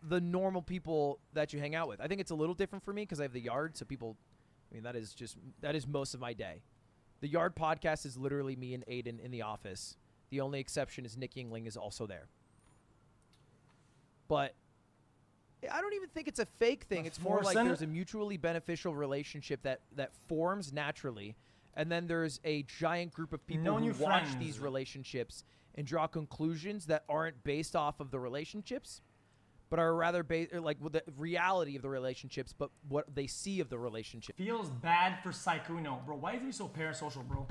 the normal people that you hang out with. I think it's a little different for me because I have the yard, so people, I mean, that is most of my day. The Yard podcast is literally me and Aiden in the office. The only exception is Nick Yingling is also there. But I don't even think it's a fake thing. It's more like there's a mutually beneficial relationship that forms naturally, and then there's a giant group of people who watch these relationships and draw conclusions that aren't based off of the relationships, but are rather based like with the reality of the relationships, but what they see of the relationship. Feels bad for Saikuno. Bro, why is he so parasocial, bro?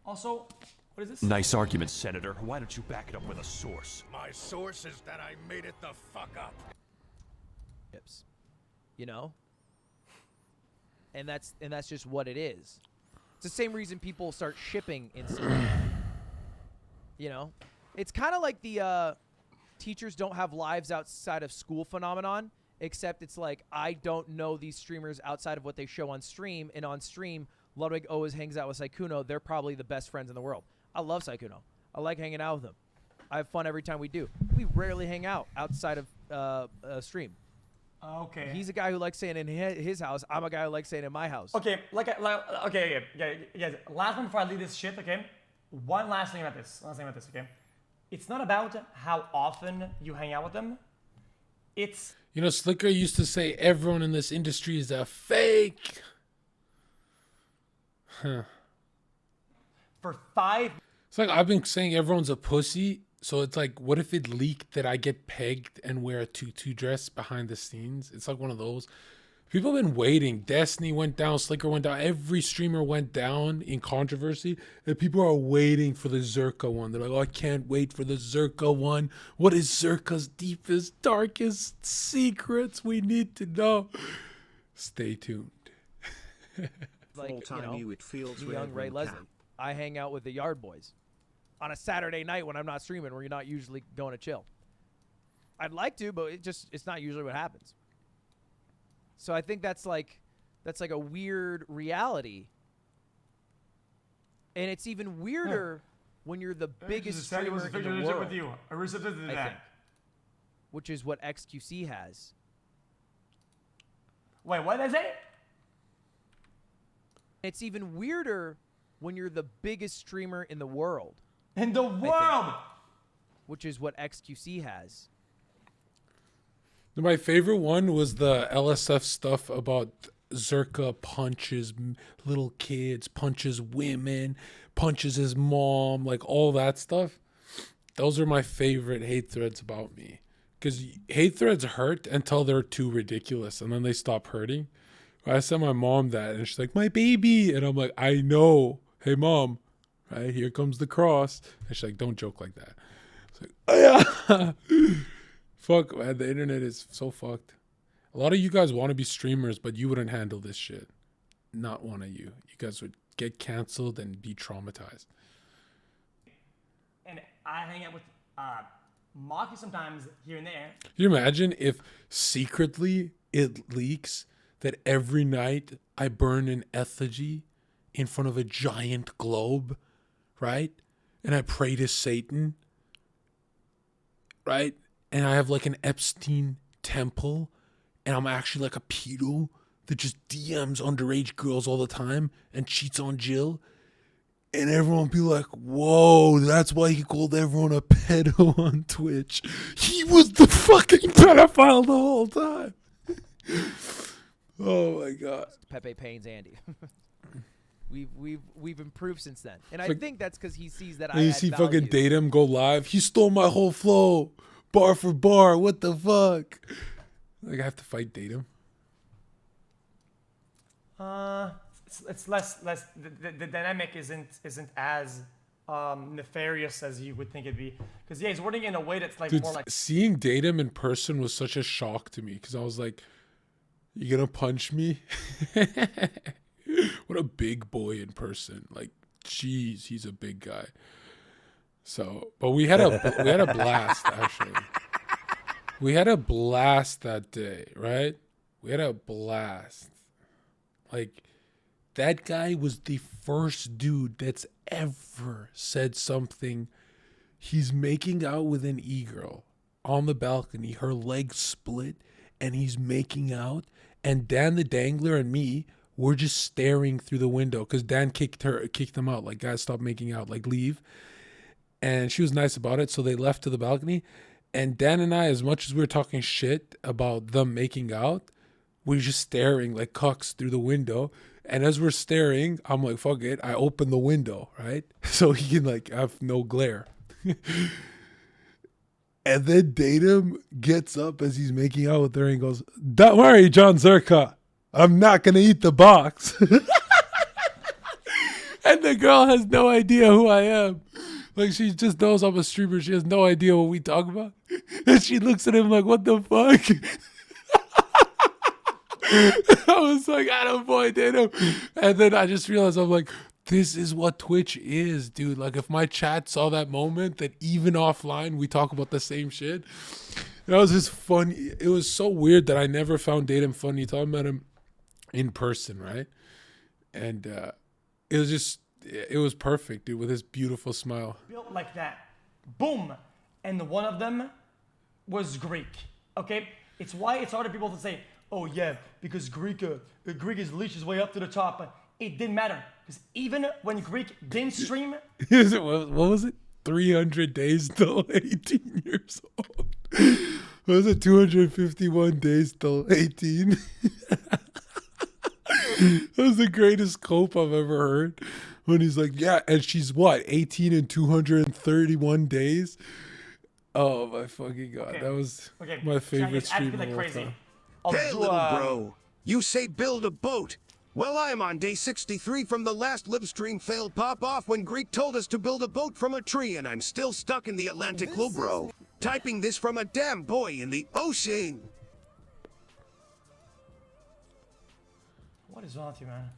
Also, what is this? Nice argument, Senator. Why don't you back it up with a source? My source is that I made it the fuck up. You know? And that's just what it is. It's the same reason people start shipping instantly. You know? It's kind of like the teachers don't have lives outside of school phenomenon, except it's like I don't know these streamers outside of what they show on stream, and on stream Ludwig always hangs out with Saikuno. They're probably the best friends in the world. I love Saikuno. I like hanging out with him. I have fun every time we do. We rarely hang out outside of stream. Okay. He's a guy who likes staying in his house. I'm a guy who likes staying in my house. Okay, okay. Last one before I leave this shit, okay? One last thing about this, okay? It's not about how often you hang out with them. It's... You know, Slicker used to say everyone in this industry is a fake. Huh. For 5... It's like I've been saying everyone's a pussy. So it's like, what if it leaked that I get pegged and wear a tutu dress behind the scenes? It's like one of those. People have been waiting. Destiny went down. Slicker went down. Every streamer went down in controversy. And people are waiting for the Zherka one. They're like, oh, I can't wait for the Zherka one. What is Zherka's deepest, darkest secrets? We need to know. Stay tuned. Like, it feels young Ray Leslie. I hang out with the Yard Boys on a Saturday night when I'm not streaming, where you're not usually going to chill. I'd like to, but it's not usually what happens. So I think that's like a weird reality. And it's even weirder when you're the biggest streamer in the world. With you. I receptive to that. Think, which is what XQC has. Wait, what did I say? It's even weirder when you're the biggest streamer in the world. In the world! Which is what XQC has. My favorite one was the LSF stuff about Zherka punches little kids, punches women, punches his mom, like all that stuff. Those are my favorite hate threads about me. Because hate threads hurt until they're too ridiculous, and then they stop hurting. I sent my mom that, and she's like, my baby. And I'm like, I know. Hey, mom, right, here comes the cross. And she's like, don't joke like that. It's like, oh, yeah. Fuck, man, the internet is so fucked. A lot of you guys want to be streamers, but you wouldn't handle this shit. Not one of you. You guys would get canceled and be traumatized. And I hang out with Maki sometimes here and there. Can you imagine if secretly it leaks that every night I burn an effigy in front of a giant globe, right? And I pray to Satan, right? And I have like an Epstein temple, and I'm actually like a pedo that just DMs underage girls all the time and cheats on Jill. And everyone be like, whoa, that's why he called everyone a pedo on Twitch. He was the fucking pedophile the whole time. Oh my God. Pepe Payne's Andy. We've improved since then. And I think that's because he sees that I you see fucking Datum go live. He stole my whole flow. Bar for bar. What the fuck? Like I have to fight Datum. It's less the dynamic isn't as nefarious as you would think it'd be, because he's wording in a way that's like, dude, more like seeing Datum in person was such a shock to me, because I was like, you gonna punch me? What a big boy in person. Like, jeez, he's a big guy. So, but we had a blast, actually. We had a blast that day, right? We had a blast. Like, that guy was the first dude that's ever said something. He's making out with an e-girl on the balcony, her legs split, and he's making out. And Dan the Dangler and me, we're just staring through the window because Dan kicked them out. Like, guys, stop making out, like, leave. And she was nice about it, so they left to the balcony. And Dan and I, as much as we were talking shit about them making out, we were just staring like cucks through the window. And as we're staring, I'm like, fuck it. I open the window, right? So he can like have no glare. And then Datum gets up as he's making out with her and goes, "Don't worry, Jon Zherka. I'm not going to eat the box." And the girl has no idea who I am. Like, she just knows I'm a streamer. She has no idea what we talk about. And she looks at him like, what the fuck? I was like, I don't boy, Datum. And then I just realized, I'm like, this is what Twitch is, dude. Like, if my chat saw that moment, that even offline we talk about the same shit. That was just funny. It was so weird that I never found Datum funny until I met him in person, right? And it was perfect, dude, with his beautiful smile. Built like that. Boom. And one of them was Greek. Okay? It's why it's hard for people to say, oh yeah, because Greek is leached his way up to the top. But it didn't matter. Because even when Greek didn't stream... What was it? 300 days till 18 years old. What was it? 251 days till 18? That was the greatest cope I've ever heard. When he's like, yeah, and she's what, 18 and 231 days? Oh my fucking God. Okay. That was Okay. my favorite stream of like all crazy. time. Hey, little bro. You say build a boat. Well, I am on day 63 from the last live stream failed pop-off when Greek told us to build a boat from a tree, and I'm still stuck in the Atlantic, little bro. Typing this from a damn boy in the ocean. What is wrong with you, man?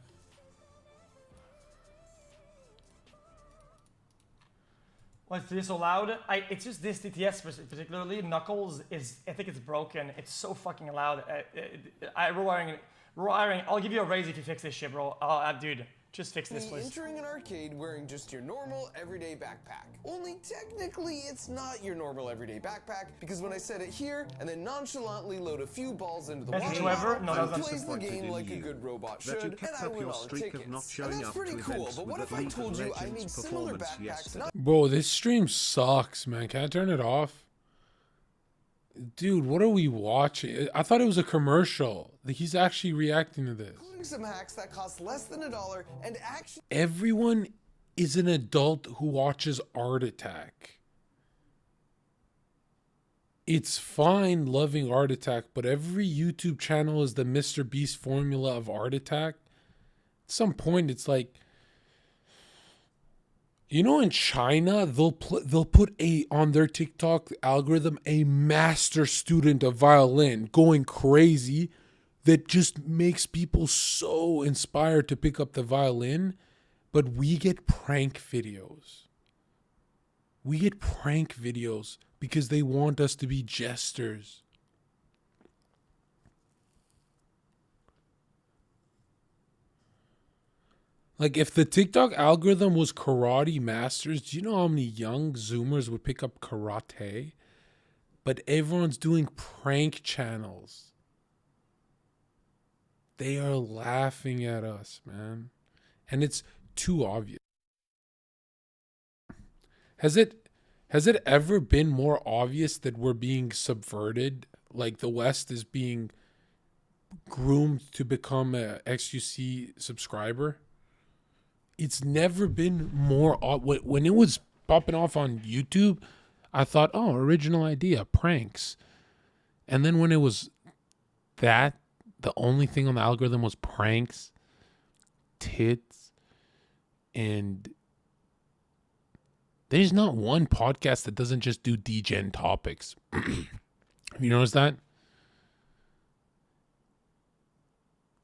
Why is this so loud? It's just this TTS particularly. Knuckles is, I think it's broken. It's so fucking loud. Rewiring, I'll give you a raise if you fix this shit, bro. Dude, just fix this, please. Entering an arcade wearing just your normal everyday backpack. Only technically it's not your normal everyday backpack because when I set it here and then nonchalantly load a few balls into the Has water you ever? bottle, No, it that was plays the game like a good robot should, and I win all the tickets. And that's pretty cool, but what if I told you I made similar backpacks not Bro, this stream sucks, man. Can I turn it off? Dude, what are we watching? I thought it was a commercial. He's actually reacting to this. including some hacks that cost less than $1 and actually Everyone is an adult who watches Art Attack. It's fine loving Art Attack, but every YouTube channel is the Mr. Beast formula of Art Attack. At some point, it's like, you know, in China, they'll put on their TikTok algorithm a master student of violin going crazy that just makes people so inspired to pick up the violin. But we get prank videos. We get prank videos because they want us to be jesters. Like, if the TikTok algorithm was karate masters, do you know how many young Zoomers would pick up karate? But everyone's doing prank channels. They are laughing at us, man. And it's too obvious. Has it ever been more obvious that we're being subverted? Like the West is being groomed to become a XQC subscriber? It's never been more when it was popping off on YouTube, I thought, oh, original idea, pranks. And then when it was that, the only thing on the algorithm was pranks, tits, and there's not one podcast that doesn't just do degen topics. Have you noticed that?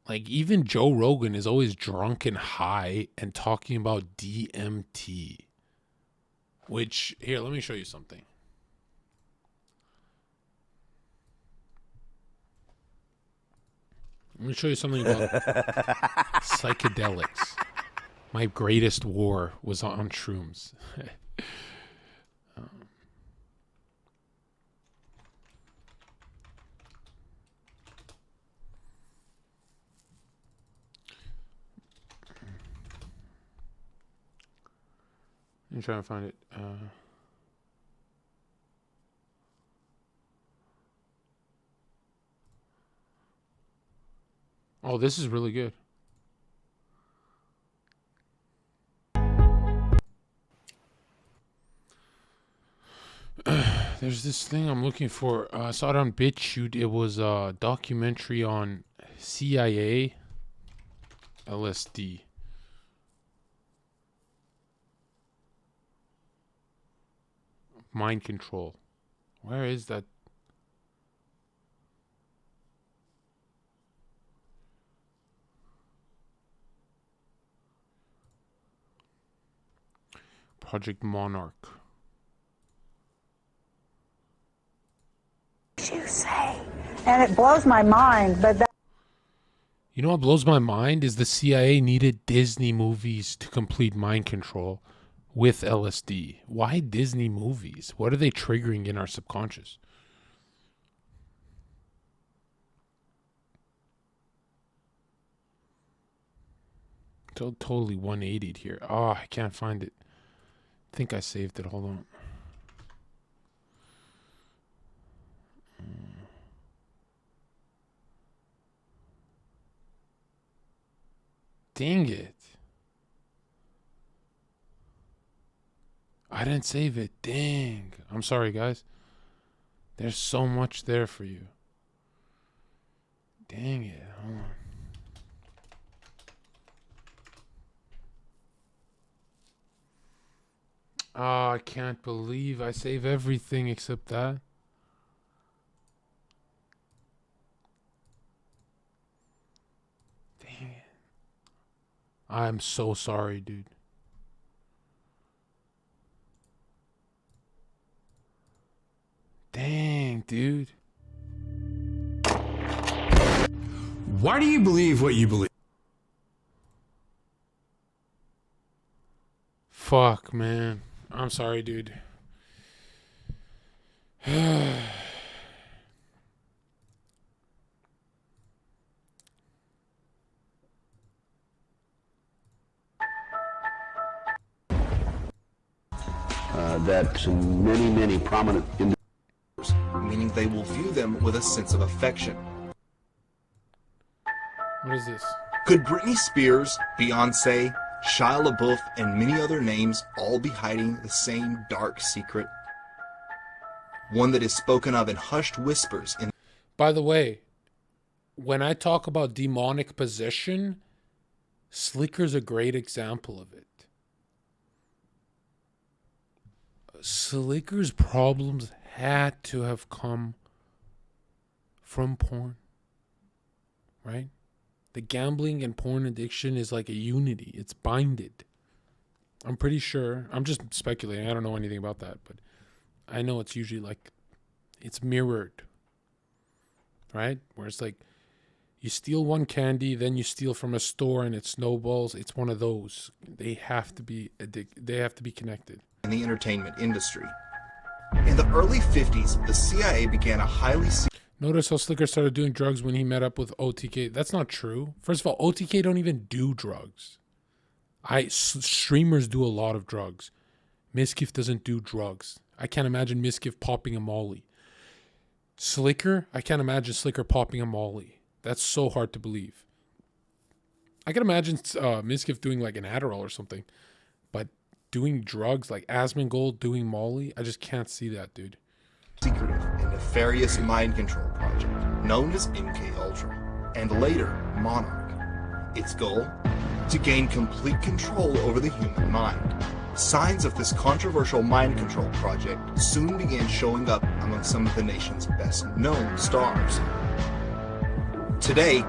Like, even Joe Rogan is always drunk and high and talking about DMT. Which, here, let me show you something. Let me show you something about psychedelics. My greatest war was on shrooms. I'm trying to find it. Oh, this is really good. There's this thing I'm looking for. I saw it on BitChute. It was a documentary on CIA LSD. Mind control. Where is that? Project Monarch. You say, and it blows my mind, but that. You know what blows my mind is the CIA needed Disney movies to complete mind control with LSD. Why Disney movies? What are they triggering in our subconscious? Totally 180'd here. Oh, I can't find it. I think I saved it. Hold on. Dang it. I didn't save it. Dang. I'm sorry, guys. There's so much there for you. Dang it. Hold on. Oh, I can't believe I save everything except that. Dang it. I'm so sorry, dude. Dang, dude. Why do you believe what you believe? Fuck, man. I'm sorry, dude. That many prominent individuals, meaning they will view them with a sense of affection. What is this? Could Britney Spears, Beyonce, Shia LaBeouf, and many other names all be hiding the same dark secret? One that is spoken of in hushed whispers in... By the way, when I talk about demonic possession, Slicker's a great example of it. Slicker's problems had to have come from porn, right? The gambling and porn addiction is like a unity. It's binded. I'm pretty sure. I'm just speculating. I don't know anything about that, but I know it's usually like it's mirrored, right? Where it's like you steal one candy, then you steal from a store and it snowballs. It's one of those. They have to be they have to be connected. In the entertainment industry. In the early 50s, the CIA began a highly... Notice how Slicker started doing drugs when he met up with OTK. That's not true. First of all, OTK don't even do drugs. Streamers do a lot of drugs. Miskiff doesn't do drugs. I can't imagine Miskiff popping a molly. Slicker, I can't imagine Slicker popping a molly. That's so hard to believe. I can imagine Miskiff doing like an Adderall or something. But doing drugs like Asmongold, doing molly, I just can't see that, dude. Secretive and nefarious mind control project known as MK Ultra, and later Monarch. Its goal? To gain complete control over the human mind. Signs of this controversial mind control project soon began showing up among some of the nation's best known stars. Today,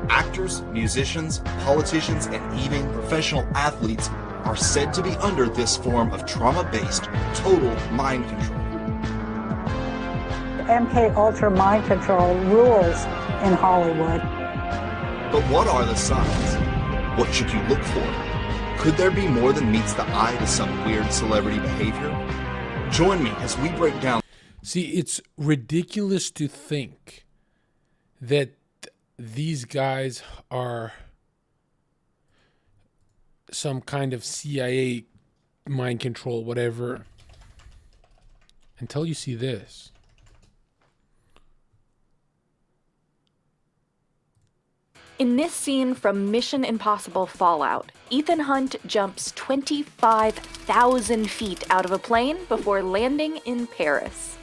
actors, musicians, politicians, and even professional athletes are said to be under this form of trauma-based total mind control. MK Ultra mind control rules in Hollywood. But what are the signs? What should you look for? Could there be more than meets the eye to some weird celebrity behavior? Join me as we break down. See, it's ridiculous to think that these guys are some kind of CIA mind control, whatever, until you see this. In this scene from Mission Impossible Fallout, Ethan Hunt jumps 25,000 feet out of a plane before landing in Paris.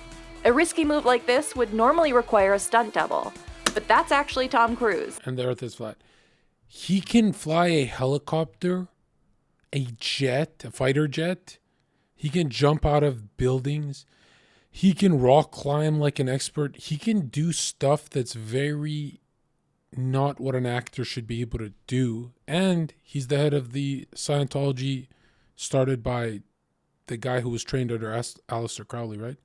A risky move like this would normally require a stunt double, but that's actually Tom Cruise. And the Earth is flat. He can fly a helicopter, a jet, a fighter jet. He can jump out of buildings. He can rock climb like an expert. He can do stuff that's very not what an actor should be able to do. And he's the head of the Scientology started by the guy who was trained under Aleister Crowley, right?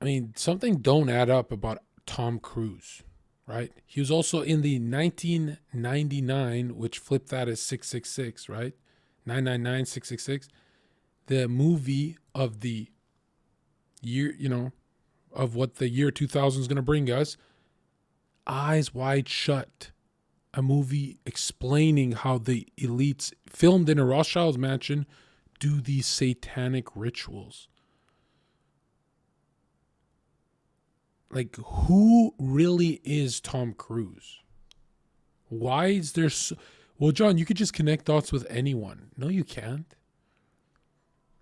I mean, something don't add up about Tom Cruise, right? He was also in the 1999, which flipped that as 666, right? 999, 666. The movie of the year, you know, of what the year 2000 is going to bring us. Eyes Wide Shut, a movie explaining how the elites filmed in a Rothschild's mansion do these satanic rituals. Like, who really is Tom Cruise? Why is there so... Well, John, you could just connect dots with anyone. No, you can't.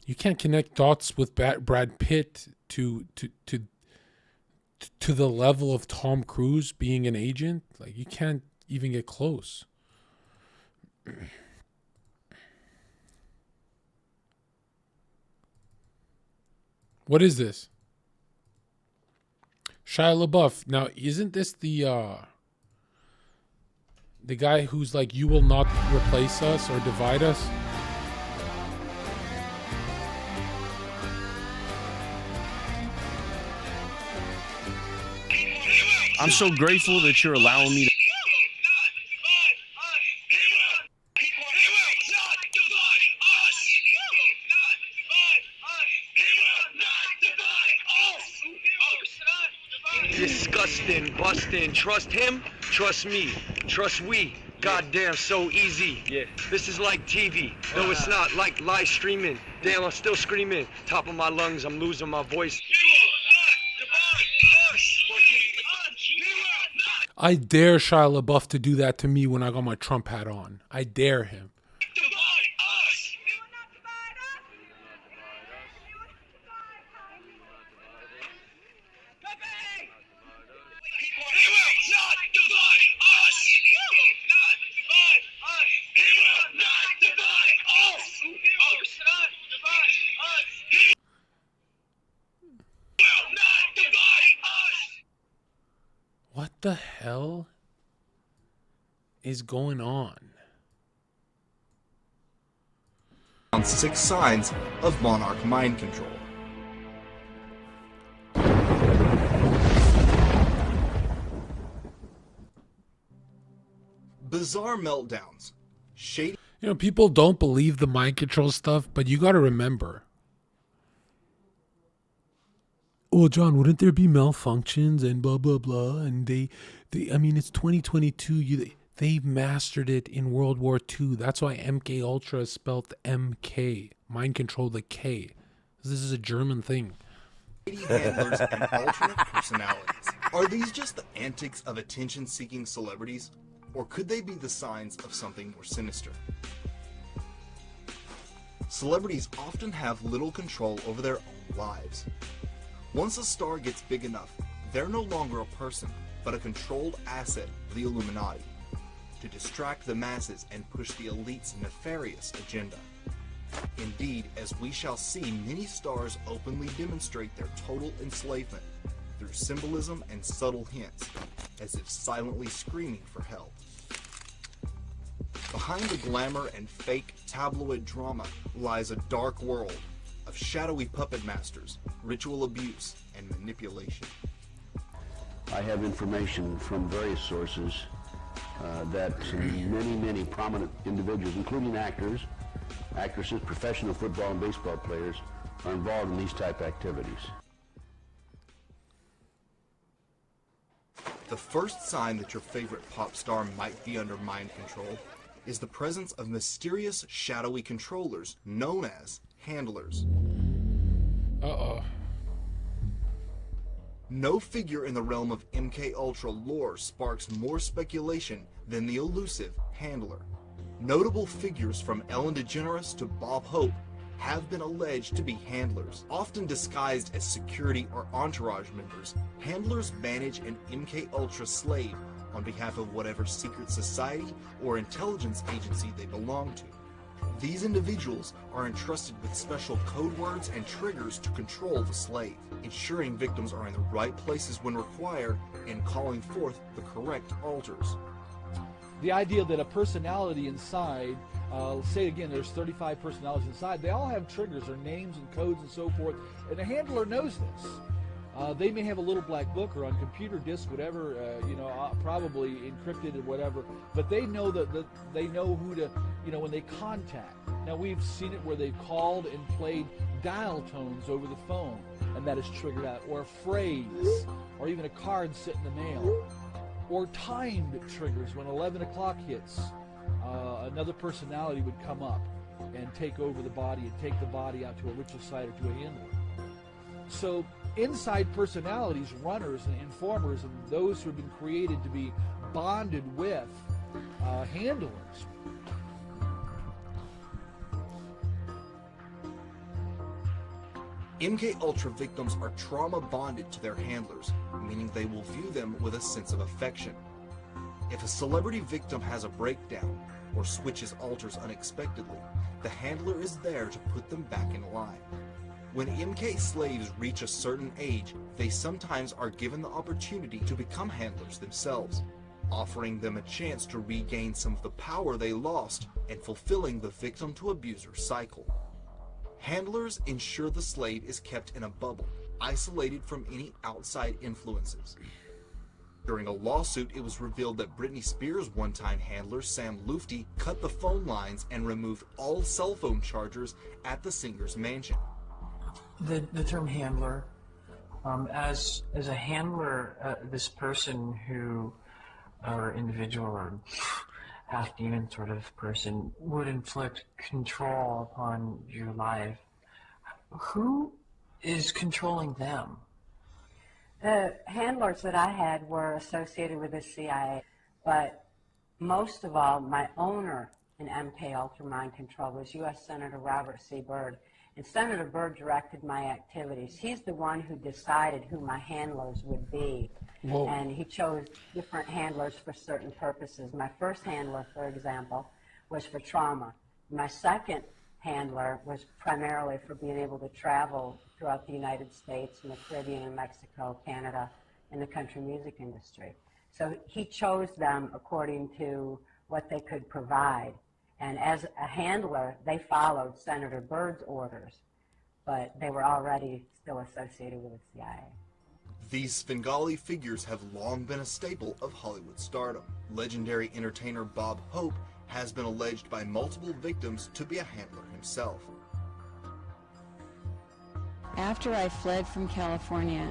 You can't connect dots with Brad Pitt to the level of Tom Cruise being an agent. Like, you can't even get close. What is this? Shia LaBeouf. Now, isn't this the guy who's like, you will not replace us or divide us? I'm so grateful that you're allowing me to... Disgusting, busting. Trust him, trust me, trust we. Goddamn, so easy. Yeah. This is like TV. No, it's not. Like live streaming. Damn, I'm still screaming. Top of my lungs, I'm losing my voice. I dare Shia LaBeouf to do that to me when I got my Trump hat on. I dare him. What the hell is going on? 6 signs of monarch mind control. Bizarre meltdowns. Shady. You know, people don't believe the mind control stuff, but you got to remember. Well, John, wouldn't there be malfunctions and blah, blah, blah? And they I mean, it's 2022. They mastered it in World War II. That's why MK Ultra is spelled MK. Mind control the K. This is a German thing. Handlers and alternate personalities. Are these just the antics of attention-seeking celebrities? Or could they be the signs of something more sinister? Celebrities often have little control over their own lives. Once a star gets big enough, they're no longer a person, but a controlled asset of the Illuminati to distract the masses and push the elite's nefarious agenda. Indeed, as we shall see, many stars openly demonstrate their total enslavement through symbolism and subtle hints, as if silently screaming for help. Behind the glamour and fake tabloid drama lies a dark world of shadowy puppet masters, ritual abuse, and manipulation. I have information from various sources that many prominent individuals, including actors, actresses, professional football and baseball players, are involved in these type activities. The first sign that your favorite pop star might be under mind control is the presence of mysterious, shadowy controllers known as handlers. Uh-oh. No figure in the realm of MK Ultra lore sparks more speculation than the elusive handler. Notable figures from Ellen DeGeneres to Bob Hope have been alleged to be handlers. Often disguised as security or entourage members, handlers manage an MK Ultra slave on behalf of whatever secret society or intelligence agency they belong to. These individuals are entrusted with special code words and triggers to control the slave, ensuring victims are in the right places when required and calling forth the correct alters. The idea that a personality inside, say again, there's 35 personalities inside, they all have triggers or names and codes and so forth, and a handler knows this. They may have a little black book or on computer disk, whatever, probably encrypted or whatever, but they know that they know who to, when they contact. Now we've seen it where they've called and played dial tones over the phone, and that is triggered out, or a phrase, or even a card sent in the mail, or timed triggers. When 11 o'clock hits, another personality would come up and take over the body and take the body out to a ritual site or to a handler. So inside personalities, runners and informers, and those who have been created to be bonded with handlers. MK Ultra victims are trauma bonded to their handlers, meaning they will view them with a sense of affection. If a celebrity victim has a breakdown or switches alters unexpectedly, the handler is there to put them back in line. When MK slaves reach a certain age, they sometimes are given the opportunity to become handlers themselves, offering them a chance to regain some of the power they lost and fulfilling the victim to abuser cycle. Handlers ensure the slave is kept in a bubble, isolated from any outside influences. During a lawsuit, it was revealed that Britney Spears' one-time handler, Sam Lufty, cut the phone lines and removed all cell phone chargers at the singer's mansion. The term handler, as a handler, this person who, or individual or half-demon sort of person, would inflict control upon your life. Who is controlling them? The handlers that I had were associated with the CIA, but most of all, my owner in MK Ultra Mind Control was U.S. Senator Robert C. Byrd. And Senator Byrd directed my activities. He's the one who decided who my handlers would be. Whoa. And he chose different handlers for certain purposes. My first handler, for example, was for trauma. My second handler was primarily for being able to travel throughout the United States and the Caribbean and Mexico, Canada, and the country music industry. So he chose them according to what they could provide. And as a handler, they followed Senator Byrd's orders, but they were already still associated with the CIA. These Svengali figures have long been a staple of Hollywood stardom. Legendary entertainer Bob Hope has been alleged by multiple victims to be a handler himself. After I fled from California,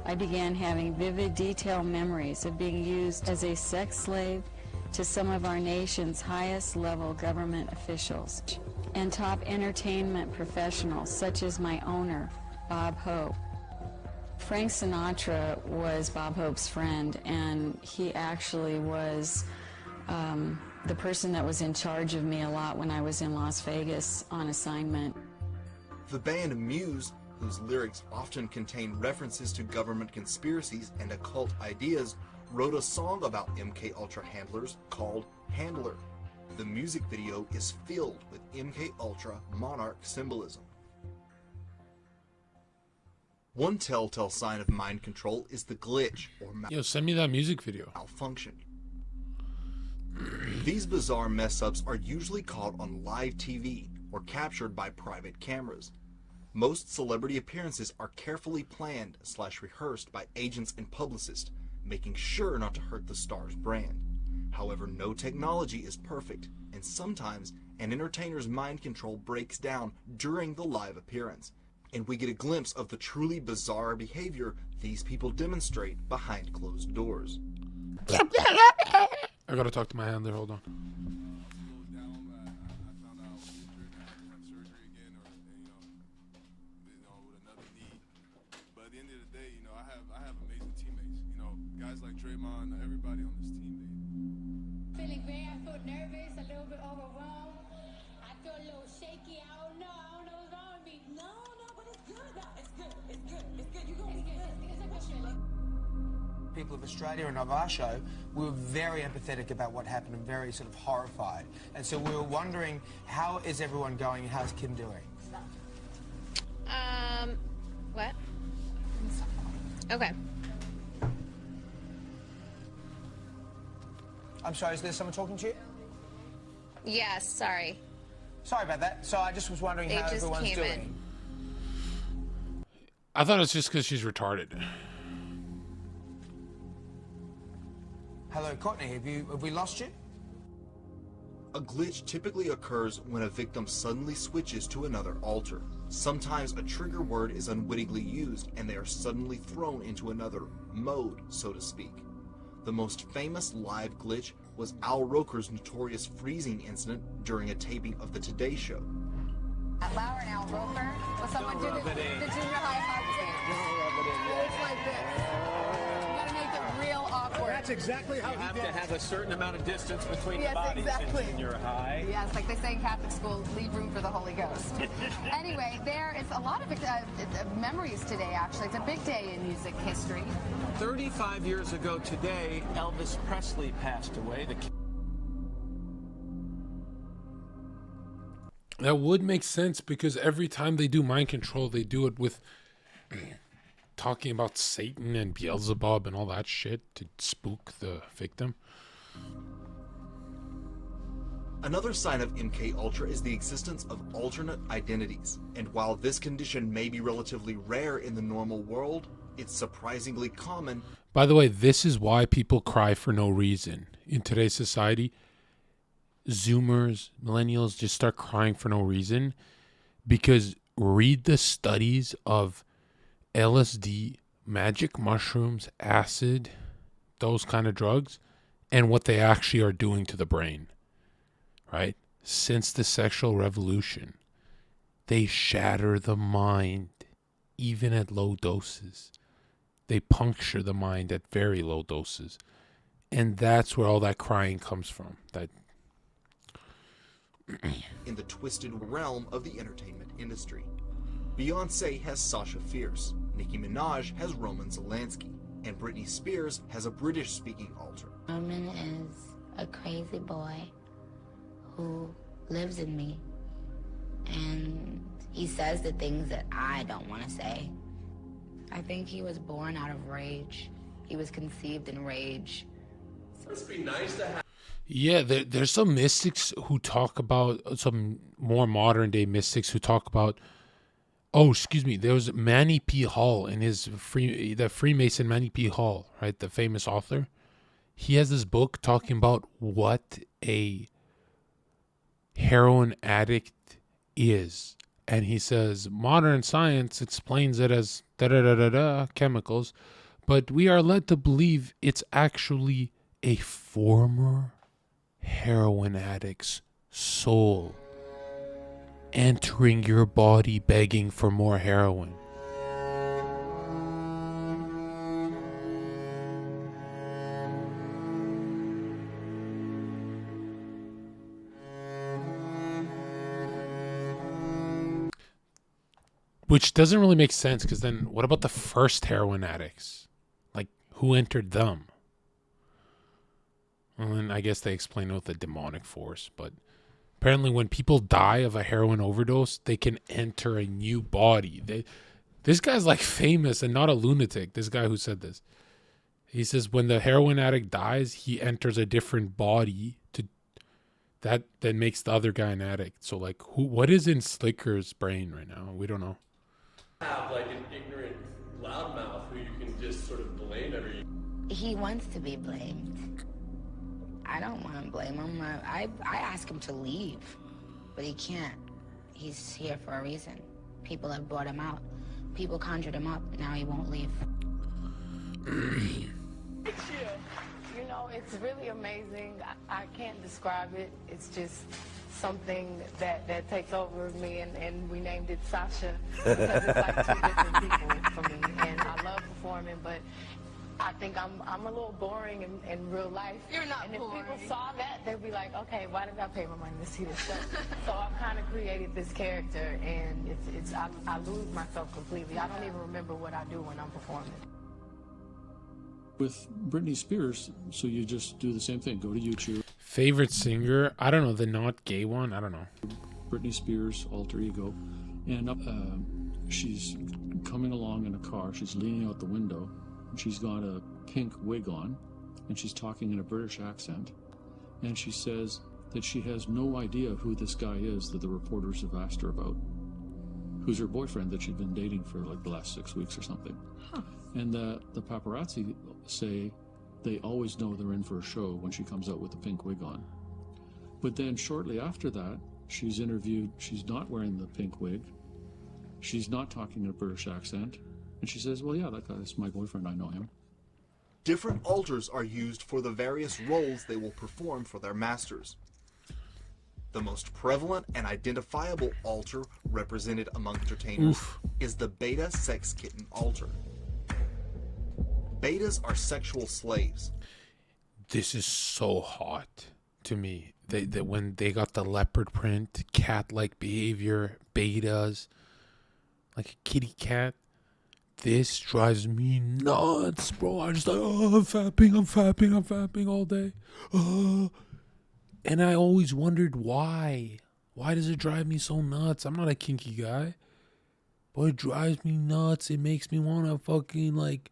I began having vivid, detailed memories of being used as a sex slave to some of our nation's highest level government officials and top entertainment professionals such as my owner, Bob Hope. Frank Sinatra was Bob Hope's friend, and he actually was the person that was in charge of me a lot when I was in Las Vegas on assignment. The band Muse, whose lyrics often contain references to government conspiracies and occult ideas, wrote a song about MK Ultra handlers called Handler. The music video is filled with MK Ultra monarch symbolism. One telltale sign of mind control is the glitch or Yo, send me that music video. malfunction. These bizarre mess-ups are usually caught on live TV or captured by private cameras. Most celebrity appearances are carefully planned / rehearsed by agents and publicists, making sure not to hurt the star's brand. However, no technology is perfect, and sometimes an entertainer's mind control breaks down during the live appearance, and we get a glimpse of the truly bizarre behavior these people demonstrate behind closed doors. I gotta talk to my handler, hold on. everybody on this team, Feeling very, I feel nervous, a little bit overwhelmed. I feel a little shaky. I don't know what's wrong with me. No, but it's good. No, it's good. You go. It's good. People of Australia and of our show, we were very empathetic about what happened and very sort of horrified. And so we were wondering, how is everyone going and how's Kim doing? What? Okay. I'm sorry, is there someone talking to you? Yes, sorry. Sorry about that. So I just was wondering They how just everyone's came doing. in. I thought it's just because she's retarded. Hello, Courtney, have we lost you? A glitch typically occurs when a victim suddenly switches to another alter. Sometimes a trigger word is unwittingly used and they are suddenly thrown into another mode, so to speak. The most famous live glitch was Al Roker's notorious freezing incident during a taping of The Today Show. At Lauer and Al Roker, will someone do the junior high hug dance? It's like this. You gotta make it real awkward. That's exactly how you have to have a certain amount of distance between the bodies exactly. in junior high. Yes, like they say in Catholic school, leave room for the Holy Ghost. Anyway, there is a lot of memories today, actually. It's a big day in music history. 35 years ago today, Elvis Presley passed away. That would make sense because every time they do mind control, they do it with talking about Satan and Beelzebub and all that shit to spook the victim. Another sign of MK Ultra is the existence of alternate identities, and while this condition may be relatively rare in the normal world, it's surprisingly common. By the way, this is why people cry for no reason in today's society. Zoomers, millennials just start crying for no reason because read the studies of LSD, magic mushrooms, acid, those kind of drugs, and what they actually are doing to the brain, right? Since the sexual revolution, they shatter the mind, even at low doses. They puncture the mind at very low doses. And that's where all that crying comes from. That in the twisted realm of the entertainment industry. Beyonce has Sasha Fierce, Nicki Minaj has Roman Zelensky, and Britney Spears has a British-speaking alter. Roman is a crazy boy who lives in me, and he says the things that I don't want to say. I think he was born out of rage. He was conceived in rage. It must be nice to have. Yeah, there's some mystics who talk about, some more modern day mystics who talk about, there was Manny P. Hall in the Freemason Manny P. Hall, right? The famous author. He has this book talking about what a heroin addict is. And he says, modern science explains it as chemicals, but we are led to believe it's actually a former heroin addict's soul entering your body begging for more heroin. Which doesn't really make sense because then what about the first heroin addicts? Like, who entered them? Well, and I guess they explain it with a demonic force, but apparently when people die of a heroin overdose, they can enter a new body. This guy's like famous and not a lunatic, this guy who said this. He says when the heroin addict dies, he enters a different body that makes the other guy an addict. So like, what is in Slicker's brain right now? We don't know. Have like an ignorant loudmouth who you can just sort of blame every. He wants to be blamed. I don't want to blame him. I ask him to leave, but he can't. He's here for a reason. People have brought him out. People conjured him up. Now he won't leave. You know, it's really amazing. I can't describe it. It's just something that takes over me, and we named it Sasha because it's like two different people for me. And I love performing, but I think I'm a little boring in real life. You're not and if boring. people saw that, they'd be like, okay, why did I pay my money to see this show? So I've kind of created this character, and I lose myself completely. I don't even remember what I do when I'm performing. With Britney Spears, so you just do the same thing. Go to YouTube. Favorite singer? I don't know. The not gay one? I don't know. Britney Spears, alter ego. And she's coming along in a car. She's leaning out the window. She's got a pink wig on. And she's talking in a British accent. And she says that she has no idea who this guy is that the reporters have asked her about. Who's her boyfriend that she'd been dating for like the last 6 weeks or something. Huh. And the paparazzi say they always know they're in for a show when she comes out with the pink wig on. But then shortly after that, she's interviewed. She's not wearing the pink wig. She's not talking in a British accent. And she says, well, yeah, that guy's my boyfriend. I know him. Different alters are used for the various roles they will perform for their masters. The most prevalent and identifiable alter represented among entertainers is the beta sex kitten alter. Betas are sexual slaves. This is so hot to me. That when they got the leopard print, cat-like behavior, betas, like a kitty cat. This drives me nuts, bro. I'm just like, oh, I'm fapping all day. And I always wondered why. Why does it drive me so nuts? I'm not a kinky guy. But it drives me nuts. It makes me want to fucking, like,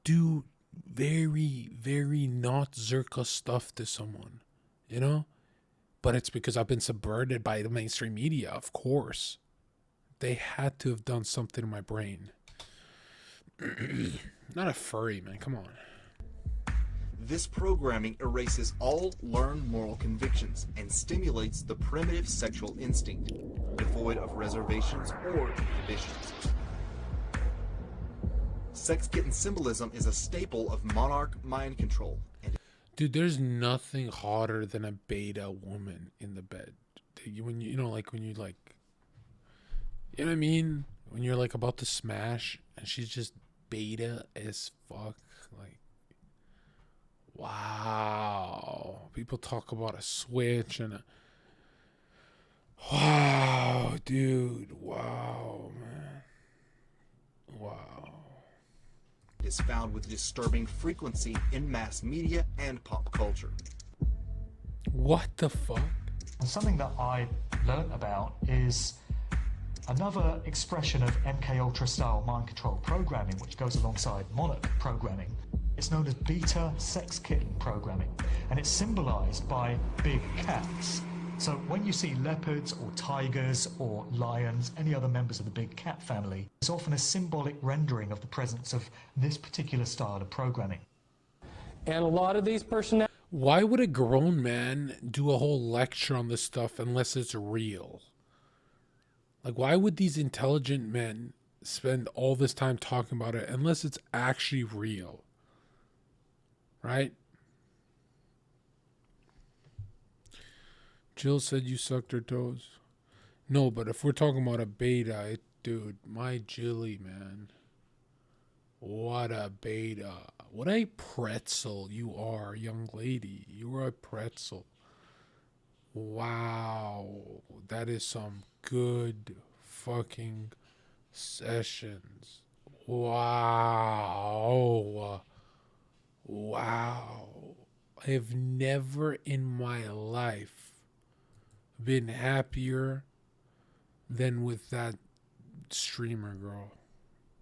do very, very not Zherka stuff to someone. You know? But it's because I've been subverted by the mainstream media, of course. They had to have done something in my brain. Not a furry, man. Come on. This programming erases all learned moral convictions and stimulates the primitive sexual instinct, devoid of reservations or inhibitions. Sex kitten symbolism is a staple of monarch mind control. Dude, there's nothing hotter than a beta woman in the bed. When you know, like when you like, you know what I mean? When you're like about to smash and she's just beta as fuck. Like, wow. People talk about a switch and a, wow, dude. Wow, man. Wow. Is found with disturbing frequency in mass media and pop culture. What the fuck? Something that I learnt about is another expression of MK Ultra style mind control programming, which goes alongside Monarch programming. It's known as beta sex kitten programming, and it's symbolized by big cats. So when you see leopards or tigers or lions, any other members of the big cat family, it's often a symbolic rendering of the presence of this particular style of programming. And a lot of these personalities... Why would a grown man do a whole lecture on this stuff unless it's real? Like, why would these intelligent men spend all this time talking about it unless it's actually real? Right? Jill said you sucked her toes. No, but if we're talking about a beta, dude, my Jilly, man. What a beta. What a pretzel you are, young lady. You are a pretzel. Wow. That is some good fucking sessions. Wow. Wow. I have never in my life been happier than with that streamer girl.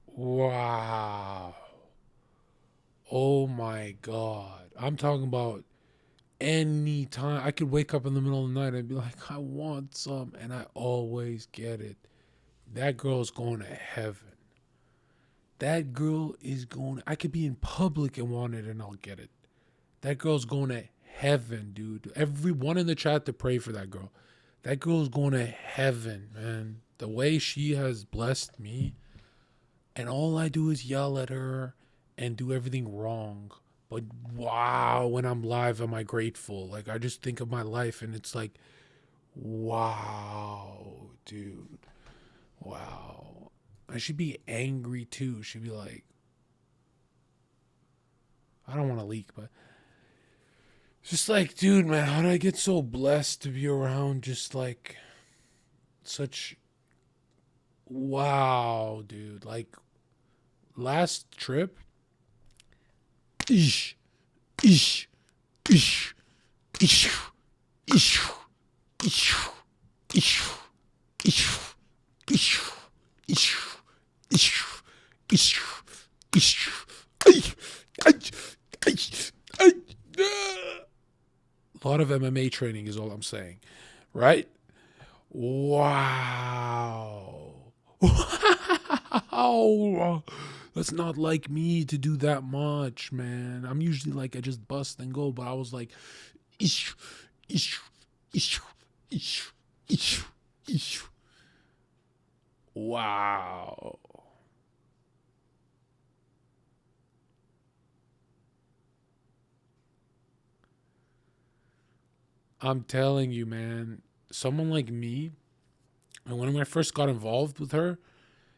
Wow. Oh my God. I'm talking about any time. I could wake up in the middle of the night and be like, I want some, and I always get it. That girl's going to heaven. That girl is going, I could be in public and want it and I'll get it. That girl's going to heaven, dude. Everyone in the chat to pray for that girl. That girl's going to heaven, man. The way she has blessed me, and all I do is yell at her and do everything wrong. But wow, when I'm live, am I grateful? Like, I just think of my life and it's like, wow, dude. Wow. I should be angry too. She'd be like, I don't want to leak, but just like, dude, man, how did I get so blessed to be around just like such, wow, dude, like last trip, ish, ish, ish, ish, ish, ish, ish, ish, ish, ish, ish, ish, ish, a lot of MMA training is all I'm saying, right? Wow. Wow. That's not like me to do that much, man. I'm usually like, I just bust and go, but I was like, ish, ish, ish, ish, ish, ish. Wow. I'm telling you, man, someone like me, and when I first got involved with her,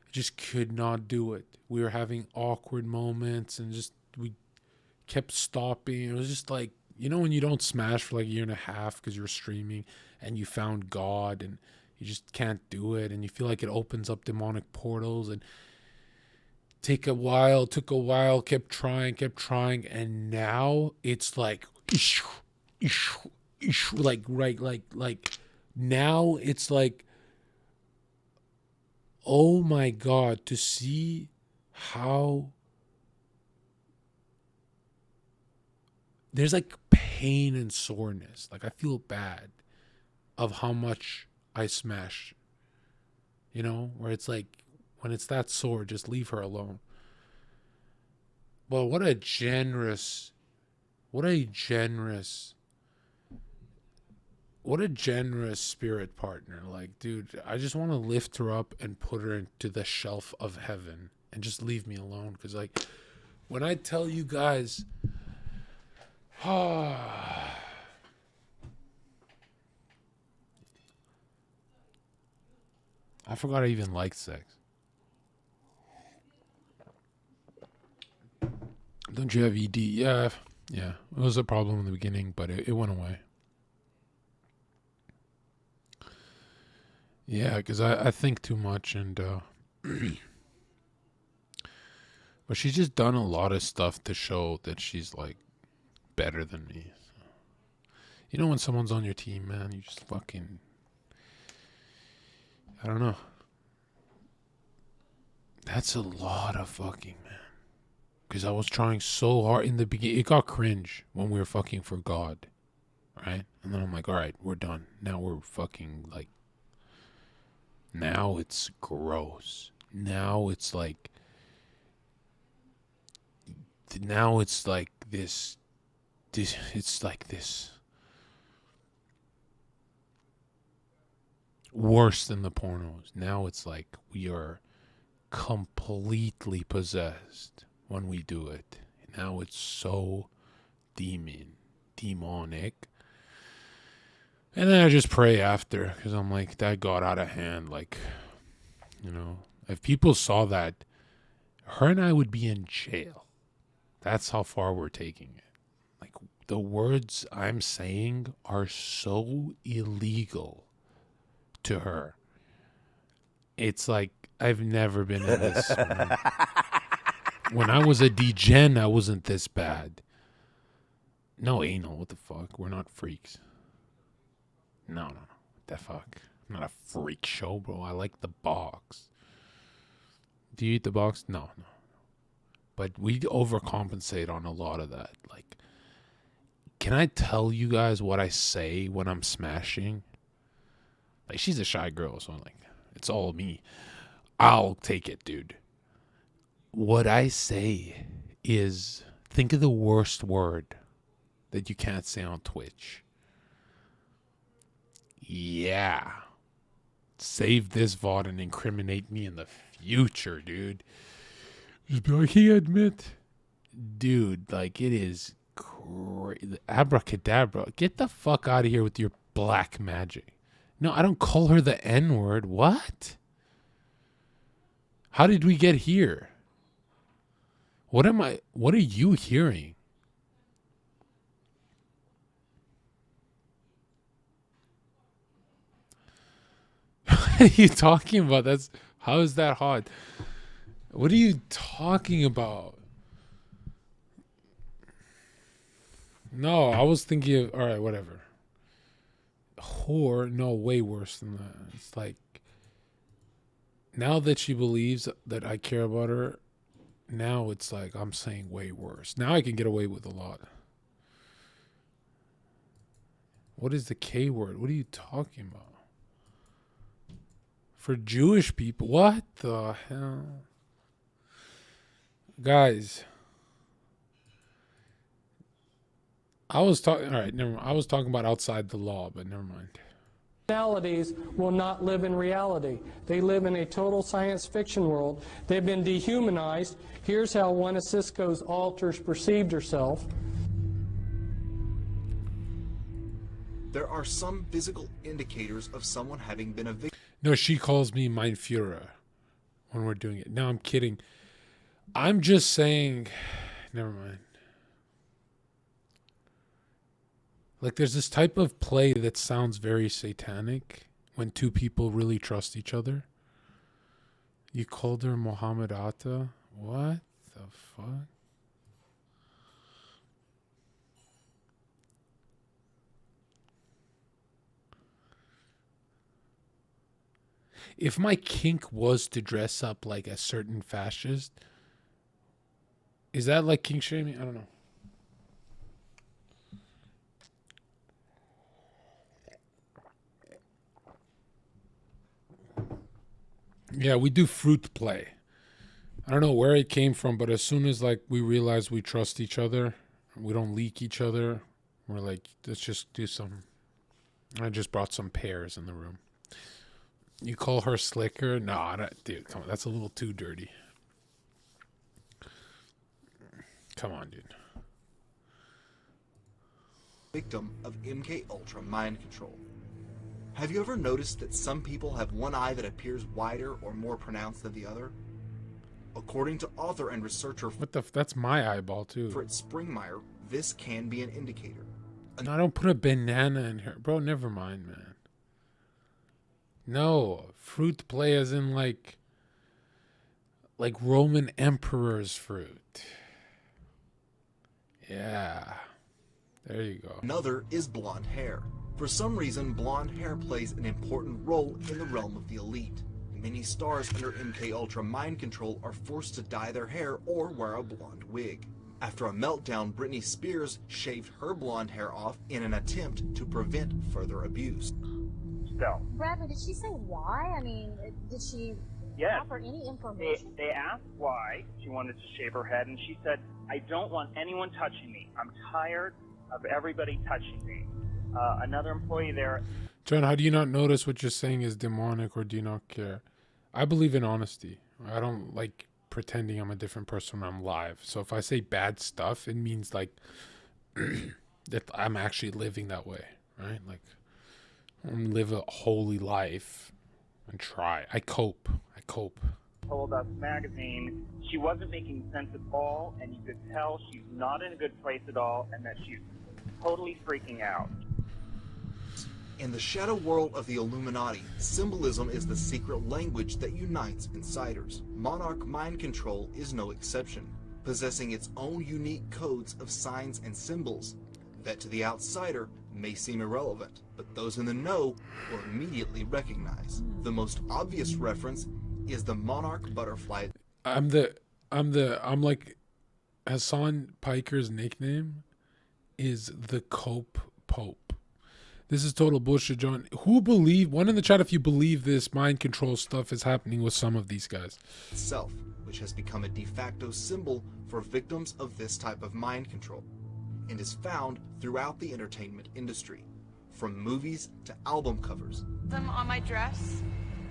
I just could not do it. We were having awkward moments and just we kept stopping. It was just like, you know, when you don't smash for like a year and a half because you're streaming and you found God and you just can't do it and you feel like it opens up demonic portals and took a while, kept trying, and now it's like like like now it's like, oh my God, to see how there's like pain and soreness. Like I feel bad of how much I smash, you know, where it's like, when it's that sore, just leave her alone. But what a generous spirit partner. Like, dude, I just want to lift her up and put her into the shelf of heaven and just leave me alone. Because, like, when I tell you guys, I forgot I even liked sex. Don't you have ED? Yeah. It was a problem in the beginning, but it went away. Yeah, because I think too much, and but she's just done a lot of stuff to show that she's like better than me. So, you know, when someone's on your team, man, you just fucking, I don't know. That's a lot of fucking, man. Because I was trying so hard in the beginning. It got cringe when we were fucking for God, right? And then I'm like, all right, we're done. Now we're fucking like, now it's gross. Now it's like this, it's like this. Worse than the pornos. Now it's like we are completely possessed when we do it. Now it's so demonic. And then I just pray after, because I'm like, that got out of hand. Like, you know, if people saw that, her and I would be in jail. That's how far we're taking it. Like, the words I'm saying are so illegal to her. It's like, I've never been in this. When I was a degen, I wasn't this bad. No anal, what the fuck? We're not freaks. No. What the fuck? I'm not a freak show, bro. I like the box. Do you eat the box? No. But we overcompensate on a lot of that. Like, can I tell you guys what I say when I'm smashing? Like, she's a shy girl, so I'm like, it's all me. I'll take it, dude. What I say is, think of the worst word that you can't say on Twitch. Yeah. Save this VOD and incriminate me in the future, dude. Just be like, he admit. Dude, like, it is crazy. Abracadabra. Get the fuck out of here with your black magic. No, I don't call her the N-word. What? How did we get here? What are you hearing? What are you talking about? How is that hard? What are you talking about? No, I was thinking of, all right, whatever. Whore, no, way worse than that. It's like, now that she believes that I care about her, now it's like I'm saying way worse. Now I can get away with a lot. What is the K word? What are you talking about? For Jewish people? What the hell? Guys, I was talking, all right, never mind. I was talking about outside the law, but never mind. Personalities will not live in reality. They live in a total science fiction world. They've been dehumanized. Here's how one of Cisco's alters perceived herself. There are some physical indicators of someone having been a victim. No, she calls me Mein Führer when we're doing it. No, I'm kidding. I'm just saying, never mind. Like, there's this type of play that sounds very satanic when two people really trust each other. You called her Mohammed Atta? What the fuck? If my kink was to dress up like a certain fascist, is that like kink shaming? I don't know. Yeah, we do fruit play. I don't know where it came from, but as soon as like we realize we trust each other, we don't leak each other, we're like, let's just do some. I just brought some pears in the room. You call her slicker? No, dude, come on, that's a little too dirty. Come on, dude. Victim of MK Ultra mind control. Have you ever noticed that some people have one eye that appears wider or more pronounced than the other? According to author and researcher that's my eyeball too. Fritz Springmeier, this can be an indicator. No, don't put a banana in her. Bro, never mind, man. No, fruit play as in like Roman emperor's fruit. Yeah. There you go. Another is blonde hair. For some reason, blonde hair plays an important role in the realm of the elite. Many stars under MK Ultra mind control are forced to dye their hair or wear a blonde wig. After a meltdown, Britney Spears shaved her blonde hair off in an attempt to prevent further abuse. Bradley, did she say why? I mean, did she offer any information? They asked why she wanted to shave her head, and she said, I don't want anyone touching me. I'm tired of everybody touching me. Another employee there. John, how do you not notice what you're saying is demonic, or do you not care? I believe in honesty. I don't like pretending I'm a different person when I'm live. So if I say bad stuff, it means like that I'm actually living that way, right? Like I live a holy life and try. I cope. Told Us magazine she wasn't making sense at all, and you could tell she's not in a good place at all, and that she's totally freaking out. In the shadow world of the Illuminati, symbolism is the secret language that unites insiders. Monarch mind control is no exception, possessing its own unique codes of signs and symbols that to the outsider may seem irrelevant, but those in the know will immediately recognize. The most obvious reference is the monarch butterfly. I'm like Hassan Piker's nickname is the Cope Pope. This is total bullshit, John. One in the chat if you believe this mind control stuff is happening with some of these guys. Itself, which has become a de facto symbol for victims of this type of mind control, and is found throughout the entertainment industry, from movies to album covers. On my dress,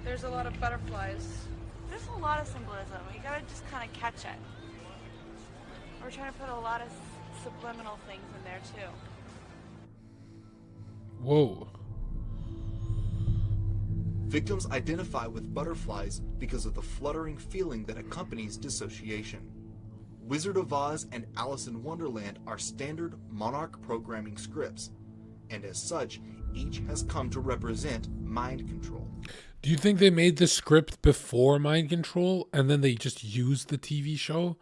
there's a lot of butterflies. There's a lot of symbolism. You gotta just kind of catch it. We're trying to put a lot of subliminal things in there too. Whoa. Victims identify with butterflies because of the fluttering feeling that accompanies dissociation. Wizard of Oz and Alice in Wonderland are standard Monarch programming scripts, and as such, each has come to represent mind control. Do you think they made the script before Mind Control and then they just used the TV show?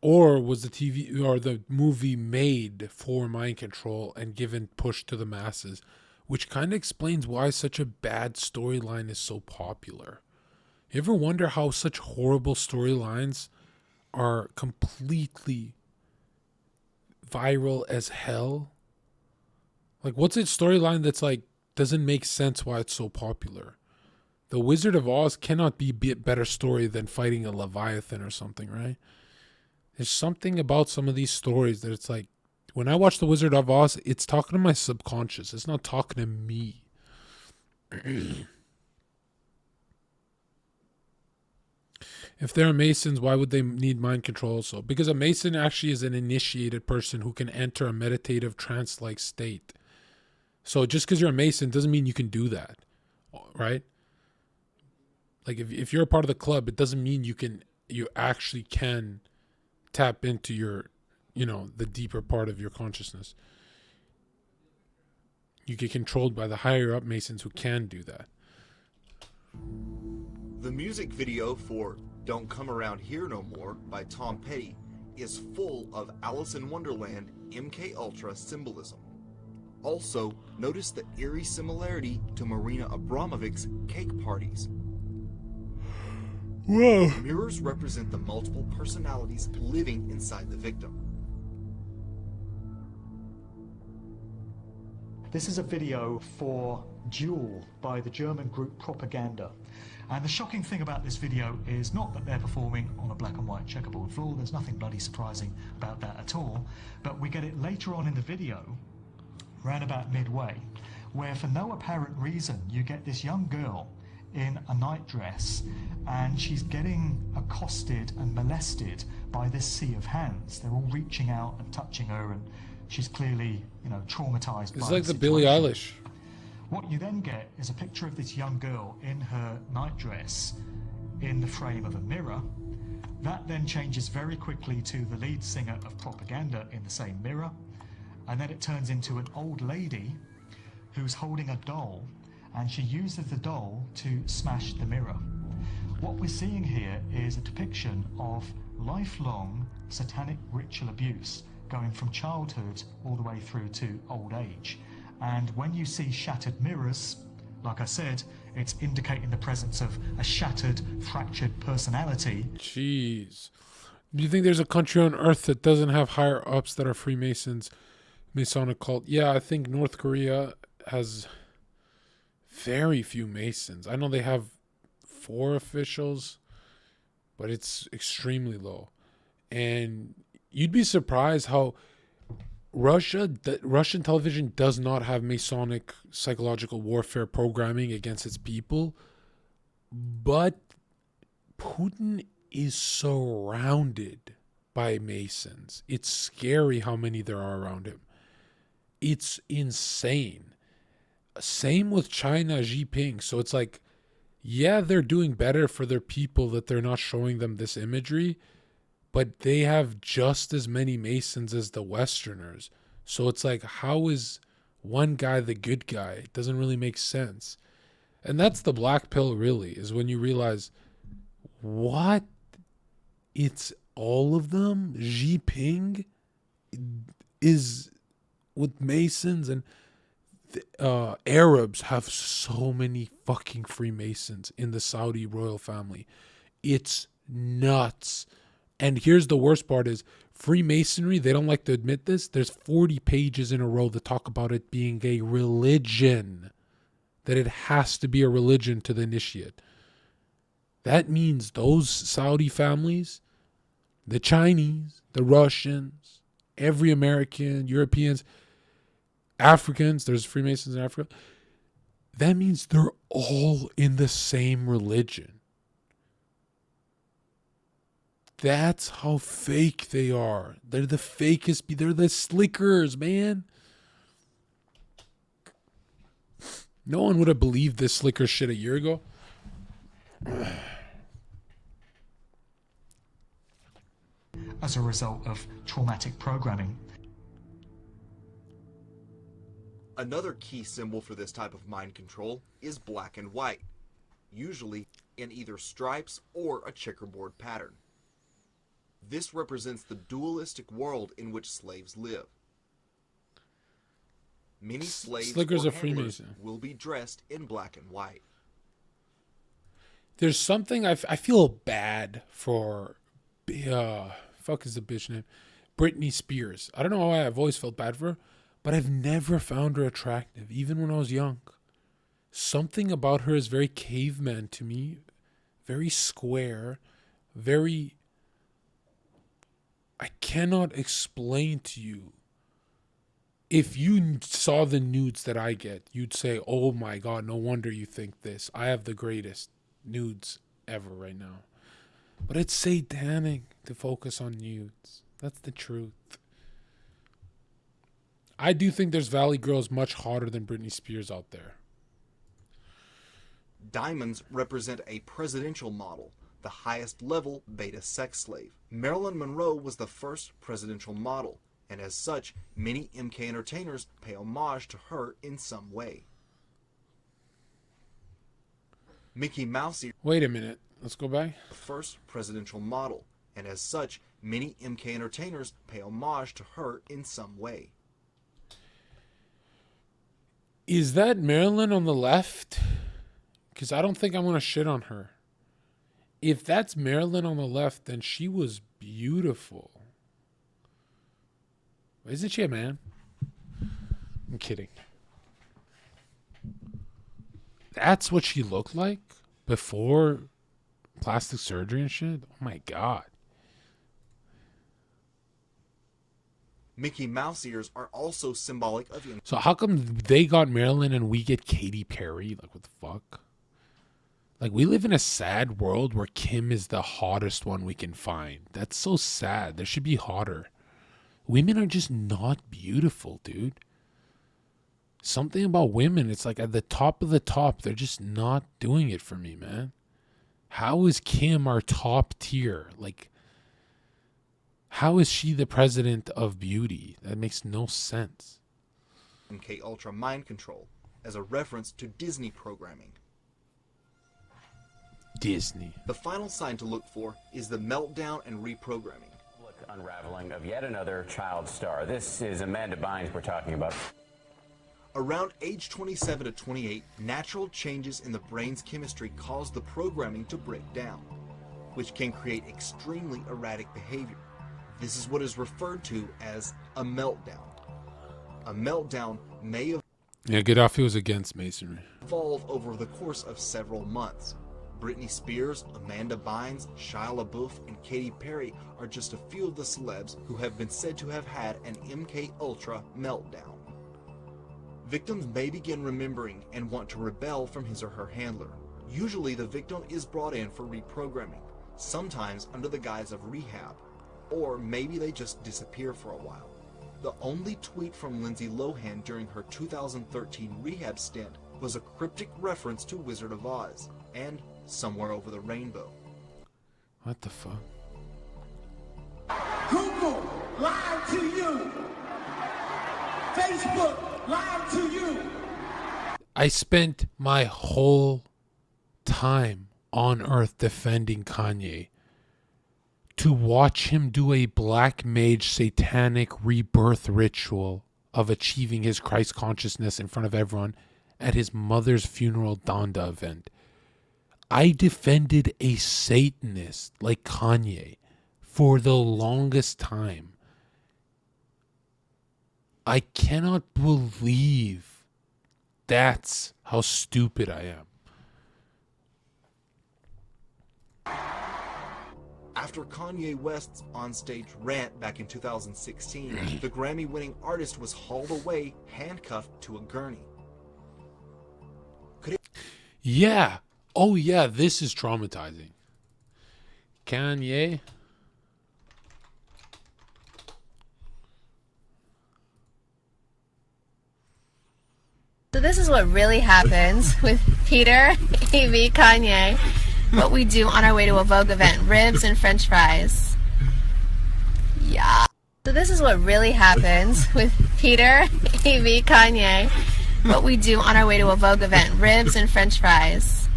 Or was the TV or the movie made for Mind Control and given push to the masses? Which kind of explains why such a bad storyline is so popular. You ever wonder how such horrible storylines are completely viral as hell? Like, what's a storyline that's like doesn't make sense why it's so popular? The Wizard of Oz cannot be a better story than fighting a Leviathan or something, right? There's something about some of these stories that it's like, when I watch The Wizard of Oz, it's talking to my subconscious. It's not talking to me. If they're Masons, why would they need mind control also? Because a Mason actually is an initiated person who can enter a meditative trance-like state. So just because you're a Mason doesn't mean you can do that, right? Like if you're a part of the club, it doesn't mean you actually can tap into your, the deeper part of your consciousness. You get controlled by the higher up Masons who can do that. The music video for Don't Come Around Here No More by Tom Petty is full of Alice in Wonderland MK Ultra symbolism. Also, notice the eerie similarity to Marina Abramovic's cake parties. Whoa. Mirrors represent the multiple personalities living inside the victim. This is a video for Duel by the German group Propaganda. And the shocking thing about this video is not that they're performing on a black and white checkerboard floor. There's nothing bloody surprising about that at all. But we get it later on in the video, round about midway, where for no apparent reason you get this young girl in a nightdress and she's getting accosted and molested by this sea of hands. They're all reaching out and touching her, and she's clearly, traumatized. It's by like the Billie situation. Eilish. What you then get is a picture of this young girl in her nightdress in the frame of a mirror. That then changes very quickly to the lead singer of Propaganda in the same mirror, and then it turns into an old lady who's holding a doll, and she uses the doll to smash the mirror. What we're seeing here is a depiction of lifelong satanic ritual abuse going from childhood all the way through to old age. And when you see shattered mirrors, like I said, it's indicating the presence of a shattered, fractured personality. Jeez. Do you think there's a country on earth that doesn't have higher ups that are Freemasons, Masonic cult? Yeah, I think North Korea has very few Masons. I know they have 4 officials, but it's extremely low. And you'd be surprised how Russian television does not have Masonic psychological warfare programming against its people, but Putin is surrounded by Masons. It's scary how many there are around him. It's insane. Same with China, Xi Jinping. So it's like, yeah, they're doing better for their people that they're not showing them this imagery, but they have just as many Masons as the Westerners. So it's like, how is one guy the good guy? It doesn't really make sense. And that's the black pill, really, is when you realize, what? It's all of them? Xi Jinping is with Masons, and Arabs have so many fucking Freemasons in the Saudi royal family. It's nuts. And here's the worst part is Freemasonry, they don't like to admit this. There's 40 pages in a row that talk about it being a religion, that it has to be a religion to the initiate. That means those Saudi families, the Chinese, the Russians, every American, Europeans, Africans, there's Freemasons in Africa. That means they're all in the same religion. That's how fake they are. They're the fakest. They're the slickers, man. No one would have believed this slicker shit a year ago. As a result of traumatic programming. Another key symbol for this type of mind control is black and white, usually in either stripes or a checkerboard pattern. This represents the dualistic world in which slaves live. Many slaves Slicker's or a handlers Freemason. will be dressed in black and white. There's something I feel bad for. Fuck is the bitch name? Britney Spears. I don't know why I've always felt bad for her, but I've never found her attractive, even when I was young. Something about her is very caveman to me, very square, very. I cannot explain to you. If you saw the nudes that I get, you'd say, oh my God, no wonder you think this. I have the greatest nudes ever right now. But it's satanic to focus on nudes. That's the truth. I do think there's Valley girls much hotter than Britney Spears out there. Diamonds represent a presidential model, the highest level beta sex slave. Marilyn Monroe was the first presidential model, and as such, many MK entertainers pay homage to her in some way. Mickey Mouse ears. Wait a minute. Let's go back. The first presidential model, and as such, many MK entertainers pay homage to her in some way. Is that Marilyn on the left? Because I don't think I'm going to shit on her. If that's Marilyn on the left, then she was beautiful. Isn't she a man? I'm kidding. That's what she looked like before plastic surgery and shit? Oh my God. Mickey Mouse ears are also symbolic of... So how come they got Marilyn and we get Katy Perry? Like, what the fuck? Like, we live in a sad world where Kim is the hottest one we can find. That's so sad. There should be hotter. Women are just not beautiful, dude. Something about women, it's like at the top of the top, they're just not doing it for me, man. How is Kim our top tier? Like, how is she the president of beauty? That makes no sense. MK Ultra mind control as a reference to Disney programming. Disney. The final sign to look for is the meltdown and reprogramming. Unraveling of yet another child star. This is Amanda Bynes we're talking about. Around age 27 to 28, natural changes in the brain's chemistry cause the programming to break down, which can create extremely erratic behavior. This is what is referred to as a meltdown. A meltdown may Yeah, Gaddafi was against masonry. evolve over the course of several months. Britney Spears, Amanda Bynes, Shia LaBeouf, and Katy Perry are just a few of the celebs who have been said to have had an MK Ultra meltdown. Victims may begin remembering and want to rebel from his or her handler. Usually the victim is brought in for reprogramming, sometimes under the guise of rehab, or maybe they just disappear for a while. The only tweet from Lindsay Lohan during her 2013 rehab stint was a cryptic reference to Wizard of Oz and Somewhere Over the Rainbow. What the fuck? Google, live to you. Facebook, live to you. I spent my whole time on earth defending Kanye to watch him do a black mage satanic rebirth ritual of achieving his Christ consciousness in front of everyone at his mother's funeral Donda event. I defended a Satanist like Kanye for the longest time. I cannot believe that's how stupid I am. After Kanye West's onstage rant back in 2016, the Grammy-winning artist was hauled away, handcuffed to a gurney. Yeah. Oh, yeah, this is traumatizing. Kanye. So this is what really happens with Peter, Amy, Kanye. What we do on our way to a Vogue event. Ribs and french fries. Yeah. So this is what really happens with Peter, Evie, Kanye. What we do on our way to a Vogue event. Ribs and french fries.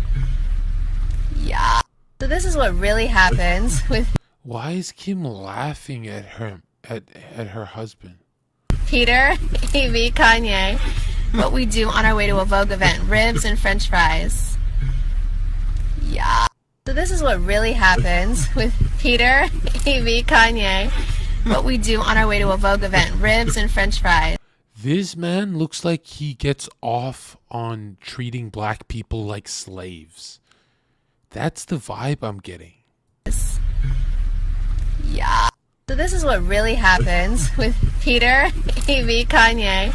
Yeah. So this is what really happens with Why is Kim laughing at her at her husband? Peter, Evie, Kanye. What we do on our way to a Vogue event. Ribs and french fries. Yeah. So this is what really happens with Peter, Evie, Kanye. What we do on our way to a Vogue event. Ribs and french fries. This man looks like he gets off on treating black people like slaves. That's the vibe I'm getting. Yeah. So this is what really happens with Peter, Evie, Kanye.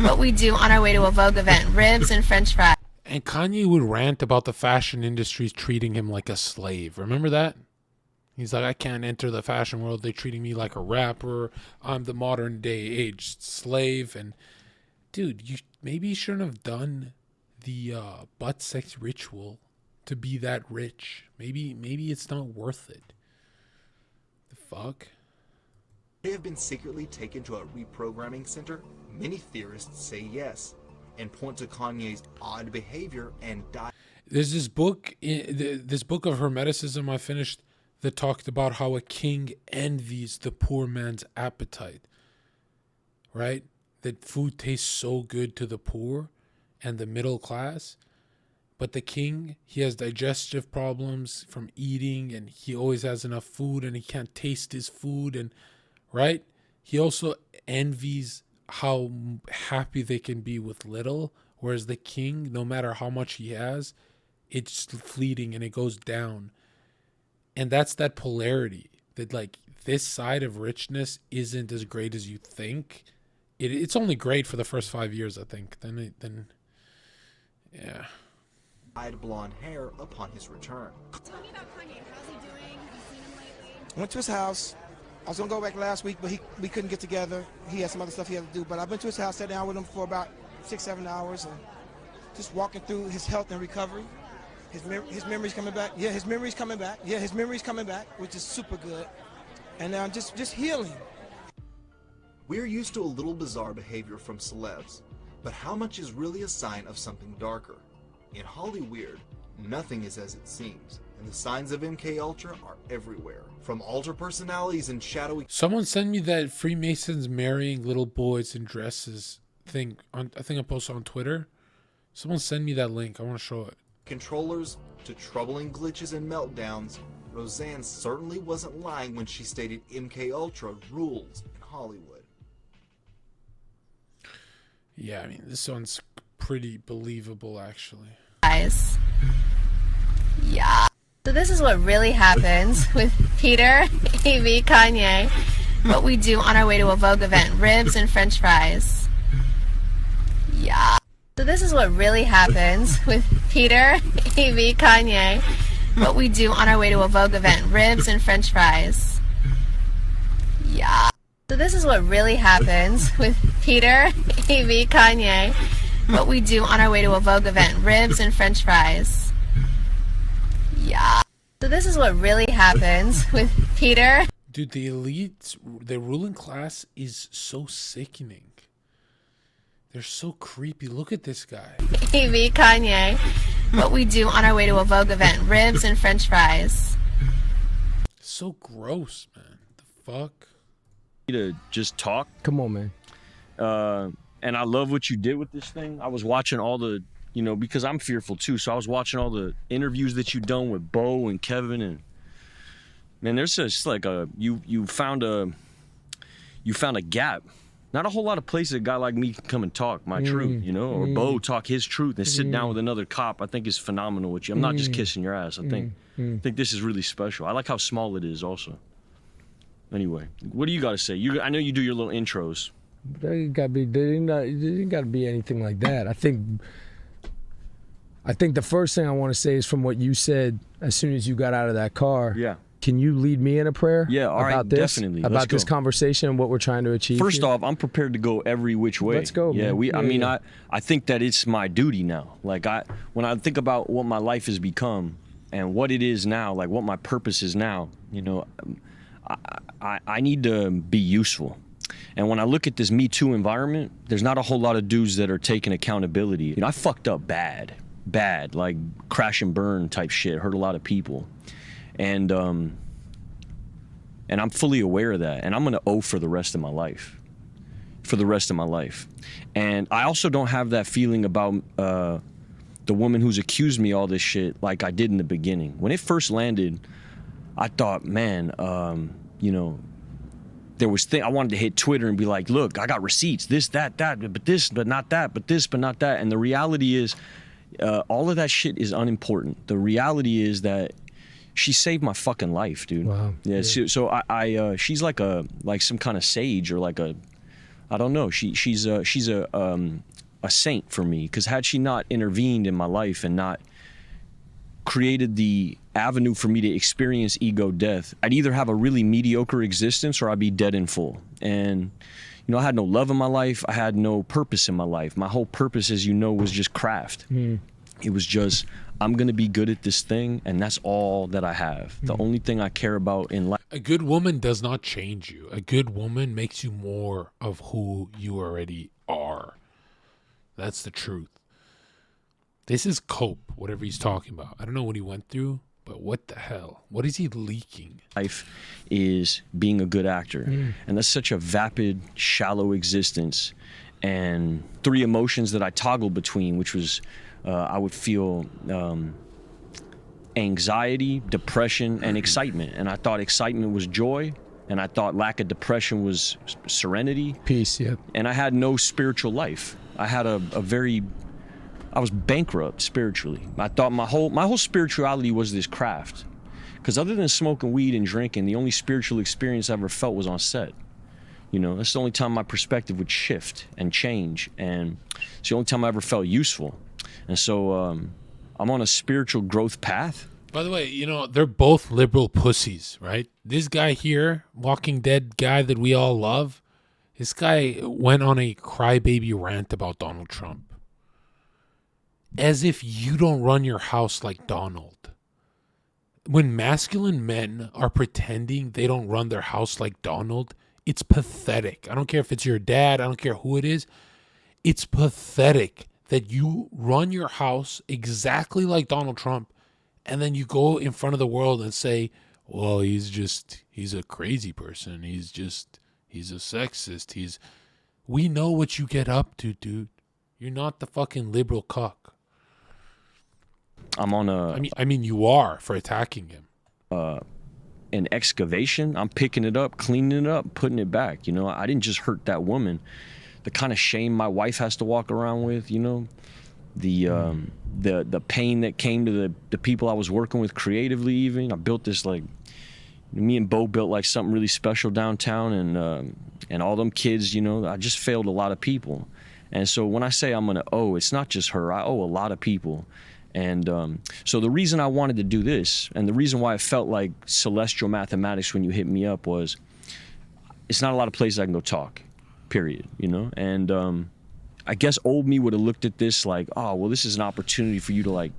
What we do on our way to a Vogue event. Ribs and french fries. And Kanye would rant about the fashion industry treating him like a slave. Remember that? He's like, I can't enter the fashion world. They're treating me like a rapper. I'm the modern day age slave. And dude, maybe you shouldn't have done the butt sex ritual to be that rich. Maybe it's not worth it. The fuck? They have been secretly taken to a reprogramming center? Many theorists say yes, and point to Kanye's odd behavior and There's this book of Hermeticism I finished that talked about how a king envies the poor man's appetite, right? That food tastes so good to the poor and the middle class, but the king, he has digestive problems from eating, and he always has enough food and he can't taste his food, and right? He also envies how happy they can be with little, whereas the king, no matter how much he has, it's fleeting and it goes down. And that's that polarity that, like, this side of richness isn't as great as you think. It's only great for the first 5 years, I think. Then yeah. dyed blonde hair upon his return. Tell me about Kanye. How's he doing? Have you seen him lately? Went to his house. I was gonna go back last week, but we couldn't get together. He had some other stuff he had to do. But I went to his house, sat down with him for about 6-7 hours, and just walking through his health and recovery. His memory's coming back. Yeah, his memory's coming back. Yeah, his memory's coming back, which is super good. And just healing. We're used to a little bizarre behavior from celebs, but how much is really a sign of something darker? In Hollyweird, nothing is as it seems, and the signs of MK Ultra are everywhere. From alter personalities and shadowy... Someone sent me that Freemasons marrying little boys in dresses thing. I think I posted on Twitter. Someone send me that link. I want to show it. Controllers to troubling glitches and meltdowns, Roseanne certainly wasn't lying when she stated MK Ultra rules in Hollywood. Yeah, I mean, this one's pretty believable, actually. Guys. Yeah. So this is what really happens with Peter, Evie, Kanye. What we do on our way to a Vogue event. Ribs and french fries. Yeah. So this is what really happens with Peter, Evie, Kanye. What we do on our way to a Vogue event. Ribs and french fries. Yeah. So this is what really happens with Peter, Evie, Kanye. What we do on our way to a Vogue event. Ribs and french fries. Yeah. So this is what really happens with Peter. Dude, the elites, the ruling class is so sickening. They're so creepy. Look at this guy. Evie, Kanye. What we do on our way to a Vogue event. Ribs and french fries. So gross, man. The fuck? To just talk. Come on, man. And I love what you did with this thing. I was watching all the, because I'm fearful too. So I was watching all the interviews that you've done with Bo and Kevin, and man, there's just like you found a gap. Not a whole lot of places a guy like me can come and talk my truth, or Bo talk his truth and sit down with another cop. I think is phenomenal with you. I'm not just kissing your ass. I think this is really special. I like how small it is also. Anyway, what do you got to say? I know you do your little intros. They ain't got to be anything like that. I think the first thing I want to say is from what you said as soon as you got out of that car. Yeah. Can you lead me in a prayer? Yeah, all right, definitely. About this conversation and what we're trying to achieve? First off, I'm prepared to go every which way. Let's go, yeah, man. I think that it's my duty now. Like, when I think about what my life has become and what it is now, like what my purpose is now, I need to be useful. And when I look at this Me Too environment, there's not a whole lot of dudes that are taking accountability. You know, I fucked up bad, like crash and burn type shit, hurt a lot of people. And I'm fully aware of that. And I'm gonna owe for the rest of my life. And I also don't have that feeling about the woman who's accused me all this shit like I did in the beginning. When it first landed, I thought, man, you know, there was I wanted to hit Twitter and be like, look, I got receipts, this, that, but this, but not that, but this, but not that. And the reality is, all of that shit is unimportant. The reality is that she saved my fucking life, dude. Wow. Yeah. So I she's like some kind of sage or like I don't know. She's a saint for me, because had she not intervened in my life and not created the avenue for me to experience ego death, I'd either have a really mediocre existence or I'd be dead in full. And you know, I had no love in my life. I had no purpose in my life. My whole purpose, as you know, was just craft. It was just, I'm gonna be good at this thing, and that's all that I have. The only thing I care about in life. A good woman does not change you. A good woman makes you more of who you already are. That's the truth. This is cope, whatever he's talking about. I don't know what he went through, but what the hell? What is he leaking? Life is being a good actor. And that's such a vapid, shallow existence. And 3 emotions that I toggled between, which was I would feel anxiety, depression, and excitement. And I thought excitement was joy, and I thought lack of depression was serenity. Peace, yeah. And I had no spiritual life. I had I was bankrupt spiritually. I thought my whole spirituality was this craft. Because other than smoking weed and drinking, the only spiritual experience I ever felt was on set. You know, that's the only time my perspective would shift and change. And it's the only time I ever felt useful. And so I'm on a spiritual growth path. By the way, you know, they're both liberal pussies, right? This guy here, Walking Dead guy that we all love, this guy went on a crybaby rant about Donald Trump. As if you don't run your house like Donald. When masculine men are pretending they don't run their house like Donald, it's pathetic. I don't care if it's your dad, I don't care who it is. It's pathetic that you run your house exactly like Donald Trump, and then you go in front of the world and say, well, he's a crazy person. He's a sexist. We know what you get up to, dude. You're not the fucking liberal cuck. I'm on a... I mean, you are for attacking him. An excavation. I'm picking it up, cleaning it up, putting it back. You know, I didn't just hurt that woman. The kind of shame my wife has to walk around with, you know, the pain that came to the people I was working with creatively. Even I built this, like, me and Bo built like something really special downtown, and all them kids, you know, I just failed a lot of people. And so when I say I'm gonna owe, it's not just her. I owe a lot of people. And so the reason I wanted to do this, and the reason why I felt like celestial mathematics when you hit me up, was it's not a lot of places I can go talk, period, you know? And I guess old me would have looked at this like, oh, well, this is an opportunity for you to, like,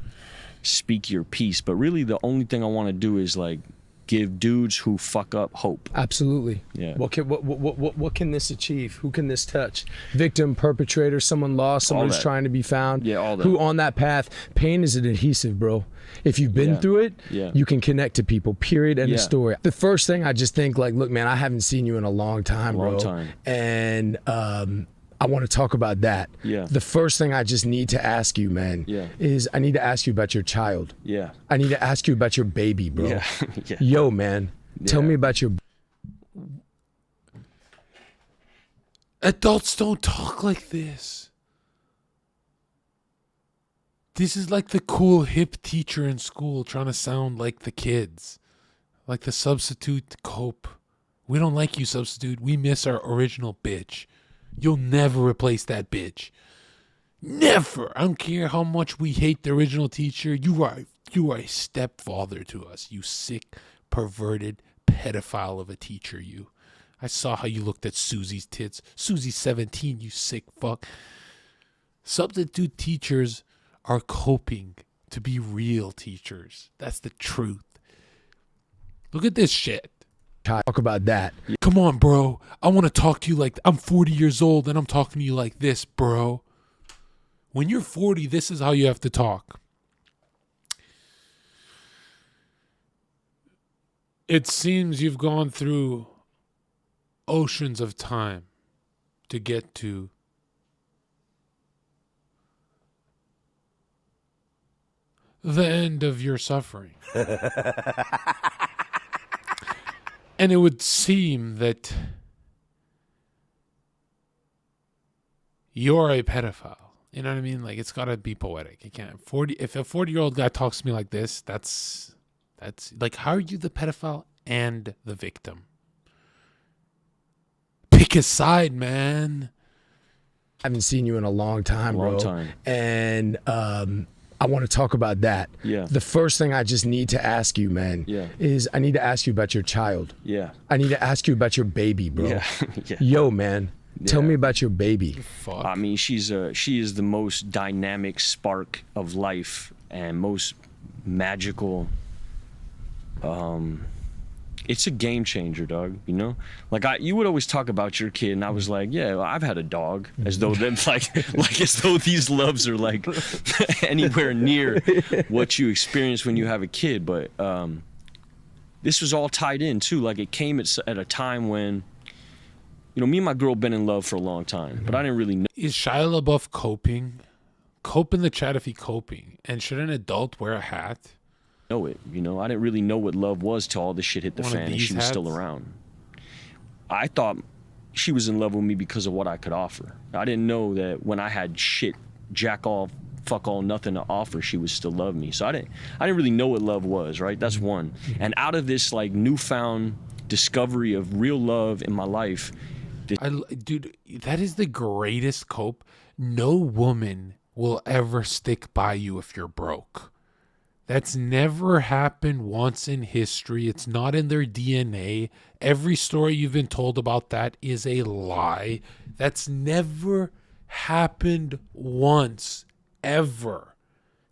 speak your piece. But really the only thing I want to do is, like, give dudes who fuck up hope. Absolutely. Yeah. What can this achieve? Who can this touch? Victim, perpetrator, someone lost, someone who's trying to be found. Yeah, all that. Who on that path? Pain is an adhesive, bro. If you've been through it, you can connect to people, period, end of story. The first thing I just think, like, look, man, I haven't seen you in a long time, bro. And I want to talk about that. Yeah. The first thing I just need to ask you, man, is I need to ask you about your child. Yeah. I need to ask you about your baby, bro. Yeah. Yeah. Yo, man, tell me about your... Adults don't talk like this. This is like the cool hip teacher in school trying to sound like the kids. Like the substitute cope. We don't like you, substitute. We miss our original bitch. You'll never replace that bitch. Never. I don't care how much we hate the original teacher. You are a stepfather to us, you sick, perverted pedophile of a teacher, you. I saw how you looked at Susie's tits. Susie's 17, you sick fuck. Substitute teachers are coping to be real teachers. That's the truth. Look at this shit. child. Talk about that. Come on, bro. I want to talk to you like I'm 40 years old and I'm talking to you like this, bro. When you're 40, this is how you have to talk. It seems you've gone through oceans of time to get to the end of your suffering. And it would seem that you're a pedophile. You know what I mean? Like, it's got to be poetic. You can't. If a 40-year-old guy talks to me like this, that's like, how are you the pedophile and the victim? Pick a side, man. I haven't seen you in a long time, bro. Long time. And I want to talk about that. Yeah. The first thing I just need to ask you, man, is I need to ask you about your child. Yeah. I need to ask you about your baby, bro. Yeah. Yeah. Yo, man. Tell me about your baby. Fuck. I mean, she is the most dynamic spark of life and most magical. It's a game changer, dog. You know, like you would always talk about your kid, and I was like, yeah, well, I've had a dog, as though them like as though these loves are like anywhere near what you experience when you have a kid. But this was all tied in too. Like, it came at a time when, you know, me and my girl been in love for a long time, but I didn't really know. Is Shia LaBeouf coping? Cope in the chat if he coping. And should an adult wear a hat? Know it, you know, I didn't really know what love was till all this shit hit the One of fan and these she was still hats? around. I thought she was in love with me because of what I could offer. I didn't know that when I had shit, jack all, fuck all, nothing to offer, she would still love me. So I didn't really know what love was, right? That's one. And out of this like newfound discovery of real love in my life, Dude, that is the greatest cope. No woman will ever stick by you if you're broke. That's never happened once in history. It's not in their DNA. Every story you've been told about that is a lie. That's never happened once, ever.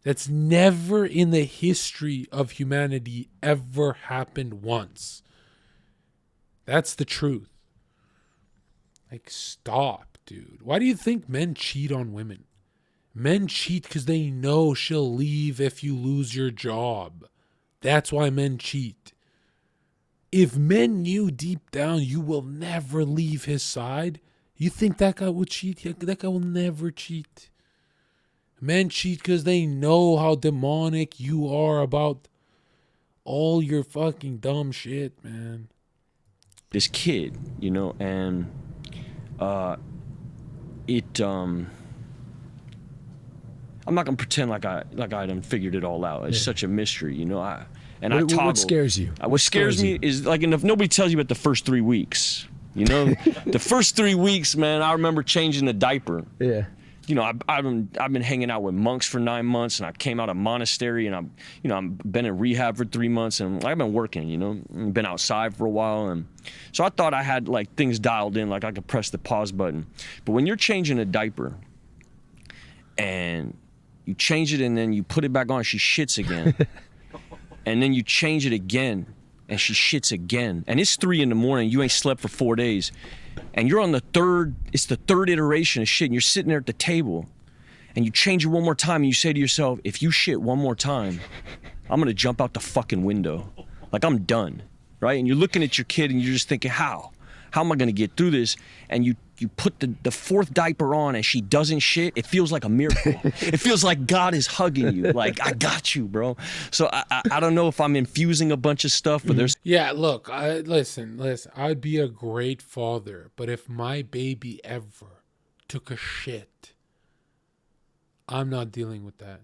That's never in the history of humanity ever happened once. That's the truth. Like, stop, dude. Why do you think men cheat on women? Men cheat because they know she'll leave if you lose your job. That's why men cheat. If men knew deep down you will never leave his side, you think that guy would cheat? That guy will never cheat. Men cheat because they know how demonic you are about all your fucking dumb shit, man. this kid, you know, and I'm not gonna pretend like I done figured it all out. It's such a mystery, you know. What scares you? What scares me is, like, and if nobody tells you about the first 3 weeks, you know, the first 3 weeks, man. I remember changing the diaper. Yeah. You know, I've been hanging out with monks for 9 months, and I came out of monastery, and I've been in rehab for 3 months, and I've been working, you know, been outside for a while, and so I thought I had like things dialed in, like I could press the pause button. But when you're changing a diaper, and you change it and then you put it back on, she shits again, and then you change it again, and she shits again, and it's 3 in the morning, you ain't slept for 4 days. And you're on it's the third iteration of shit, and you're sitting there at the table, and you change it one more time, and you say to yourself, if you shit one more time, I'm gonna jump out the fucking window. Like, I'm done, right? And you're looking at your kid, and you're just thinking, how am I gonna get through this? And you put the fourth diaper on, and she doesn't shit. It feels like a miracle. It feels like God is hugging you. Like, I got you, bro. So I don't know if I'm infusing a bunch of stuff, but there's... Yeah, look, listen, I'd be a great father, but if my baby ever took a shit, I'm not dealing with that.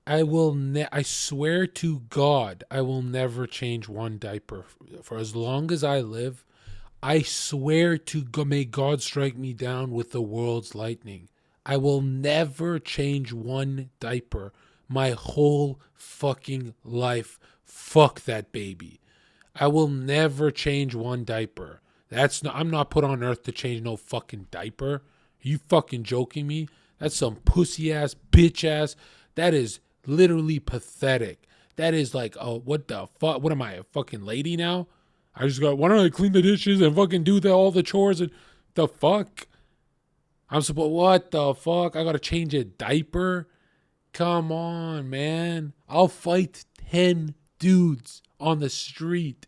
I swear to God, I will never change one diaper. For as long as I live, I swear to God, may God strike me down with the world's lightning. I will never change one diaper my whole fucking life. Fuck that baby. I will never change one diaper. I'm not put on earth to change no fucking diaper. Are you fucking joking me? That's some pussy ass, bitch ass. That is literally pathetic. That is like, oh, what the fuck? What am I, a fucking lady now? I just got, why don't I clean the dishes and fucking do all the chores and the fuck? What the fuck? I gotta change a diaper? Come on, man. I'll fight 10 dudes on the street,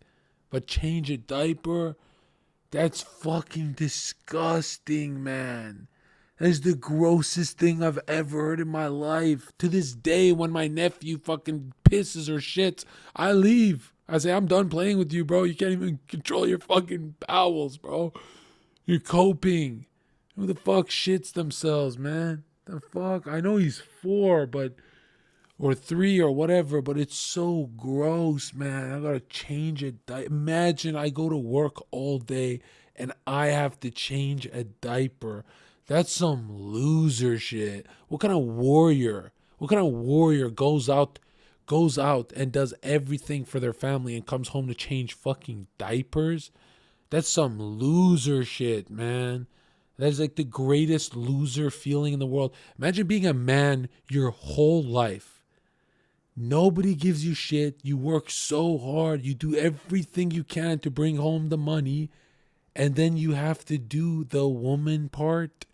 but change a diaper? That's fucking disgusting, man. That is the grossest thing I've ever heard in my life. To this day, when my nephew fucking pisses or shits, I leave. I say, I'm done playing with you, bro. You can't even control your fucking bowels, bro. You're coping. Who the fuck shits themselves, man? The fuck? I know he's 4, or 3 or whatever, but it's so gross, man. I gotta change a diaper. Imagine I go to work all day and I have to change a diaper. That's some loser shit. What kind of warrior goes out and does everything for their family and comes home to change fucking diapers? That's some loser shit, man. That is like the greatest loser feeling in the world. Imagine being a man your whole life. Nobody gives you shit. You work so hard. You do everything you can to bring home the money. And then you have to do the woman part.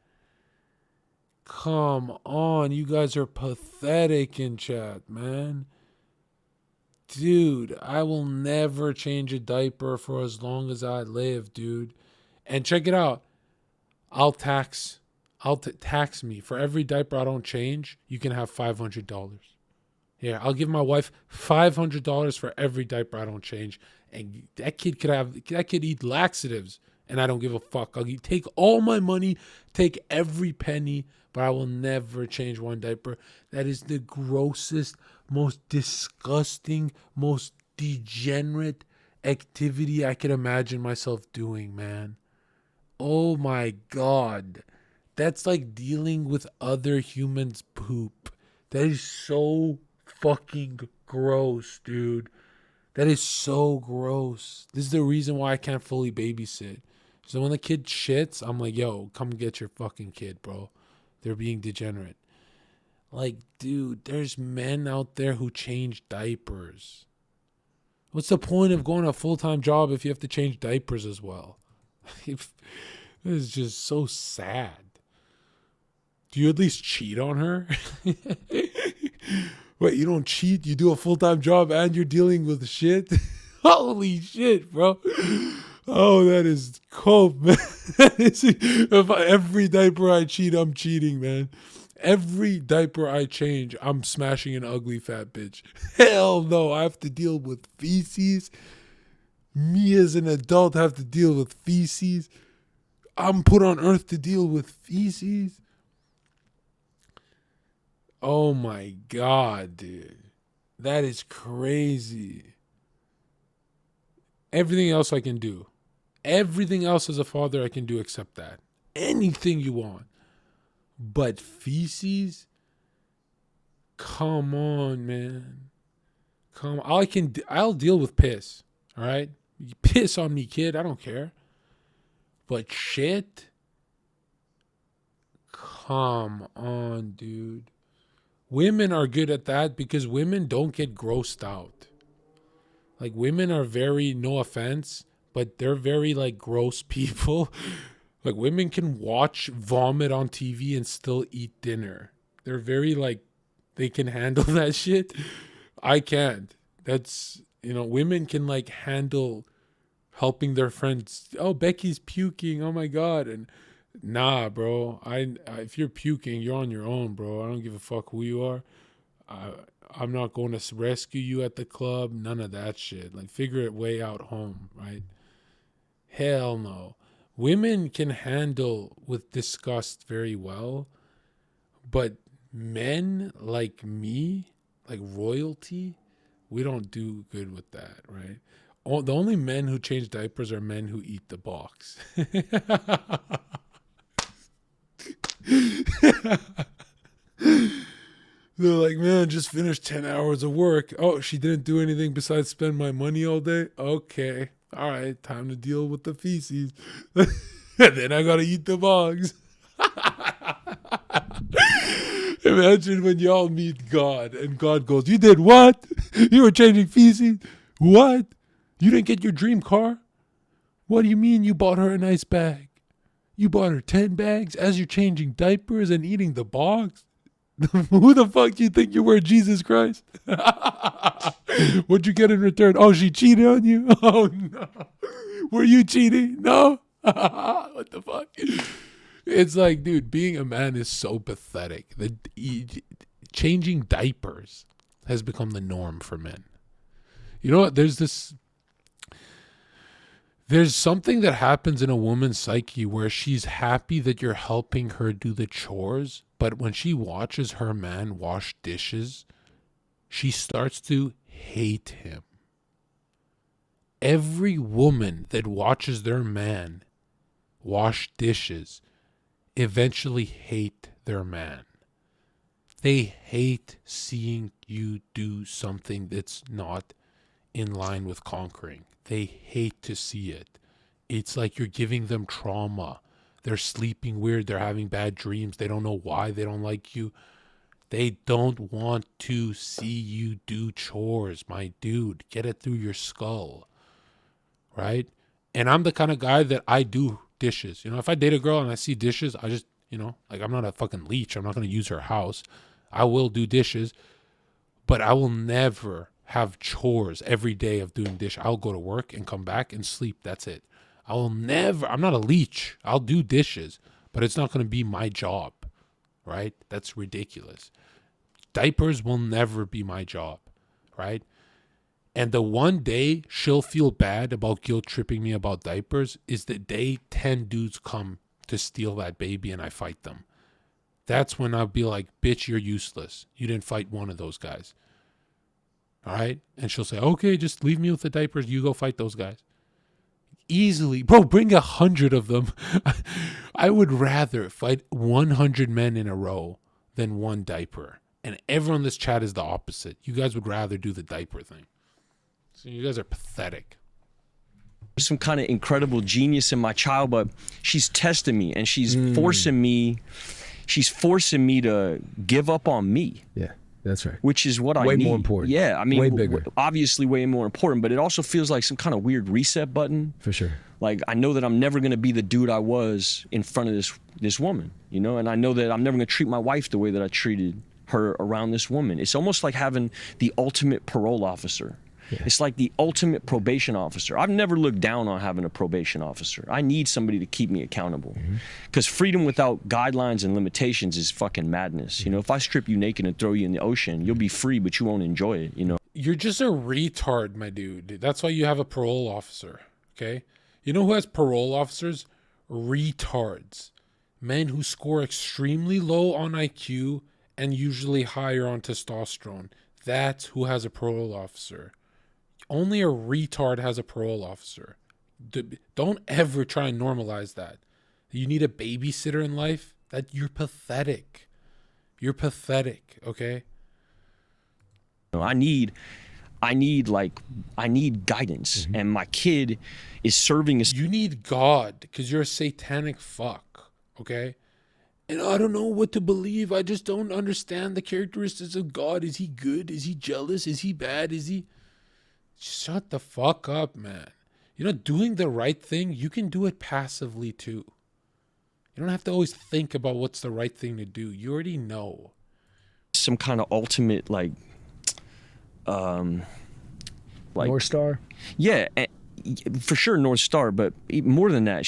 Come on. You guys are pathetic in chat, man. Dude, I will never change a diaper for as long as I live, dude. And check it out. Tax me. For every diaper I don't change, you can have $500. Yeah, I'll give my wife $500 for every diaper I don't change. And that kid could eat laxatives, and I don't give a fuck. I'll take all my money, take every penny, but I will never change one diaper. That is the grossest, most disgusting, most degenerate activity I could imagine myself doing, man. Oh my God. That's like dealing with other humans' poop. That is so fucking gross, dude. That is so gross. This is the reason why I can't fully babysit. So when the kid shits, I'm like, yo, come get your fucking kid, bro. They're being degenerate. Like, dude, there's men out there who change diapers. What's the point of going to a full-time job if you have to change diapers as well? It's just so sad. Do you at least cheat on her? Wait, you don't cheat? You do a full-time job and you're dealing with shit? Holy shit, bro. Oh, that is cope, man. Every diaper I cheat, I'm cheating, man. Every diaper I change, I'm smashing an ugly fat bitch. Hell no, I have to deal with feces. Me as an adult have to deal with feces. I'm put on earth to deal with feces. Oh my God, dude. That is crazy. Everything else I can do. Everything else as a father I can do except that. Anything you want. But feces? Come on, man. Come on. I'll deal with piss. All right? You piss on me, kid. I don't care. But shit? Come on, dude. Women are good at that because women don't get grossed out. Like, women are very, no offense, but they're very, like, gross people. Like, women can watch vomit on TV and still eat dinner. They're very, like, they can handle that shit. I can't. That's, women can, like, handle helping their friends. Oh, Becky's puking. Oh, my God. And nah, bro. If you're puking, you're on your own, bro. I don't give a fuck who you are. I'm not going to rescue you at the club. None of that shit. Like, figure it way out home, right? Hell no. Women can handle with disgust very well, but men like me, like royalty, we don't do good with that, right? The only men who change diapers are men who eat the box. They're like, man, just finished 10 hours of work. Oh, she didn't do anything besides spend my money all day? Okay. All right, time to deal with the feces. And then I got to eat the box. Imagine when y'all meet God and God goes, you did what? You were changing feces? What? You didn't get your dream car? What do you mean you bought her a nice bag? You bought her 10 bags as you're changing diapers and eating the box? Who the fuck do you think you were, Jesus Christ? What'd you get in return? Oh, she cheated on you? Oh, no. Were you cheating? No? What the fuck? It's like, dude, being a man is so pathetic. Changing diapers has become the norm for men. You know what? There's something that happens in a woman's psyche where she's happy that you're helping her do the chores, but when she watches her man wash dishes, she starts to hate him. Every woman that watches their man wash dishes eventually hate their man. They hate seeing you do something that's not in line with conquering. They hate to see it. It's like you're giving them trauma. They're sleeping weird. They're having bad dreams. They don't know why they don't like you. They don't want to see you do chores, my dude. Get it through your skull, right? And I'm the kind of guy that I do dishes. You know, if I date a girl and I see dishes, I just, you know, like, I'm not a fucking leech. I'm not going to use her house. I will do dishes, but I will never have chores every day of doing dish. I'll go to work and come back and sleep. That's it. I will never, I'm not a leech. I'll do dishes, but it's not going to be my job, right? That's ridiculous. Diapers will never be my job, right? And the one day she'll feel bad about guilt tripping me about diapers is the day 10 dudes come to steal that baby and I fight them. That's when I'll be like, bitch, you're useless. You didn't fight one of those guys. All right? And she'll say, okay, just leave me with the diapers. You go fight those guys. Easily. Bro, bring 100 of them. I would rather fight 100 men in a row than one diaper. And everyone in this chat is the opposite. You guys would rather do the diaper thing. So you guys are pathetic. Some kind of incredible genius in my child, but she's testing me and she's forcing me to give up on me. Yeah, that's right. Which is what I need. Way more important. Yeah, I mean, way bigger. Obviously way more important, but it also feels like some kind of weird reset button. For sure. Like, I know that I'm never going to be the dude I was in front of this woman, you know? And I know that I'm never going to treat my wife the way that I treated her around this woman. It's almost like having the ultimate parole officer. Yeah. It's like the ultimate probation officer. I've never looked down on having a probation officer. I need somebody to keep me accountable. Because freedom without guidelines and limitations is fucking madness. You know, if I strip you naked and throw you in the ocean, you'll be free, but you won't enjoy it, you know? You're just a retard, my dude. That's why you have a parole officer, okay? You know who has parole officers? Retards. Men who score extremely low on IQ and usually higher on testosterone. That's who has a parole officer. Only a retard has a parole officer. Don't ever try and normalize that. You need a babysitter in life? That you're pathetic. You're pathetic, okay? I need guidance, and my kid is serving as... You need God, because you're a satanic fuck, okay? And I don't know what to believe. I just don't understand the characteristics of God. Is he good? Is he jealous? Is he bad? Is he... Shut the fuck up, man. You know, doing the right thing, you can do it passively too. You don't have to always think about what's the right thing to do. You already know. Some kind of ultimate, like North Star? Yeah, for sure North Star, but more than that,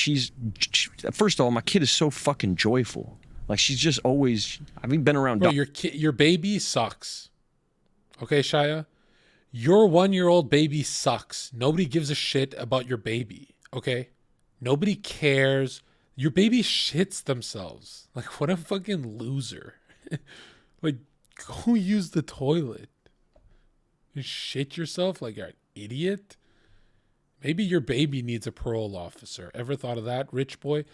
first of all, my kid is so fucking joyful. Like, she's just always, I've been around... Bro, your baby sucks. Okay, Shia? Your 1-year-old baby sucks. Nobody gives a shit about your baby, okay? Nobody cares. Your baby shits themselves. Like, what a fucking loser. Like, go use the toilet. You shit yourself like you're an idiot? Maybe your baby needs a parole officer. Ever thought of that, rich boy?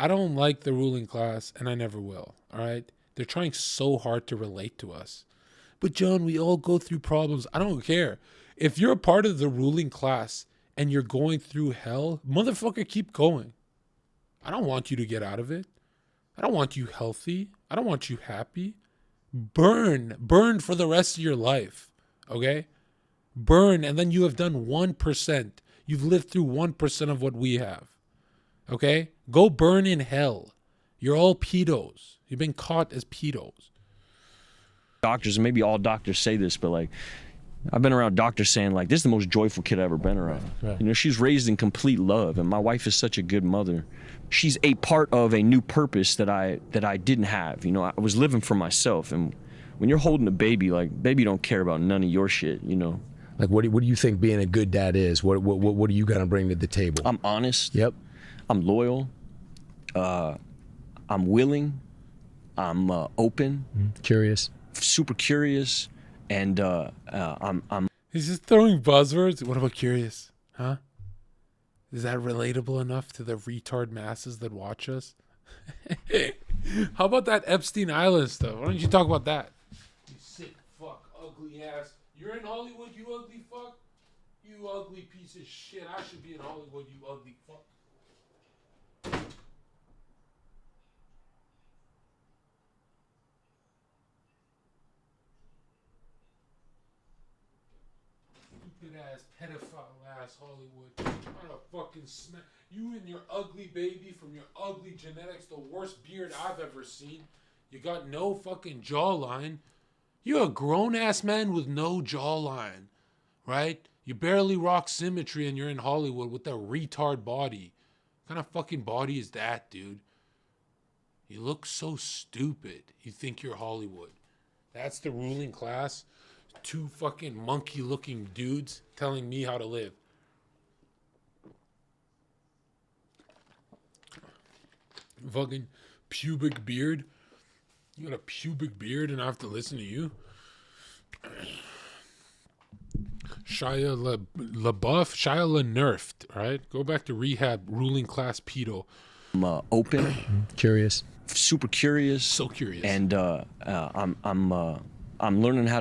I don't like the ruling class, and I never will, all right? They're trying so hard to relate to us. But John, we all go through problems. I don't care. If you're a part of the ruling class and you're going through hell, motherfucker, keep going. I don't want you to get out of it. I don't want you healthy. I don't want you happy. Burn for the rest of your life, okay? Burn, and then you have done 1%. You've lived through 1% of what we have. Okay? Go burn in hell. You're all pedos. You've been caught as pedos. Doctors, and maybe all doctors say this, but like, I've been around doctors saying like, this is the most joyful kid I've ever been around. Right. You know, she's raised in complete love, and my wife is such a good mother. She's a part of a new purpose that I didn't have. You know, I was living for myself, and when you're holding a baby, like, baby don't care about none of your shit, you know. Like, what do you think being a good dad is? What do you gotta bring to the table? I'm honest. Yep. I'm loyal. I'm willing. I'm open. Curious. Super curious. And I'm. He's just throwing buzzwords. What about curious? Huh? Is that relatable enough to the retard masses that watch us? How about that Epstein Island stuff? Why don't you talk about that? You sick fuck, ugly ass. You're in Hollywood, you ugly fuck. You ugly piece of shit. I should be in Hollywood, you ugly fuck. Stupid ass, pedophile ass Hollywood. Trying to fucking smack you and your ugly baby from your ugly genetics, the worst beard I've ever seen. You got no fucking jawline. You're a grown ass man with no jawline, right? You barely rock symmetry and you're in Hollywood with that retard body. What kind of fucking body is that, dude? You look so stupid. You think you're Hollywood. That's the ruling class. Two fucking monkey looking dudes telling me how to live. Fucking pubic beard. You got a pubic beard and I have to listen to you? Shia LaBeouf, Shia LaNerfed, right? Go back to rehab, ruling class pedo. I'm open, curious, super curious, so curious, and I'm learning how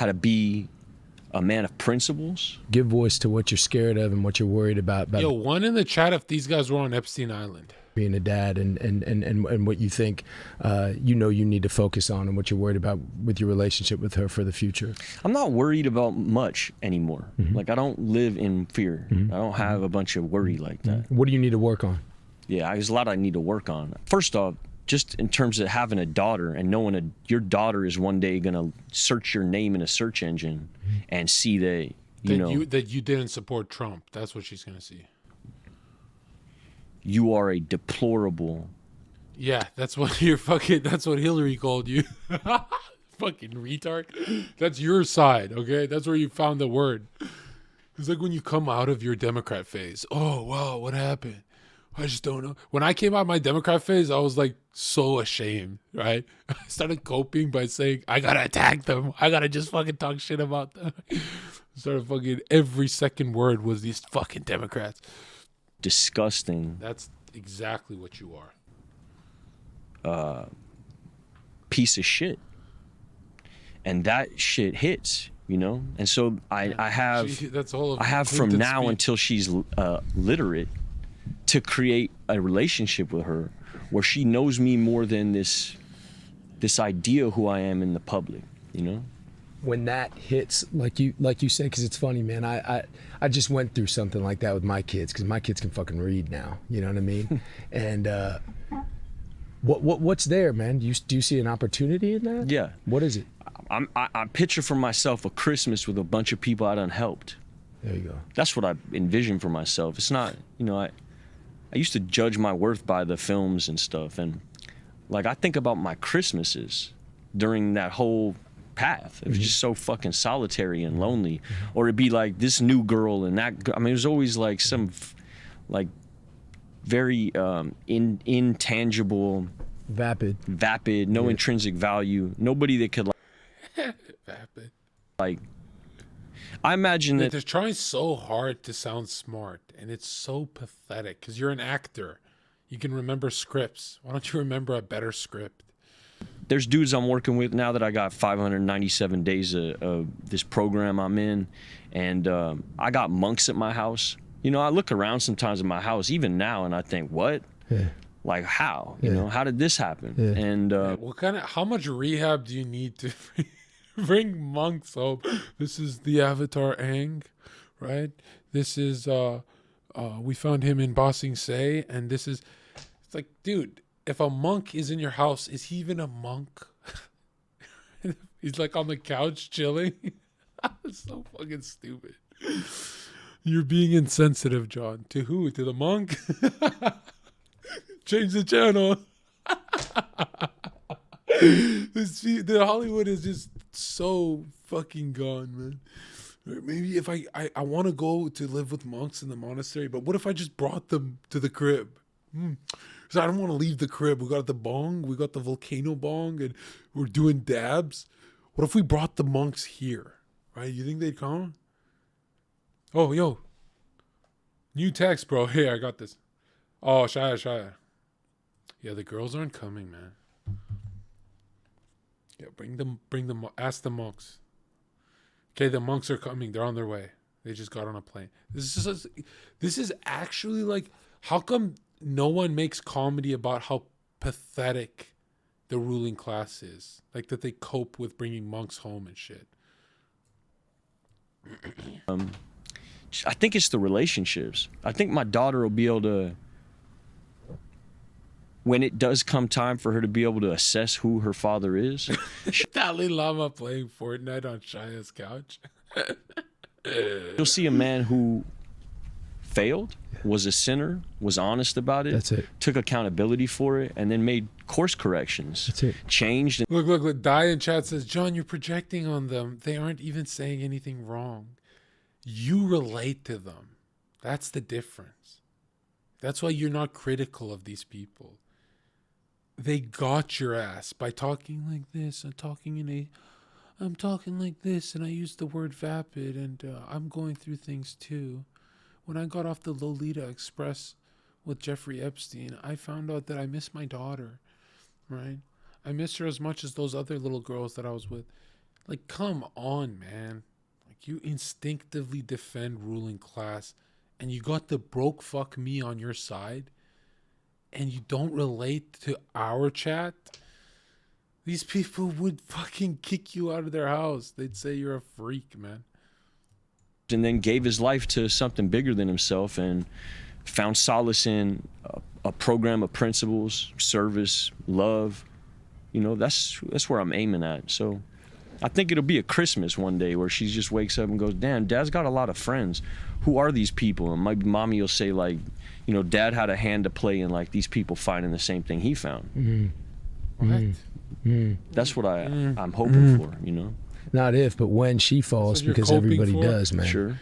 to be a man of principles. Give voice to what you're scared of and what you're worried about. Yo, one in the chat if these guys were on Epstein Island. Being a dad and what you think you need to focus on and what you're worried about with your relationship with her for the future. I'm not worried about much anymore. Like, I don't live in fear. I don't have a bunch of worry like that. What do you need to work on? Yeah, there's a lot I need to work on. First off, just in terms of having a daughter and knowing your daughter is one day gonna search your name in a search engine and see that you didn't support Trump. That's what she's gonna see. You are a deplorable. Yeah, that's what that's what Hillary called you. Fucking retard. That's your side, okay? That's where you found the word. It's like when you come out of your Democrat phase. Oh, wow, what happened? I just don't know. When I came out of my Democrat phase, I was like so ashamed, right? I started coping by saying, I gotta attack them. I gotta just fucking talk shit about them. Started fucking, every second word was these fucking Democrats. Disgusting. That's exactly what you are. Piece of shit. And that shit hits, And so I have from now until she's literate to create a relationship with her where she knows me more than this idea of who I am in the public, When that hits, like you said, because it's funny, man. I just went through something like that with my kids because my kids can fucking read now. You know what I mean? And what's there, man? Do you see an opportunity in that? Yeah. What is it? I picture for myself a Christmas with a bunch of people I done helped. There you go. That's what I envision for myself. It's not, I used to judge my worth by the films and stuff, and like I think about my Christmases during that whole path. It was just so fucking solitary and lonely. Or it'd be like this new girl and that it was always like some like very intangible, vapid, no intrinsic value, nobody that could vapid. Like, I imagine that they're trying so hard to sound smart, and it's so pathetic because you're an actor. You can remember scripts. Why don't you remember a better script? There's dudes I'm working with now that I got 597 days of this program I'm in, and I got monks at my house. I look around sometimes at my house, even now, and I think, what? Yeah. Like, how? How did this happen? Yeah. And how much rehab do you need to bring monks home? This is the Avatar Aang, right? This is we found him in Ba Sing Se, and this is, it's like, dude, if a monk is in your house, is he even a monk? He's like on the couch chilling. It's so fucking stupid. You're being insensitive, John. To who? To the monk? Change the channel. The Hollywood is just so fucking gone, man. Maybe if I want to go to live with monks in the monastery, but what if I just brought them to the crib? So I don't want to leave the crib. We got the bong, we got the volcano bong, and we're doing dabs. What if we brought the monks here? Right? You think they'd come? Oh, yo. New text, bro. Hey, I got this. Oh, Shia. Yeah, the girls aren't coming, man. Yeah, bring them, ask the monks. Okay, the monks are coming. They're on their way. They just got on a plane. This is actually like, how come no one makes comedy about how pathetic the ruling class is? Like that they cope with bringing monks home and shit. I think it's the relationships. I think my daughter will be able to, when it does come time for her to be able to assess who her father is. Dalai Lama playing Fortnite on Shaya's couch. You'll see a man who failed, was a sinner, was honest about it. That's it. Took accountability for it, and then made course corrections. That's it. Changed. Look. Di in chat says, John, you're projecting on them. They aren't even saying anything wrong. You relate to them. That's the difference. That's why you're not critical of these people. They got your ass by talking like this. I'm talking like this, and I use the word vapid, and I'm going through things too. When I got off the Lolita Express with Jeffrey Epstein, I found out that I miss my daughter, right? I miss her as much as those other little girls that I was with. Like, come on, man. Like, you instinctively defend ruling class, and you got the broke fuck me on your side, and you don't relate to our chat. These people would fucking kick you out of their house. They'd say you're a freak, man. And then gave his life to something bigger than himself and found solace in a program of principles, service, love. You know, that's where I'm aiming at. So I think it'll be a Christmas one day where she just wakes up and goes, damn, Dad's got a lot of friends. Who are these people? And my mommy will say, like, you know, Dad had a hand to play in, like, these people finding the same thing he found. Mm-hmm. What? Mm-hmm. That's what I'm hoping for, you know? Not if, but when she falls, because everybody does, man. Sure.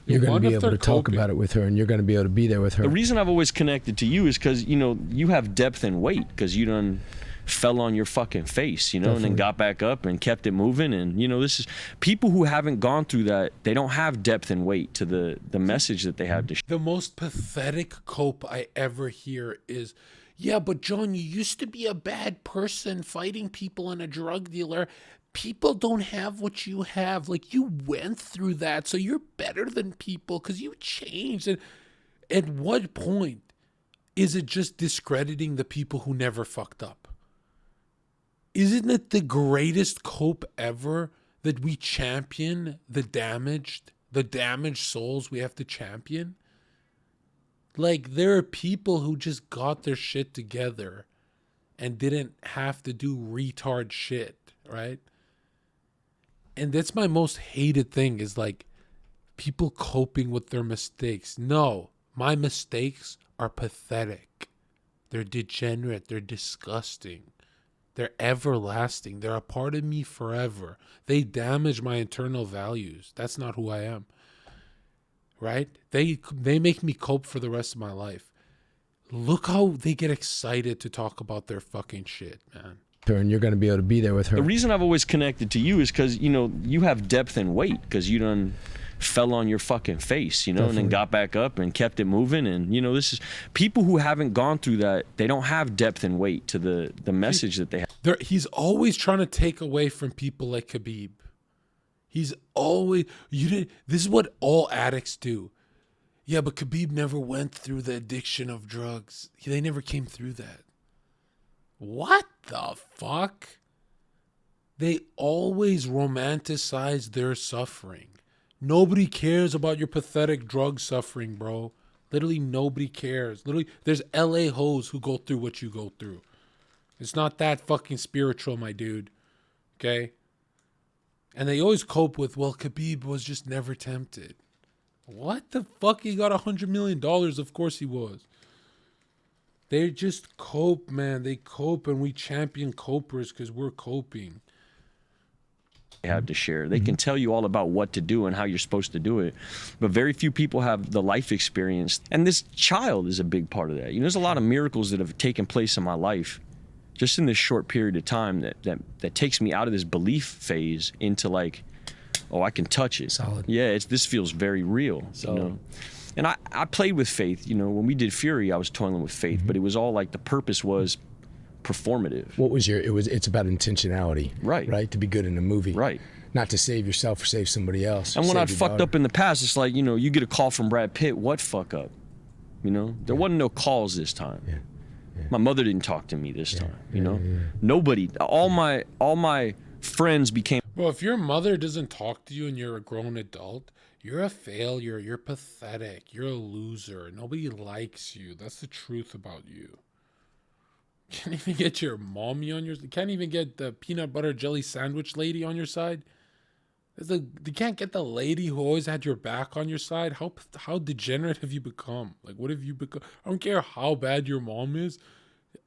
You're going to be able to talk about it with her, and you're going to be able to be there with her. The reason I've always connected to you is because, you know, you have depth and weight, because you done fell on your fucking face, you know, and then got back up and kept it moving. And, you know, this is people who haven't gone through that. They don't have depth and weight to the message that they have to. The most pathetic cope I ever hear is, yeah, but John, you used to be a bad person fighting people and a drug dealer. People don't have what you have. Like, you went through that, so you're better than people because you changed. And at what point is it just discrediting the people who never fucked up? Isn't it the greatest cope ever that we champion the damaged souls we have to champion? Like, there are people who just got their shit together and didn't have to do retard shit, right? And that's my most hated thing, is like people coping with their mistakes. No, my mistakes are pathetic. They're degenerate. They're disgusting. They're everlasting. They're a part of me forever. They damage my internal values. That's not who I am. Right? They make me cope for the rest of my life. Look how they get excited to talk about their fucking shit, man. And you're going to be able to be there with her. The reason I've always connected to you is because, you know, you have depth and weight, because you done fell on your fucking face, you know, and then got back up and kept it moving. And, you know, this is people who haven't gone through that. They don't have depth and weight to the message that they have. He's always trying to take away from people like Khabib. He's always, this is what all addicts do. Yeah, but Khabib never went through the addiction of drugs. They never came through that. What the fuck? They always romanticize their suffering. Nobody cares about your pathetic drug suffering, bro. Literally nobody cares. Literally, there's LA hoes who go through what you go through. It's not that fucking spiritual, my dude. Okay? And they always cope with, well, Khabib was just never tempted. What the fuck? He got $100 million. Of course he was. They just cope, man. They cope, and we champion copers because we're coping. They have to share. They can tell you all about what to do and how you're supposed to do it, but very few people have the life experience. And this child is a big part of that. You know, there's a lot of miracles that have taken place in my life just in this short period of time that takes me out of this belief phase into like, oh, I can touch it. Solid. Yeah, this feels very real. Solid. You know? And I played with faith. You know, when we did Fury, I was toiling with faith, but it was all like the purpose was performative. What was it's about intentionality. Right? To be good in a movie. Right. Not to save yourself or save somebody else. And when I'd fucked up in the past, it's like, you know, you get a call from Brad Pitt, what fuck up? You know? There wasn't no calls this time. Yeah. My mother didn't talk to me this time, you know? Nobody, all my friends became... Well, if your mother doesn't talk to you and you're a grown adult, you're a failure, you're pathetic, you're a loser. Nobody likes you. That's the truth about you. Can't even get your mommy on your... Can't even get the peanut butter jelly sandwich lady on your side. You can't get the lady who always had your back on your side. How degenerate have you become? Like, what have you become? I don't care how bad your mom is.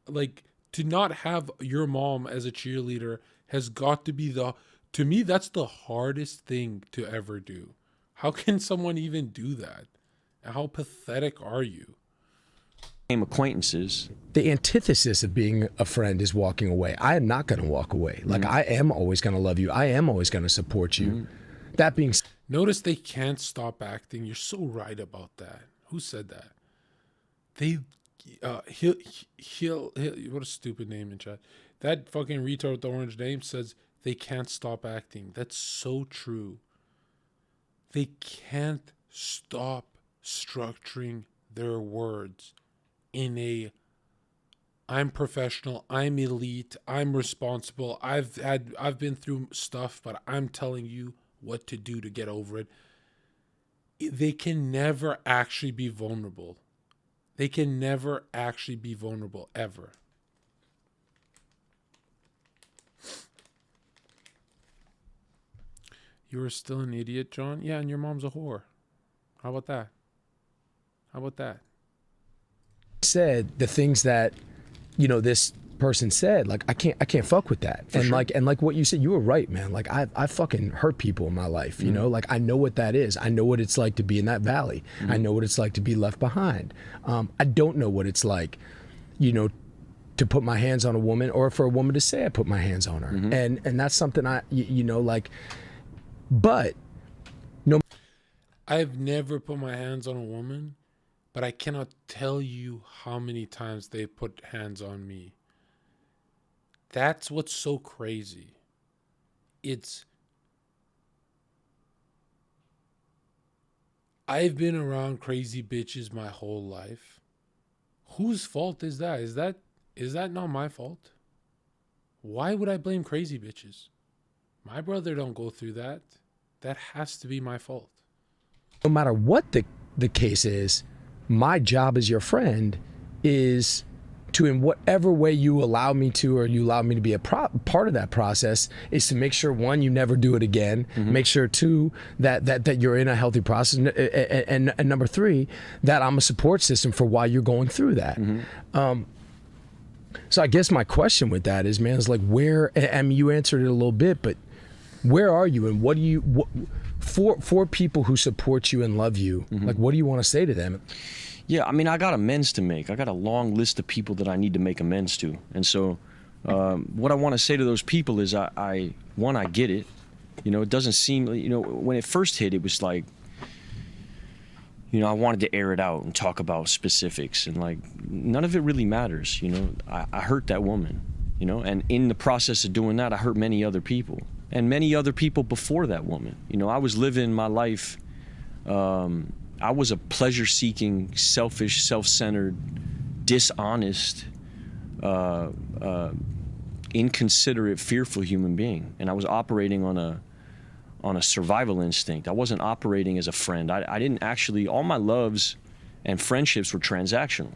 Like, to not have your mom as a cheerleader has got to be to me, that's the hardest thing to ever do. How can someone even do that? How pathetic are you? Acquaintances. The antithesis of being a friend is walking away. I am not going to walk away. Like, I am always going to love you. I am always going to support you. That being said, notice they can't stop acting. You're so right about that. Who said that? He'll what a stupid name in chat. That fucking retard with the orange name says they can't stop acting. That's so true. They can't stop structuring their words in I'm professional, I'm elite, I'm responsible, I've been through stuff, but I'm telling you what to do to get over it. They can never actually be vulnerable. They can never actually be vulnerable, ever. You're still an idiot, John? Yeah, and your mom's a whore. How about that? How about that? Said the things that, you know, this person said, like, I can't fuck with that. For sure. like what you said, you were right, man. Like, I fucking hurt people in my life, you know? Like, I know what that is. I know what it's like to be in that valley. I know what it's like to be left behind. I don't know what it's like, you know, to put my hands on a woman, or for a woman to say I put my hands on her. And that's something you know, like, but no. I've never put my hands on a woman, but I cannot tell you how many times they put hands on me. That's what's so crazy. I've been around crazy bitches my whole life. Whose fault is that? Is that not my fault? Why would I blame crazy bitches? My brother don't go through that. That has to be my fault. No matter what the case is, my job as your friend is to, in whatever way you allow me to, or you allow me to be a part of that process, is to make sure, one, you never do it again. Make sure, two, that you're in a healthy process, and number three, that I'm a support system for why you're going through that. So I guess my question with that is, man, is like, where? I mean, you answered it a little bit, but where are you, and what do you for people who support you and love you? Like, what do you want to say to them? Yeah, I mean, I got amends to make. I got a long list of people that I need to make amends to. And so what I want to say to those people is I get it. You know, it doesn't seem, you know, when it first hit, it was like, you know, I wanted to air it out and talk about specifics, and like, none of it really matters. You know, I hurt that woman, you know, and in the process of doing that, I hurt many other people, and many other people before that woman. You know, I was living my life, I was a pleasure-seeking, selfish, self-centered, dishonest, inconsiderate, fearful human being, and I was operating on on a survival instinct. I wasn't operating as a friend. I didn't actually, all my loves and friendships were transactional.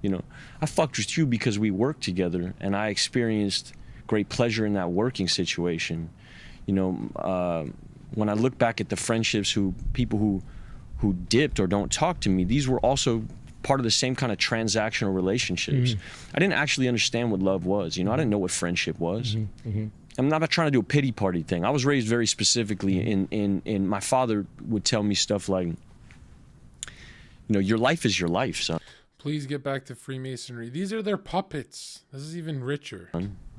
You know, I fucked with you because we worked together and I experienced great pleasure in that working situation. You know, when I look back at the friendships, people who dipped or don't talk to me, these were also part of the same kind of transactional relationships. I didn't actually understand what love was. You know, I didn't know what friendship was. I'm not trying to do a pity party thing. I was raised very specifically in my father would tell me stuff like, you know, your life is your life, son. Please get back to Freemasonry. These are their puppets. This is even richer.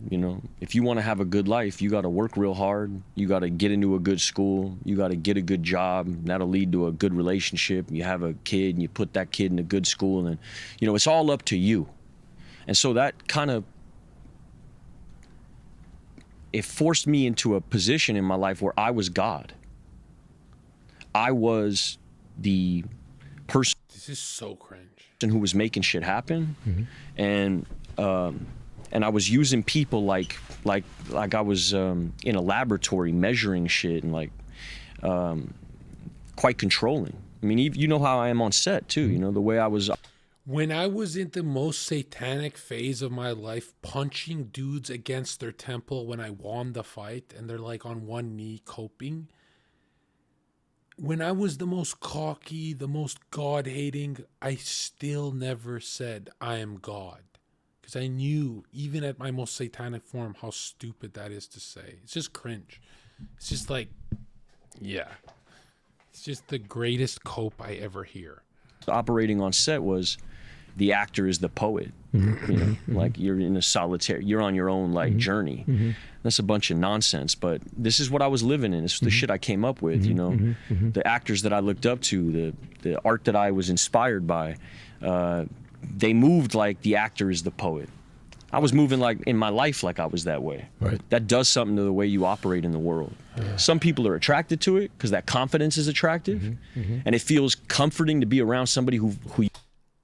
You know, if you want to have a good life, you got to work real hard. You got to get into a good school. You got to get a good job. That'll lead to a good relationship. You have a kid and you put that kid in a good school. And then, you know, it's all up to you. And so that kind of, it forced me into a position in my life where I was God. I was the person. This is so cringe. Who was making shit happen, and I was using people like I was in a laboratory measuring shit and like quite controlling. I mean, you know how I am on set too. You know the way I was. When I was in the most satanic phase of my life, punching dudes against their temple when I won the fight, and they're like on one knee coping. When I was the most cocky, the most God-hating, I still never said, I am God. Because I knew, even at my most satanic form, how stupid that is to say. It's just cringe. It's just like, yeah. It's just the greatest cope I ever hear. Operating on set was the actor is the poet. You know, like you're in a solitary, you're on your own like journey. That's a bunch of nonsense, but this is what I was living in. It's the shit I came up with, you know. The actors that I looked up to, the art that I was inspired by, they moved like the actor is the poet. I was moving like in my life like I was that way. Right. That does something to the way you operate in the world. Some people are attracted to it because that confidence is attractive, and it feels comforting to be around somebody who.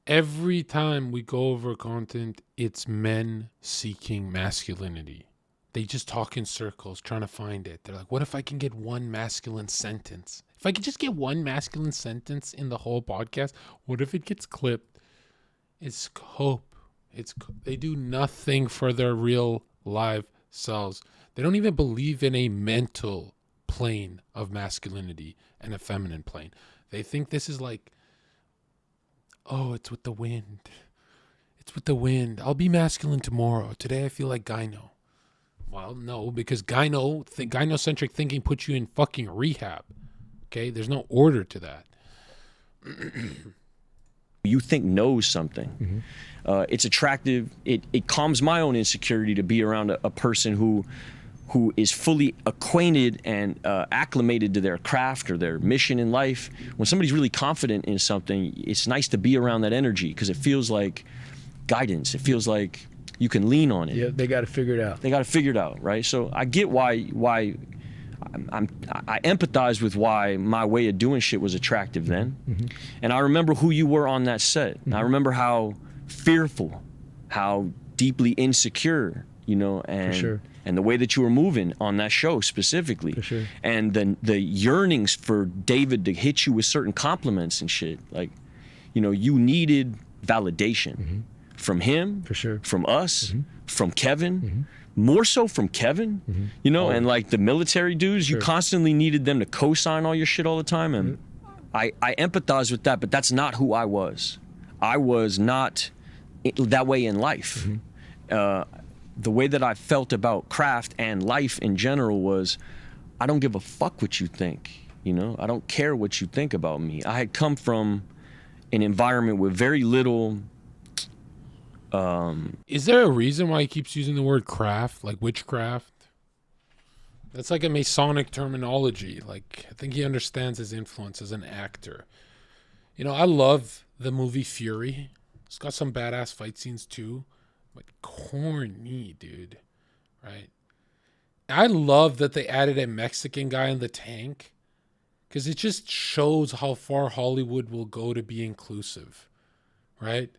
Every time we go over content, it's men seeking masculinity. They just talk in circles trying to find it. They're like, what if I can get one masculine sentence? If I could just get one masculine sentence in the whole podcast, what if it gets clipped? It's hope. They do nothing for their real live selves. They don't even believe in a mental plane of masculinity and a feminine plane. They think this is like, oh, it's with the wind. It's with the wind. I'll be masculine tomorrow. Today I feel like gyno. Well, no, because gynocentric thinking puts you in fucking rehab. Okay? There's no order to that. You think knows something. It's attractive. It calms my own insecurity to be around a person who is fully acquainted and acclimated to their craft or their mission in life. When somebody's really confident in something, it's nice to be around that energy because it feels like guidance. It feels like you can lean on it. Yeah, they got to figure it out. They got to figure it out, right? So I get why I empathize with why my way of doing shit was attractive then. And I remember who you were on that set. I remember how fearful, how deeply insecure, you know, and For sure. And the way that you were moving on that show specifically. For sure. And the yearnings for David to hit you with certain compliments and shit. Like, you know, you needed validation from him, For sure. from us, from Kevin, more so from Kevin, you know, and like the military dudes, you constantly needed them to co-sign all your shit all the time. And I empathize with that, but that's not who I was. I was not that way in life. The way that I felt about craft and life in general was, I don't give a fuck what you think, you know? I don't care what you think about me. I had come from an environment with very little... Is there a reason why he keeps using the word craft, like witchcraft? That's like a Masonic terminology. Like, I think he understands his influence as an actor. You know, I love the movie Fury. It's got some badass fight scenes too. But corny, dude. Right? I love that they added a Mexican guy in the tank. Because it just shows how far Hollywood will go to be inclusive. Right?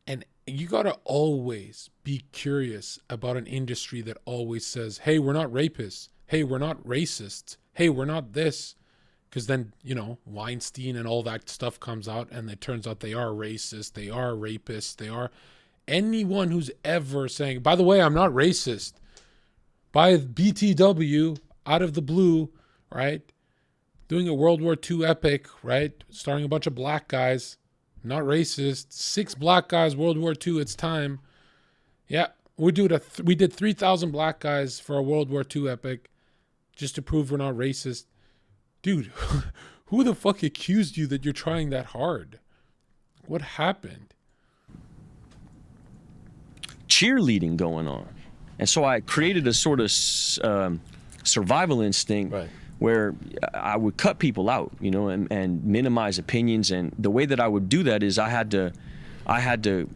And you got to always be curious about an industry that always says, hey, we're not rapists. Hey, we're not racists. hey, we're not this. Because then, you know, Weinstein and all that stuff comes out, and it turns out they are racist, they are rapists, they are anyone who's ever saying, by the way, I'm not racist. By BTW, out of the blue, right? Doing a World War II epic, right? Starring a bunch of black guys. Not racist. 6 black guys, World War II, it's time. Yeah, we did 3,000 black guys for a World War II epic just to prove we're not racist. Dude, who the fuck accused you that you're trying that hard? What happened? Cheerleading going on. And so I created a sort of survival instinct where I would cut people out, you know, and minimize opinions. And the way that I would do that is I had to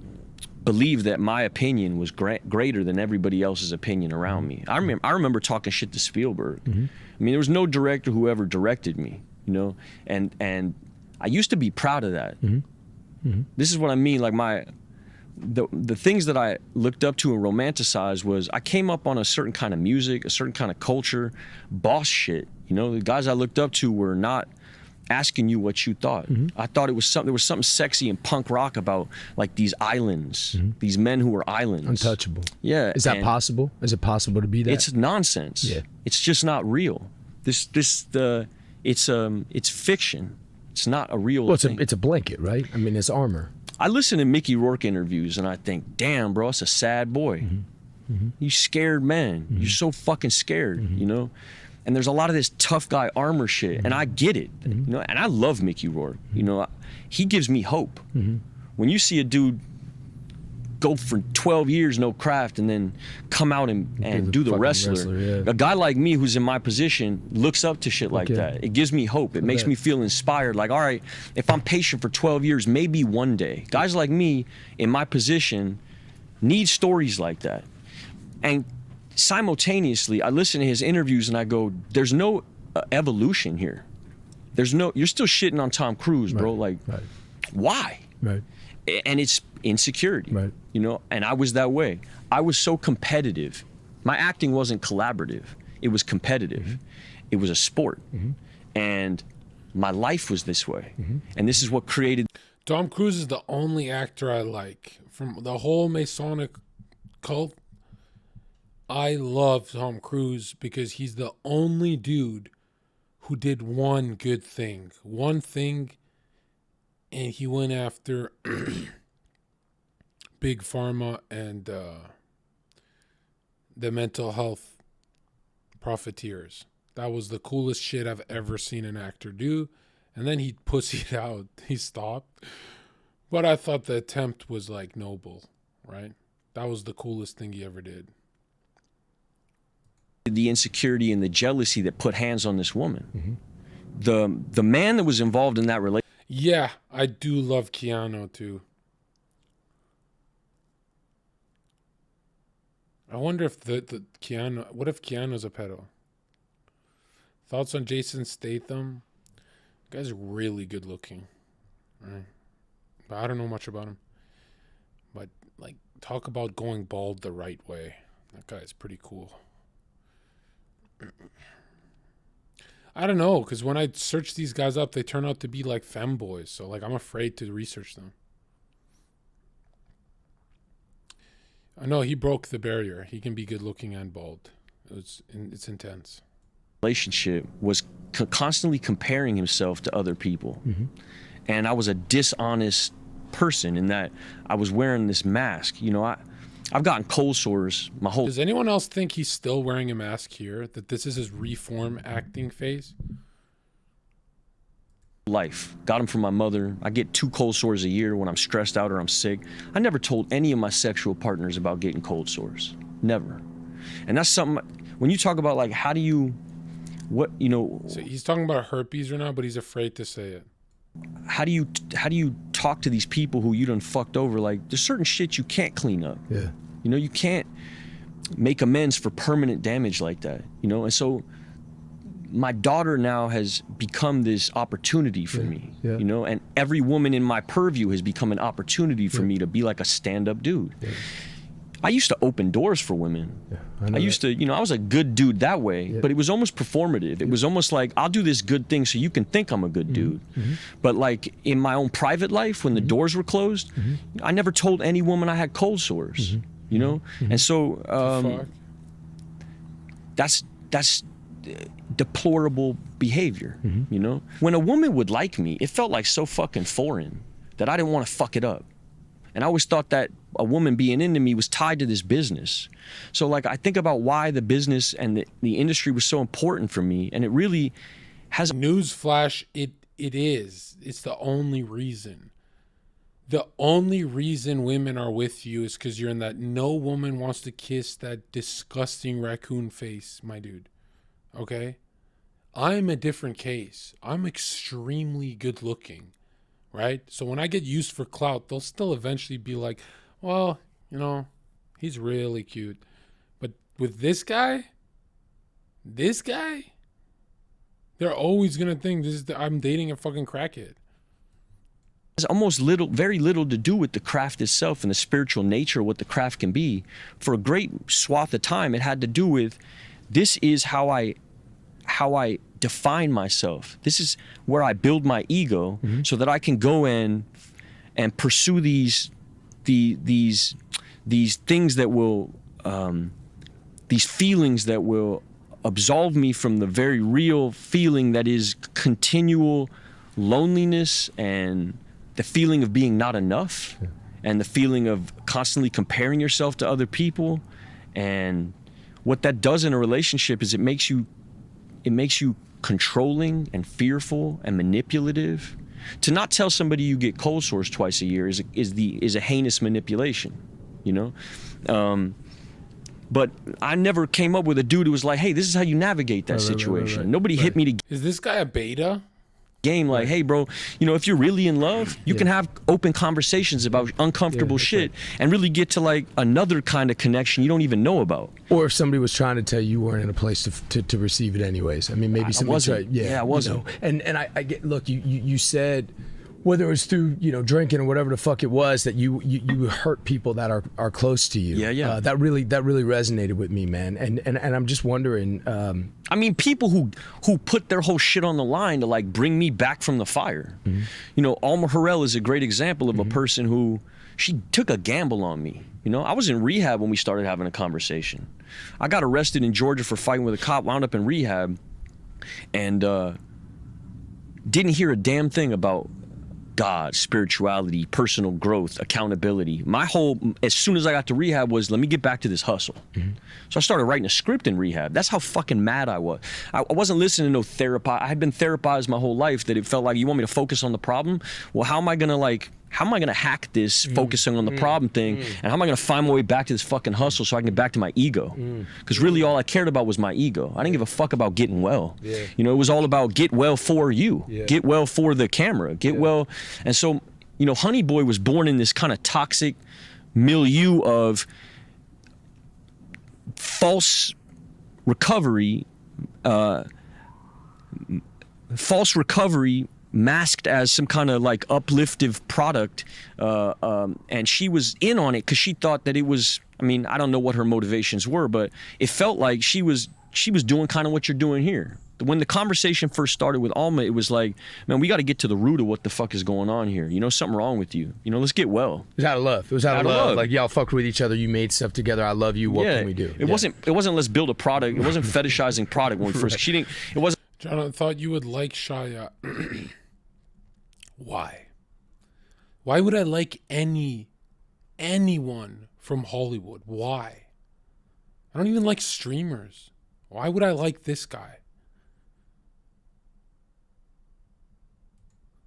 believe that my opinion was greater than everybody else's opinion around me. I remember talking shit to Spielberg. I mean, there was no director who ever directed me, you know, and I used to be proud of that. This is what I mean. Like the things that I looked up to and romanticized was I came up on a certain kind of music, a certain kind of culture, boss shit. You know, the guys I looked up to were not asking you what you thought. I thought there was something sexy and punk rock about like these islands, these men who were islands. Untouchable. Yeah. Is that possible? Is it possible to be that? It's nonsense. Yeah. It's just not real. It's fiction. It's not a real thing. It's a blanket, right? I mean, it's armor. I listen to Mickey Rourke interviews and I think, damn, bro, it's a sad boy. You scared man. You're so fucking scared, you know? And there's a lot of this tough guy armor shit, and I get it, you know. And I love Mickey Rourke, you know. He gives me hope. When you see a dude go for 12 years no craft and then come out and do the wrestler, a guy like me who's in my position looks up to shit like that. It gives me hope. It makes me feel inspired. Like, all right, if I'm patient for 12 years, maybe one day, guys like me in my position need stories like that. And simultaneously, I listen to his interviews and I go, there's no evolution here. You're still shitting on Tom Cruise, bro. Like, why? And it's insecurity, you know, and I was that way. I was so competitive. My acting wasn't collaborative. It was competitive. It was a sport. And my life was this way. And this is what created. Tom Cruise is the only actor I like. From the whole Masonic cult, I love Tom Cruise because he's the only dude who did one good thing. One thing, and he went after Big Pharma and the mental health profiteers. That was the coolest shit I've ever seen an actor do. And then he pussied out. He stopped. But I thought the attempt was like noble, right? That was the coolest thing he ever did. The insecurity and the jealousy that put hands on this woman. The man that was involved in that relationship. Yeah, I do love Keanu too. I wonder if the Keanu, what if Keanu's a pedo? Thoughts on Jason Statham? The guy's really good looking, right? But I don't know much about him. But like, talk about going bald the right way. That guy's pretty cool. I don't know, because when I search these guys up, they turn out to be like femboys. So like, I'm afraid to research them. I know he broke the barrier. He can be good looking and bald. It's intense. Relationship was constantly comparing himself to other people. And I was a dishonest person in that I was wearing this mask. You know, I've gotten cold sores my whole. Does anyone else think he's still wearing a mask here? That this is his reform acting phase? Life. Got them from my mother. I get 2 cold sores a year when I'm stressed out or I'm sick. I never told any of my sexual partners about getting cold sores. Never. And that's something, when you talk about like, how do you, what, you know. So he's talking about herpes right now, but he's afraid to say it. How do you talk to these people who you done fucked over? Like, there's certain shit you can't clean up. Yeah. You know, you can't make amends for permanent damage like that, you know? And so my daughter now has become this opportunity for me, you know? And every woman in my purview has become an opportunity for me to be like a stand-up dude. I used to open doors for women. I used to, you know, I was a good dude that way, but it was almost performative. It was almost like, I'll do this good thing so you can think I'm a good dude. But like in my own private life, when the doors were closed, I never told any woman I had cold sores, you know? And so that's deplorable behavior, you know? When a woman would like me, it felt like so fucking foreign that I didn't want to fuck it up. And I always thought that a woman being into me was tied to this business. So like I think about why the business and the industry was so important for me, and it really has... Newsflash, it is. It's the only reason. The only reason women are with you is because you're in that... No woman wants to kiss that disgusting raccoon face, my dude. Okay? I'm a different case. I'm extremely good looking. Right? So when I get used for clout, they'll still eventually be like, well, you know, he's really cute. But with this guy, they're always going to think I'm dating a fucking crackhead. It's almost very little to do with the craft itself and the spiritual nature of what the craft can be. For a great swath of time, it had to do with, this is how I define myself. This is where I build my ego so that I can go in and pursue these things that will, these feelings that will absolve me from the very real feeling that is continual loneliness and the feeling of being not enough and the feeling of constantly comparing yourself to other people. And what that does in a relationship is it makes you controlling and fearful and manipulative. To not tell somebody you get cold sores twice a year is a heinous manipulation, you know? But I never came up with a dude who was like, hey, this is how you navigate that situation. Nobody hit me to... Is this guy a beta? Game like, hey bro, you know, if you're really in love, you can have open conversations about uncomfortable shit and really get to like another kind of connection you don't even know about. Or if somebody was trying to tell you weren't in a place to receive it anyways. I mean, maybe somebody tried. I wasn't. You know? And I get, look, you said, whether it was through, you know, drinking or whatever the fuck it was, that you hurt people that are close to you. That really resonated with me, man. And I'm just wondering. I mean, people who put their whole shit on the line to like bring me back from the fire. You know, Alma Harrell is a great example of a person who, she took a gamble on me. You know, I was in rehab when we started having a conversation. I got arrested in Georgia for fighting with a cop, wound up in rehab, and didn't hear a damn thing about God, spirituality, personal growth, accountability. My whole, as soon as I got to rehab, was let me get back to this hustle. So I started writing a script in rehab. That's how fucking mad I was. I wasn't listening to no therapy. I had been therapized my whole life that it felt like, you want me to focus on the problem? Well, how am I gonna hack this focusing on the problem thing? And how am I gonna find my way back to this fucking hustle so I can get back to my ego? Because really all I cared about was my ego. I didn't give a fuck about getting well. You know, it was all about get well for you, get well for the camera, get well. And so, you know, Honey Boy was born in this kind of toxic milieu of false recovery, masked as some kind of like upliftive product, and she was in on it because she thought that it was, I mean, I don't know what her motivations were, but it felt like she was doing kind of what you're doing here. When the conversation first started with Alma, it was like, man, we got to get to the root of what the fuck is going on here. You know, something wrong with you. You know, let's get well. It was out of love. It was out of love. Like, y'all fucked with each other. You made stuff together. I love you. What can we do? It wasn't let's build a product. It wasn't fetishizing product when we first, it wasn't. John, I thought you would like Shia. Why? Why would I like anyone from Hollywood? Why? I don't even like streamers. Why would I like this guy?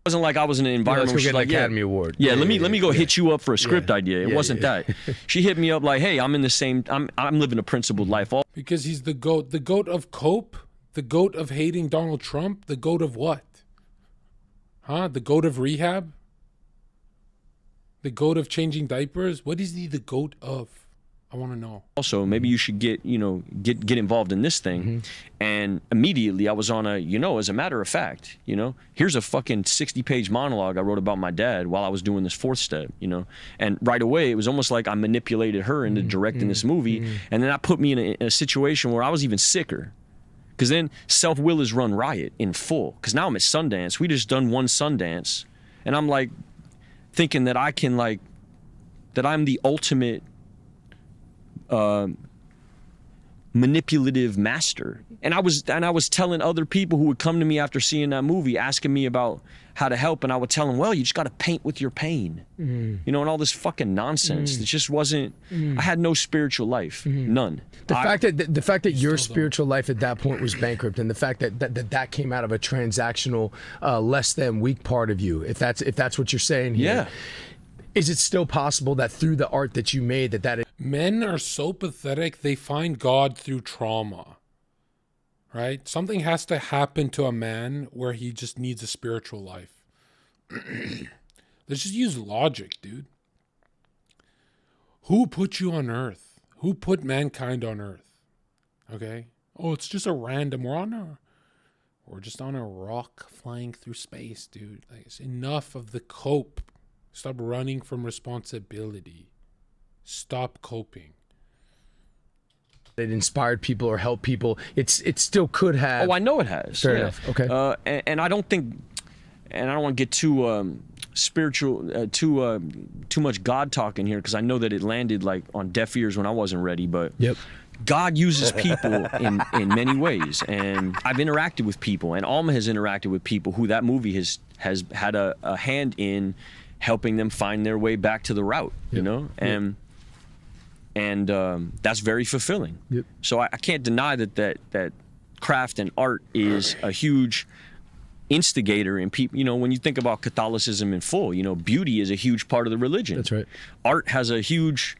It wasn't like I was in an environment where she's like, Academy Award. Yeah, let me go hit you up for a script idea. It wasn't that. She hit me up like, hey, I'm in the same, I'm living a principled life. Because he's the GOAT. The GOAT of cope? The GOAT of hating Donald Trump? The GOAT of what? Huh? The GOAT of rehab? The GOAT of changing diapers? What is he the GOAT of? I want to know. Also, maybe you should get involved in this thing. And immediately I was on a, as a matter of fact, here's a fucking 60-page monologue I wrote about my dad while I was doing this 4th step, and right away it was almost like I manipulated her into directing this movie. And then that put me in a situation where I was even sicker, because then self-will is run riot in full. Because now I'm at Sundance. We just done one Sundance, and I'm like thinking that I can that I'm the ultimate manipulative master. And I was telling other people who would come to me after seeing that movie, asking me about how to help, and I would tell them, well, you just got to paint with your pain, and all this fucking nonsense. It just wasn't. I had no spiritual life, none. The fact that your spiritual life at that point was bankrupt, and the fact that came out of a transactional, less than weak part of you, if that's what you're saying here. Yeah. Is it still possible that through the art that you made Men are so pathetic, they find God through trauma, right? Something has to happen to a man where he just needs a spiritual life. Let's just use logic, dude. Who put you on earth? Who put mankind on earth? Okay? Oh, it's just a random, we're just on a rock flying through space, dude. Like, it's enough of the cope. Stop running from responsibility. Stop coping. It inspired people or helped people. It still could have. Oh, I know it has. Fair enough. Okay. And I don't think, and I don't want to get too spiritual, too much God talk in here, because I know that it landed on deaf ears when I wasn't ready. But yep. God uses people in many ways, and I've interacted with people, and Alma has interacted with people who that movie has had a hand in helping them find their way back to the route, and that's very fulfilling. Yep. So I can't deny that craft and art is a huge instigator in people. When you think about Catholicism in full, beauty is a huge part of the religion. That's right. Art has a huge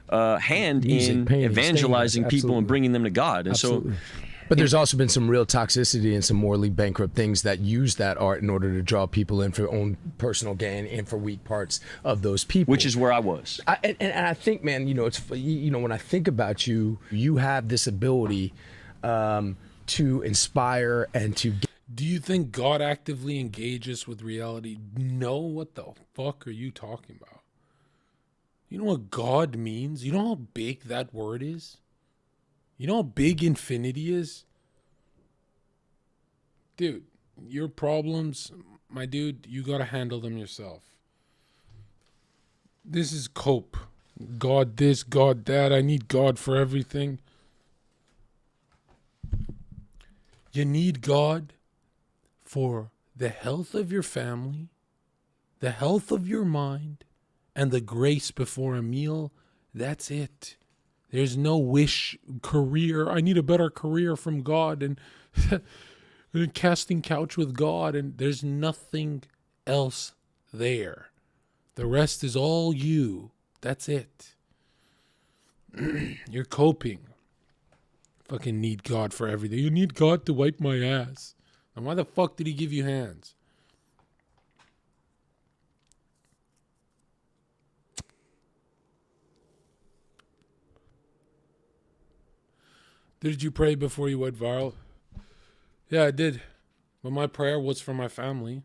hand Music, in painting, evangelizing stainless, people and bringing them to God. And absolutely. so. But there's also been some real toxicity and some morally bankrupt things that use that art in order to draw people in for own personal gain and for weak parts of those people. Which is where I was. And I think, man, it's when I think about you, you have this ability to inspire and to. Do you think God actively engages with reality? No, what the fuck are you talking about? You know what God means? You know how big that word is? You know how big infinity is? Dude, your problems, my dude, you gotta handle them yourself. This is cope. God this, God that. I need God for everything. You need God for the health of your family, the health of your mind, and the grace before a meal. That's it. There's no wish, career. I need a better career from God and casting couch with God. And there's nothing else there. The rest is all you. That's it. You're coping. Fucking need God for everything. You need God to wipe my ass. And why the fuck did he give you hands? Did you pray before you went viral? Yeah, I did. But my prayer was for my family.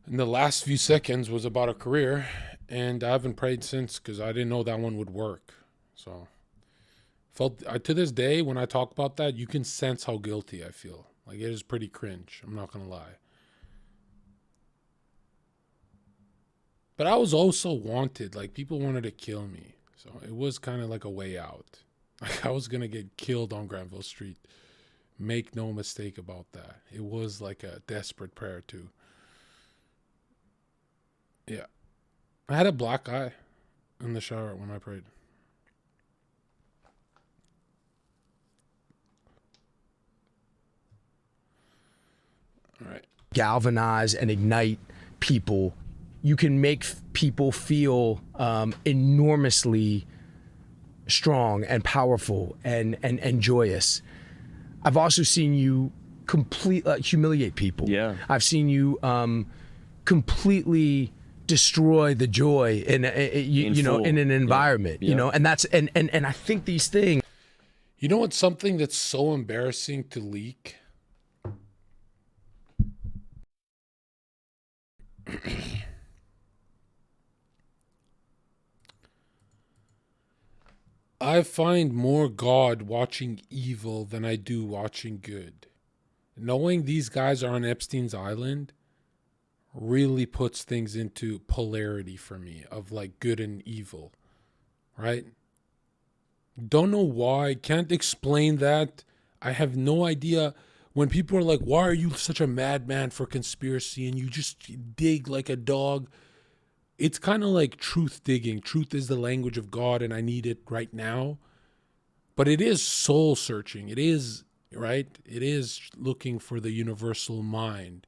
And the last few seconds was about a career. And I haven't prayed since because I didn't know that one would work. So, to this day, when I talk about that, you can sense how guilty I feel. Like, it is pretty cringe. I'm not going to lie. But I was also wanted. Like, people wanted to kill me. So, it was kind of like a way out. Like, I was going to get killed on Granville Street. Make no mistake about that. It was like a desperate prayer, too. Yeah. I had a black eye in the shower when I prayed. All right. Galvanize and ignite people. You can make people feel enormously strong and powerful and joyous. I've also seen you humiliate people. Yeah. I've seen you completely destroy the joy in in an environment, you know, and that's and I think these things. You know what's something that's so embarrassing to leak? I find more God watching evil than I do watching good. Knowing these guys are on Epstein's island really puts things into polarity for me of like good and evil, right? Don't know why, can't explain that. I have no idea. When people are like, why are you such a madman for conspiracy and you just dig like a dog? It's kind of like truth digging. Truth is the language of God and I need it right now. But it is soul searching. It is, right? It is looking for the universal mind,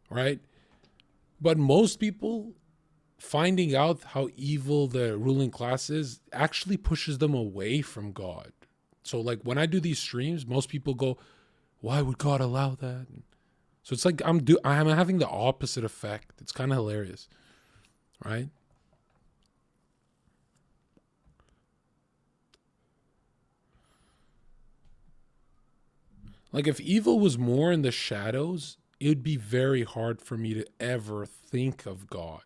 right? But most people finding out how evil the ruling class is actually pushes them away from God. So like when I do these streams, most people go, why would God allow that? So it's like I'm having the opposite effect. It's kind of hilarious. Right? Like if evil was more in the shadows, it would be very hard for me to ever think of God.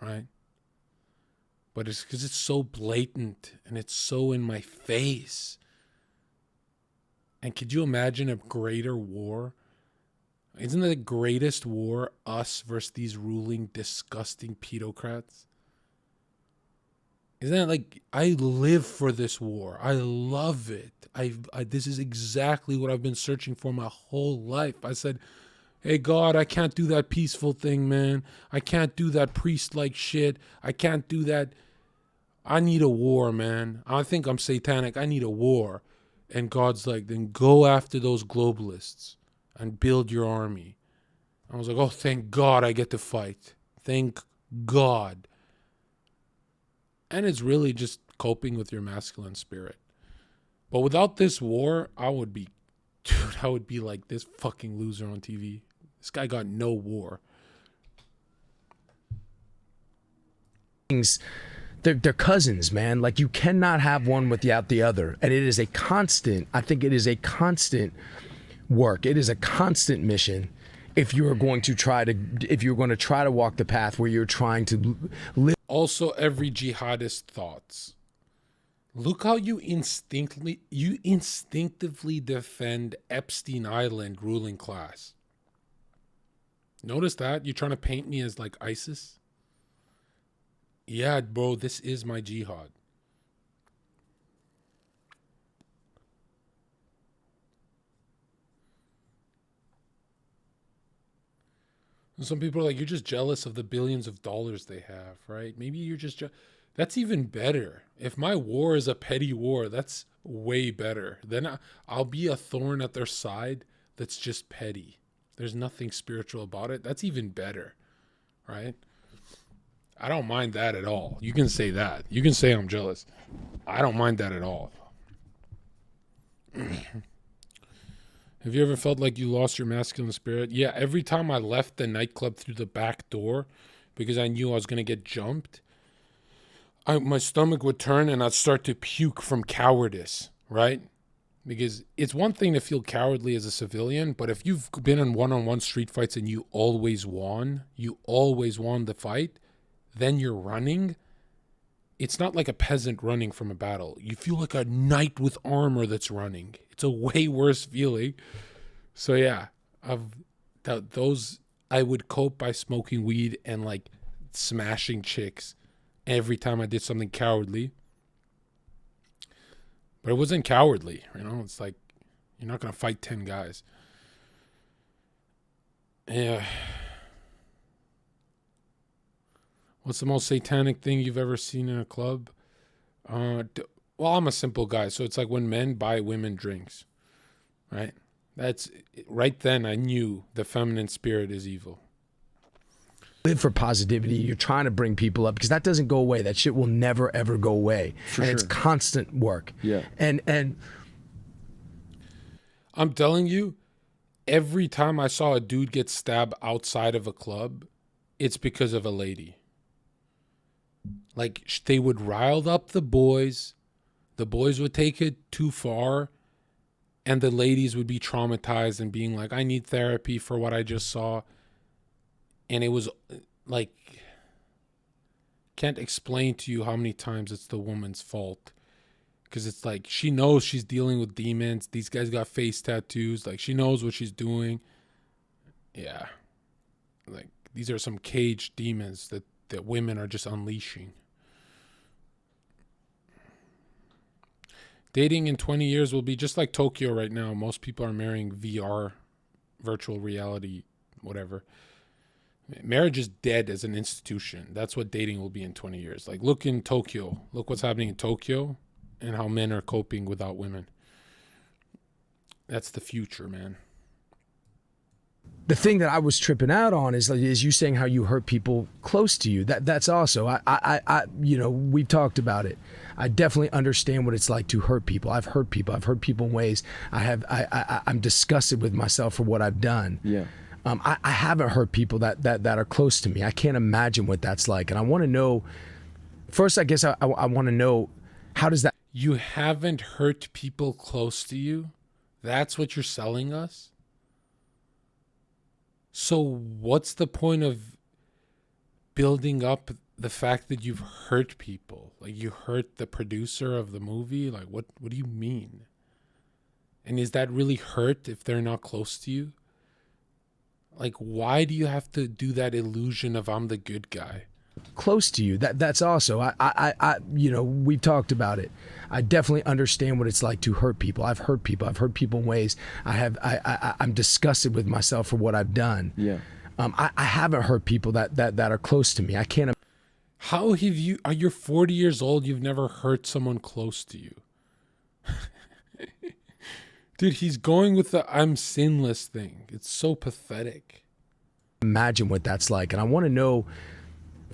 Right? But it's because it's so blatant and it's so in my face. And could you imagine a greater war? Isn't the greatest war us versus these ruling, disgusting pedocrats? Isn't that like, I live for this war. I love it. This is exactly what I've been searching for my whole life. I said, hey, God, I can't do that peaceful thing, man. I can't do that priest-like shit. I can't do that. I need a war, man. I think I'm satanic. I need a war. And God's like, then go after those globalists and build your army. I was like, oh, thank God I get to fight. Thank God. And it's really just coping with your masculine spirit. But without this war, I would be like this fucking loser on TV. This guy got no war. They're cousins, man. Like you cannot have one without the other. And it is a constant, I think it is a constant work. It is a constant mission if you're going to try to walk the path where you're trying to live. Also, every jihadist thoughts. Look how you instinctively defend Epstein Island ruling class. Notice that? You're trying to paint me as like ISIS? Yeah, bro, this is my jihad. And some people are like, you're just jealous of the billions of dollars they have, right? Maybe you're just... That's even better. If my war is a petty war, that's way better. Then I'll be a thorn at their side that's just petty. There's nothing spiritual about it. That's even better, right? I don't mind that at all. You can say that. You can say I'm jealous. I don't mind that at all. Have you ever felt like you lost your masculine spirit? Yeah, every time I left the nightclub through the back door because I knew I was going to get jumped, my stomach would turn and I'd start to puke from cowardice, right? Because it's one thing to feel cowardly as a civilian, but if you've been in one-on-one street fights and you always won the fight, then you're running. It's not like a peasant running from a battle. You feel like a knight with armor that's running. It's a way worse feeling. So yeah, I would cope by smoking weed and like smashing chicks every time I did something cowardly. But it wasn't cowardly, you know? It's like, you're not going to fight 10 guys. Yeah. What's the most satanic thing you've ever seen in a club? Well, I'm a simple guy, so it's like when men buy women drinks, right? That's right then I knew the feminine spirit is evil. Live for positivity. You're trying to bring people up because that doesn't go away. That shit will never ever go away. For and sure. It's constant work. Yeah. And I'm telling you, every time I saw a dude get stabbed outside of a club, it's because of a lady. Like, they would rile up the boys would take it too far, and the ladies would be traumatized and being like, I need therapy for what I just saw. And it was like, can't explain to you how many times it's the woman's fault. Because it's like, she knows she's dealing with demons. These guys got face tattoos. Like, she knows what she's doing. Yeah. Like, these are some caged demons that women are just unleashing. Dating in 20 years will be just like Tokyo right now. Most people are marrying VR, virtual reality, whatever. Marriage is dead as an institution. That's what dating will be in 20 years. Like, look in Tokyo. Look what's happening in Tokyo and how men are coping without women. That's the future, man. The thing that I was tripping out on is you saying how you hurt people close to you. That's also, I we've talked about it. I definitely understand what it's like to hurt people. I've hurt people in ways I'm disgusted with myself for what I've done. Yeah. I haven't hurt people that are close to me. I can't imagine what that's like. And I want to know, first, I guess I want to know, how does that... You haven't hurt people close to you? That's what you're selling us? So what's the point of building up the fact that you've hurt people? Like, you hurt the producer of the movie? Like, what do you mean? And is that really hurt if they're not close to you? Like, why do you have to do that illusion of I'm the good guy? Close to you. That's also, we've talked about it. I definitely understand what it's like to hurt people. I've hurt people in ways I'm disgusted with myself for what I've done. Yeah. I haven't hurt people that are close to me. I can't. How have you, you're 40 years old, you've never hurt someone close to you? Dude, he's going with the I'm sinless thing. It's so pathetic. Imagine what that's like. And I want to know,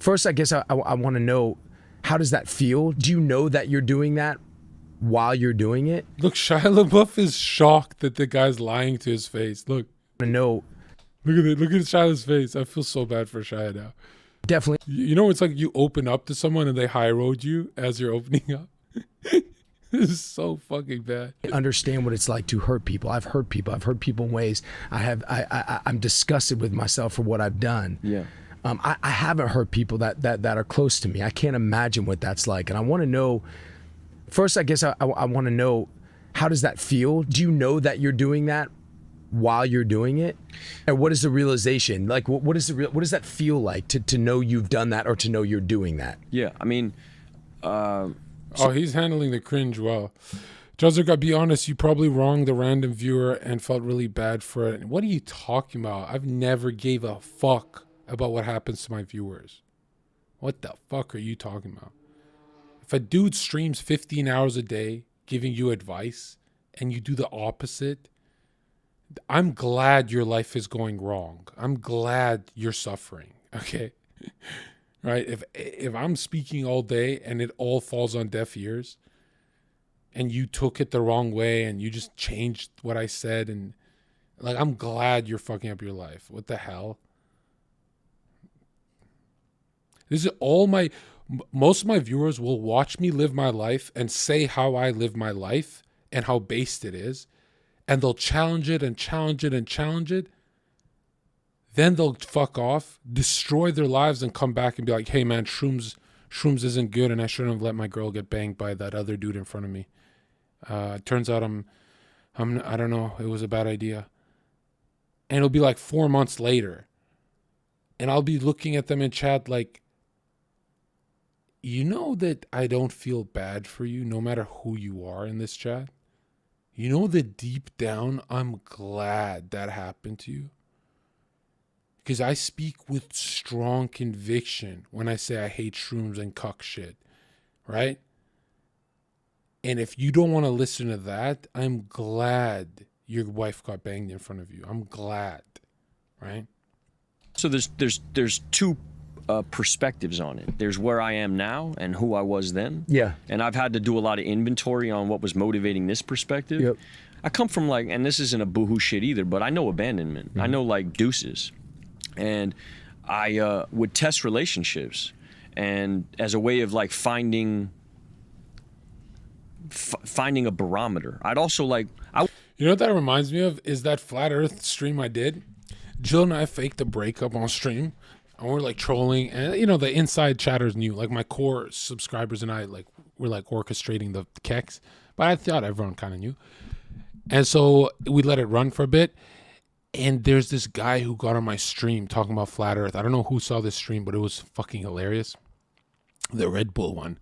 first, I guess I want to know, how does that feel? Do you know that you're doing that while you're doing it? Look, Shia LaBeouf is shocked that the guy's lying to his face. Look. I know. Look at it. Look at Shia's face. I feel so bad for Shia now. Definitely. You know, it's like you open up to someone and they high road you as you're opening up. This is so fucking bad. I understand what it's like to hurt people. I've hurt people in ways I'm disgusted with myself for what I've done. Yeah. I haven't hurt people that are close to me. I can't imagine what that's like. And I want to know, first, I guess I want to know, how does that feel? Do you know that you're doing that while you're doing it? And what is the realization? Like, what does that feel like to know you've done that or to know you're doing that? Yeah, I mean... he's handling the cringe well. Jon Zherka, be honest, you probably wronged the random viewer and felt really bad for it. What are you talking about? I've never gave a fuck about what happens to my viewers. What the fuck are you talking about? If a dude streams 15 hours a day giving you advice and you do the opposite, I'm glad your life is going wrong. I'm glad you're suffering, okay? Right? If I'm speaking all day and it all falls on deaf ears and you took it the wrong way and you just changed what I said, and like, I'm glad you're fucking up your life. What the hell? This is most of my viewers will watch me live my life and say how I live my life and how based it is. And they'll challenge it and challenge it and challenge it. Then they'll fuck off, destroy their lives, and come back and be like, hey man, shrooms isn't good and I shouldn't have let my girl get banged by that other dude in front of me. Turns out I don't know, it was a bad idea. And it'll be like 4 months later. And I'll be looking at them in chat like, you know that I don't feel bad for you no matter who you are in this chat? You know that deep down, I'm glad that happened to you? Because I speak with strong conviction when I say I hate shrooms and cuck shit, right? And if you don't want to listen to that, I'm glad your wife got banged in front of you. I'm glad, right? So there's two perspectives on it. There's where I am now and who I was then. Yeah. And I've had to do a lot of inventory on what was motivating this perspective. Yep. I come from like, and this isn't a boohoo shit either, but I know abandonment. I know like deuces. And I would test relationships, and as a way of like finding a barometer. I'd also like You know what that reminds me of is that flat Earth stream I did. Jill and I faked a breakup on stream, and we're like trolling, and you know the inside chatters knew. Like my core subscribers and I we're like orchestrating the keks, but I thought everyone kind of knew. And so we let it run for a bit. And there's this guy who got on my stream talking about flat Earth. I don't know who saw this stream, but it was fucking hilarious. The Red Bull one.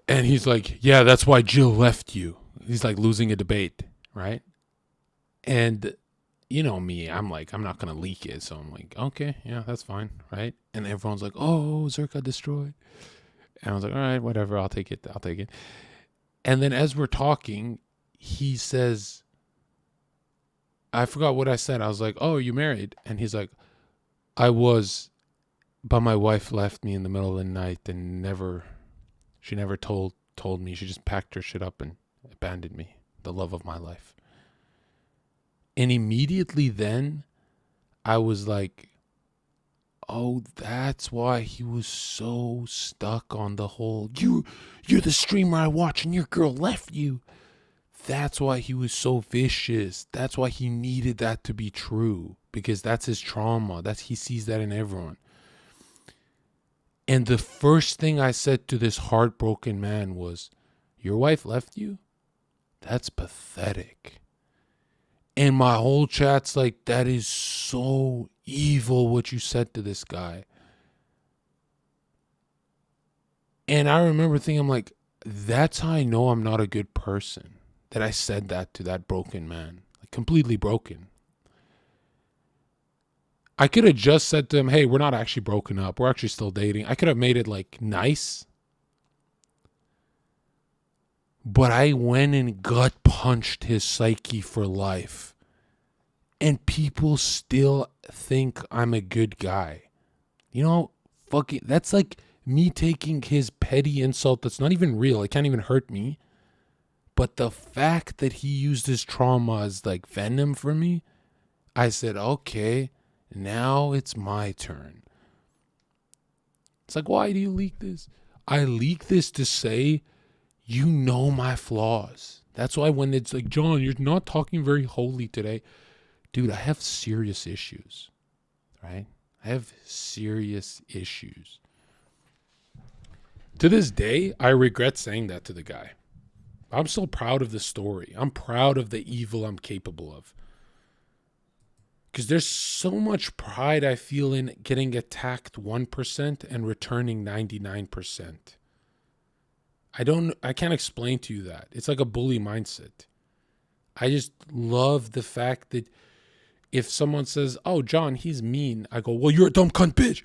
And he's like, yeah, that's why Jill left you. He's like losing a debate, right? And you know me, I'm like, I'm not going to leak it. So I'm like, okay, yeah, that's fine, right? And everyone's like, oh, Zherka destroyed. And I was like, all right, whatever, I'll take it. And then as we're talking, he says, I forgot what I said. I was like, oh, are you married? And he's like, I was, but my wife left me in the middle of the night and she never told me. She just packed her shit up and abandoned me, the love of my life. And immediately then I was like, oh, that's why he was so stuck on the whole, you're the streamer I watch and your girl left you. That's why he was so vicious. That's why he needed that to be true, because that's his trauma. He sees that in everyone. And the first thing I said to this heartbroken man was, your wife left you? That's pathetic. And my whole chat's like, that is so evil what you said to this guy. And I remember thinking, I'm like, that's how I know I'm not a good person. That I said that to that broken man, like completely broken. I could have just said to him, hey, we're not actually broken up. We're actually still dating. I could have made it like nice. But I went and gut punched his psyche for life. And people still think I'm a good guy. You know, fucking, that's like me taking his petty insult that's not even real. It can't even hurt me. But the fact that he used his trauma as like venom for me, I said, okay, now it's my turn. It's like, why do you leak this? I leak this to say, you know my flaws. That's why when it's like, John, you're not talking very holy today. Dude, I have serious issues, right? I have serious issues. To this day, I regret saying that to the guy. I'm still proud of the story. I'm proud of the evil I'm capable of. Because there's so much pride I feel in getting attacked 1% and returning 99%. I can't explain to you that. It's like a bully mindset. I just love the fact that if someone says, oh, John, he's mean, I go, well, you're a dumb cunt bitch.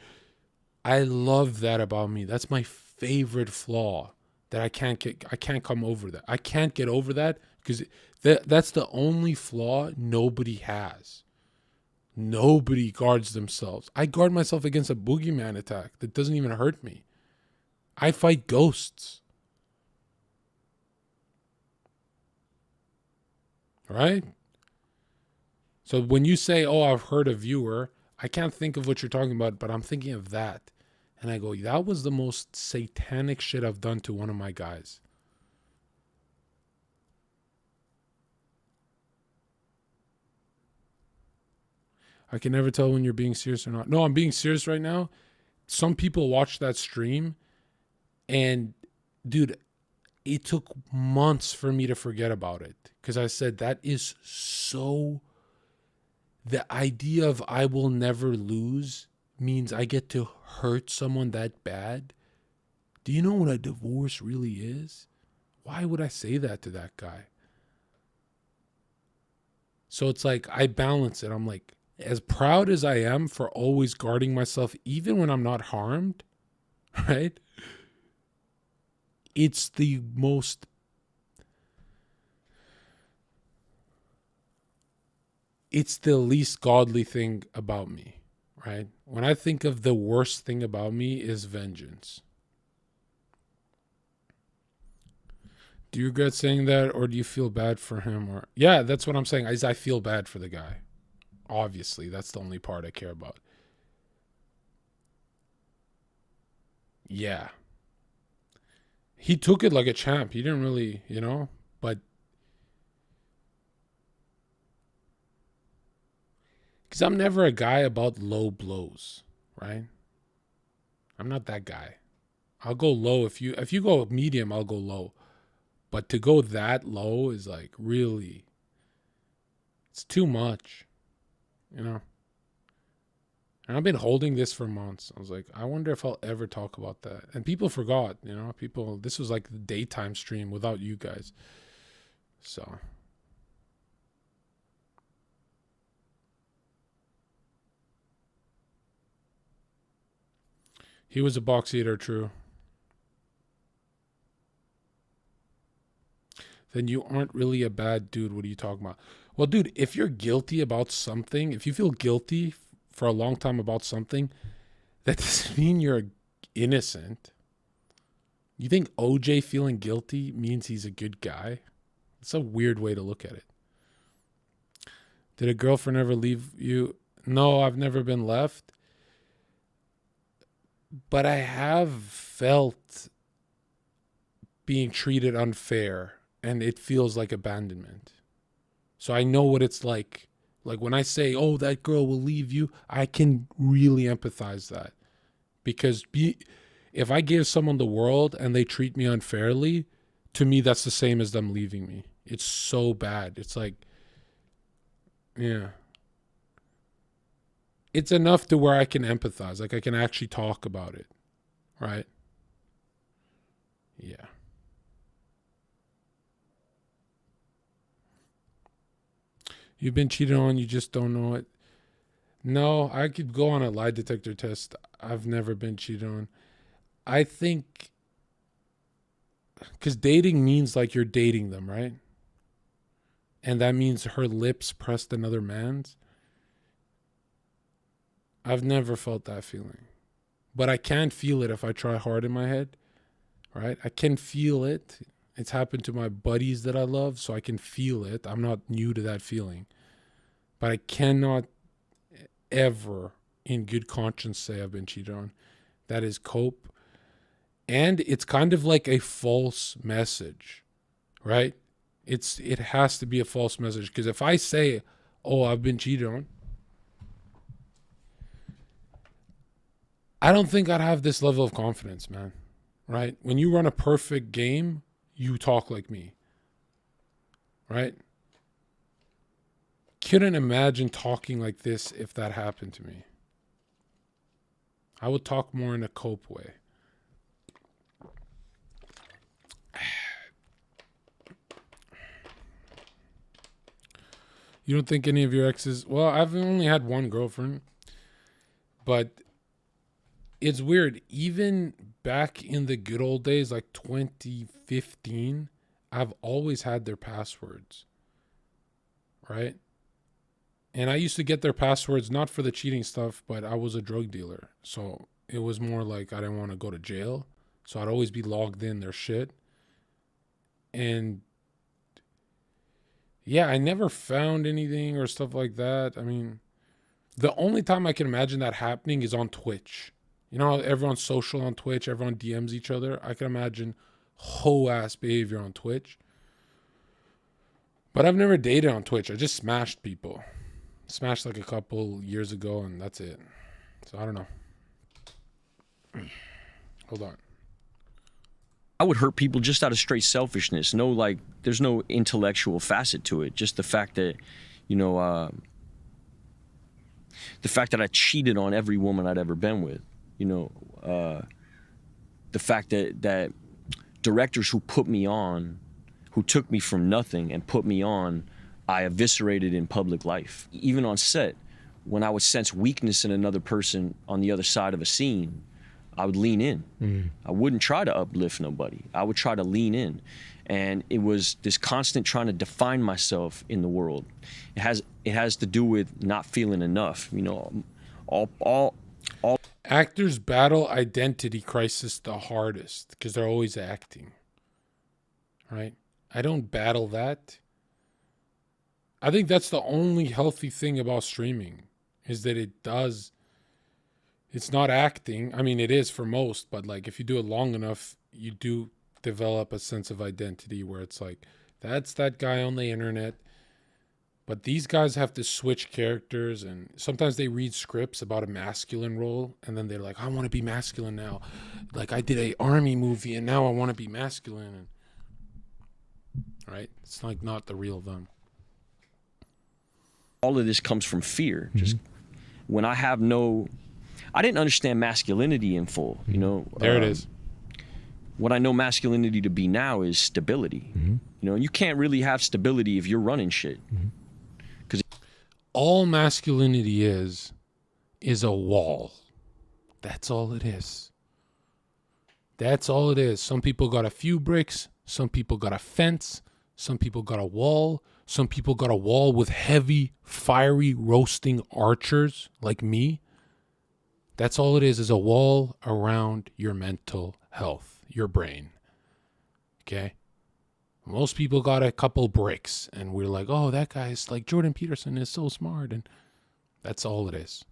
I love that about me. That's my favorite flaw. That I can't come over that. I can't get over that because that's the only flaw nobody has. Nobody guards themselves. I guard myself against a boogeyman attack that doesn't even hurt me. I fight ghosts. Right? So when you say, oh, I've heard a viewer, I can't think of what you're talking about, but I'm thinking of that. And I go, that was the most satanic shit I've done to one of my guys. I can never tell when you're being serious or not. No, I'm being serious right now. Some people watch that stream and, dude, it took months for me to forget about it. Because I said that is so... The idea of I will never lose means I get to hurt someone that bad. Do you know what a divorce really is? Why would I say that to that guy? So it's like I balance it. I'm like, as proud as I am for always guarding myself, even when I'm not harmed, right? It's the most... It's the least godly thing about me. Right? When I think of the worst thing about me is vengeance. Do you regret saying that, or do you feel bad for him? Or yeah, that's what I'm saying. I feel bad for the guy. Obviously, that's the only part I care about. yeah. He took it like a champ. He didn't really, you know, but because I'm never a guy about low blows, right? I'm not that guy. I'll go low. If you go medium, I'll go low. But to go that low is like really, it's too much, you know? And I've been holding this for months. I was like, I wonder if I'll ever talk about that. And people forgot, you know, this was like the daytime stream without you guys. So. He was a box eater, true. Then you aren't really a bad dude. What are you talking about? Well, dude, if you're guilty about something, if you feel guilty for a long time about something, that doesn't mean you're innocent. You think OJ feeling guilty means he's a good guy? It's a weird way to look at it. Did a girlfriend ever leave you? No, I've never been left. But I have felt being treated unfair, and it feels like abandonment. So I know what it's like. Like when I say, oh, that girl will leave you, I can really empathize that. Because if I give someone the world and they treat me unfairly, to me, that's the same as them leaving me. It's so bad. It's like, yeah. It's enough to where I can empathize. Like I can actually talk about it. Right? Yeah. You've been cheated on, you just don't know it. No, I could go on a lie detector test. I've never been cheated on. I think, because dating means like you're dating them, right? And that means her lips pressed another man's. I've never felt that feeling. But I can feel it if I try hard in my head, right? I can feel it. It's happened to my buddies that I love, so I can feel it. I'm not new to that feeling. But I cannot ever, in good conscience, say I've been cheated on. That is cope. And it's kind of like a false message, right? It has to be a false message. Because if I say, oh, I've been cheated on, I don't think I'd have this level of confidence, man. Right? When you run a perfect game, you talk like me. Right? Couldn't imagine talking like this if that happened to me. I would talk more in a cope way. You don't think any of your exes... Well, I've only had one girlfriend. But it's weird. Even back in the good old days, like 2015, I've always had their passwords. Right? And I used to get their passwords, not for the cheating stuff, but I was a drug dealer. So it was more like I didn't want to go to jail. So I'd always be logged in their shit. And yeah, I never found anything or stuff like that. I mean, the only time I can imagine that happening is on Twitch. You know, how everyone's social on Twitch, everyone DMs each other. I can imagine hoe-ass behavior on Twitch. But I've never dated on Twitch. I just smashed people. Smashed like a couple years ago, and that's it. So I don't know. Hold on. I would hurt people just out of straight selfishness. No, like, there's no intellectual facet to it. Just the fact that, you know, the fact that I cheated on every woman I'd ever been with. You know, the fact that directors who put me on, who took me from nothing and put me on, I eviscerated in public life. Even on set, when I would sense weakness in another person on the other side of a scene, I would lean in. I wouldn't try to uplift nobody. I would try to lean in. And it was this constant trying to define myself in the world. It has to do with not feeling enough. You know, all actors battle identity crisis the hardest because they're always acting. Right? I don't battle that. I think that's the only healthy thing about streaming is that it does It's not acting. I mean, it is for most, but like if you do it long enough, you do develop a sense of identity where it's like, that's that guy on the internet. But these guys have to switch characters, and sometimes they read scripts about a masculine role, and then they're like, I want to be masculine now. Like I did a army movie, and now I want to be masculine. And, right? It's like not the real them. All of this comes from fear. Just when I have no, I didn't understand masculinity in full, you know. There it is. What I know masculinity to be now is stability. You know, you can't really have stability if you're running shit. Because all masculinity is a wall. That's all it is. That's all it is. Some people got a few bricks. Some people got a fence. Some people got a wall. Some people got a wall with heavy, fiery, roasting archers like me. That's all it is a wall around your mental health, your brain. Okay? Most people got a couple bricks, and we're like, oh, that guy's like Jordan Peterson is so smart, and that's all it is.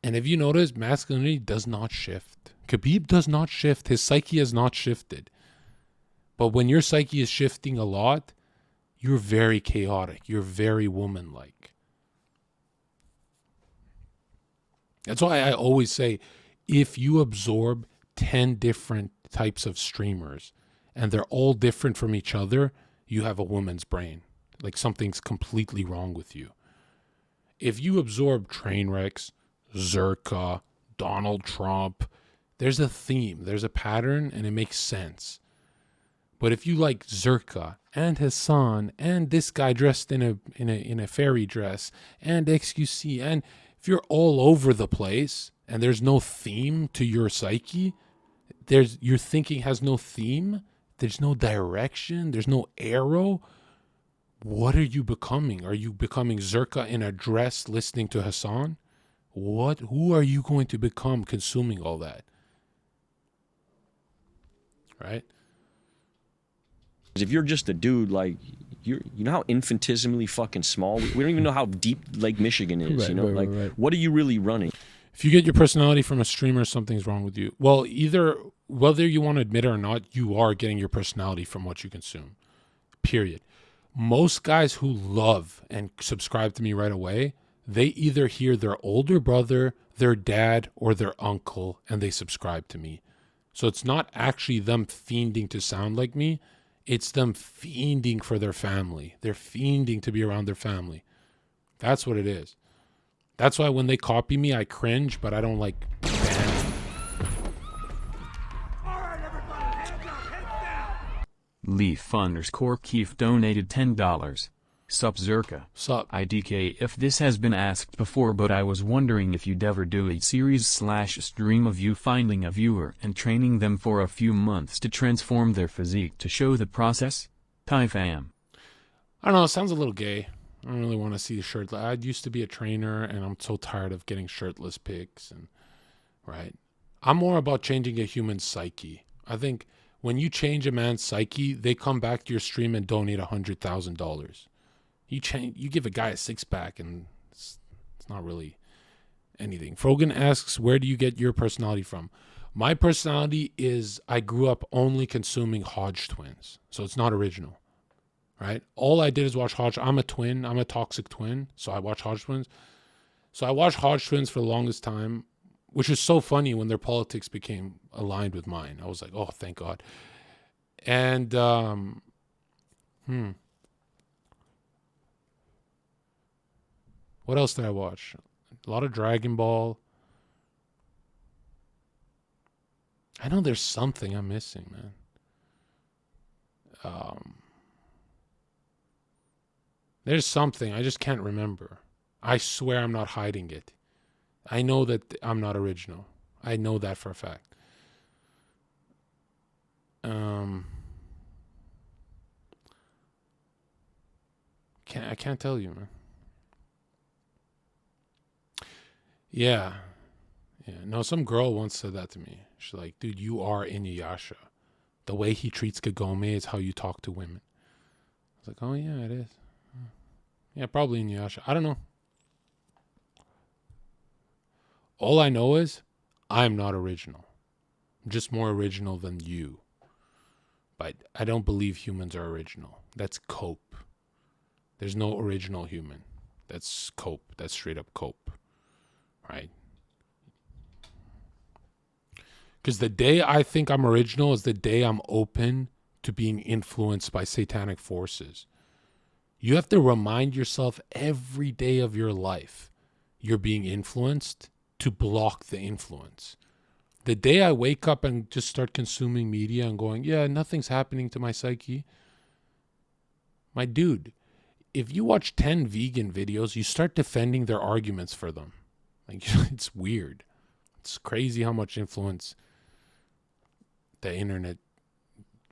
And if you notice, masculinity does not shift. Khabib does not shift. His psyche has not shifted. But when your psyche is shifting a lot, you're very chaotic. You're very woman-like. That's why I always say, if you absorb 10 different types of streamers, and they're all different from each other, you have a woman's brain. Like something's completely wrong with you. If you absorb Trainwrecks, Zherka, Donald Trump, there's a theme, there's a pattern, and it makes sense. But if you like Zherka and Hassan and this guy dressed in a fairy dress and XQC, and if you're all over the place and there's no theme to your psyche, your thinking has no theme, there's no direction, there's no arrow. What are you becoming? Are you becoming Zherka in a dress listening to Hassan? Who are you going to become consuming all that? Right? if you're just a dude, like, you know how infinitesimally fucking small? We don't even know how deep Lake Michigan is, Right, you know? right, Like, right. what are you really running? If you get your personality from a streamer, something's wrong with you. Well, whether you want to admit it or not, you are getting your personality from what you consume. Period. Most guys who love and subscribe to me right away, they either hear their older brother, their dad, or their uncle, and they subscribe to me. So it's not actually them fiending to sound like me. It's them fiending for their family. They're fiending to be around their family. That's what it is. That's why when they copy me, I cringe, but I don't like ban them. Leaf_Keef donated $10. Sup Zherka. Sup. IDK. If this has been asked before, but I was wondering if you'd ever do a series/stream of you finding a viewer and training them for a few months to transform their physique to show the process? Ty fam. I don't know, it sounds a little gay. I don't really want to see the shirt. I used to be a trainer, and I'm so tired of getting shirtless pics. And right, I'm more about changing a human's psyche. I think when you change a man's psyche, they come back to your stream and donate $100,000. You give a guy a six-pack, and it's not really anything. Frogan asks, where do you get your personality from? My personality is I grew up only consuming Hodge twins, so it's not original. Right? All I did is watch Hodge. I'm a twin. I'm a toxic twin. So I watch Hodge twins. So I watched Hodge twins for the longest time, which is so funny when their politics became aligned with mine. I was like, oh, thank God. And, what else did I watch? A lot of Dragon Ball. I know there's something I'm missing, man. There's something. I just can't remember. I swear I'm not hiding it. I know that I'm not original. I know that for a fact. I can't tell you, man. Yeah. No, some girl once said that to me. She's like, dude, you are Inuyasha. The way he treats Kagome is how you talk to women. I was like, oh, yeah, it is. Yeah, probably Inuyasha. I don't know. All I know is I'm not original. I'm just more original than you. But I don't believe humans are original. That's cope. There's no original human. That's cope. That's straight up cope. Right? Because the day I think I'm original is the day I'm open to being influenced by satanic forces. You have to remind yourself every day of your life you're being influenced to block the influence. The day I wake up and just start consuming media and going, yeah, nothing's happening to my psyche. My dude, if you watch 10 vegan videos, you start defending their arguments for them. Like, it's weird. It's crazy how much influence the internet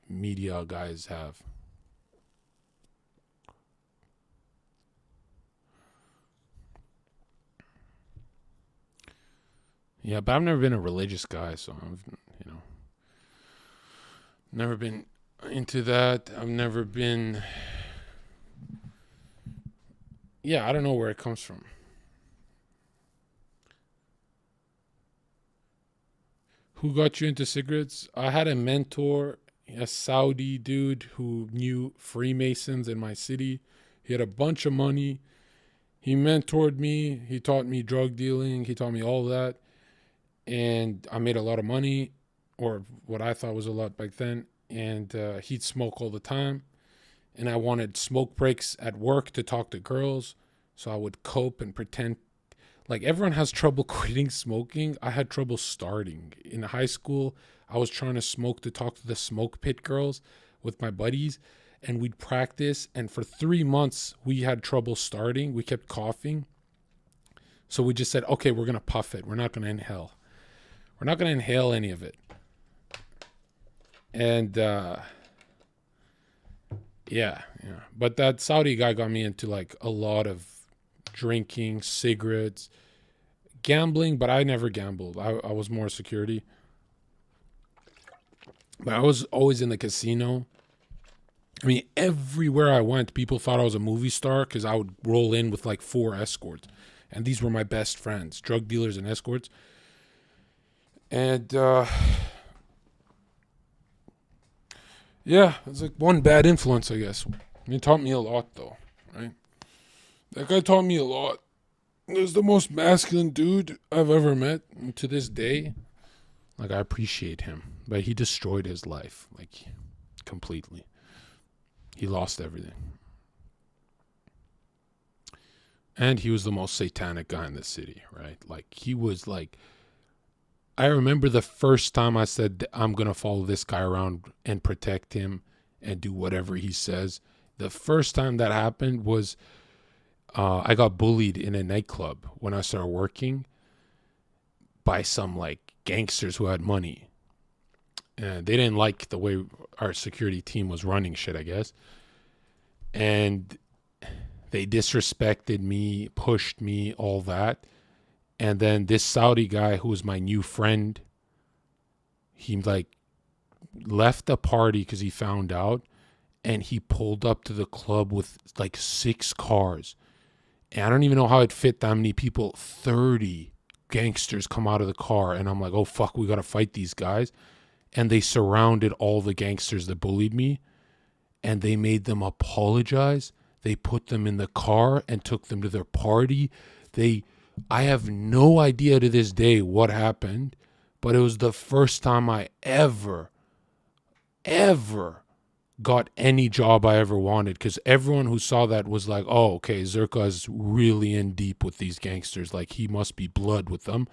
media guys have. Yeah, but I've never been a religious guy, so I've, never been into that. I've never been, I don't know where it comes from. Who got you into cigarettes? I had a mentor, a Saudi dude who knew Freemasons in my city. He had a bunch of money. He mentored me. He taught me drug dealing. He taught me all that. And I made a lot of money, or what I thought was a lot back then. And he'd smoke all the time. And I wanted smoke breaks at work to talk to girls. So I would cope and pretend. Like, everyone has trouble quitting smoking. I had trouble starting. In high school, I was trying to smoke to talk to the smoke pit girls with my buddies. And we'd practice. And for 3 months, we had trouble starting. We kept coughing. So we just said, okay, we're going to puff it. We're not going to inhale. We're not going to inhale any of it. And, yeah. But that Saudi guy got me into, like, a lot of drinking, cigarettes, gambling, but I never gambled. I was more security. But I was always in the casino. I mean, everywhere I went, people thought I was a movie star because I would roll in with, like, 4 escorts. And these were my best friends, drug dealers and escorts. And, it's like one bad influence, I guess. He taught me a lot, though, right? That guy taught me a lot. He was the most masculine dude I've ever met. And to this day, like, I appreciate him. But he destroyed his life, like, completely. He lost everything. And he was the most satanic guy in the city, right? Like, he was like, I remember the first time I said, I'm going to follow this guy around and protect him and do whatever he says. The first time that happened was I got bullied in a nightclub when I started working by some, like, gangsters who had money. And they didn't like the way our security team was running shit, I guess. And they disrespected me, pushed me, all that. And then this Saudi guy who was my new friend, he, like, left the party because he found out, and he pulled up to the club with, like, 6 cars. And I don't even know how it fit that many people. 30 gangsters come out of the car, and I'm like, oh, fuck, we got to fight these guys. And they surrounded all the gangsters that bullied me, and they made them apologize. They put them in the car and took them to their party. I have no idea to this day what happened, but it was the first time I ever got any job I ever wanted, because everyone who saw that was like, oh, okay, Zherka's really in deep with these gangsters. Like, he must be blood with them.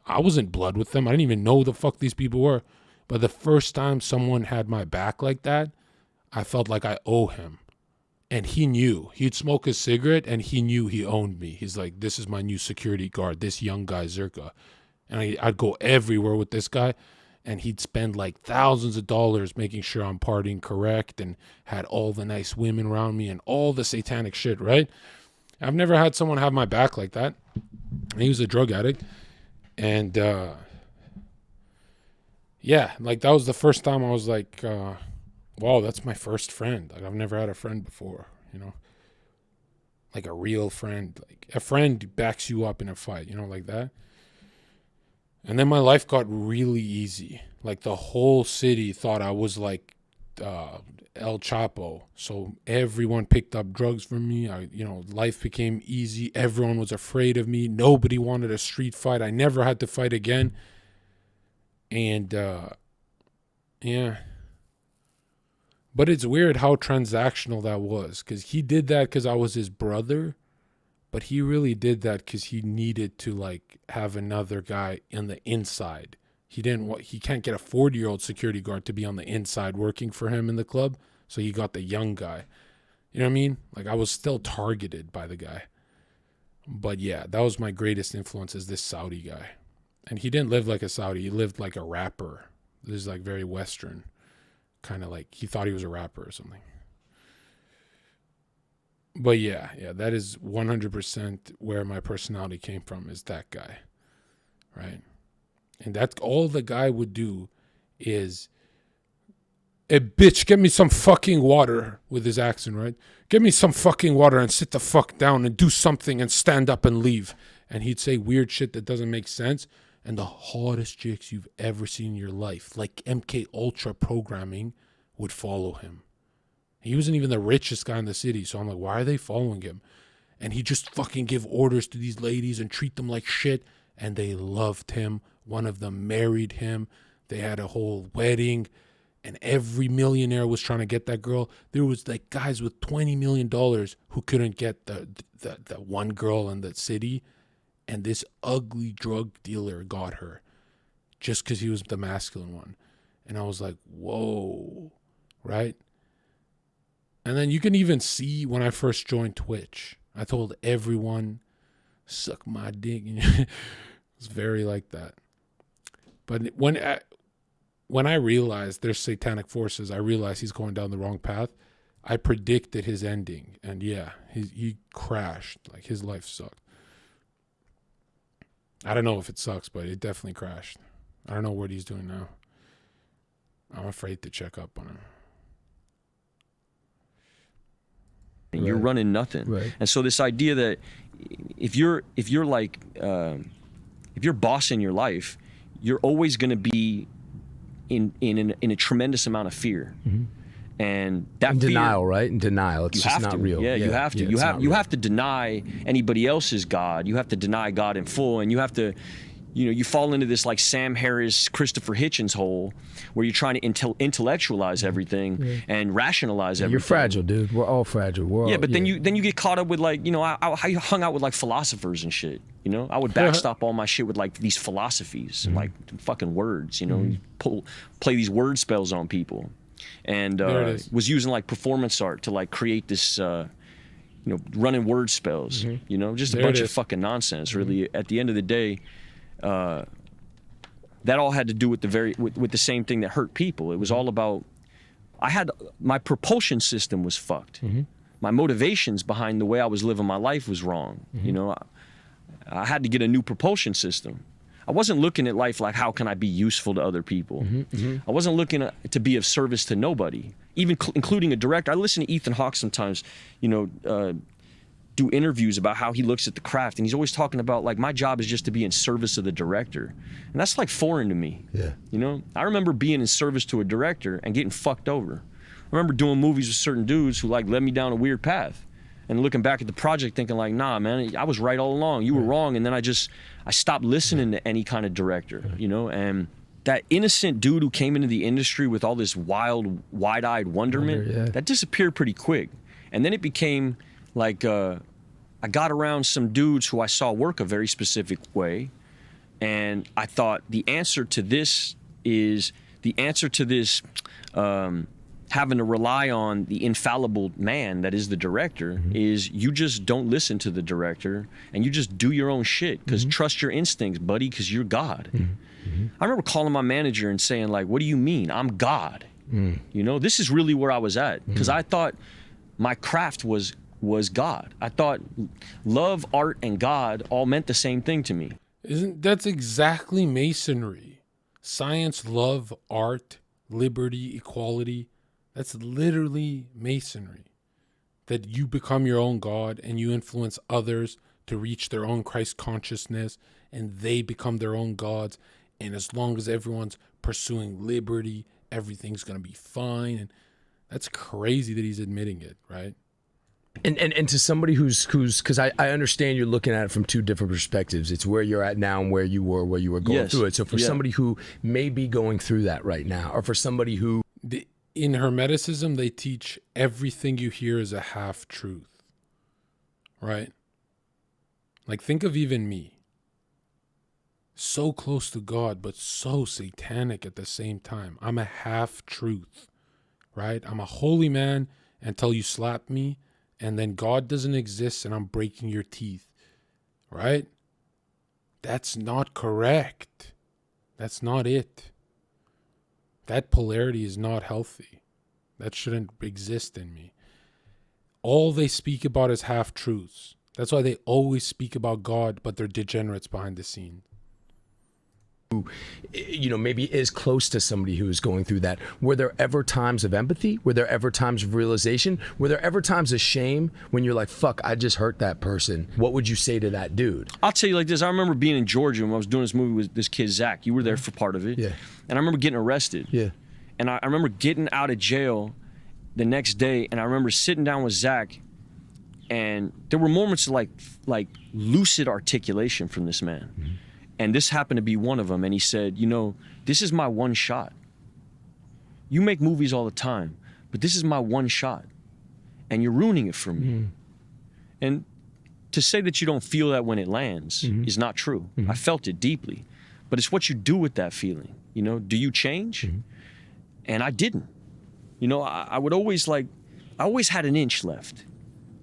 I wasn't blood with them. I didn't even know who the fuck these people were. But the first time someone had my back like that, I felt like I owe him. And he knew. He'd smoke a cigarette, and he knew he owned me. He's like, this is my new security guard, this young guy, Zherka. And I'd go everywhere with this guy, and he'd spend, like, thousands of dollars making sure I'm partying correct and had all the nice women around me and all the satanic shit, right? I've never had someone have my back like that. He was a drug addict. And, like, that was the first time I was like, wow, that's my first friend. Like, I've never had a friend before, like a real friend. Like, a friend backs you up in a fight, like that. And then my life got really easy. Like the whole city thought I was like El Chapo. So everyone picked up drugs from me. Life became easy. Everyone was afraid of me. Nobody wanted a street fight. I never had to fight again. And yeah. But it's weird how transactional that was, because he did that because I was his brother. But he really did that because he needed to like have another guy on the inside. He can't get a 40-year-old security guard to be on the inside working for him in the club. So he got the young guy. You know what I mean? Like I was still targeted by the guy. But yeah, that was my greatest influence, is this Saudi guy. And he didn't live like a Saudi. He lived like a rapper. This is like very Western. Kind of like he thought he was a rapper or something. But yeah, that is 100% where my personality came from, is that guy, right? And that's all the guy would do is, hey, bitch, get me some fucking water, with his accent, right? Get me some fucking water and sit the fuck down and do something and stand up and leave. And he'd say weird shit that doesn't make sense. And the hottest chicks you've ever seen in your life, like MK Ultra programming, would follow him. He wasn't even the richest guy in the city. So I'm like, why are they following him? And he just fucking give orders to these ladies and treat them like shit. And they loved him. One of them married him. They had a whole wedding. And every millionaire was trying to get that girl. There was like guys with $20 million who couldn't get the one girl in the city. And this ugly drug dealer got her just because he was the masculine one. And I was like, whoa, right? And then you can even see when I first joined Twitch, I told everyone, suck my dick. It's very like that. But when I realized there's satanic forces, I realized he's going down the wrong path. I predicted his ending. And yeah, he crashed. Like his life sucked. I don't know if it sucks, but it definitely crashed. I don't know what he's doing now. I'm afraid to check up on him. And you're running nothing. Right. And so this idea that if you're bossing your life, you're always going to be in a tremendous amount of fear. Mm-hmm. And that in fear, denial, right? In denial. It's just not real. Yeah, you have to. You have to deny anybody else's God. You have to deny God in full, and you have to, you fall into this like Sam Harris, Christopher Hitchens hole, where you're trying to intellectualize everything and rationalize everything. You're fragile, dude. We're all fragile. But then you get caught up with like, I hung out with like philosophers and shit. I would backstop all my shit with like these philosophies and like fucking words. Play these word spells on people. And was using like performance art to like create this, running word spells, just a bunch of fucking nonsense. Really, at the end of the day, that all had to do with the same thing that hurt people. It was all about, my propulsion system was fucked. My motivations behind the way I was living my life was wrong. I had to get a new propulsion system. I wasn't looking at life like, how can I be useful to other people? I wasn't looking to be of service to nobody, even including a director. I listen to Ethan Hawke sometimes, do interviews about how he looks at the craft, and he's always talking about like, my job is just to be in service of the director. And that's like foreign to me. Yeah. I remember being in service to a director and getting fucked over. I remember doing movies with certain dudes who like led me down a weird path. And looking back at the project thinking like, nah, man, I was right all along. You were wrong. And then I stopped listening to any kind of director, and that innocent dude who came into the industry with all this wild, wide-eyed wonderment, that disappeared pretty quick. And then it became like, I got around some dudes who I saw work a very specific way. And I thought the answer to this having to rely on the infallible man that is the director is you just don't listen to the director and you just do your own shit, because trust your instincts, buddy, because you're God. I remember calling my manager and saying like, what do you mean? I'm God. This is really where I was at, because I thought my craft was God. I thought love, art, and God all meant the same thing to me. That's exactly Masonry. Science, love, art, liberty, equality. That's literally Masonry. That you become your own God and you influence others to reach their own Christ consciousness, and they become their own gods. And as long as everyone's pursuing liberty, everything's going to be fine. And that's crazy that he's admitting it, right? And to somebody who's because I understand you're looking at it from two different perspectives. It's where you're at now and where you were going through it. So for somebody who may be going through that right now, or for somebody who... In Hermeticism, they teach everything you hear is a half-truth, right? Like, think of even me. So close to God, but so satanic at the same time. I'm a half-truth, right? I'm a holy man until you slap me, and then God doesn't exist and I'm breaking your teeth, right? That's not correct. That's not it. That polarity is not healthy. That shouldn't exist in me. All they speak about is half-truths. That's why they always speak about God, but they're degenerates behind the scenes. Who, you know, maybe is close to somebody who is going through that. Were there ever times of empathy? Were there ever times of realization? Were there ever times of shame when you're like, fuck, I just hurt that person? What would you say to that dude? I'll tell you like this. I remember being in Georgia when I was doing this movie with this kid, Zach. You were there for part of it. Yeah. And I remember getting arrested. Yeah. And I remember getting out of jail the next day, and I remember sitting down with Zach, and there were moments of like lucid articulation from this man. Mm-hmm. And this happened to be one of them. And he said, you know, this is my one shot. You make movies all the time, but this is my one shot. And you're ruining it for me. Mm-hmm. And to say that you don't feel that when it lands is not true. Mm-hmm. I felt it deeply. But it's what you do with that feeling. You know, do you change? Mm-hmm. And I didn't. You know, I would always I always had an inch left.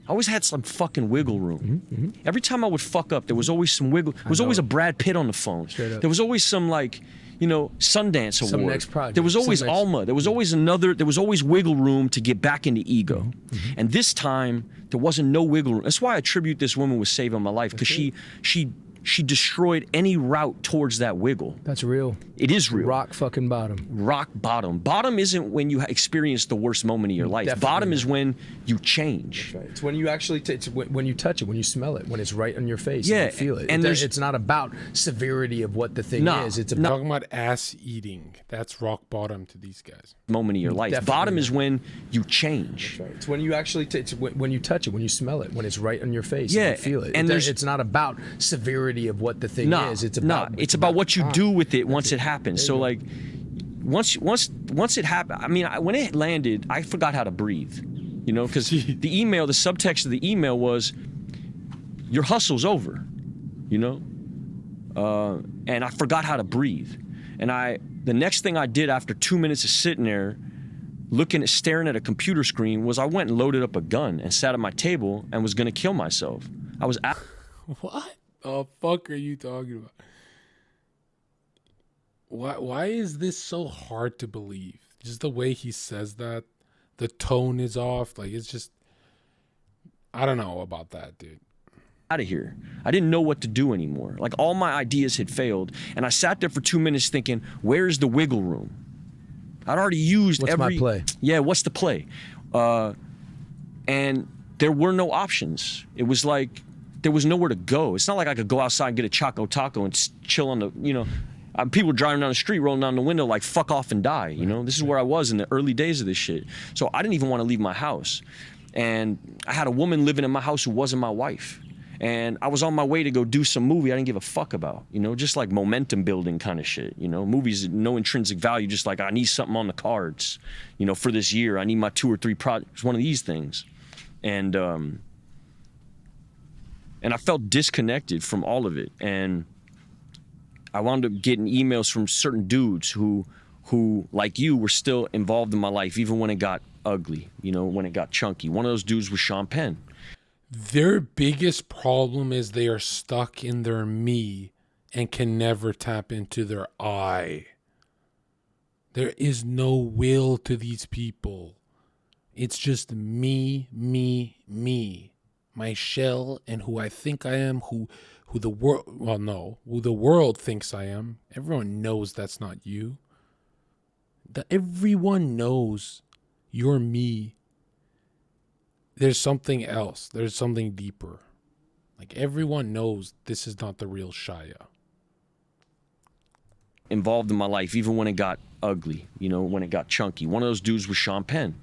I always had some fucking wiggle room. Mm-hmm. Every time I would fuck up, there was always some wiggle. There was always a Brad Pitt on the phone. There was always some Sundance award. Some next project. There was always Alma. There was always there was always wiggle room to get back into ego. Mm-hmm. And this time, there wasn't no wiggle room. That's why I attribute this woman with saving my life, because she destroyed any route towards that wiggle. That's real. It is real. Rock fucking bottom. Rock bottom. Bottom isn't when you experience the worst moment of your life. Definitely bottom is when you change. That's right. It's when you actually, it's when you touch it, when you smell it, when it's right on your face, yeah, and you feel it. And it's not about severity of what the thing is. It's about talking about ass eating. That's rock bottom to these guys. Moment of your life. Definitely bottom is when you change. That's right. It's when you actually, it's when you touch it, when you smell it, when it's right on your face, yeah, and you feel it. And it's not about severity of what the thing is. It's about what you do with it once it happens. So like, once it happened, I mean, when it landed, I forgot how to breathe. You know, because the email, the subtext of the email was, your hustle's over. You know, and I forgot how to breathe. And the next thing I did after 2 minutes of sitting there, staring at a computer screen, was I went and loaded up a gun and sat at my table and was gonna kill myself. I was at. What the fuck are you talking about? Why is this so hard to believe? Just the way he says that, the tone is off. Like, it's just, I don't know about that, dude. Out of here. I didn't know what to do anymore. Like, all my ideas had failed, and I sat there for 2 minutes thinking, where's the wiggle room? I'd already used what's my play? Yeah, what's the play? And there were no options. It was like there was nowhere to go. It's not like I could go outside and get a Choco Taco and chill on the, you know, people driving down the street, rolling down the window like, fuck off and die, you know? This is where I was in the early days of this shit. So I didn't even want to leave my house. And I had a woman living in my house who wasn't my wife. And I was on my way to go do some movie I didn't give a fuck about, you know, just like momentum building kind of shit, you know, movies, no intrinsic value, just like I need something on the cards, you know, for this year. I need my 2 or 3 projects, one of these things. And I felt disconnected from all of it. And I wound up getting emails from certain dudes who, like you, were still involved in my life, even when it got ugly, you know, when it got chunky. One of those dudes was Sean Penn. Their biggest problem is they are stuck in their me and can never tap into their I. There is no will to these people. It's just me, me, me. My shell and who I think I am, who the world, well, no, who the world thinks I am. Everyone knows that's not you. Everyone knows you're me. There's something else. There's something deeper. Like, everyone knows this is not the real Shia. Involved in my life, even when it got ugly, you know, when it got chunky. One of those dudes was Sean Penn.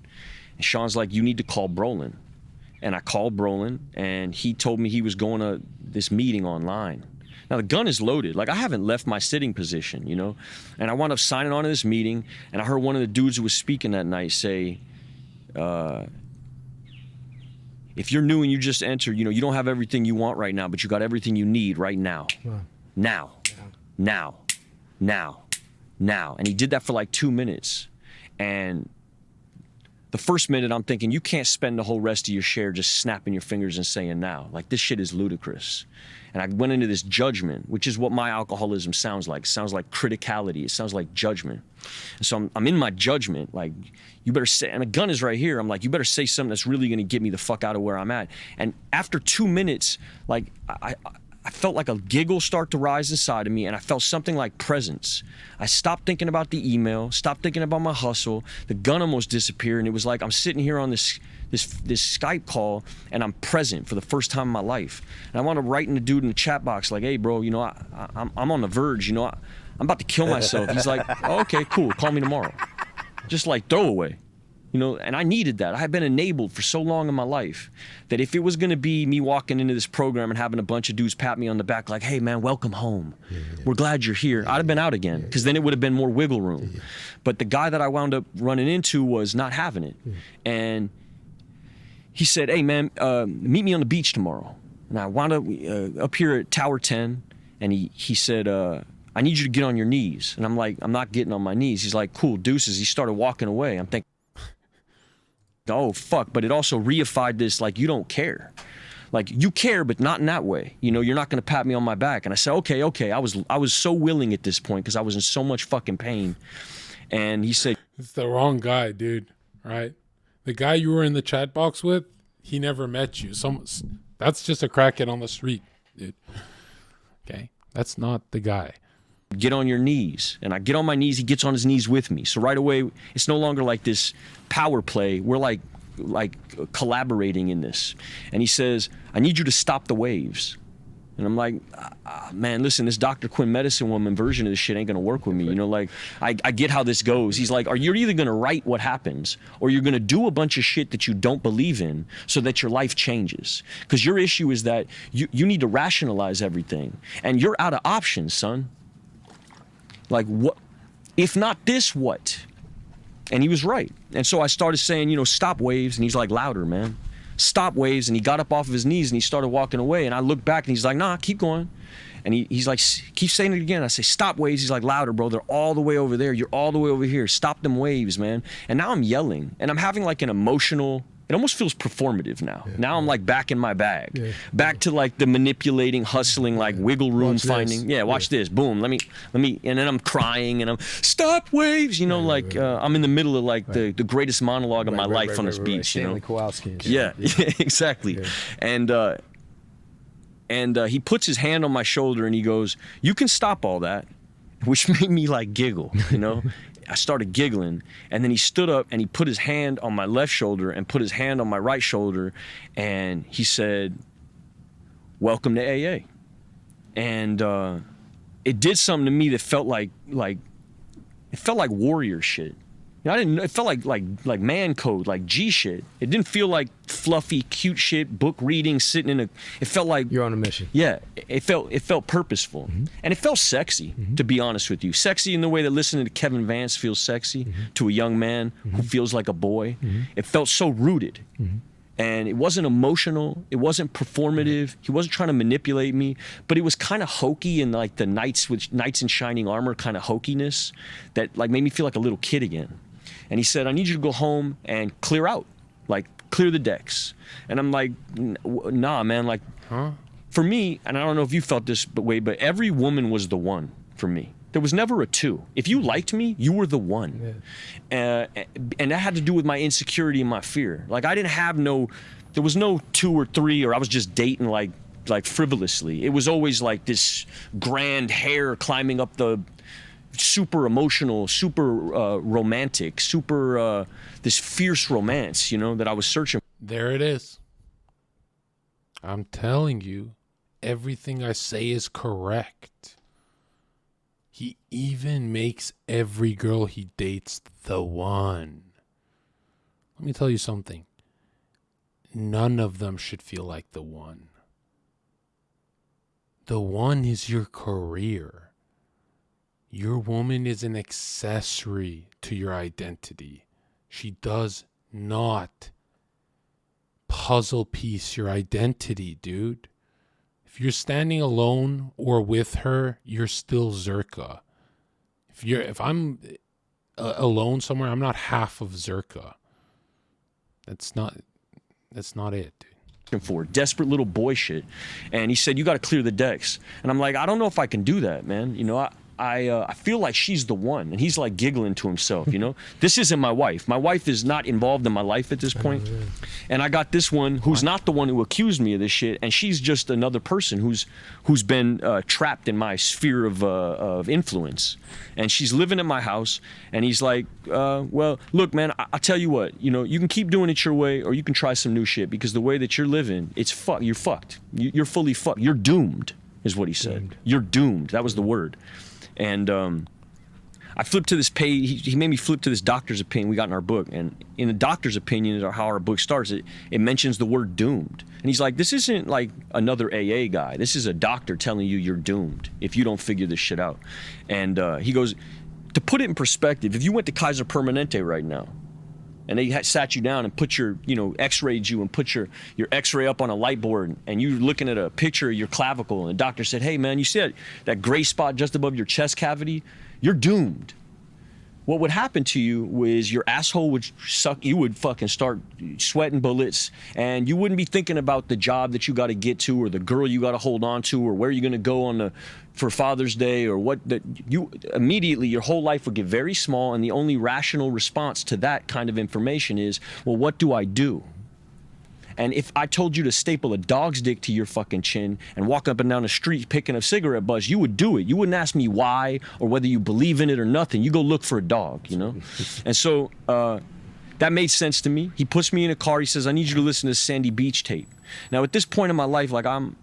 And Sean's like, you need to call Brolin. And I called Brolin, and he told me he was going to this meeting online. Now, the gun is loaded. Like, I haven't left my sitting position, you know? And I wound up signing on to this meeting, and I heard one of the dudes who was speaking that night say, if you're new and you just entered, you know, you don't have everything you want right now, but you got everything you need right now. Wow. Now. Now. Now. Now. And he did that for like 2 minutes. And the first minute I'm thinking, you can't spend the whole rest of your share just snapping your fingers and saying now. Like, this shit is ludicrous. And I went into this judgment, which is what my alcoholism sounds like. It sounds like criticality. It sounds like judgment. And so I'm in my judgment, like, you better say, and a gun is right here. I'm like, you better say something that's really gonna get me the fuck out of where I'm at. And after 2 minutes, like, I felt like a giggle start to rise inside of me, and I felt something like presence. I stopped thinking about the email, stopped thinking about my hustle. The gun almost disappeared, and it was like I'm sitting here on this Skype call, and I'm present for the first time in my life. And I wound up writing the dude in the chat box like, hey, bro, you know, I'm on the verge, you know, I'm about to kill myself. He's like, oh, okay, cool, call me tomorrow. Just like throwaway. You know, and I needed that. I had been enabled for so long in my life that if it was going to be me walking into this program and having a bunch of dudes pat me on the back like, hey, man, welcome home. We're glad you're here. I'd have been out again because then it would have been more wiggle room. But the guy that I wound up running into was not having it. And he said, hey, man, meet me on the beach tomorrow. And I wound up here at Tower 10, and he said, I need you to get on your knees. And I'm like, I'm not getting on my knees. He's like, cool, deuces. He started walking away. I'm thinking, oh, fuck. But it also reified this, like, you don't care. Like, you care, but not in that way. You know, you're not going to pat me on my back. And I said, okay. I was so willing at this point because I was in so much fucking pain. And he said, it's the wrong guy, dude, right? The guy you were in the chat box with, he never met you. That's just a crackhead on the street, dude. Okay? That's not the guy. Get on your knees. And I get on my knees, he gets on his knees with me. So right away, it's no longer like this power play. We're like collaborating in this. And he says, I need you to stop the waves. And I'm like, man, listen, this Dr. Quinn medicine woman version of this shit ain't gonna work with me. You know, like, I get how this goes. He's like, you're either gonna write what happens, or you're gonna do a bunch of shit that you don't believe in so that your life changes. Because your issue is that you need to rationalize everything. And you're out of options, son. Like, what? If not this, what? And he was right. And so I started saying, you know, stop waves. And he's like, louder, man. Stop waves. And he got up off of his knees and he started walking away. And I looked back and he's like, nah, keep going. And he's like, keep saying it again. I say, stop waves. He's like, louder, bro. They're all the way over there. You're all the way over here. Stop them waves, man. And now I'm yelling. And I'm having like an emotional, it almost feels performative now. Yeah, now I'm like back in my bag. Yeah, back to like the manipulating, hustling, like wiggle room watch finding. This. Yeah, watch this. Boom. Let me. And then I'm crying and I'm, stop waves. You know, I'm in the middle of like the greatest monologue of my life on this beach. You know. Stanley Kowalski. Yeah, exactly. Yeah. And he puts his hand on my shoulder and he goes, you can stop all that, which made me like giggle, you know. I started giggling, and then he stood up and he put his hand on my left shoulder and put his hand on my right shoulder, and he said, welcome to AA. And it did something to me that felt like it felt like warrior shit. You know, it felt like man code, like G shit. It didn't feel like fluffy, cute shit, book reading, sitting in it felt like you're on a mission. Yeah, it felt purposeful. And it felt sexy, to be honest with you. Sexy in the way that listening to Kevin Vance feels sexy to a young man who feels like a boy. It felt so rooted. And it wasn't emotional, it wasn't performative, he wasn't trying to manipulate me, but it was kind of hokey and like the knights in shining armor kind of hokiness that like made me feel like a little kid again. And he said, I need you to go home and clear out, like clear the decks. And I'm like, nah, man, like, for me, and I don't know if you felt this way, but every woman was the one for me. There was never a two. If you liked me, you were the one. Yeah. And that had to do with my insecurity and my fear. Like, there was no 2 or 3, or I was just dating like frivolously. It was always like this grand hair climbing up the super emotional, super romantic, super this fierce romance, you know, that I was searching. There it is. I'm telling you, everything I say is correct. He even makes every girl he dates the one. Let me tell you something. None of them should feel like the one. The one is your career. Your woman is an accessory to your identity. She does not puzzle piece your identity, dude. If you're standing alone or with her, you're still Zherka. If I'm alone somewhere, I'm not half of Zherka. That's not it, dude. For desperate little boy shit. And he said, you got to clear the decks. And I'm like, I don't know if I can do that, man. You know, I feel like she's the one. And he's like giggling to himself, you know. This isn't my wife. My wife is not involved in my life at this point. And I got this one who's not the one who accused me of this shit, and she's just another person who's been trapped in my sphere of influence. And she's living in my house, and he's like, well, look, man, I'll tell you what, you know, you can keep doing it your way, or you can try some new shit, because the way that you're living, you're fucked. You're fully fucked. You're doomed, is what he said. You're doomed. That was the word. And I flipped to this page. He made me flip to this doctor's opinion we got in our book. And in the doctor's opinion, or how our book starts, it mentions the word doomed. And he's like, this isn't like another AA guy. This is a doctor telling you you're doomed if you don't figure this shit out. And he goes, to put it in perspective, if you went to Kaiser Permanente right now, and they sat you down and put your, you know, x-rayed you and put your x-ray up on a light board, and you're looking at a picture of your clavicle, and the doctor said, hey man, you see that gray spot just above your chest cavity? You're doomed. What would happen to you was your asshole would suck, you would fucking start sweating bullets, and you wouldn't be thinking about the job that you got to get to, or the girl you got to hold on to, or where you're going to go for Father's Day, or what that you immediately, your whole life would get very small, and the only rational response to that kind of information is, well, what do I do? And if I told you to staple a dog's dick to your fucking chin and walk up and down the street picking a cigarette butts, you would do it. You wouldn't ask me why or whether you believe in it or nothing. You go look for a dog, you know? And so that made sense to me. He puts me in a car. He says, I need you to listen to this Sandy Beach tape. Now, at this point in my life, like I'm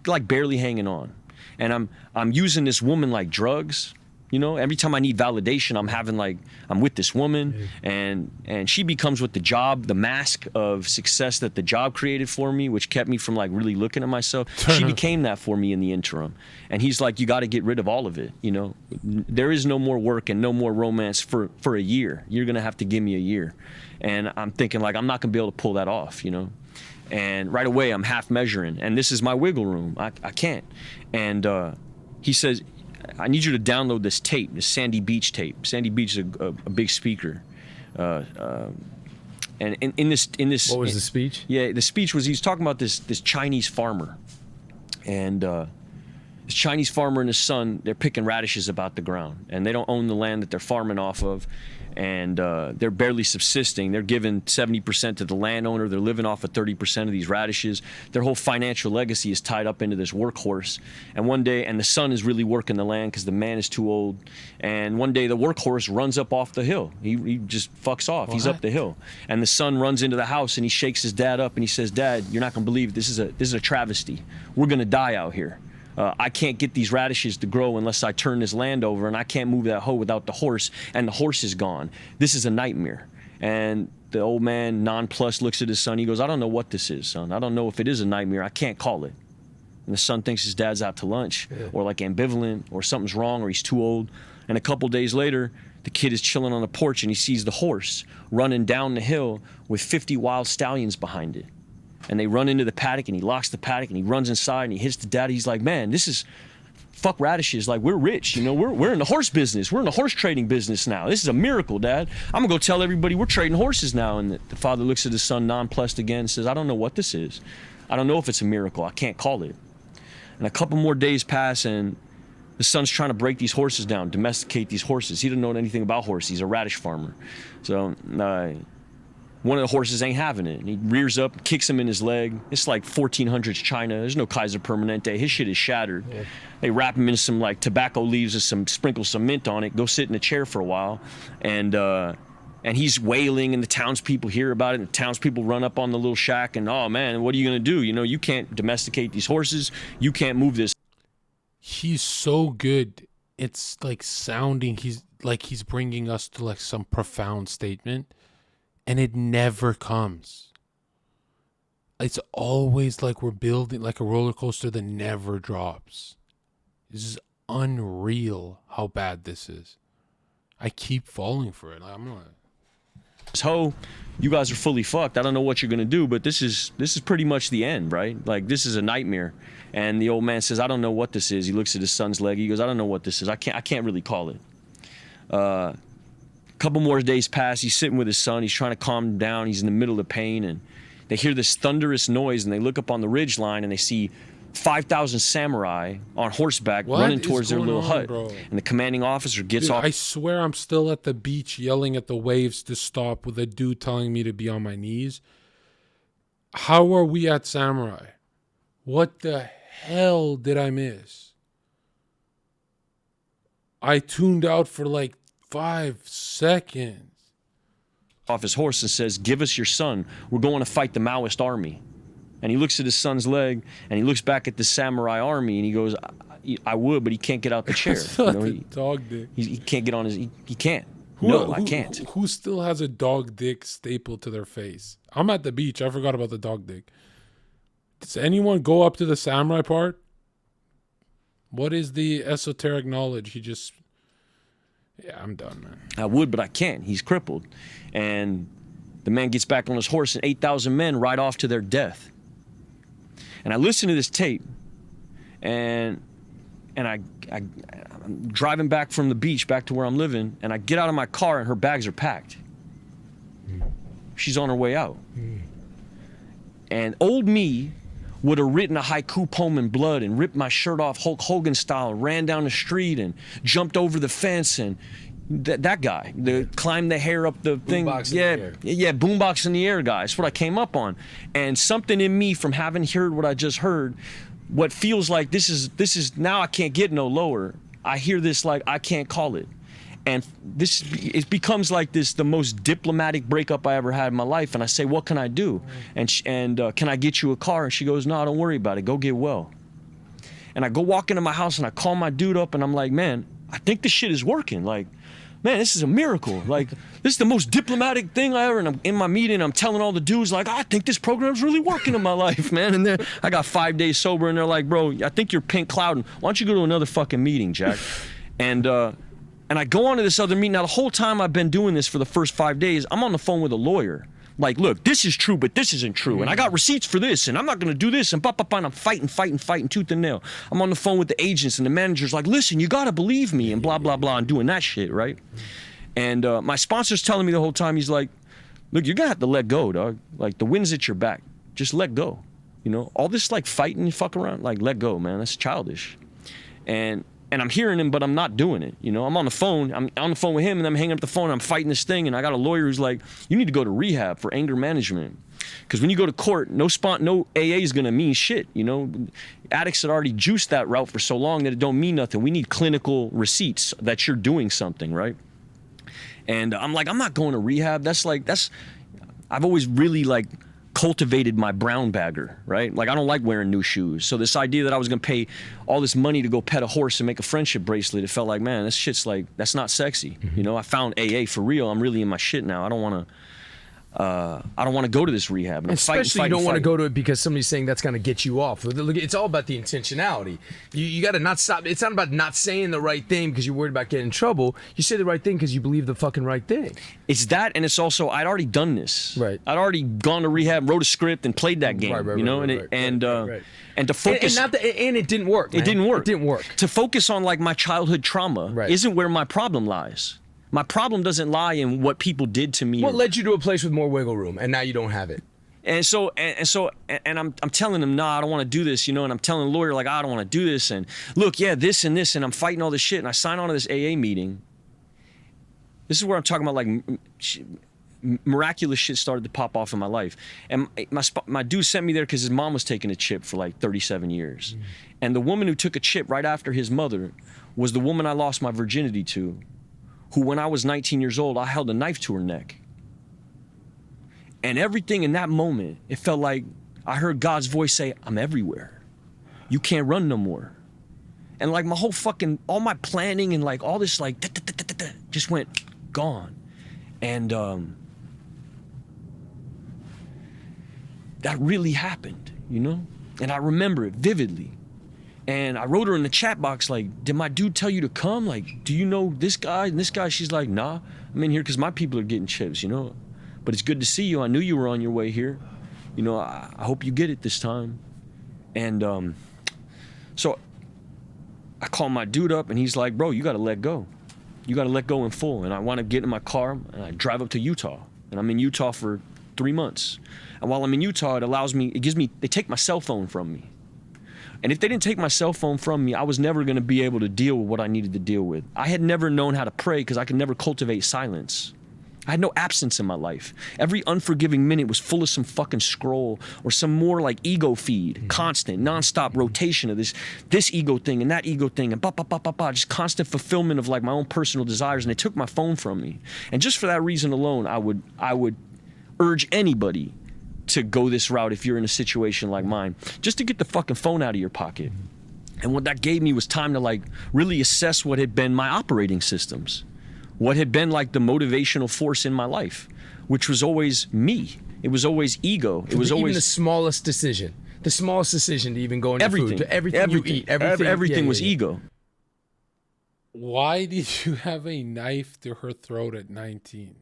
like barely hanging on. And I'm using this woman like drugs. You know, every time I need validation, I'm with this woman, and she becomes what the mask of success that the job created for me, which kept me from like really looking at myself. She became that for me in the interim. And he's like, you got to get rid of all of it. You know, there is no more work and no more romance for a year. You're going to have to give me a year. And I'm thinking like, I'm not going to be able to pull that off, you know. And right away, I'm half measuring, and this is my wiggle room. I can't. And he says, I need you to download this tape, this Sandy Beach tape. Sandy Beach is a big speaker. And in this what was the speech? Yeah, the speech was, he's talking about this Chinese farmer. And this Chinese farmer and his son, they're picking radishes about the ground, and they don't own the land that they're farming off of. And they're barely subsisting. They're giving 70% to the landowner. They're living off of 30% of these radishes. Their whole financial legacy is tied up into this workhorse. And one day, and the son is really working the land because the man is too old. And one day the workhorse runs up off the hill. He just fucks off. He's up the hill. And the son runs into the house and he shakes his dad up and he says, Dad, you're not gonna believe it. This is a travesty. We're gonna die out here. I can't get these radishes to grow unless I turn this land over, and I can't move that hoe without the horse, and the horse is gone. This is a nightmare. And the old man, nonplussed, looks at his son. He goes, I don't know what this is, son. I don't know if it is a nightmare. I can't call it. And the son thinks his dad's out to lunch, or like ambivalent, or something's wrong, or he's too old. And a couple days later, the kid is chilling on the porch, and he sees the horse running down the hill with 50 wild stallions behind it. And they run into the paddock, and he locks the paddock, and he runs inside, and he hits the dad. He's like, man, this is, fuck radishes. Like, we're rich, you know, we're in the horse business. We're in the horse trading business now. This is a miracle, Dad. I'm gonna go tell everybody we're trading horses now. And the father looks at his son nonplussed again and says, I don't know what this is. I don't know if it's a miracle. I can't call it. And a couple more days pass, and the son's trying to break these horses down, domesticate these horses. He doesn't know anything about horses. He's a radish farmer. So, one of the horses ain't having it. And he rears up, kicks him in his leg. It's like 1400s China. There's no Kaiser Permanente. His shit is shattered. Yeah. They wrap him in some like tobacco leaves and sprinkle some mint on it. Go sit in a chair for a while. And and he's wailing, and the townspeople hear about it, and the townspeople run up on the little shack, and oh man, what are you gonna do? You know, you can't domesticate these horses, you can't move this. He's so good. It's like sounding, he's bringing us to like some profound statement, and it never comes. It's always like we're building like a roller coaster that never drops. This is unreal how bad this is. I keep falling for it. I'm not. So, you guys are fully fucked. I don't know what you're gonna do, but this is pretty much the end, right? Like, this is a nightmare. And the old man says, I don't know what this is. He looks at his son's leg. He goes, I don't know what this is. I can't really call it. A couple more days pass. He's sitting with his son. He's trying to calm him down. He's in the middle of pain, and they hear this thunderous noise, and they look up on the ridge line, and they see 5,000 samurai on horseback running towards their little hut. Bro? And the commanding officer gets off. I swear I'm still at the beach yelling at the waves to stop with a dude telling me to be on my knees. How are we at samurai? What the hell did I miss? I tuned out for like 5 seconds. Off his horse and says, give us your son. We're going to fight the Maoist army. And he looks at his son's leg, and he looks back at the samurai army, and he goes, I would, but he can't get out the chair. You know, dog dick. He can't get on his, he can't. No, I can't. Who still has a dog dick stapled to their face? I'm at the beach. I forgot about the dog dick. Does anyone go up to the samurai part? What is the esoteric knowledge? Yeah, I'm done, man. I would, but I can't. He's crippled. And the man gets back on his horse, and 8,000 men ride off to their death. And I listen to this tape, and I'm driving back from the beach back to where I'm living, and I get out of my car, and her bags are packed. She's on her way out. And old me would have written a haiku poem in blood and ripped my shirt off Hulk Hogan style, ran down the street and jumped over the fence, and that guy, climbed the hair up the thing. Yeah, boombox in the air guy. That's what I came up on. And something in me from having heard what I just heard, what feels like this is now I can't get no lower. I hear this like I can't call it. And it becomes like the most diplomatic breakup I ever had in my life. And I say, what can I do? And can I get you a car? And she goes, no, don't worry about it. Go get well. And I go walk into my house and I call my dude up and I'm like, man, I think this shit is working. Like, man, this is a miracle. Like, this is the most diplomatic thing I ever. And I'm in my meeting, I'm telling all the dudes, like, I think this program's really working in my life, man. And then I got 5 days sober, and they're like, bro, I think you're pink clouding. Why don't you go to another fucking meeting, Jack? And I go on to this other meeting. Now, the whole time I've been doing this for the first 5 days, I'm on the phone with a lawyer. Like, look, this is true, but this isn't true. And I got receipts for this, and I'm not going to do this. And I'm fighting tooth and nail. I'm on the phone with the agents, and the manager's like, listen, you got to believe me, and blah, blah, blah, and doing that shit, right? And my sponsor's telling me the whole time, he's like, look, you're going to have to let go, dog. Like, the wind's at your back. Just let go. You know, all this, like, fighting and fuck around, like, let go, man. That's childish. And I'm hearing him, but I'm not doing it. You know, I'm on the phone with him, and I'm hanging up the phone, and I'm fighting this thing, and I got a lawyer who's like, you need to go to rehab for anger management. Because when you go to court, no AA is going to mean shit, you know. Addicts had already juiced that route for so long that it don't mean nothing. We need clinical receipts that you're doing something, right? And I'm like, I'm not going to rehab. I've always really, like, cultivated my brown bagger, right? Like, I don't like wearing new shoes. So this idea that I was going to pay all this money to go pet a horse and make a friendship bracelet, it felt like, man, this shit's like, that's not sexy. You know, I found AA for real. I'm really in my shit now. I don't want to go to this rehab. And especially you don't want to go to it because somebody's saying that's going to get you off. Look, it's all about the intentionality. You got to not stop. It's not about not saying the right thing because you're worried about getting in trouble. You say the right thing because you believe the fucking right thing. It's that, and it's also, I'd already done this. Right. I'd already gone to rehab, wrote a script, and played that game. Right, you know, and to focus. And it didn't work. Man. It didn't work. It didn't work. To focus on, like, my childhood trauma isn't where my problem lies. My problem doesn't lie in what people did to me. What led you to a place with more wiggle room, and now you don't have it? And I'm telling him, nah, I don't want to do this, you know, and I'm telling the lawyer, like, I don't want to do this, and look, yeah, this and this, and I'm fighting all this shit, and I sign on to this AA meeting. This is where I'm talking about, like, miraculous shit started to pop off in my life. And my dude sent me there because his mom was taking a chip for like 37 years. And the woman who took a chip right after his mother was the woman I lost my virginity to who when I was 19 years old, I held a knife to her neck. And everything in that moment, it felt like I heard God's voice say, I'm everywhere. You can't run no more. And like my whole fucking, all my planning and like all this like, just went gone. And that really happened, you know? And I remember it vividly. And I wrote her in the chat box like, did my dude tell you to come? Like, do you know this guy and this guy? She's like, nah, I'm in here because my people are getting chips, you know? But it's good to see you. I knew you were on your way here. You know, I hope you get it this time. And so I call my dude up and he's like, bro, you gotta let go. You gotta let go in full. And I wanna get in my car and I drive up to Utah. And I'm in Utah for 3 months. And while I'm in Utah, they take my cell phone from me. And if they didn't take my cell phone from me, I was never gonna be able to deal with what I needed to deal with. I had never known how to pray because I could never cultivate silence. I had no absence in my life. Every unforgiving minute was full of some fucking scroll or some more like ego feed, constant, nonstop rotation of this ego thing and that ego thing and just constant fulfillment of like my own personal desires. And they took my phone from me. And just for that reason alone, I would urge anybody to go this route if you're in a situation like mine, just to get the fucking phone out of your pocket. And what that gave me was time to like really assess what had been my operating systems. What had been like the motivational force in my life, which was always me. It was always ego. It was always even the smallest decision to even go into food, to everything you eat, everything was ego. Why did you have a knife to her throat at 19?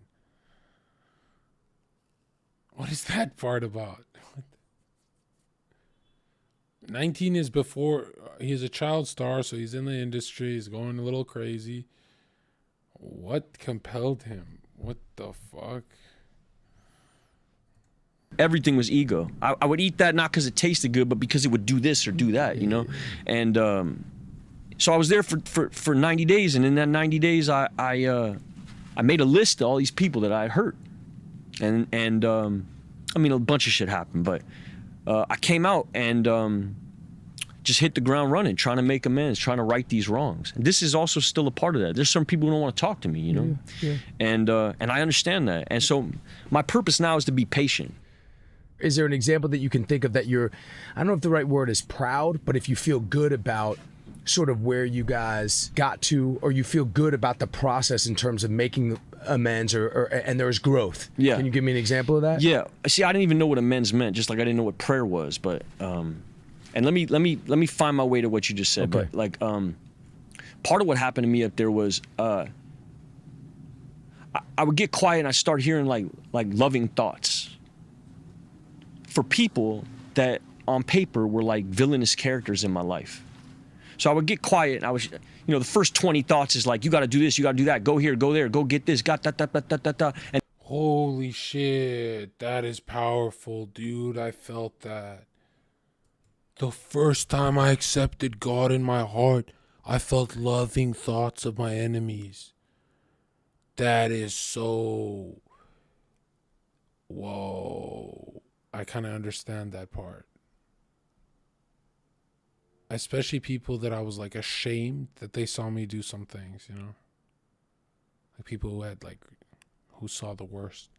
What is that part about? 19 is before, he's a child star, so he's in the industry, he's going a little crazy. What compelled him? What the fuck? Everything was ego. I would eat that not because it tasted good, but because it would do this or do that, you know? And so I was there for 90 days, and in that 90 days, I made a list of all these people that I had hurt. And I mean, a bunch of shit happened, but I came out and just hit the ground running, trying to make amends, trying to right these wrongs. And this is also still a part of that. There's some people who don't want to talk to me, you know? Yeah. And I understand that. And so my purpose now is to be patient. Is there an example that you can think of that you're, I don't know if the right word is proud, but if you feel good about sort of where you guys got to, or you feel good about the process in terms of making amends and there's growth? Yeah. Can you give me an example of that? Yeah. See, I didn't even know what amends meant, just like I didn't know what prayer was, but and let me find my way to what you just said. Okay. But like part of what happened to me up there was I would get quiet and I start hearing like loving thoughts for people that on paper were like villainous characters in my life. So I would get quiet and I was, you know, the first 20 thoughts is like, you got to do this, you got to do that, go here, go there, go get this, got that. And holy shit, that is powerful, dude. I felt that. The first time I accepted God in my heart, I felt loving thoughts of my enemies. That is so... Whoa. I kind of understand that part. Especially people that I was like ashamed that they saw me do some things, you know? Like people who had like, who saw the worst.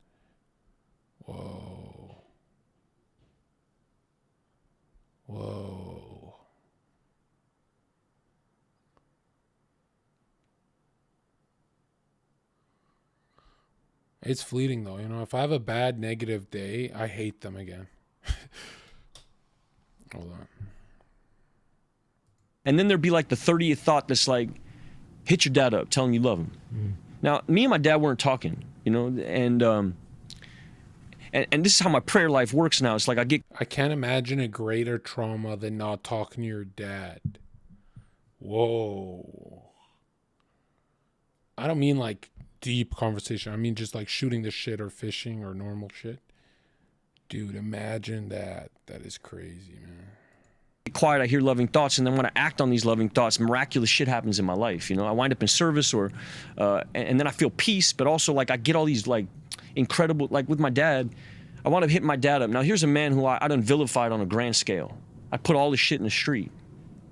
Whoa. Whoa. It's fleeting though, you know? If I have a bad negative day, I hate them again. Hold on. And then there'd be like the 30th thought that's like, hit your dad up, tell him you love him. Now, me and my dad weren't talking, you know, and this is how my prayer life works now. It's like I can't imagine a greater trauma than not talking to your dad. Whoa. I don't mean like deep conversation. I mean just like shooting the shit or fishing or normal shit. Dude, imagine that. That is crazy, man. Quiet, I hear loving thoughts, and then when I act on these loving thoughts, miraculous shit happens in my life. You know, I wind up in service, or and then I feel peace, but also like I get all these like incredible, like with my dad, I wound up hitting my dad up. Now here's a man who I done vilified on a grand scale. I put all this shit in the street,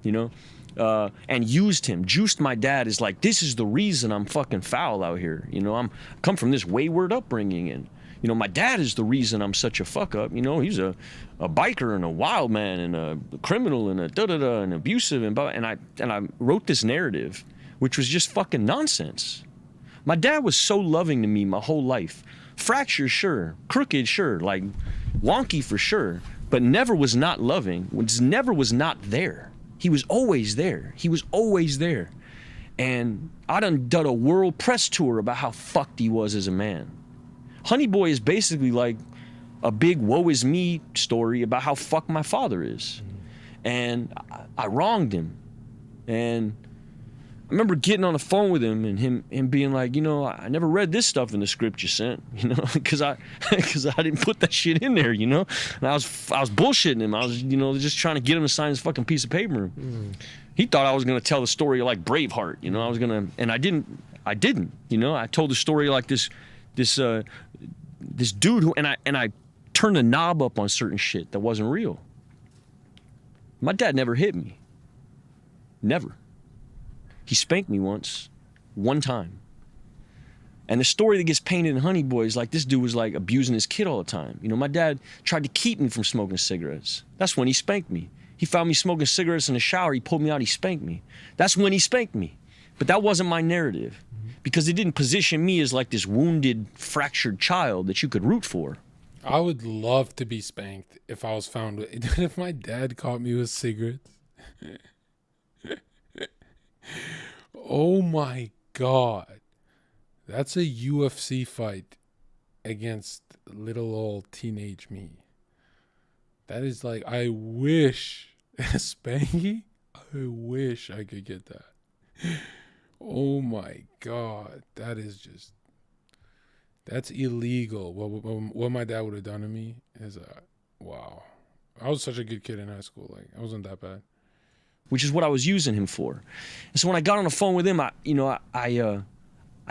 you know, and used him, juiced my dad as like, this is the reason I'm fucking foul out here. You know, I'm come from this wayward upbringing, and you know, my dad is the reason I'm such a fuck up. You know, he's a biker and a wild man and a criminal and a da-da-da and abusive and I wrote this narrative, which was just fucking nonsense. My dad was so loving to me my whole life. Fractured, sure. Crooked, sure. Like wonky for sure. But never was not loving. Never was not there. He was always there. He was always there. And I done a world press tour about how fucked he was as a man. Honey Boy is basically like a big woe is me story about how fucked my father is. And I wronged him. And I remember getting on the phone with him and him being like, you know, I never read this stuff in the script you sent, you know, because I didn't put that shit in there, you know. And I was bullshitting him. I was, you know, just trying to get him to sign his fucking piece of paper. He thought I was gonna tell the story like Braveheart, you know. And I didn't, you know. I told the story like this dude who, and I turned the knob up on certain shit that wasn't real. My dad never hit me. Never. He spanked me once, one time. And the story that gets painted in Honey Boy is like this dude was like abusing his kid all the time. You know, my dad tried to keep me from smoking cigarettes. That's when he spanked me. He found me smoking cigarettes in the shower. He pulled me out. He spanked me. That's when he spanked me. But that wasn't my narrative because it didn't position me as like this wounded, fractured child that you could root for. I would love to be spanked if I was found with, if my dad caught me with cigarettes. Oh my God. That's a UFC fight against little old teenage me. That is like, I wish, Spanky, I wish I could get that. Oh my God. That is just, that's illegal. What my dad would have done to me is, wow. I was such a good kid in high school. Like, I wasn't that bad. Which is what I was using him for. And so when I got on the phone with him, I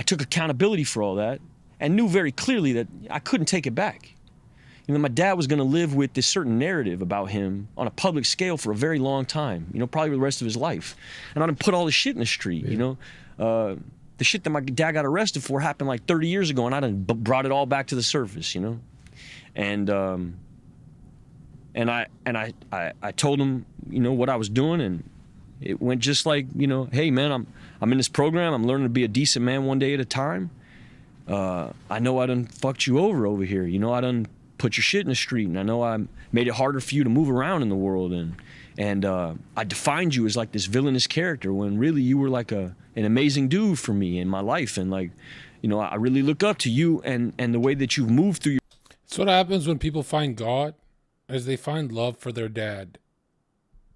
took accountability for all that and knew very clearly that I couldn't take it back. You know, my dad was going to live with this certain narrative about him on a public scale for a very long time, you know, probably the rest of his life. And I done put all this shit in the street, you know. The shit that my dad got arrested for happened like 30 years ago, and I done brought it all back to the surface, you know. And I told him, you know, what I was doing, and it went just like, you know, hey man, I'm in this program, I'm learning to be a decent man one day at a time. I know I done fucked you over here, you know, I done put your shit in the street, and I know I made it harder for you to move around in the world, and I defined you as like this villainous character when really you were like an amazing dude for me in my life, and like, you know, I really look up to you and the way that you've moved through your. That's what happens when people find God. As they find love for their dad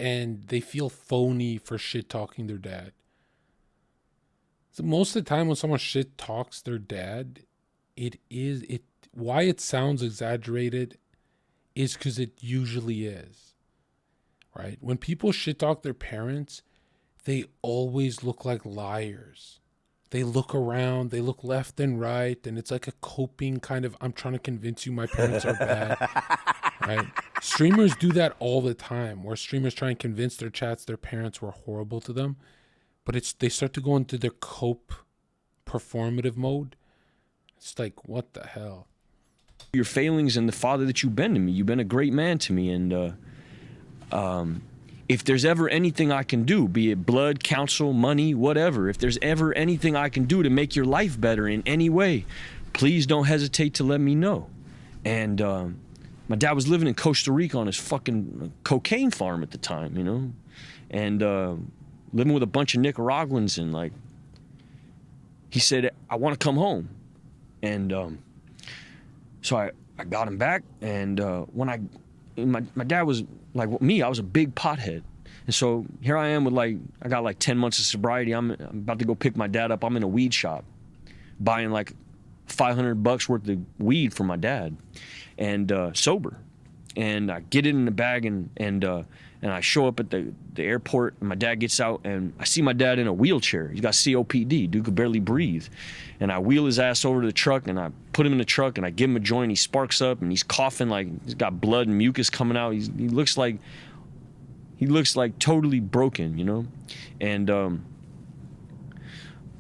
and they feel phony for shit talking their dad. So most of the time when someone shit talks their dad, why it sounds exaggerated is because it usually is, right? When people shit talk their parents, they always look like liars. They look around, they look left and right, and it's like a coping kind of, I'm trying to convince you my parents are bad, right? Streamers do that all the time, where streamers try and convince their chats their parents were horrible to them, but they start to go into their cope performative mode. It's like, what the hell? Your failings and the father that you've been to me. You've been a great man to me, and if there's ever anything I can do, be it blood, counsel, money, whatever, if there's ever anything I can do to make your life better in any way, please don't hesitate to let me know. And my dad was living in Costa Rica on his fucking cocaine farm at the time, you know, and living with a bunch of Nicaraguans, and like, he said, I want to come home. And so I got him back, and when my dad was like me, I was a big pothead. And so here I am with I got like 10 months of sobriety. I'm about to go pick my dad up. I'm in a weed shop buying like $500 worth of weed for my dad, and sober. And I get it in the bag, and I show up at the airport, and my dad gets out, and I see my dad in a wheelchair. He's got COPD. Dude could barely breathe. And I wheel his ass over to the truck, and I put him in the truck, and I give him a joint. He sparks up, and he's coughing like he's got blood and mucus coming out. He looks like He looks like totally broken, you know? And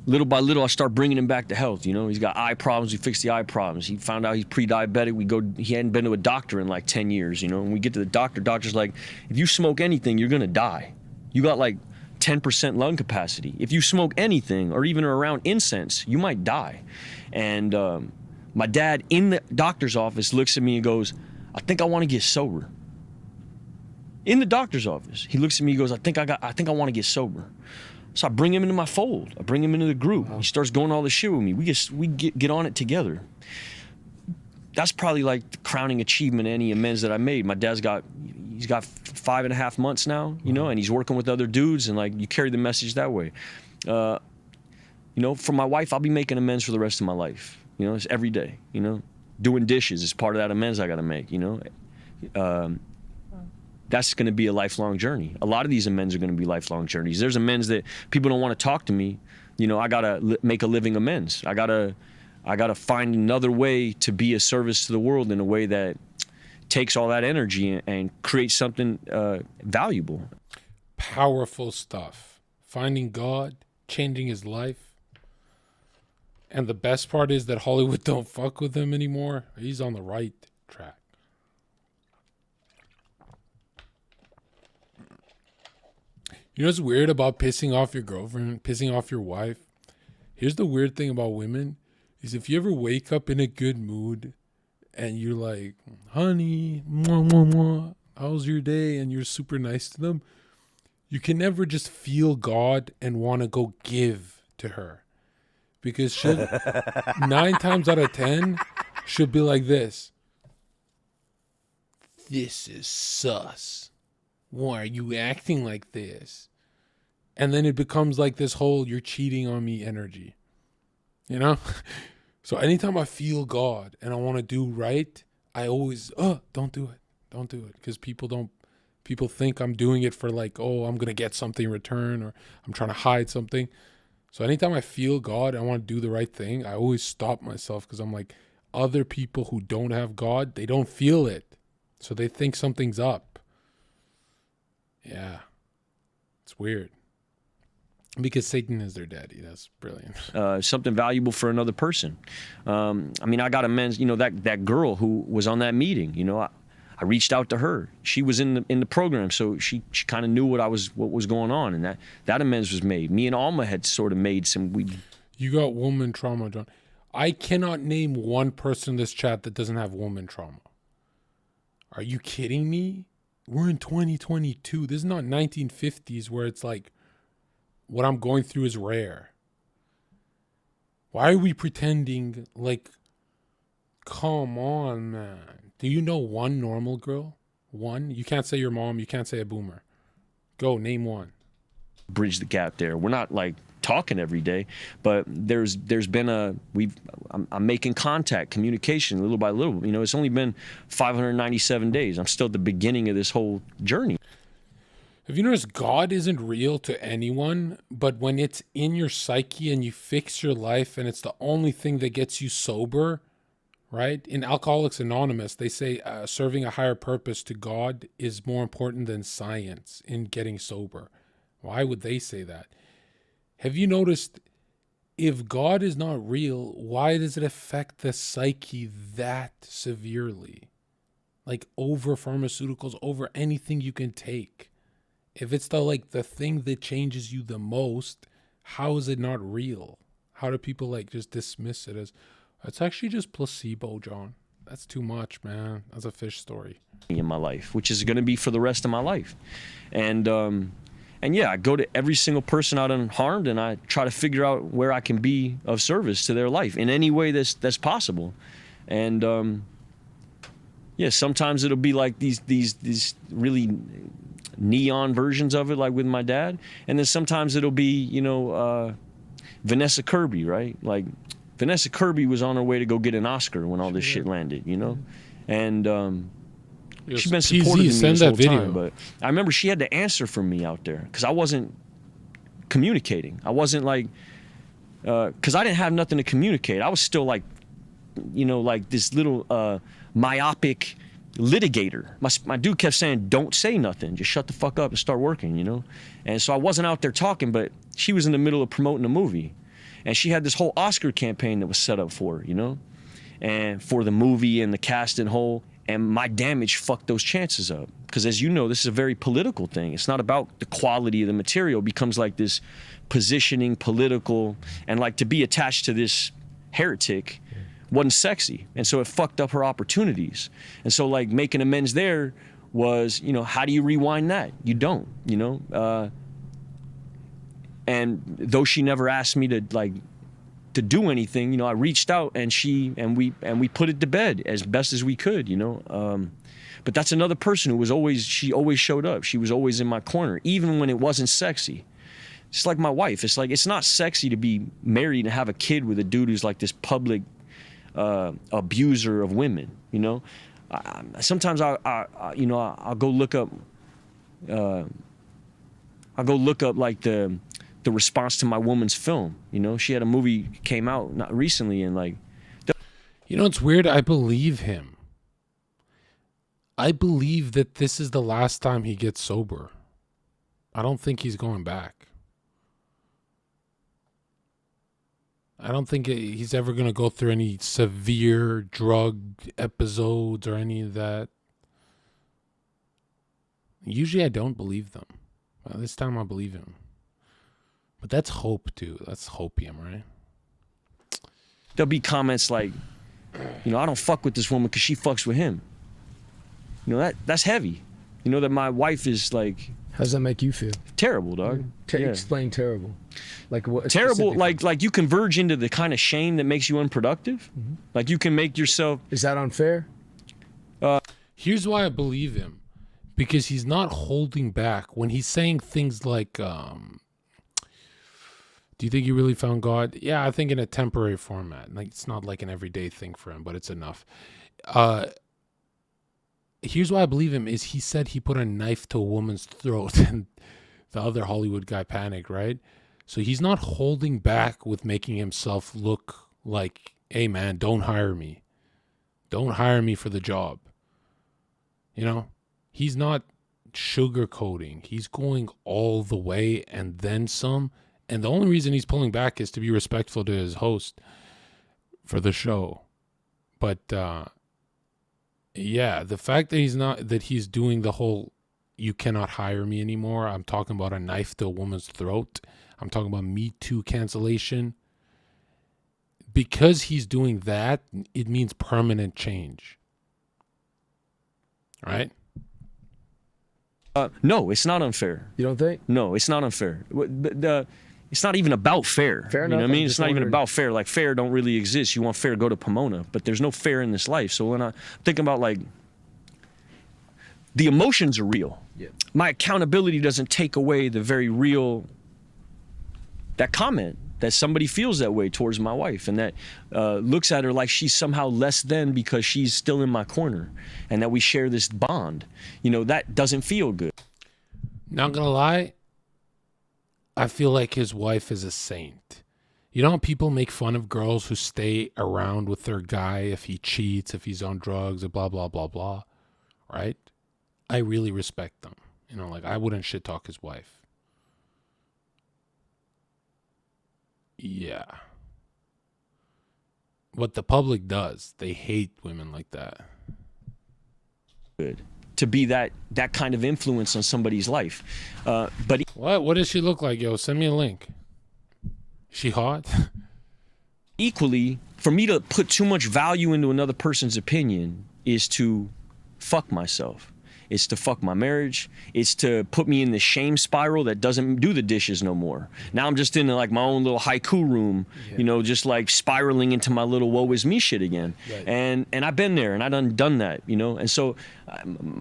little by little, I start bringing him back to health, you know? He's got eye problems. We fix the eye problems. He found out he's pre-diabetic. He hadn't been to a doctor in like 10 years, you know? When we get to the doctor's like, if you smoke anything, you're gonna die. You got like 10% lung capacity. If you smoke anything or even around incense, you might die. And my dad in the doctor's office looks at me and goes, I think I want to get sober. In the doctor's office, he looks at me and goes, I think I want to get sober. So I bring him into my fold. I bring him into the group. He starts going all this shit with me. We get on it together. That's probably like the crowning achievement of any amends that I made. My dad's he's got 5.5 months now, you know, and he's working with other dudes, and like you carry the message that way. You know, for my wife, I'll be making amends for the rest of my life. You know, it's every day, you know. Doing dishes is part of that amends I gotta make, you know. That's gonna be a lifelong journey. A lot of these amends are gonna be lifelong journeys. There's amends that people don't wanna talk to me. You know, I gotta make a living amends. I gotta find another way to be a service to the world in a way that takes all that energy and creates something valuable. Powerful stuff. Finding God, changing his life. And the best part is that Hollywood don't fuck with him anymore. He's on the right track. You know what's weird about pissing off your girlfriend, pissing off your wife? Here's the weird thing about women, is if you ever wake up in a good mood and you're like, honey, mwah, mwah, mwah, how's your day? And you're super nice to them, you can never just feel God and want to go give to her. Because she'll, 9 times out of 10, she'll be like this. This is sus. Why are you acting like this? And then it becomes like this whole you're cheating on me energy. You know? So anytime I feel God and I want to do right, I always, don't do it. Don't do it. Because people think I'm doing it for like, oh, I'm going to get something in return, or I'm trying to hide something. So anytime I feel God, I want to do the right thing, I always stop myself, because I'm like, other people who don't have God, they don't feel it. So they think something's up. Yeah. It's weird. Because Satan is their daddy. That's brilliant. Something valuable for another person. I mean, I got amends, you know, that girl who was on that meeting, you know, I reached out to her. She was in the program, so she kind of knew what was going on, and that amends was made. Me and Alma had sort of made some. You got woman trauma, John. I cannot name one person in this chat that doesn't have woman trauma. Are you kidding me? We're in 2022. This is not 1950s where it's like what I'm going through is rare. Why are we pretending like? Come on, man. Do you know one normal girl? One? You can't say your mom. You can't say a boomer. Go, name one. Bridge the gap there. We're not like talking every day, but there's been I'm making contact, communication little by little. You know, it's only been 597 days. I'm still at the beginning of this whole journey. Have you noticed God isn't real to anyone, but when it's in your psyche and you fix your life and it's the only thing that gets you sober, right? In Alcoholics Anonymous, they say serving a higher purpose to God is more important than science in getting sober. Why would they say that? Have you noticed, if God is not real, why does it affect the psyche that severely? Like over pharmaceuticals, over anything you can take. If it's the thing that changes you the most, how is it not real? How do people like just dismiss it as, it's actually just placebo, John? That's too much, man. That's a fish story. In my life, which is going to be for the rest of my life. And yeah, I go to every single person out unharmed, and I try to figure out where I can be of service to their life in any way that's possible. And yeah, sometimes it'll be like these really neon versions of it, like with my dad. And then sometimes it'll be, you know, Vanessa Kirby, right? Like, Vanessa Kirby was on her way to go get an Oscar when all this shit landed, you know? And she's been supportive of me this whole time. But I remember she had to answer for me out there because I wasn't communicating. I wasn't like, because I didn't have nothing to communicate. I was still like, you know, like this little myopic litigator. My dude kept saying, don't say nothing. Just shut the fuck up and start working, you know? And so I wasn't out there talking, but she was in the middle of promoting a movie. And she had this whole Oscar campaign that was set up for her, you know? And for the movie and the cast and whole. And my damage fucked those chances up. Because as you know, this is a very political thing. It's not about the quality of the material. It becomes like this positioning, political, and like to be attached to this heretic wasn't sexy. And so it fucked up her opportunities. And so like making amends there was, you know, how do you rewind that? You don't, you know? And though she never asked me to like, to do anything, you know, I reached out and we put it to bed as best as we could, you know? But that's another person who was she always showed up. She was always in my corner, even when it wasn't sexy. It's like my wife. It's like, it's not sexy to be married and have a kid with a dude who's like this public abuser of women, you know? Sometimes you know, I'll go look up like the response to my woman's film. You know, she had a movie came out not recently and like. You know, it's weird. I believe him. I believe that this is the last time he gets sober. I don't think he's going back. I don't think he's ever going to go through any severe drug episodes or any of that. Usually I don't believe them. Well, this time I believe him. But that's hope, too. That's hopium, right? There'll be comments like, you know, I don't fuck with this woman because she fucks with him. You know, that's heavy. You know, that my wife is like... How does that make you feel? Terrible, dog. Explain terrible. Like what? Terrible, like you converge into the kind of shame that makes you unproductive. Mm-hmm. Like you can make yourself... Is that unfair? Here's why I believe him. Because he's not holding back. When he's saying things like, do you think you really found God? Yeah, I think in a temporary format. Like it's not like an everyday thing for him, but it's enough. Here's why I believe him is he said he put a knife to a woman's throat and the other Hollywood guy panicked, right? So he's not holding back with making himself look like, hey man, don't hire me. Don't hire me for the job. You know, he's not sugarcoating. He's going all the way and then some. And the only reason he's pulling back is to be respectful to his host for the show. But, yeah, the fact that he's doing the whole, you cannot hire me anymore. I'm talking about a knife to a woman's throat. I'm talking about Me Too cancellation. Because he's doing that, it means permanent change. Right? No, it's not unfair. You don't think? No, it's not unfair. It's not even about fair. Fair enough. You know what I mean? It's not even about fair. Like, fair don't really exist. You want fair, go to Pomona. But there's no fair in this life. So when I think about, like, the emotions are real. Yeah. My accountability doesn't take away the very real, that comment that somebody feels that way towards my wife and that looks at her like she's somehow less than because she's still in my corner and that we share this bond. You know, that doesn't feel good. Not gonna lie, I feel like his wife is a saint. You know how people make fun of girls who stay around with their guy if he cheats, if he's on drugs, and blah, blah, blah, blah, right? I really respect them. You know, like, I wouldn't shit talk his wife. Yeah. What the public does, they hate women like that. Good. To be that kind of influence on somebody's life. But what does she look like, yo? Send me a link. She hot? Equally, for me to put too much value into another person's opinion is to fuck myself. It's to fuck my marriage. It's to put me in the shame spiral that doesn't do the dishes no more. Now I'm just in like my own little haiku room, you know, just like spiraling into my little woe is me shit again. Right. And I've been there and I done that, you know. And so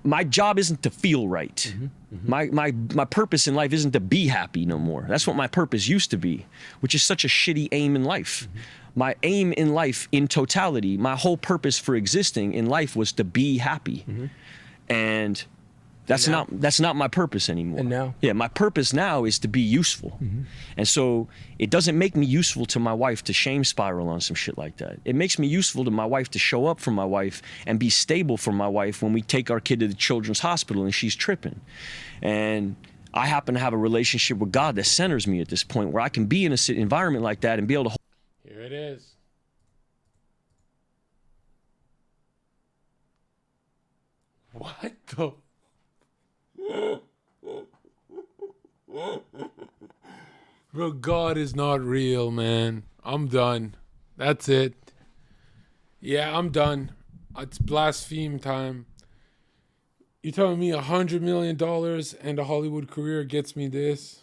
my job isn't to feel right. Mm-hmm. Mm-hmm. My purpose in life isn't to be happy no more. That's what my purpose used to be, which is such a shitty aim in life. Mm-hmm. My aim in life in totality, my whole purpose for existing in life was to be happy. Mm-hmm. And That's not my purpose anymore. And now? Yeah, my purpose now is to be useful. And so it doesn't make me useful to my wife to shame spiral on some shit like that. It makes me useful to my wife to show up for my wife and be stable for my wife when we take our kid to the children's hospital and she's tripping. And I happen to have a relationship with God that centers me at this point where I can be in an environment like that and be able to. Here it is. What the? Bro, God is not real, man. I'm done. That's it. Yeah, I'm done. It's blaspheme time. You're telling me $100 million and a Hollywood career gets me this?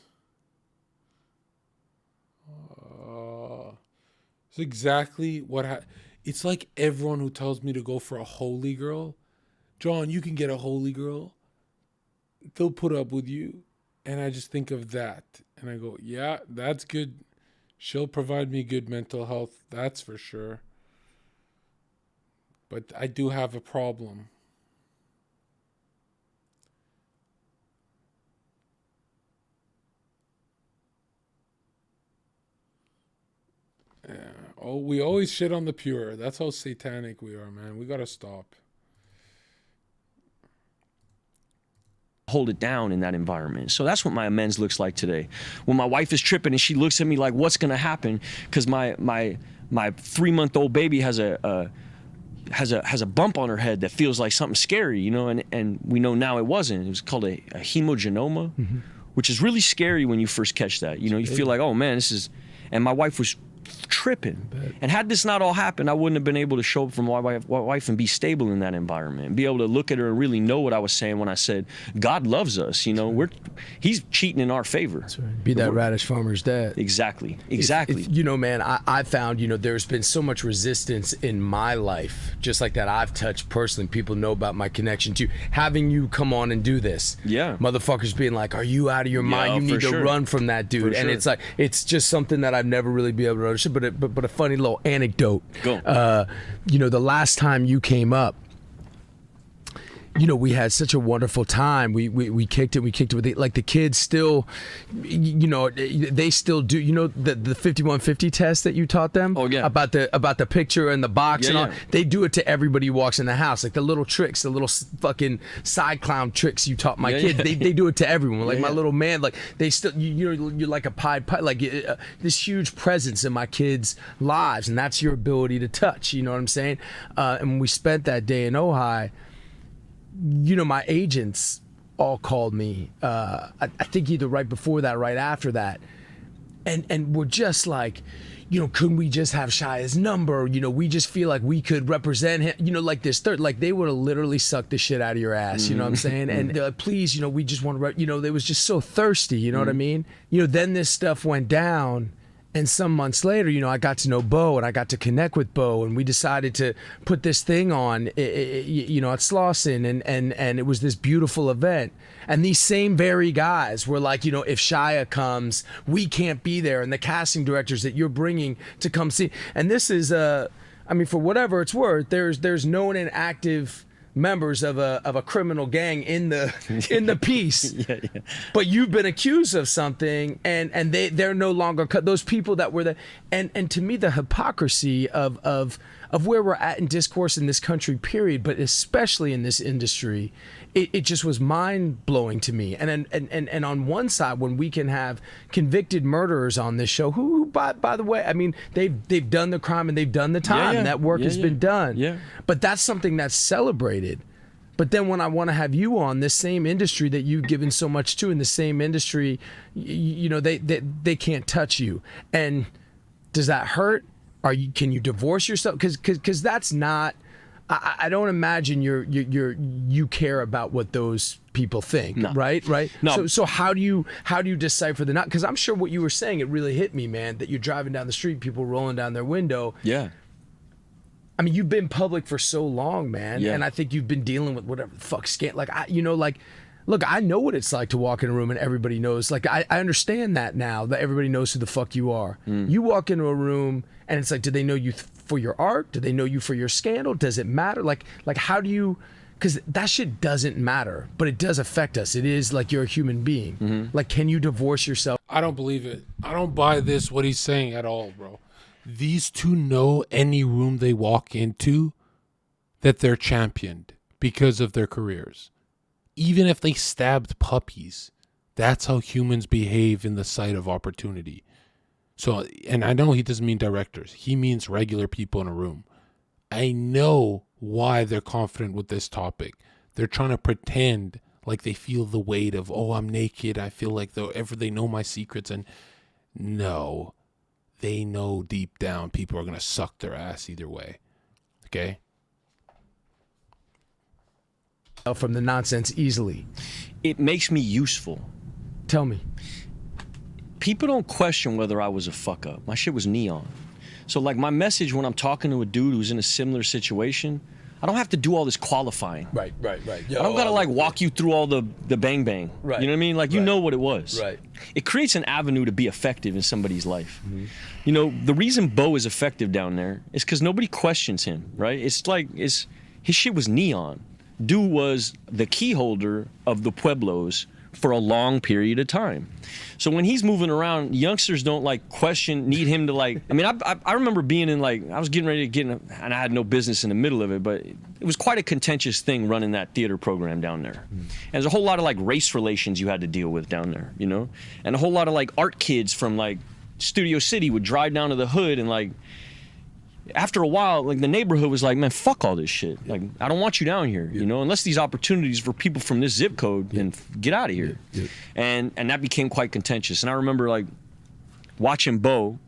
It's exactly what it's like everyone who tells me to go for a holy girl. John, you can get a holy girl. They'll put up with you. And I just think of that. And I go, yeah, that's good. She'll provide me good mental health. That's for sure. But I do have a problem. Yeah. Oh, we always shit on the pure. That's how satanic we are, man. We gotta stop. Hold it down in that environment. So that's what my amends looks like today. When my wife is tripping and she looks at me like, what's gonna happen? Because my 3-month-old baby has a bump on her head that feels like something scary, you know, and we know now it wasn't. It was called a hemogenoma, which is really scary when you first catch that. You know, you feel like, oh man, this is, and my wife was tripping. And had this not all happened, I wouldn't have been able to show up for my wife and be stable in that environment and be able to look at her and really know what I was saying when I said God loves us. You know, he's cheating in our favor. That's right. Be that radish farmer's dad. Exactly. You know, man, I found, you know, there's been so much resistance in my life, just like that I've touched personally. People know about my connection to having you come on and do this. Yeah. Motherfuckers being like, are you out of your mind? You need to run from that dude. And it's like, it's just something that I've never really been able to understand. But a funny little anecdote. Go. You know, the last time you came up, you know, we had such a wonderful time. We kicked it with the kids still, you know, they still do, you know, the 5150 test that you taught them. Oh yeah. About the picture and the box and all. Yeah. They do it to everybody who walks in the house. Like the little tricks, the little fucking side clown tricks you taught my kids. They do it to everyone. Like my little man, like they still, you know, you're like a Pied Piper, like this huge presence in my kids' lives, and that's your ability to touch. You know what I'm saying? And when we spent that day in Ojai, you know, my agents all called me, I think either right before that, right after that. And we're just like, you know, couldn't we just have Shia's number? You know, we just feel like we could represent him, you know, like this third, like they would have literally sucked the shit out of your ass, you know what I'm saying? And they're like, please, you know, we just want to, you know, they was just so thirsty, you know what I mean? You know, then this stuff went down. And some months later, you know, I got to know Bo and I got to connect with Bo, and we decided to put this thing on, you know, at Slauson, and it was this beautiful event. And these same very guys were like, you know, if Shia comes, we can't be there. And the casting directors that you're bringing to come see. And this is, I mean, for whatever it's worth, there's known and active members of a criminal gang in the piece. Yeah. But you've been accused of something, and they're no longer those people that were and to me the hypocrisy of where we're at in discourse in this country, period, but especially in this industry, it just was mind-blowing to me. And on one side, when we can have convicted murderers on this show who by the way, I mean, they've done the crime and they've done the time, and that work has been done. Yeah. But that's something that's celebrated. But then when I want to have you on this same industry that you've given so much to, in the same industry, you know, they can't touch you. And does that hurt? Can you divorce yourself? Because that's not. I don't imagine you care about what those people think, right? No. So how do you decipher the not? Because I'm sure what you were saying, it really hit me, man. That you're driving down the street, people rolling down their window. Yeah. I mean, you've been public for so long, man, and I think you've been dealing with whatever the fuck look, I know what it's like to walk in a room and everybody knows. Like, I understand that now, that everybody knows who the fuck you are. You walk into a room and it's like, do they know you for your art? Do they know you for your scandal? Does it matter? Like how do you, because that shit doesn't matter, but it does affect us. It is like you're a human being. Like, can you divorce yourself? I don't believe it. I don't buy this, what he's saying at all, bro. These two know any room they walk into that they're championed because of their careers. Even if they stabbed puppies, that's how humans behave in the sight of opportunity. So, and I know he doesn't mean directors. He means regular people in a room. I know why they're confident with this topic. They're trying to pretend like they feel the weight of, oh, I'm naked. I feel like they know my secrets. And no, they know deep down people are going to suck their ass either way. Okay? From the nonsense easily. It makes me useful. Tell me. People don't question whether I was a fuck up. My shit was neon. So like my message when I'm talking to a dude who's in a similar situation, I don't have to do all this qualifying. Right. Yo, I don't gotta like walk you through all the bang bang. Right. You know what I mean? Like you know what it was. Right. It creates an avenue to be effective in somebody's life. You know, the reason Bo is effective down there is because nobody questions him, right? It's like his shit was neon. Dude was the key holder of the Pueblos for a long period of time. So when he's moving around, youngsters don't like need him to like, I mean, I remember being in like, I was getting ready to get in, and I had no business in the middle of it, but it was quite a contentious thing running that theater program down there. And there's a whole lot of like race relations you had to deal with down there, you know? And a whole lot of like art kids from like Studio City would drive down to the hood and like, after a while, like the neighborhood was like, man, fuck all this shit. Like, I don't want you down here, you know, unless these opportunities for people from this zip code, then get out of here. And that became quite contentious. And I remember like watching Bo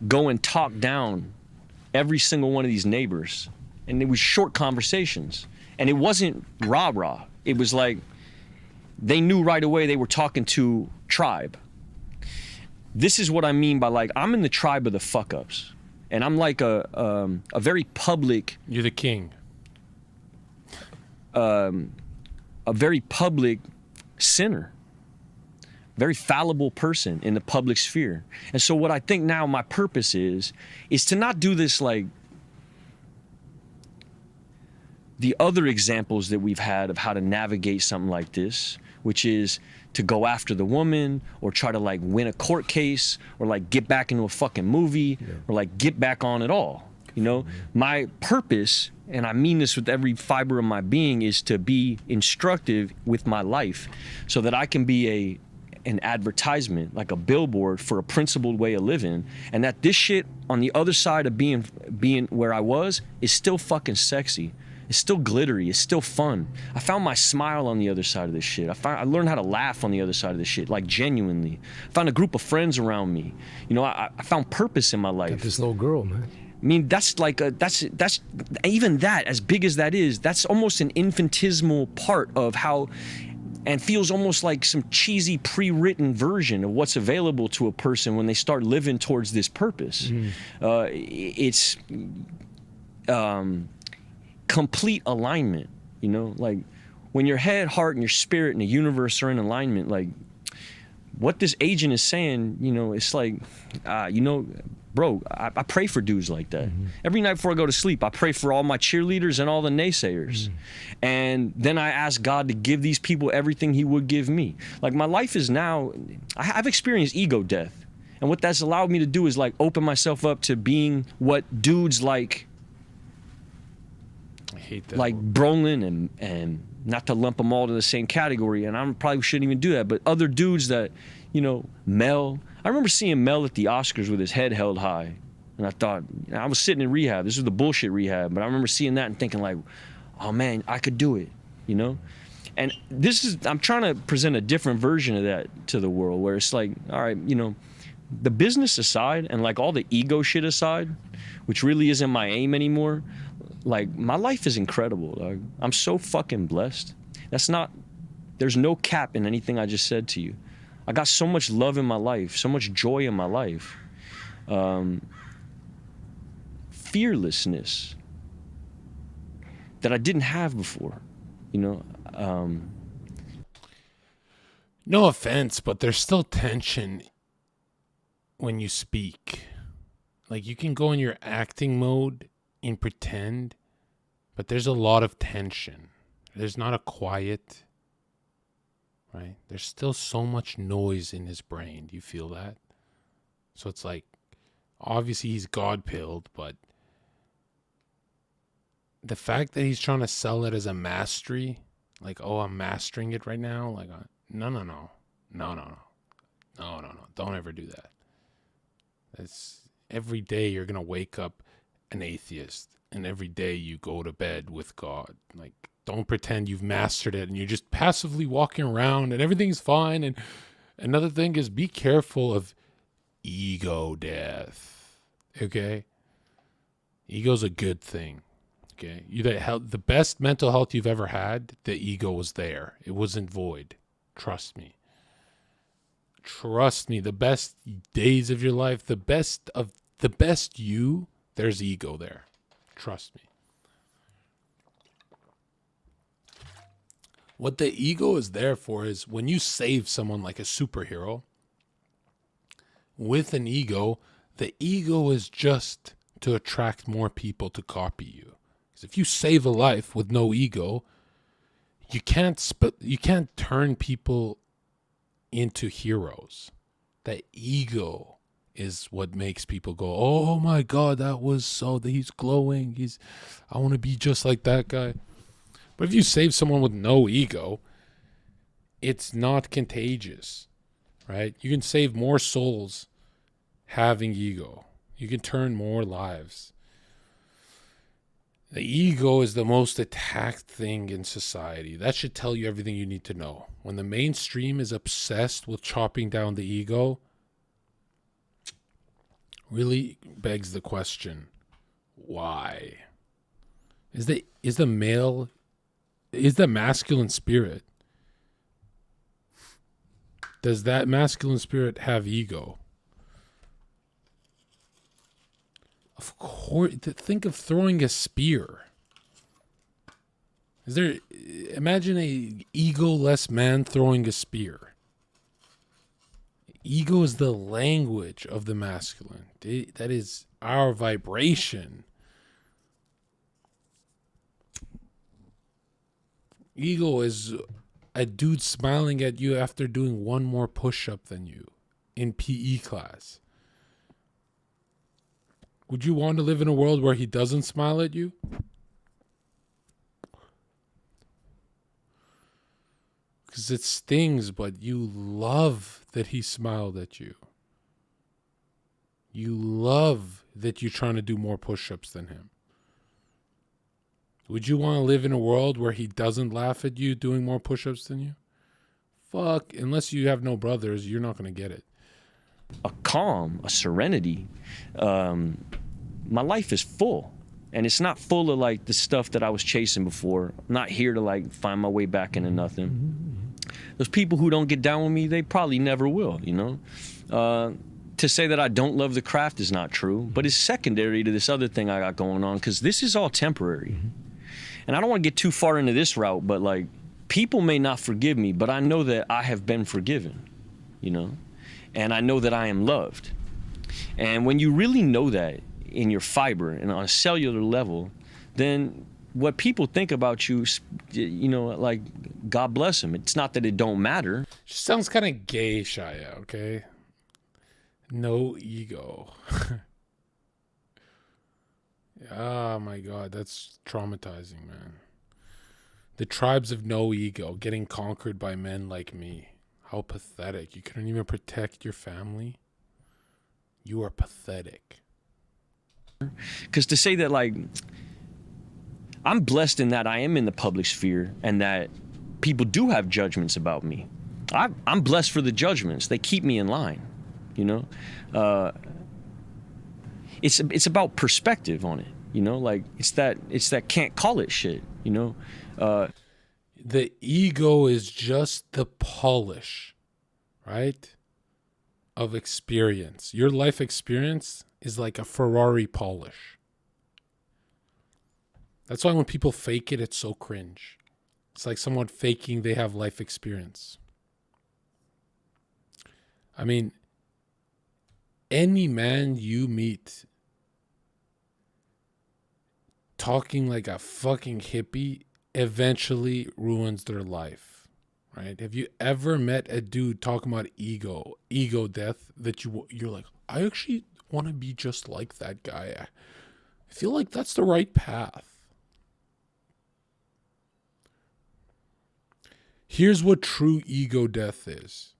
go and talk down every single one of these neighbors. And it was short conversations. And it wasn't rah-rah. It was like, they knew right away they were talking to tribe. This is what I mean by like, I'm in the tribe of the fuck-ups. And I'm like a very public... You're the king. A very public sinner. Very fallible person in the public sphere. And so what I think now my purpose is to not do this like the other examples that we've had of how to navigate something like this, which is to go after the woman or try to like win a court case or like get back into a fucking movie or like get back on it all. You know, my purpose, and I mean this with every fiber of my being, is to be instructive with my life so that I can be an advertisement, like a billboard for a principled way of living, and that this shit on the other side of being where I was is still fucking sexy. It's still glittery. It's still fun. I found my smile on the other side of this shit. I learned how to laugh on the other side of this shit, like genuinely. I found a group of friends around me. You know, I found purpose in my life. Got this little girl, man. I mean, that's like that's even that, as big as that is, that's almost an infinitesimal part of how, and feels almost like some cheesy pre-written version of what's available to a person when they start living towards this purpose. It's complete alignment, you know, like when your head, heart, and your spirit and the universe are in alignment, like what this agent is saying, you know, it's like, you know, bro, I pray for dudes like that. Every night before I go to sleep, I pray for all my cheerleaders and all the naysayers. And then I ask God to give these people everything he would give me. Like my life is now, I've experienced ego death. And what that's allowed me to do is like open myself up to being what dudes like, I hate that like word. Brolin and not to lump them all to the same category, and I probably shouldn't even do that, but other dudes that, you know, Mel. I remember seeing Mel at the Oscars with his head held high, and I thought, I was sitting in rehab. This was the bullshit rehab, but I remember seeing that and thinking like, oh man, I could do it, you know? And I'm trying to present a different version of that to the world, where it's like, all right, you know, the business aside and like all the ego shit aside, which really isn't my aim anymore, like my life is incredible, dog. I'm so fucking blessed. There's no cap in anything I just said to you. I got so much love in my life, so much joy in my life. Fearlessness that I didn't have before, you know. No offense, but there's still tension when you speak. Like you can go in your acting mode and pretend, but there's a lot of tension. There's not a quiet, right? There's still so much noise in his brain. Do you feel that? So it's like, obviously he's God-pilled, but the fact that he's trying to sell it as a mastery, like, oh, I'm mastering it right now. Like, no. Don't ever do that. That's every day you're going to wake up an atheist, and every day you go to bed with God. Like, don't pretend you've mastered it and you're just passively walking around and everything's fine. And another thing is, be careful of ego death. Okay? Ego's a good thing. Okay? The best mental health you've ever had, the ego was there. It wasn't void. Trust me. Trust me. The best days of your life, the best you, there's ego there. Trust me. What the ego is there for is when you save someone like a superhero, with an ego, the ego is just to attract more people to copy you. Because if you save a life with no ego, you can't turn people into heroes. The ego is what makes people go, oh my God, he's glowing. I want to be just like that guy. But if you save someone with no ego, it's not contagious, right? You can save more souls having ego. You can turn more lives. The ego is the most attacked thing in society. That should tell you everything you need to know. When the mainstream is obsessed with chopping down the ego, really begs the question, why? Is the masculine spirit, does that masculine spirit have ego? Of course. Think of throwing a spear. Imagine a ego-less man throwing a spear. Ego is the language of the masculine. That is our vibration. Ego is a dude smiling at you after doing one more push-up than you in PE class. Would you want to live in a world where he doesn't smile at you? Because it stings, but you love that he smiled at you. You love that you're trying to do more push-ups than him. Would you want to live in a world where he doesn't laugh at you doing more push-ups than you? Fuck, unless you have no brothers, you're not going to get it. A calm, a serenity. My life is full, and it's not full of like the stuff that I was chasing before. I'm not here to like find my way back into nothing. Those people who don't get down with me, they probably never will, you know? To say that I don't love the craft is not true, but it's secondary to this other thing I got going on, because this is all temporary. And I don't want to get too far into this route, but like, people may not forgive me, but I know that I have been forgiven, you know? And I know that I am loved. And when you really know that in your fiber and on a cellular level, then what people think about you, you know, like, God bless them. It's not that it don't matter. She sounds kind of gay, Shia, okay? No ego. Oh my God, that's traumatizing, man. The tribes of no ego getting conquered by men like me. How pathetic. You couldn't even protect your family. You are pathetic. Because to say that, like, I'm blessed in that I am in the public sphere and that people do have judgments about me. I'm blessed for the judgments. They keep me in line, you know? It's about perspective on it, you know? Like, it's that can't call it shit, you know? The ego is just the polish, right, of experience. Your life experience is like a Ferrari polish. That's why when people fake it, it's so cringe. It's like someone faking they have life experience. I mean, any man you meet talking like a fucking hippie eventually ruins their life, right? Have you ever met a dude talking about ego death that you're like, I actually want to be just like that guy. I feel like that's the right path. Here's what true ego death is.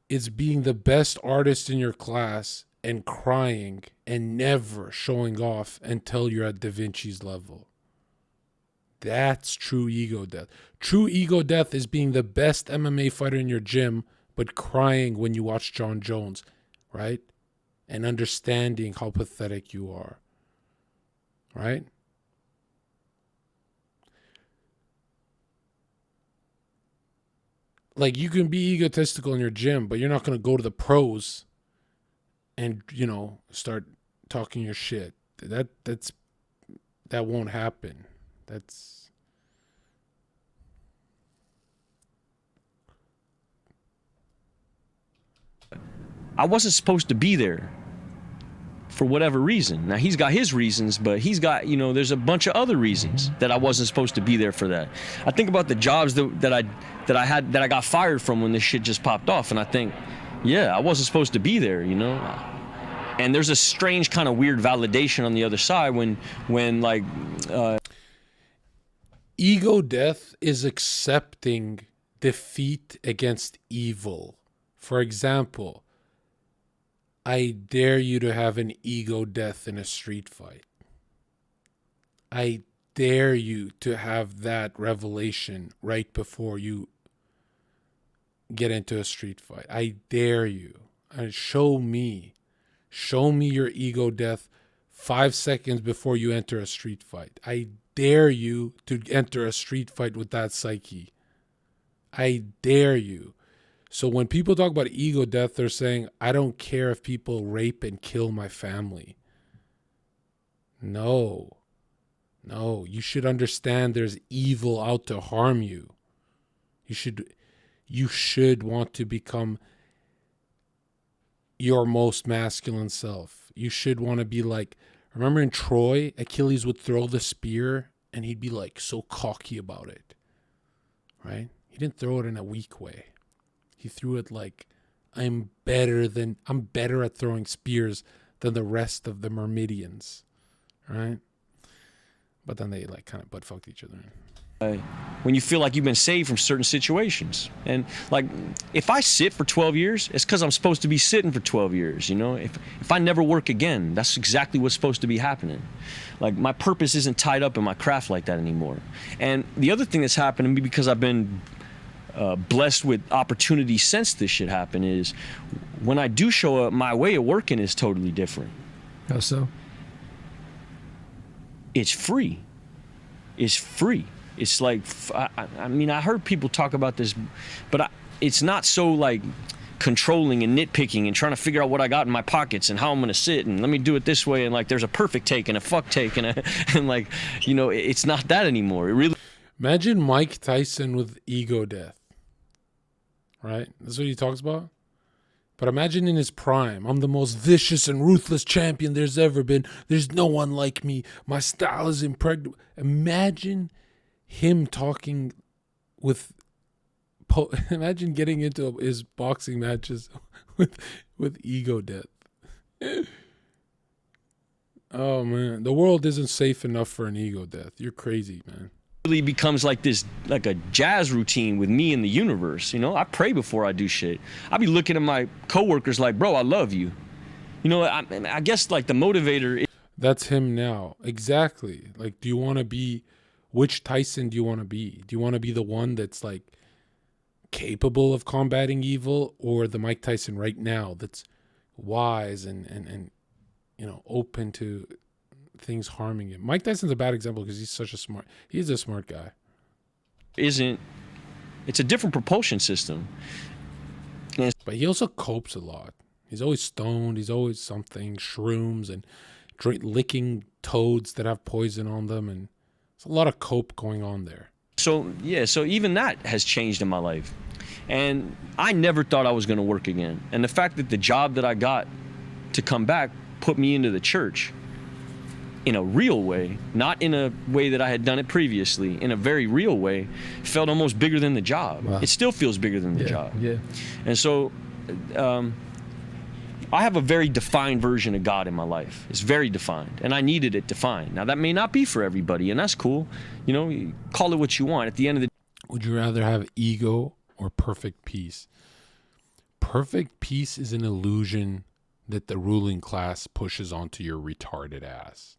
It's being the best artist in your class and crying and never showing off until you're at Da Vinci's level. That's true ego death. True ego death is being the best MMA fighter in your gym, but crying when you watch Jon Jones, right? And understanding how pathetic you are, right? Like, you can be egotistical in your gym, but you're not going to go to the pros and, you know, start talking your shit. That won't happen. I wasn't supposed to be there for whatever reason. Now, he's got his reasons, but he's got, you know, there's a bunch of other reasons that I wasn't supposed to be there for that. I think about the jobs that I got fired from when this shit just popped off, and I think, yeah, I wasn't supposed to be there, you know? And there's a strange kind of weird validation on the other side when like... Ego death is accepting defeat against evil. For example, I dare you to have an ego death in a street fight. I dare you to have that revelation right before you get into a street fight. I dare you. Show me your ego death 5 seconds before you enter a street fight. I dare you to enter a street fight with that psyche. I dare you. So when people talk about ego death, they're saying, I don't care if people rape and kill my family. No, you should understand there's evil out to harm you. You should want to become your most masculine self. You should want to be like, remember in Troy, Achilles would throw the spear and he'd be like so cocky about it, right? He didn't throw it in a weak way. He threw it like, I'm better at throwing spears than the rest of the Myrmidians, right? But then they like kind of butt fucked each other. When you feel like you've been saved from certain situations. And like, if I sit for 12 years, it's because I'm supposed to be sitting for 12 years, you know? If I never work again, that's exactly what's supposed to be happening. Like, my purpose isn't tied up in my craft like that anymore. And the other thing that's happened to me, because I've been blessed with opportunities since this shit happened, is when I do show up, my way of working is totally different. How so? It's free. It's free. It's like, I mean, I heard people talk about this, but it's not so like controlling and nitpicking and trying to figure out what I got in my pockets and how I'm going to sit and let me do it this way. And like, there's a perfect take and a fuck take and like, you know, it's not that anymore. It really. Imagine Mike Tyson with ego death, right? That's what he talks about. But imagine in his prime, I'm the most vicious and ruthless champion there's ever been. There's no one like me. My style is impregnable. Imagine him talking with, imagine getting into his boxing matches with ego death. Oh man, the world isn't safe enough for an ego death. You're crazy, man. Really becomes like this, like a jazz routine with me and the universe. You know, I pray before I do shit. I be looking at my coworkers like, bro, I love you. You know, I guess like the motivator. That's him now. Exactly. Like, do you want to be, which Tyson do you want to be? Do you want to be the one that's like capable of combating evil, or the Mike Tyson right now that's wise and you know, open to things harming him? Mike Tyson's a bad example because he's a smart guy. It's a different propulsion system. But he also copes a lot. He's always stoned. He's always something, shrooms and licking toads that have poison on them. And there's a lot of cope going on there. So, yeah, so even that has changed in my life. And I never thought I was going to work again. And the fact that the job that I got to come back put me into the church, in a real way, not in a way that I had done it previously, in a very real way, felt almost bigger than the job. Wow. It still feels bigger than the job. Yeah. And so I have a very defined version of God in my life. It's very defined, and I needed it defined. Now, that may not be for everybody, and that's cool. You know, you call it what you want. At the end of the Would you rather have ego or perfect peace? Perfect peace is an illusion that the ruling class pushes onto your retarded ass.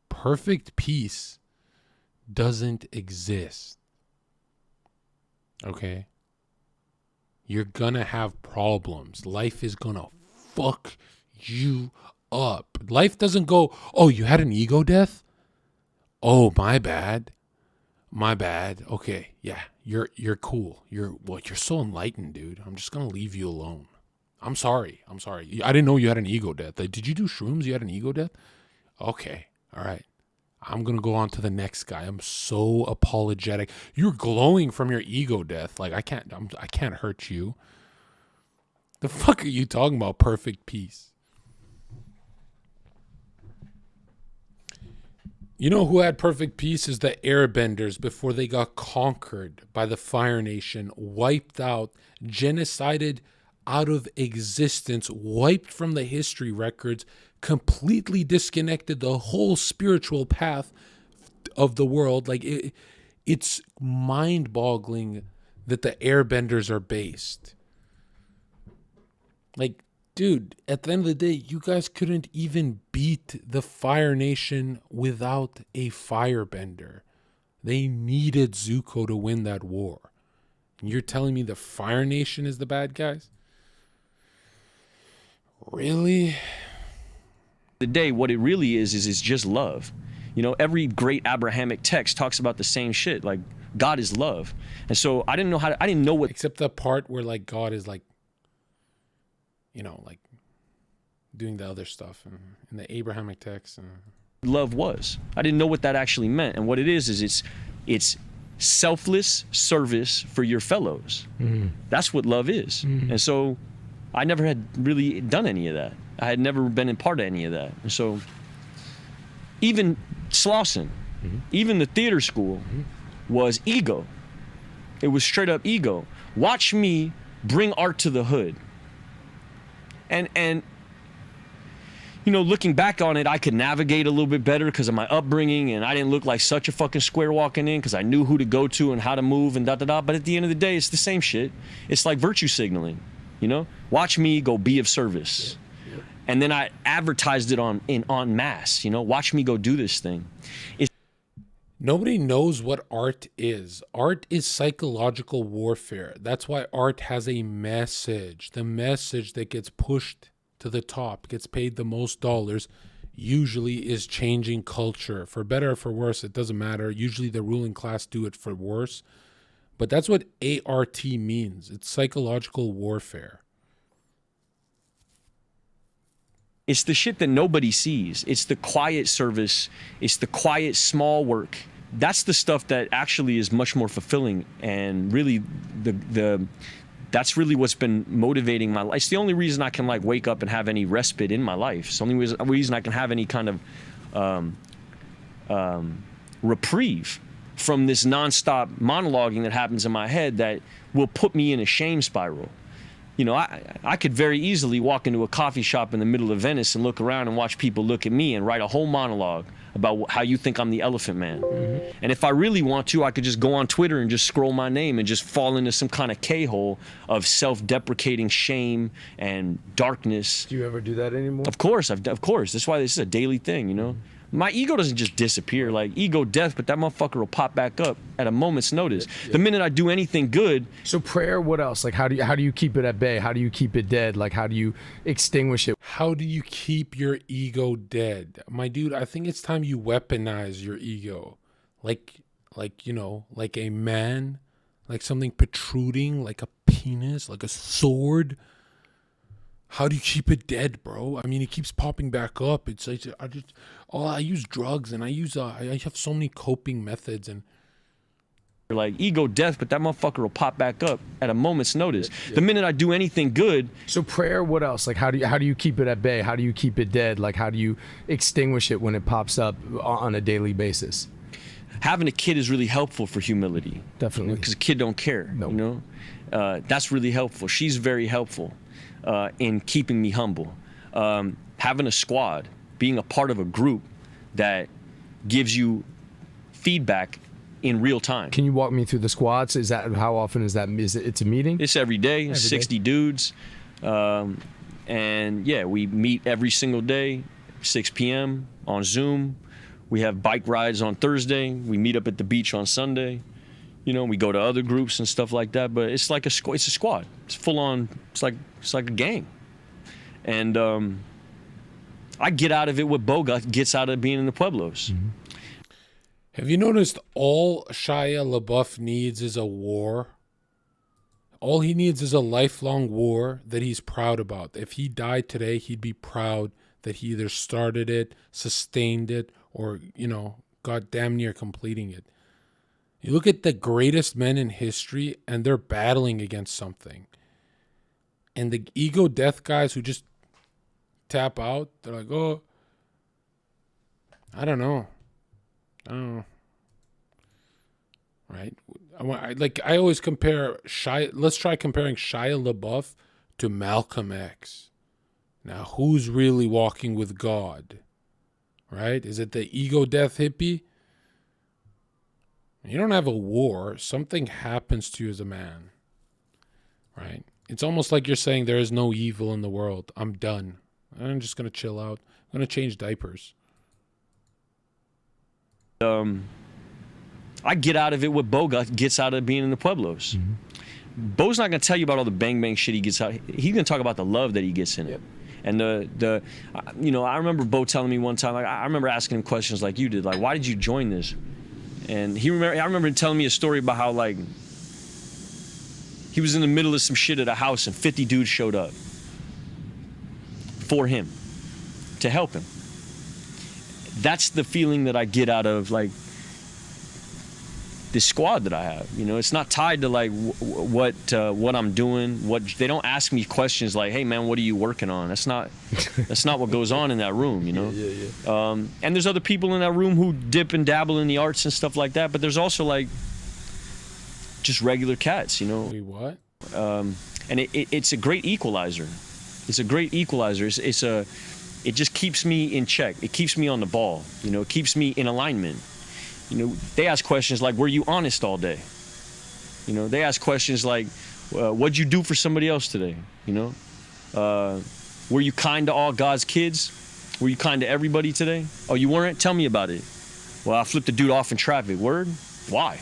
Perfect peace doesn't exist. Okay? You're gonna have problems. Life is gonna fuck you up. Life doesn't go, oh, you had an ego death? Oh, my bad. My bad. Okay, yeah, you're cool. You're so enlightened, dude. I'm just gonna leave you alone. I'm sorry. I didn't know you had an ego death. Like, did you do shrooms? You had an ego death? Okay, all right. I'm gonna go on to the next guy. I'm so apologetic. You're glowing from your ego death. Like I can't hurt you. The fuck are you talking about? Perfect peace. You know who had perfect peace is the Airbenders before they got conquered by the Fire Nation, wiped out, genocided out of existence, wiped from the history records, completely disconnected the whole spiritual path of the world. Like it's mind-boggling that the Airbenders are based. Like, dude, at the end of the day, you guys couldn't even beat the Fire Nation without a firebender. They needed Zuko to win that war. And you're telling me the Fire Nation is the bad guys? Really? The day, what it really is it's just love. You know, every great Abrahamic text talks about the same shit. Like, God is love. And so I didn't know what. Except the part where, like, God is, like, you know, like, doing the other stuff in the Abrahamic text. And love was. I didn't know what that actually meant. And what it is it's selfless service for your fellows. Mm-hmm. That's what love is. Mm-hmm. And so I never had really done any of that. I had never been a part of any of that. And so even Slauson, mm-hmm. even the theater school mm-hmm. was ego. It was straight up ego. Watch me bring art to the hood. And you know, looking back on it, I could navigate a little bit better because of my upbringing, and I didn't look like such a fucking square walking in because I knew who to go to and how to move and da-da-da. But at the end of the day, it's the same shit. It's like virtue signaling, you know? Watch me go be of service. Yeah. And then I advertised it en masse, you know? Watch me go do this thing. Nobody knows what art is. Art is psychological warfare. That's why art has a message. The message that gets pushed to the top, gets paid the most dollars, usually is changing culture. For better or for worse, it doesn't matter. Usually the ruling class do it for worse. But that's what ART means. It's psychological warfare. It's the shit that nobody sees. It's the quiet service. It's the quiet small work. That's the stuff that actually is much more fulfilling, and really that's really what's been motivating my life. It's the only reason I can like wake up and have any respite in my life. It's the only reason I can have any kind of reprieve from this nonstop monologuing that happens in my head that will put me in a shame spiral. You know, I could very easily walk into a coffee shop in the middle of Venice and look around and watch people look at me and write a whole monologue about how you think I'm the Elephant Man. Mm-hmm. And if I really want to, I could just go on Twitter and just scroll my name and just fall into some kind of K-hole of self-deprecating shame and darkness. Do you ever do that anymore? Of course. That's why this is a daily thing, you know? My ego doesn't just disappear, like ego death, but that motherfucker will pop back up at a moment's notice. Yeah. The minute I do anything good. So prayer, what else? Like how do you keep it at bay? How do you keep it dead? Like how do you extinguish it? How do you keep your ego dead? My dude, I think it's time you weaponize your ego. Like you know, like a man, like something protruding, like a penis, like a sword. How do you keep it dead, bro? I mean, it keeps popping back up. It's like I use drugs and I have so many coping methods and like ego death, but that motherfucker will pop back up at a moment's notice. The minute I do anything good. So prayer, what else? Like how do you keep it at bay? How do you keep it dead? Like how do you extinguish it when it pops up on a daily basis? Having a kid is really helpful for humility. Definitely. Because a kid don't care, you know? That's really helpful. She's very helpful in keeping me humble. Having a squad, being a part of a group that gives you feedback in real time. Can you walk me through the squads? Is that, how often is that? It's a meeting? It's every day, 60 dudes. And yeah, we meet every single day, 6 p.m. on Zoom. We have bike rides on Thursday. We meet up at the beach on Sunday. You know, we go to other groups and stuff like that. But it's like it's a squad. It's full on. It's like a gang. And I get out of it what Bo gets out of being in the Pueblos. Mm-hmm. Have you noticed all Shia LaBeouf needs is a war? All he needs is a lifelong war that he's proud about. If he died today, he'd be proud that he either started it, sustained it, or, you know, got damn near completing it. You look at the greatest men in history, and they're battling against something. And the ego death guys who just tap out, they're like, oh, I don't know. Right? I always compare let's try comparing Shia LaBeouf to Malcolm X. Now, who's really walking with God? Right? Is it the ego death hippie? You don't have a war. Something happens to you as a man. Right? It's almost like you're saying there is no evil in the world. I'm done. I'm just going to chill out. I'm going to change diapers. I get out of it what Bo gets out of being in the Pueblos. Mm-hmm. Bo's not going to tell you about all the bang shit he gets out. He's going to talk about the love that he gets in it. And you know, I remember Bo telling me one time, like, I remember asking him questions like you did, like, why did you join this? And I remember him telling me a story about how, like, he was in the middle of some shit at a house and 50 dudes showed up for him to help him. That's the feeling that I get out of, like, this squad that I have. You know, it's not tied to like what I'm doing. They don't ask me questions like, "Hey man, what are you working on?" That's not what goes on in that room. You know. Yeah. And there's other people in that room who dip and dabble in the arts and stuff like that. But there's also like just regular cats. You know. Wait, what? And it's a great equalizer. It's a great equalizer. It just keeps me in check. It keeps me on the ball. You know, it keeps me in alignment. You know, they ask questions like, were you honest all day? You know, they ask questions like, what'd you do for somebody else today? You know, were you kind to all God's kids? Were you kind to everybody today? Oh, you weren't? Tell me about it. Well, I flipped a dude off in traffic. Word? Why?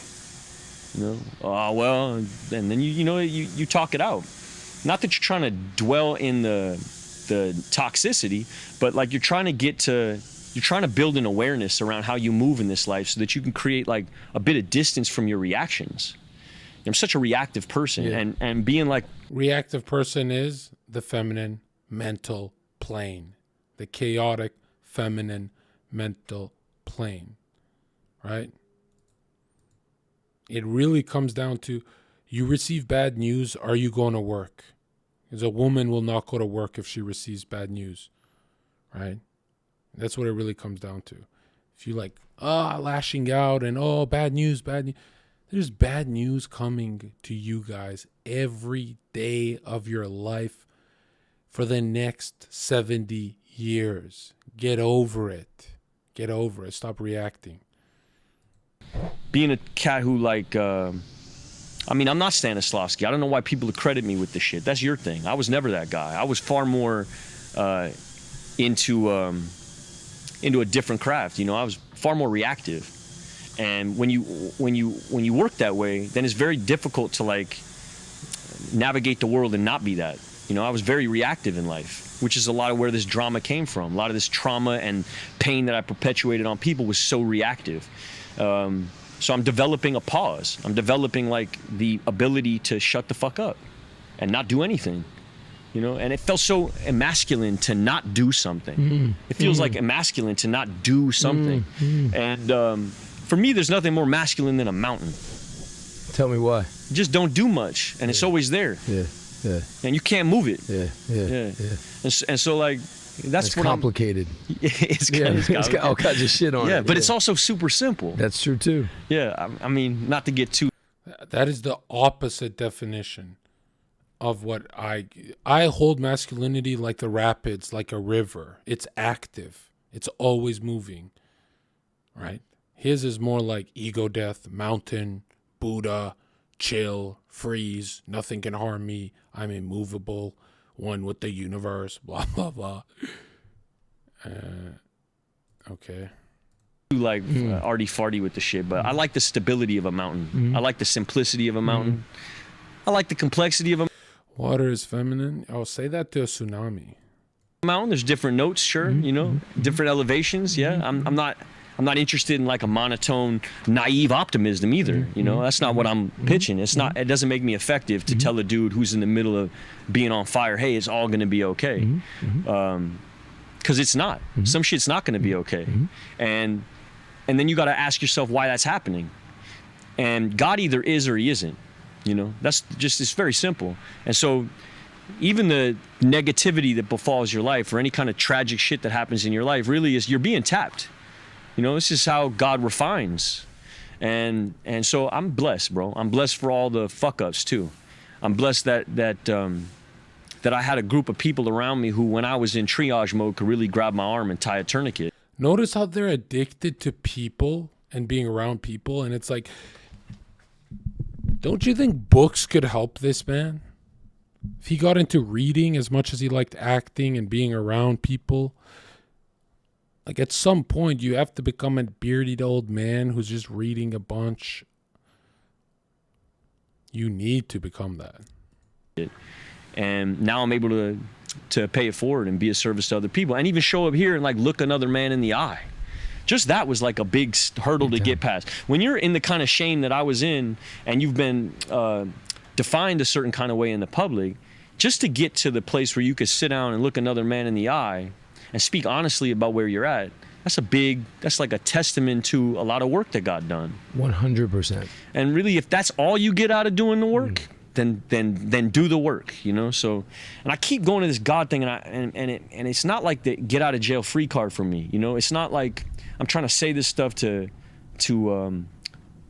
You know, well, and then you talk it out. Not that you're trying to dwell in the toxicity, but like you're trying to build an awareness around how you move in this life so that you can create like a bit of distance from your reactions. I'm such a reactive person, and being like... Reactive person is the feminine mental plane. The chaotic feminine mental plane. Right? It really comes down to, you receive bad news, are you going to work? Because a woman will not go to work if she receives bad news. Right? That's what it really comes down to. If you like, lashing out and, bad news. There's bad news coming to you guys every day of your life for the next 70 years. Get over it. Get over it. Stop reacting. Being a cat who like, I'm not Stanislavski. I don't know why people credit me with this shit. That's your thing. I was never that guy. I was far more into a different craft. You know, I was far more reactive. And when you work that way, then it's very difficult to like navigate the world and not be that. You know, I was very reactive in life, which is a lot of where this drama came from. A lot of this trauma and pain that I perpetuated on people was so reactive. So I'm developing a pause. I'm developing like the ability to shut the fuck up and not do anything. You know, and it felt so emasculine to not do something. It feels like emasculine to not do something. And for me, there's nothing more masculine than a mountain. Tell me why. You just don't do much, and it's always there. Yeah, yeah. And you can't move it. Yeah. And so like, that's it's what complicated. It's got all kinds of shit on it. Yeah, but it's also super simple. That's true too. Yeah, I mean, not to get too. That is the opposite definition of what I hold masculinity like the rapids, like a river. It's active. It's always moving. Right? His is more like ego death, mountain, Buddha, chill, freeze, nothing can harm me, I'm immovable, one with the universe, blah, blah, blah. Okay. Like arty-farty with the shit, but I like the stability of a mountain. I like the simplicity of a mountain. I like the complexity of a Water is feminine. I'll say that to a tsunami. mountain. There's different notes, sure, you know, different elevations. Yeah, I'm not interested in like a monotone, naive optimism either. You know, that's not what I'm pitching. It's not. It doesn't make me effective to tell a dude who's in the middle of being on fire, hey, it's all gonna be okay, because it's not. Some shit's not gonna be okay, and then you got to ask yourself why that's happening. And God either is or he isn't. You know, that's just, it's very simple. And so even the negativity that befalls your life or any kind of tragic shit that happens in your life really is, you're being tapped. You know, this is how God refines. And so I'm blessed, bro. I'm blessed for all the fuck ups too. I'm blessed that I had a group of people around me who, when I was in triage mode, could really grab my arm and tie a tourniquet. Notice how they're addicted to people and being around people. And it's like, don't you think books could help this man? If he got into reading as much as he liked acting and being around people, like at some point you have to become a bearded old man who's just reading a bunch. You need to become that. And now I'm able to pay it forward and be a service to other people, and even show up here and like look another man in the eye. Just that was like a big hurdle to get past. When you're in the kind of shame that I was in, and you've been defined a certain kind of way in the public, just to get to the place where you could sit down and look another man in the eye and speak honestly about where you're at, that's like a testament to a lot of work that got done. 100%. And really, if that's all you get out of doing the work, then do the work, you know. So, and I keep going to this God thing, and it's not like the get out of jail free card for me, you know. It's not like I'm trying to say this stuff to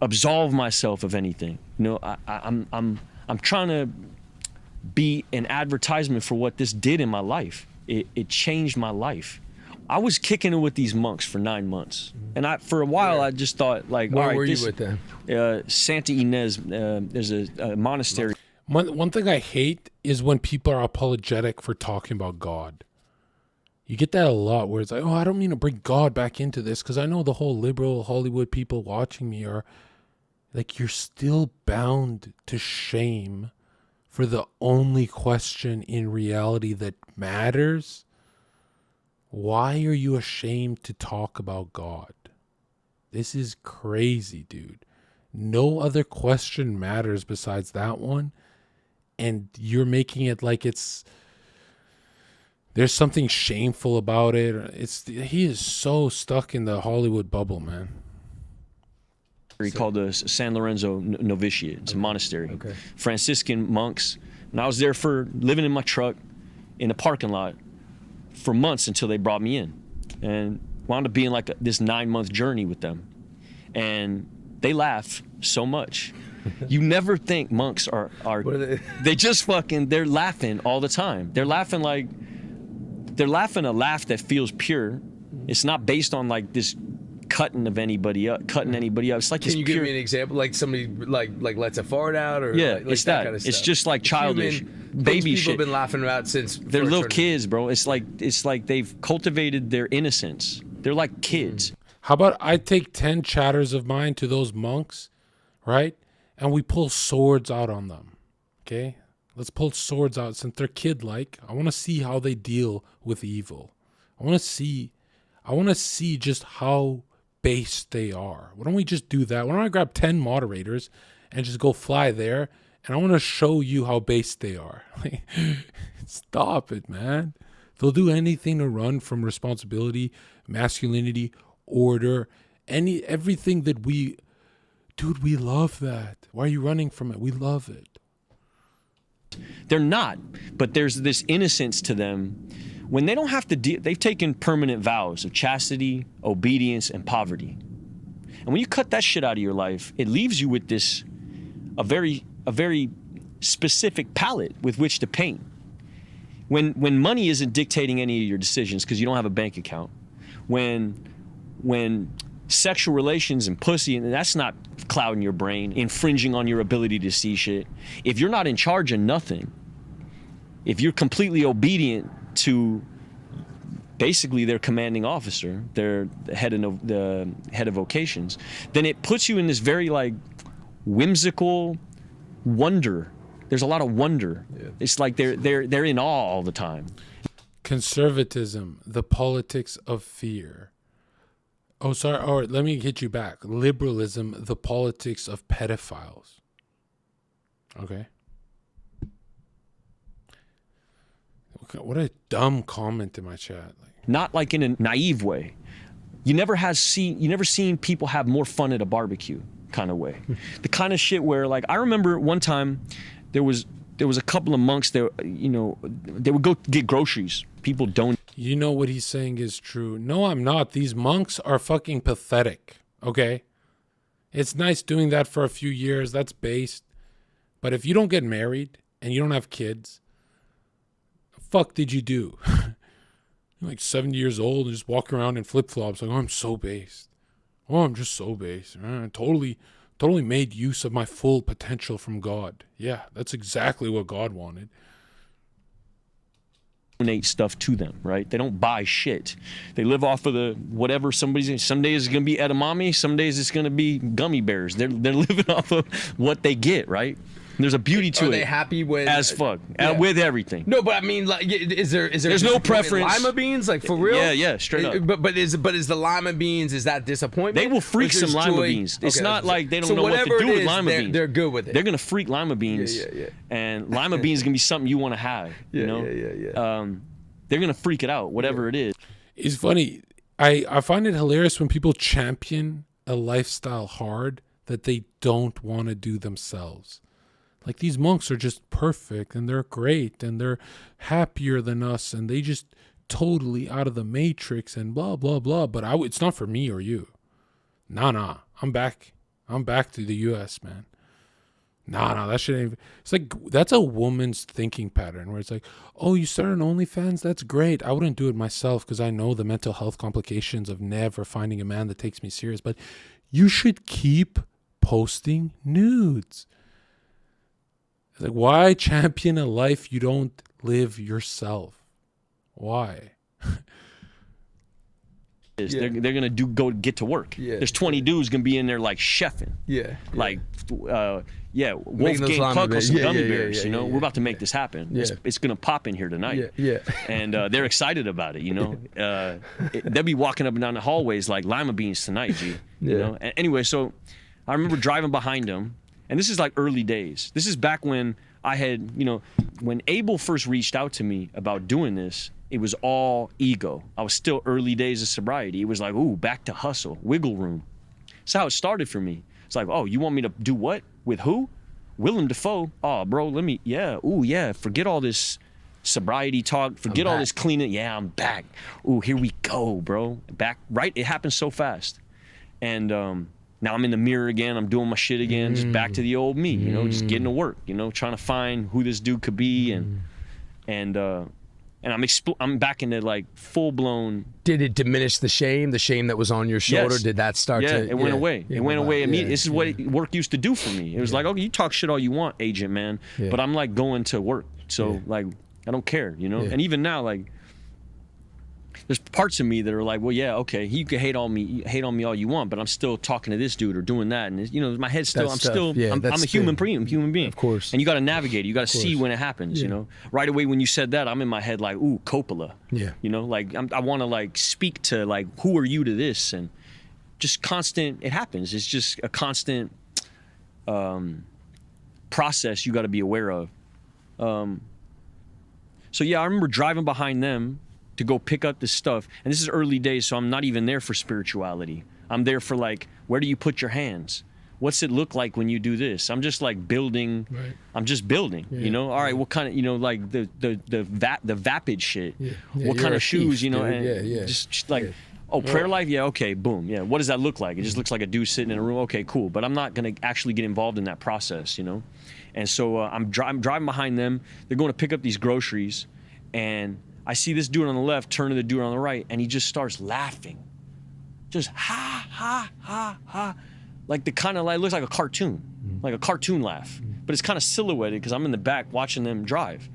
absolve myself of anything, you know. I'm trying to be an advertisement for what this did in my life. It changed my life. I was kicking it with these monks for 9 months, and for a while I just thought, like, where all right, were you with them? Santa Ynez, there's a monastery. One thing I hate is when people are apologetic for talking about God. You get that a lot, where it's like, oh, I don't mean to bring God back into this, because I know the whole liberal Hollywood people watching me are like, you're still bound to shame for the only question in reality that matters. Why are you ashamed to talk about God? This is crazy, dude. No other question matters besides that one. And you're making it like there's something shameful about it. He is so stuck in the Hollywood bubble, man. Called the San Lorenzo Novitiate. It's a monastery. Franciscan monks. And I was there living in my truck in a parking lot for months until they brought me in, and wound up being like this 9-month journey with them. And they laugh so much. You never think monks are they just they're laughing all the time. They're laughing a laugh that feels pure. It's not based on like this cutting anybody up. It's like, can you give me an example? Like somebody like lets a fart out, or yeah, like it's that. Kind of it's stuff. just like childish baby shit. People have been laughing about since they're little kids, bro. It's like they've cultivated their innocence. They're like kids. How about I take 10 chatters of mine to those monks, right? And we pull swords out on them. Okay? Let's pull swords out since they're kid-like. I want to see how they deal with evil. I want to see just how base they are. Why don't we just do that? Why don't I grab 10 moderators and just go fly there, and I want to show you how base they are. Stop it, man. They'll do anything to run from responsibility, masculinity, order, everything that we Dude, we love that. Why are you running from it? We love it. They're not, but there's this innocence to them when they don't have to they've taken permanent vows of chastity, obedience, and poverty. And when you cut that shit out of your life, it leaves you with a very specific palette with which to paint. When money isn't dictating any of your decisions because you don't have a bank account, when sexual relations and pussy, and that's not clouding your brain, infringing on your ability to see shit. If you're not in charge of nothing, if you're completely obedient to basically their commanding officer, their the head of vocations, then it puts you in this very like whimsical wonder. There's a lot of wonder. Yeah. It's like they're in awe all the time. Conservatism, the politics of fear. Oh, sorry. All right, let me hit you back. Liberalism, the politics of pedophiles. Okay. What a dumb comment in my chat. Not like in a naive way. You never seen people have more fun at a barbecue kind of way. The kind of shit where, like, I remember one time there was a couple of monks there, they would go get groceries. People don't. You know what he's saying is true. No, I'm not. These monks are fucking pathetic. Okay? It's nice doing that for a few years. That's based. But if you don't get married and you don't have kids, the fuck did you do? You're like 70 years old and just walk around in flip-flops like, oh, I'm so based. Oh, I'm just so based. Totally made use of my full potential from God. Yeah, that's exactly what God wanted. Donate stuff to them, right? They don't buy shit. They live off of the whatever some days it's going to be edamame, some days it's going to be gummy bears. They're living off of what they get, right? And there's a beauty to it. Are they happy with as fuck with everything? No, but I mean, like, there's no preference. Lima beans, like for real? Yeah, straight up. But is the lima beans, is that disappointment? They will freak some lima beans. It's not like they don't know what to do with lima beans. They're good with it. They're gonna freak lima beans. Yeah. And lima beans is gonna be something you want to have. Yeah. They're gonna freak it out, whatever it is. It's funny. I find it hilarious when people champion a lifestyle hard that they don't want to do themselves. Like, these monks are just perfect and they're great and they're happier than us and they just totally out of the matrix and blah, blah, blah. But it's not for me or you. Nah. I'm back to the US, man. Nah, that shit ain't. It's like, that's a woman's thinking pattern where it's like, oh, you started OnlyFans? That's great. I wouldn't do it myself because I know the mental health complications of never finding a man that takes me serious. But you should keep posting nudes. It's like, why champion a life you don't live yourself? Why? They're gonna go get to work. Yeah. There's 20 dudes gonna be in there like chefing. Yeah. Like, Wolfgang Puck with some gummy bears. We're about to make this happen. Yeah. It's gonna pop in here tonight. Yeah. And they're excited about it. They'll be walking up and down the hallways like lima beans tonight, G. And anyway, so I remember driving behind them. And this is like early days. This is back when I had, when Abel first reached out to me about doing this, it was all ego. I was still early days of sobriety. It was like, ooh, back to hustle, wiggle room. That's how it started for me. It's like, oh, you want me to do what? With who? Willem Dafoe. Oh, bro, forget all this sobriety talk. Forget all this cleaning. Yeah, I'm back. Ooh, here we go, bro. Back, right? It happened so fast. And, now I'm in the mirror again. I'm doing my shit again. Just back to the old me, just getting to work, trying to find who this dude could be, and I'm back into like full blown. Did it diminish the shame that was on your shoulder? Yes. Did that start to? Yeah, it went away. It went away immediately. This is what yeah. work used to do for me. It was like, okay, you talk shit all you want, agent man, but I'm like going to work, so like I don't care, And even now, like, there's parts of me that are like, well, yeah, okay, you can hate on me all you want, but I'm still talking to this dude or doing that, and my head's still, I'm a human being, of course, and you got to navigate, you got to see when it happens, right away when you said that, I'm in my head like, ooh, Coppola, like I want to like speak to like, who are you to this, and just constant, it happens, it's just a constant process you got to be aware of. So yeah, I remember driving behind them to go pick up this stuff. And this is early days, so I'm not even there for spirituality. I'm there for like, where do you put your hands? What's it look like when you do this? I'm just like building. Right. I'm just building. Yeah. You know. All right. What kind of, you know, like the vapid shit. Yeah. What kind of shoes? Thief, you know. dude. And Yeah. just like. Oh, prayer life? Yeah, okay, boom. Yeah, what does that look like? It just looks like a dude sitting in a room. Okay, cool. But I'm not going to actually get involved in that process, you know? And so I'm driving behind them. They're going to pick up these groceries. And I see this dude on the left turn to the dude on the right, and he just starts laughing. Just ha, ha, ha, ha. Like the kind of, like, looks like a cartoon, like a cartoon laugh. But it's kind of silhouetted because I'm in the back watching them drive.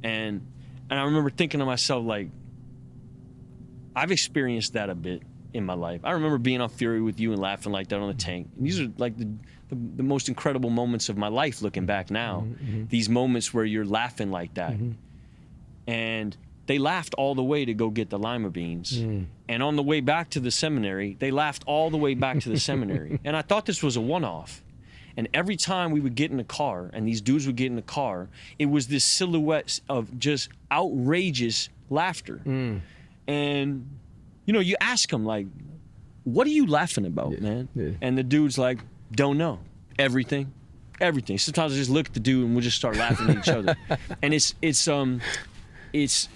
And I remember thinking to myself, like, I've experienced that a bit in my life. I remember being on Fury with you and laughing like that on the tank. And these are like the most incredible moments of my life looking back now. These moments where you're laughing like that. And they laughed all the way to go get the lima beans. And on the way back to the seminary, they laughed all the way back to the seminary. And I thought this was a one-off. And every time we would get in the car and these dudes would get in the car, it was this silhouette of just outrageous laughter. And, you know, you ask them, like, what are you laughing about, man? And the dude's like, don't know. Everything. Sometimes I just look at the dude and we'll just start laughing at each other. And it's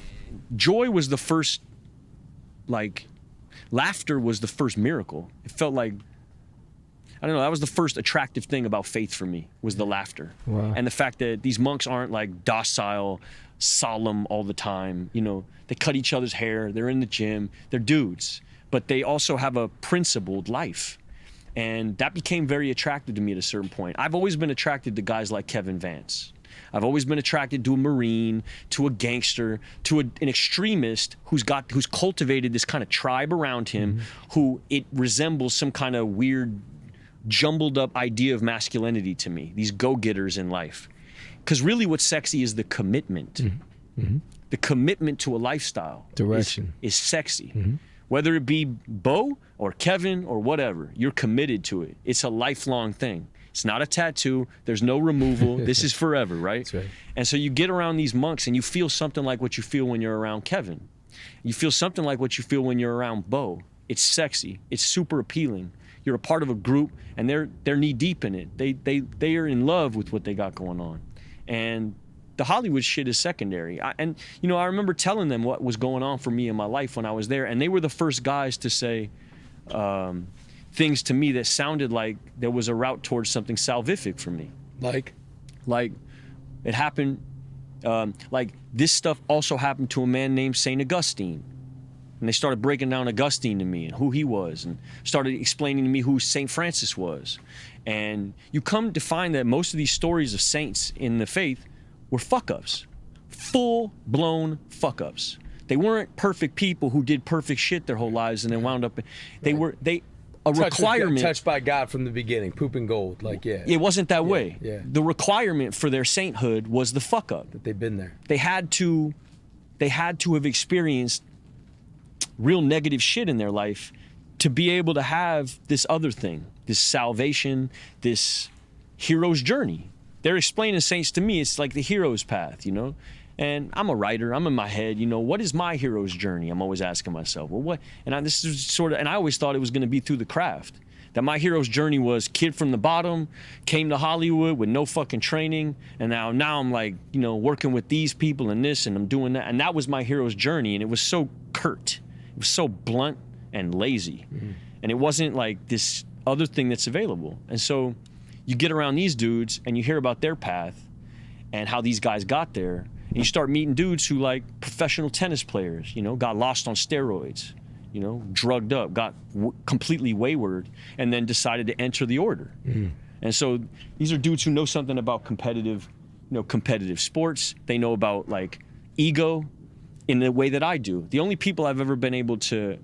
joy was the first, like, laughter was the first miracle. It felt like, I don't know, that was the first attractive thing about faith for me, was the laughter. Wow. And the fact that these monks aren't like docile, solemn all the time. You know, they cut each other's hair, they're in the gym, they're dudes, but they also have a principled life. And that became very attractive to me at a certain point. I've always been attracted to guys like Kevin Vance. I've always been attracted to a Marine, to a gangster, to an extremist who's cultivated this kind of tribe around him, who it resembles some kind of weird, jumbled up idea of masculinity to me, these go-getters in life. Because really what's sexy is the commitment. The commitment to a lifestyle. Direction. Is sexy. Whether it be Bo or Kevin or whatever, you're committed to it. It's a lifelong thing. It's not a tattoo. There's no removal. This is forever, right? That's right. And so you get around these monks and you feel something like what you feel when you're around Kevin. You feel something like what you feel when you're around Bo. It's sexy. It's super appealing. You're a part of a group and they're knee deep in it. They are in love with what they got going on. And the Hollywood shit is secondary. I remember telling them what was going on for me in my life when I was there, and they were the first guys to say things to me that sounded like there was a route towards something salvific for me. Like it happened, like this stuff also happened to a man named St. Augustine. And they started breaking down Augustine to me and who he was, and started explaining to me who St. Francis was. And you come to find that most of these stories of saints in the faith were fuck-ups, full-blown fuck-ups. They weren't perfect people who did perfect shit their whole lives and then wound up. Requirement. Touched by God from the beginning, poop and gold, like yeah. It wasn't that way. Yeah. The requirement for their sainthood was the fuck-up. That they've been there. They had to have experienced real negative shit in their life to be able to have this other thing, this salvation, this hero's journey. They're explaining saints to me, it's like the hero's path, you know? And I'm a writer, I'm in my head, you know, what is my hero's journey? I'm always asking myself, well, what? And I always thought it was gonna be through the craft. That my hero's journey was kid from the bottom, came to Hollywood with no fucking training, and now I'm like, you know, working with these people and this, and I'm doing that. And that was my hero's journey, and it was so curt. It was so blunt and lazy. And it wasn't like this other thing that's available. And so you get around these dudes and you hear about their path and how these guys got there. And you start meeting dudes who, like professional tennis players, you know, got lost on steroids, you know, drugged up, got completely wayward, and then decided to enter the order. And so these are dudes who know something about competitive sports. They know about like ego in the way that I do. The only people I've ever been able to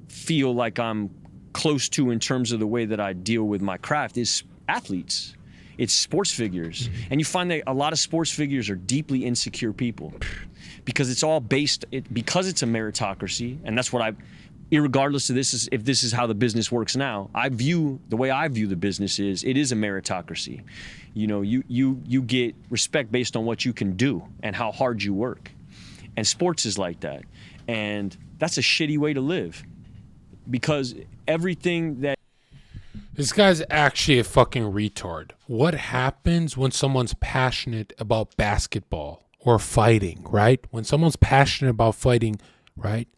feel like I'm close to in terms of the way that I deal with my craft is athletes. It's sports figures. And you find that a lot of sports figures are deeply insecure people because it's all because it's a meritocracy, and that's what irregardless of if this is how the business works now, the way I view the business is, it is a meritocracy. You know, you get respect based on what you can do and how hard you work. And sports is like that. And that's a shitty way to live, because everything that This guy's actually a fucking retard. What happens when someone's passionate about basketball or fighting, right? When someone's passionate about fighting, right?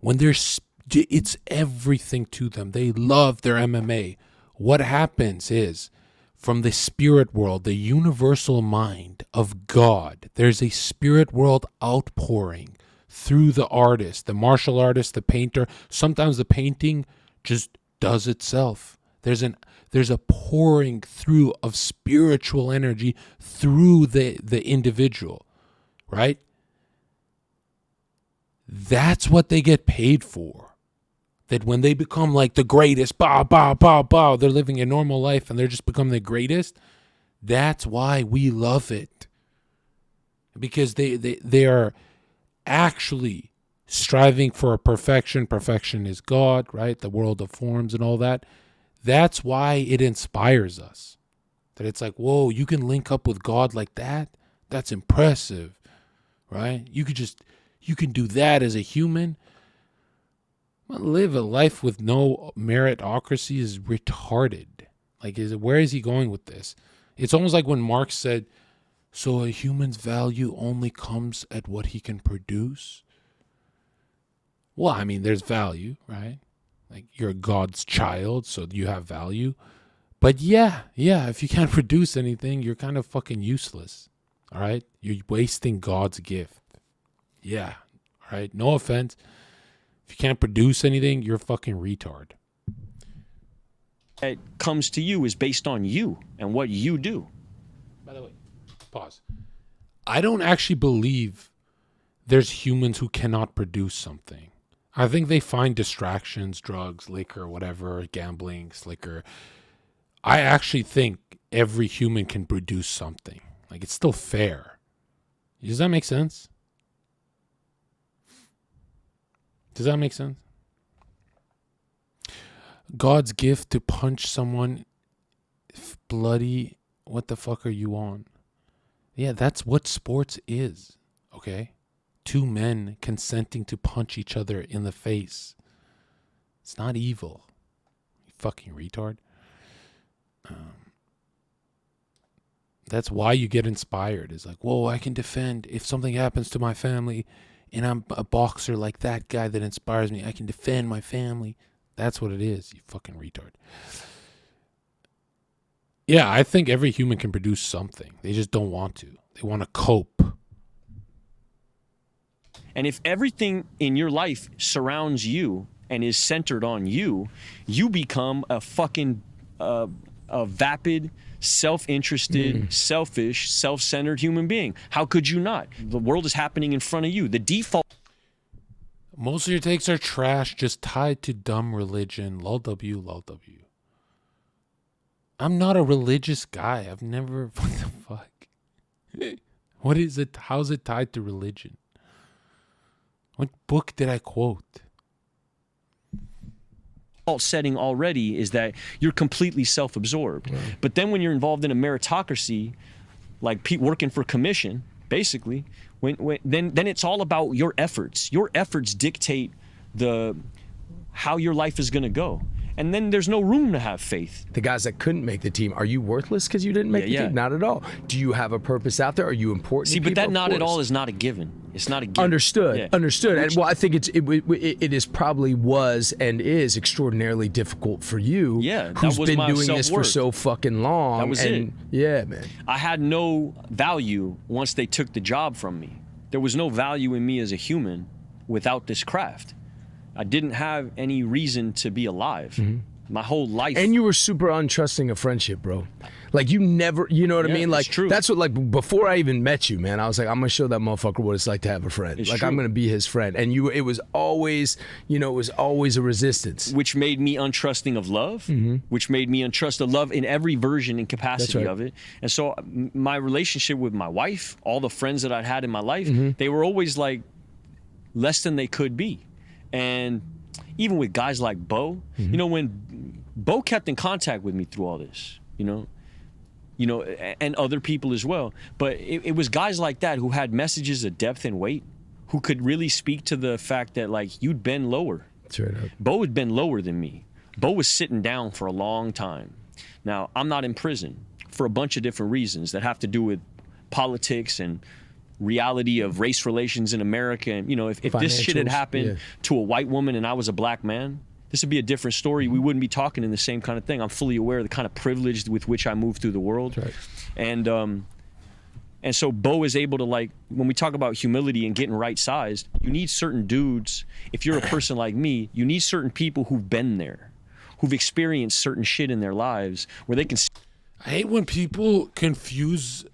When it's everything to them. They love their MMA. What happens is, from the spirit world, the universal mind of God, there's a spirit world outpouring through the artist, the martial artist, the painter. Sometimes the painting just does itself. There's a pouring through of spiritual energy through the individual, right? That's what they get paid for. That when they become like the greatest, they're living a normal life and they're just become the greatest. That's why we love it. Because they are actually striving for a perfection. Perfection is God, right? The world of forms and all that. That's why it inspires us. That it's like, whoa, you can link up with God like that? That's impressive, right? You can do that as a human. Live a life with no meritocracy is retarded. Like, where is he going with this? It's almost like when Marx said, so a human's value only comes at what he can produce. Well, I mean, there's value, right? Like, you're God's child, so you have value. But yeah, if you can't produce anything, you're kind of fucking useless. All right? You're wasting God's gift. Yeah. All right? No offense. If you can't produce anything, you're a fucking retard. It comes to you is based on you and what you do. By the way, pause. I don't actually believe there's humans who cannot produce something. I think they find distractions, drugs, liquor, whatever, gambling, slicker. I actually think every human can produce something. Like, it's still fair. Does that make sense? Does that make sense? God's gift to punch someone bloody. What the fuck are you on? Yeah, that's what sports is. Okay? Two men consenting to punch each other in the face. It's not evil. You fucking retard. That's why you get inspired. It's like, whoa, I can defend. If something happens to my family and I'm a boxer like that guy that inspires me, I can defend my family. That's what it is, you fucking retard. Yeah, I think every human can produce something. They just don't want to. They want to cope. And if everything in your life surrounds you and is centered on you, you become a fucking a vapid, self-interested, selfish, self-centered human being. How could you not? The world is happening in front of you. The default. Most of your takes are trash, just tied to dumb religion. Lol W, lol W. I'm not a religious guy. I've never. What the fuck? What is it? How's it tied to religion? What book did I quote? Setting already is that you're completely self-absorbed. Right. But then when you're involved in a meritocracy, like working for commission, basically, then it's all about your efforts. Your efforts dictate how your life is going to go. And then there's no room to have faith. The guys that couldn't make the team, are you worthless because you didn't make the team? Not at all. Do you have a purpose out there? Are you important? See, but that not at all is not a given. It's not a given. Understood. Yeah. Understood. And well, I think it is probably was and is extraordinarily difficult for you. Yeah, who's been doing this for so fucking long. That was it. Yeah, man. I had no value once they took the job from me. There was no value in me as a human without this craft. I didn't have any reason to be alive. My whole life. And you were super untrusting of friendship, bro. Like, you never, you know what I mean? Like, true. That's what, like, before I even met you, man, I was like, I'm going to show that motherfucker what it's like to have a friend. It's like, true. I'm going to be his friend. And it was always, it was always a resistance. Which made me untrusting of love, which made me untrust of love in every version and capacity of it. And so my relationship with my wife, all the friends that I'd had in my life, they were always like less than they could be. And even with guys like Bo, when Bo kept in contact with me through all this, and other people as well. But it was guys like that who had messages of depth and weight, who could really speak to the fact that, like, you'd been lower. Straight up. Bo had been lower than me. Bo was sitting down for a long time. Now, I'm not in prison for a bunch of different reasons that have to do with politics and reality of race relations in America. And, you know, if this shit had happened to a white woman and I was a black man, this would be a different story. We wouldn't be talking in the same kind of thing. I'm fully aware of the kind of privilege with which I move through the world. Right. And so Bo is able to, like, when we talk about humility and getting right-sized, you need certain dudes. If you're a person like me, you need certain people who've been there, who've experienced certain shit in their lives where they can... I hate when people confuse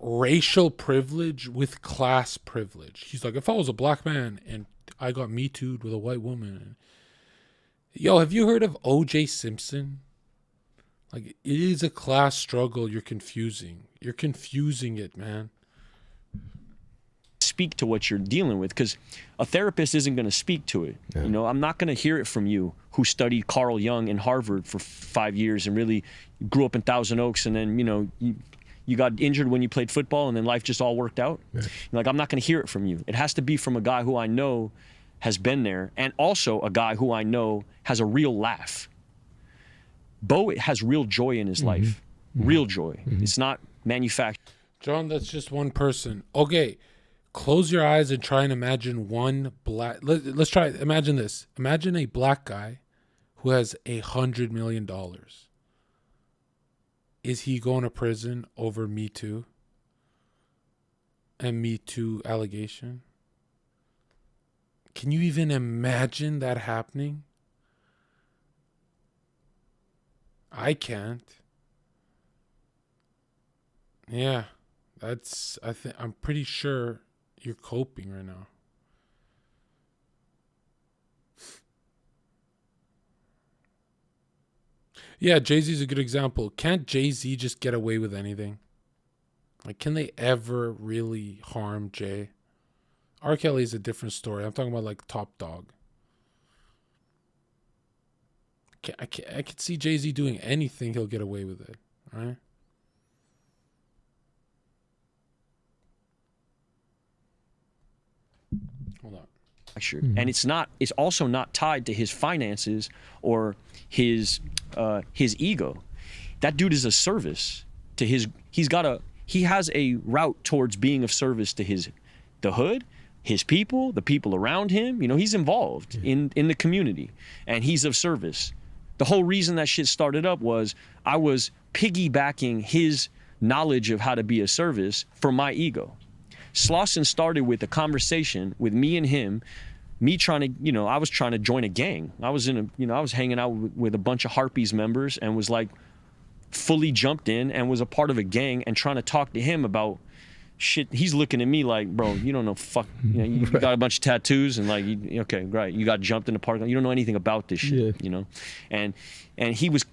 racial privilege with class privilege. He's like, if I was a black man and I got Me Too'd with a white woman. Yo, have you heard of O.J. Simpson? Like, it is a class struggle you're confusing. You're confusing it, man. Speak to what you're dealing with, because a therapist isn't going to speak to it. Yeah. You know, I'm not going to hear it from you who studied Carl Jung in Harvard for 5 years and really grew up in Thousand Oaks, and then, you know, you got injured when you played football and then life just all worked out. Yeah. Like, I'm not going to hear it from you. It has to be from a guy who I know has been there, and also a guy who I know has a real laugh. Bo has real joy in his life. Real joy. It's not manufactured. John, that's just one person. Okay, close your eyes and try and imagine one black... Let's try... Imagine this. Imagine a black guy who has $100 million. Is he going to prison over Me Too? And Me Too allegation? Can you even imagine that happening? I can't. Yeah, I'm pretty sure you're coping right now. Yeah, Jay-Z's a good example. Can't Jay-Z just get away with anything? Like, can they ever really harm Jay? R. Kelly is a different story. I'm talking about, like, Top Dog. I could see Jay-Z doing anything. He'll get away with it, right? Hold on. Sure. And it's also not tied to his finances or his ego. That dude is a service to his... He has a route towards being of service to the hood, his people, the people around him. You know, he's involved in the community, and he's of service. The whole reason that shit started up was I was piggybacking his knowledge of how to be a service for my ego. Slauson started with a conversation with me and him, me trying to, you know, I was trying to join a gang. I was I was hanging out with a bunch of Harpies members and was like fully jumped in and was a part of a gang and trying to talk to him about shit. He's looking at me like, bro, you don't know fuck. You know, you got a bunch of tattoos and like, okay, right. You got jumped in the park. You don't know anything about this shit, you know? And he was...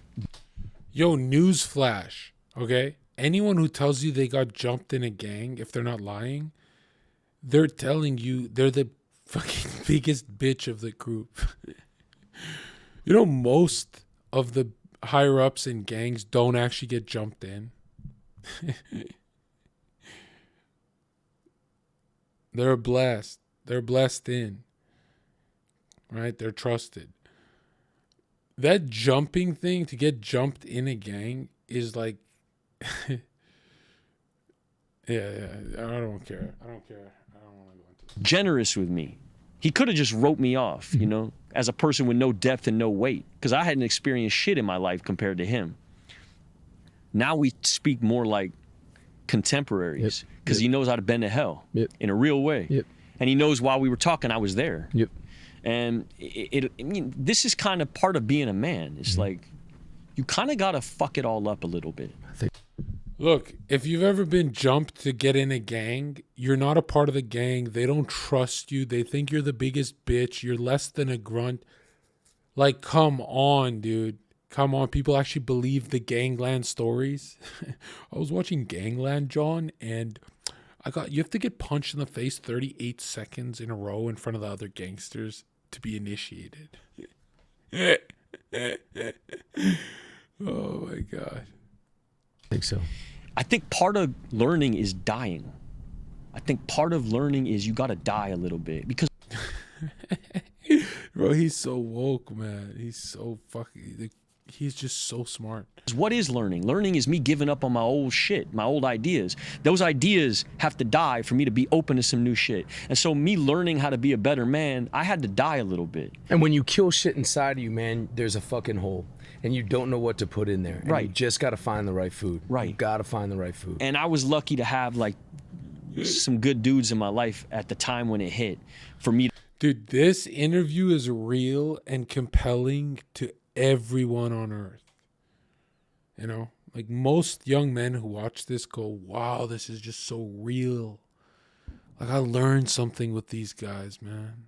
Yo, newsflash, okay? Anyone who tells you they got jumped in a gang, if they're not lying, they're telling you they're the fucking biggest bitch of the group. You know, most of the higher ups in gangs don't actually get jumped in. They're blessed. They're blessed in. Right? They're trusted. That jumping thing, to get jumped in a gang, is like... yeah, I don't care. I don't want to go into that. Generous with me. He could have just wrote me off, you know, as a person with no depth and no weight, because I hadn't experienced shit in my life compared to him. Now we speak more like contemporaries, because he knows how to bend to hell in a real way. And he knows while we were talking, I was there. And I mean, this is kind of part of being a man. It's like, you kind of got to fuck it all up a little bit. Look, if you've ever been jumped to get in a gang, you're not a part of the gang. They don't trust you. They think you're the biggest bitch. You're less than a grunt. Like, come on, dude. Come on. People actually believe the gangland stories. I was watching Gangland, John, and you have to get punched in the face 38 seconds in a row in front of the other gangsters to be initiated. Oh my God. I think so. I think part of learning is dying. I think part of learning is you got to die a little bit, because Bro, he's so woke, man. He's so fucking... He's just so smart. What is learning? Learning is me giving up on my old shit, my old ideas. Those ideas have to die for me to be open to some new shit. And so me learning how to be a better man, I had to die a little bit. And when you kill shit inside of you, man, there's a fucking hole. And you don't know what to put in there. And right. You just got to find the right food. Right. You got to find the right food. And I was lucky to have like some good dudes in my life at the time when it hit for me. Dude, this interview is real and compelling to everyone on earth. You know, like most young men who watch this go, wow, this is just so real. Like I learned something with these guys, man.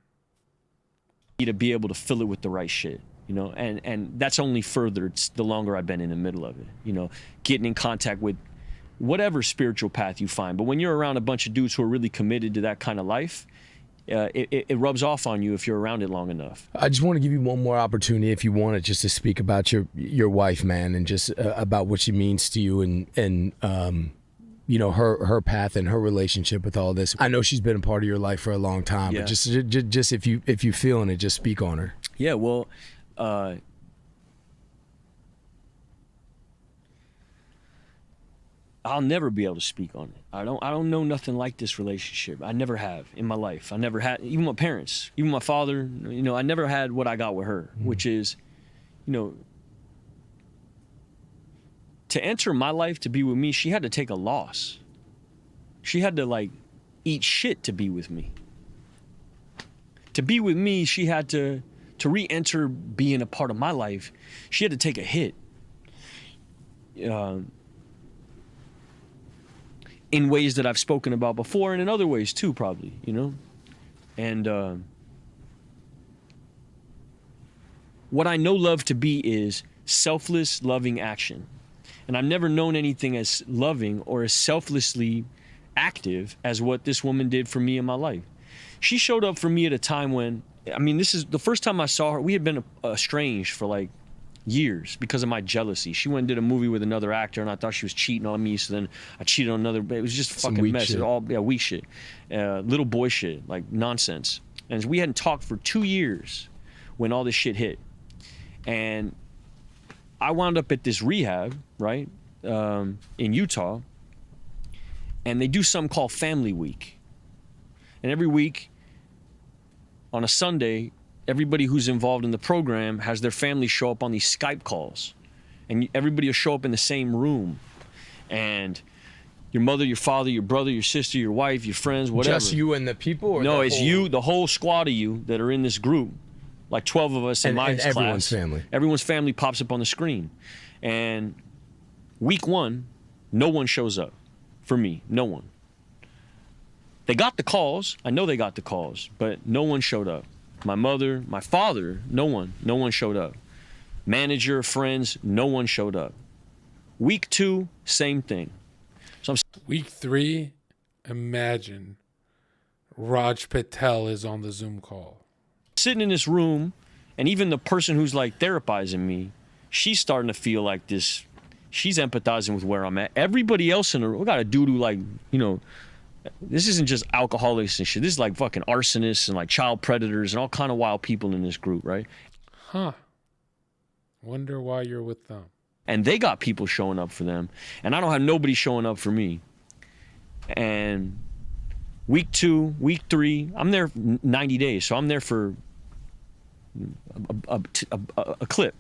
To be able to fill it with the right shit, you know, and that's only furthered the longer I've been in the middle of it, you know, getting in contact with whatever spiritual path you find. But when you're around a bunch of dudes who are really committed to that kind of life, it rubs off on you if you're around it long enough. I just want to give you one more opportunity, if you want it, just to speak about your wife, man, and just about what she means to you, and you know, her path and her relationship with all this. I know she's been a part of your life for a long time, but just if you feeling it, just speak on her. Yeah, well, I'll never be able to speak on it. I don't know nothing like this relationship. I never have in my life. I never had, even my parents, even my father, you know, I never had what I got with her, which is, you know, to enter my life to be with me, she had to take a loss. She had to like eat shit to be with me. To be with me, she had to re-enter being a part of my life, she had to take a hit. In ways that I've spoken about before, and in other ways too, probably, you know? And what I know love to be is selfless, loving action. And I've never known anything as loving or as selflessly active as what this woman did for me in my life. She showed up for me at a time when, I mean, this is the first time I saw her. We had been estranged for like years because of my jealousy. She went and did a movie with another actor, and I thought she was cheating on me, so then I cheated on another. It was just fucking mess. It was all weak shit. Little boy shit, like nonsense. And we hadn't talked for 2 years when all this shit hit. And I wound up at this rehab, right, in Utah, and they do something called Family Week. And every week, on a Sunday, everybody who's involved in the program has their family show up on these Skype calls. And everybody will show up in the same room. And your mother, your father, your brother, your sister, your wife, your friends, whatever. Just you and the people? Or no, it's you, the whole squad of you that are in this group. Like 12 of us in my class. Everyone's family. Everyone's family pops up on the screen. And week 1, no one shows up. For me, no one. They got the calls. I know they got the calls, but no one showed up. My mother, my father, no one showed up. Manager, friends, no one showed up. Week 2, same thing. So Week 3, imagine Raj Patel is on the Zoom call. Sitting in this room, and even the person who's like therapizing me, she's starting to feel like this. She's empathizing with where I'm at. Everybody else in the room, we got a dude who, like, you know, this isn't just alcoholics and shit. This is like fucking arsonists and like child predators and all kind of wild people in this group, right? Huh. Wonder why you're with them. And they got people showing up for them, and I don't have nobody showing up for me. And week 2, week 3, I'm there 90 days, so I'm there for a clip.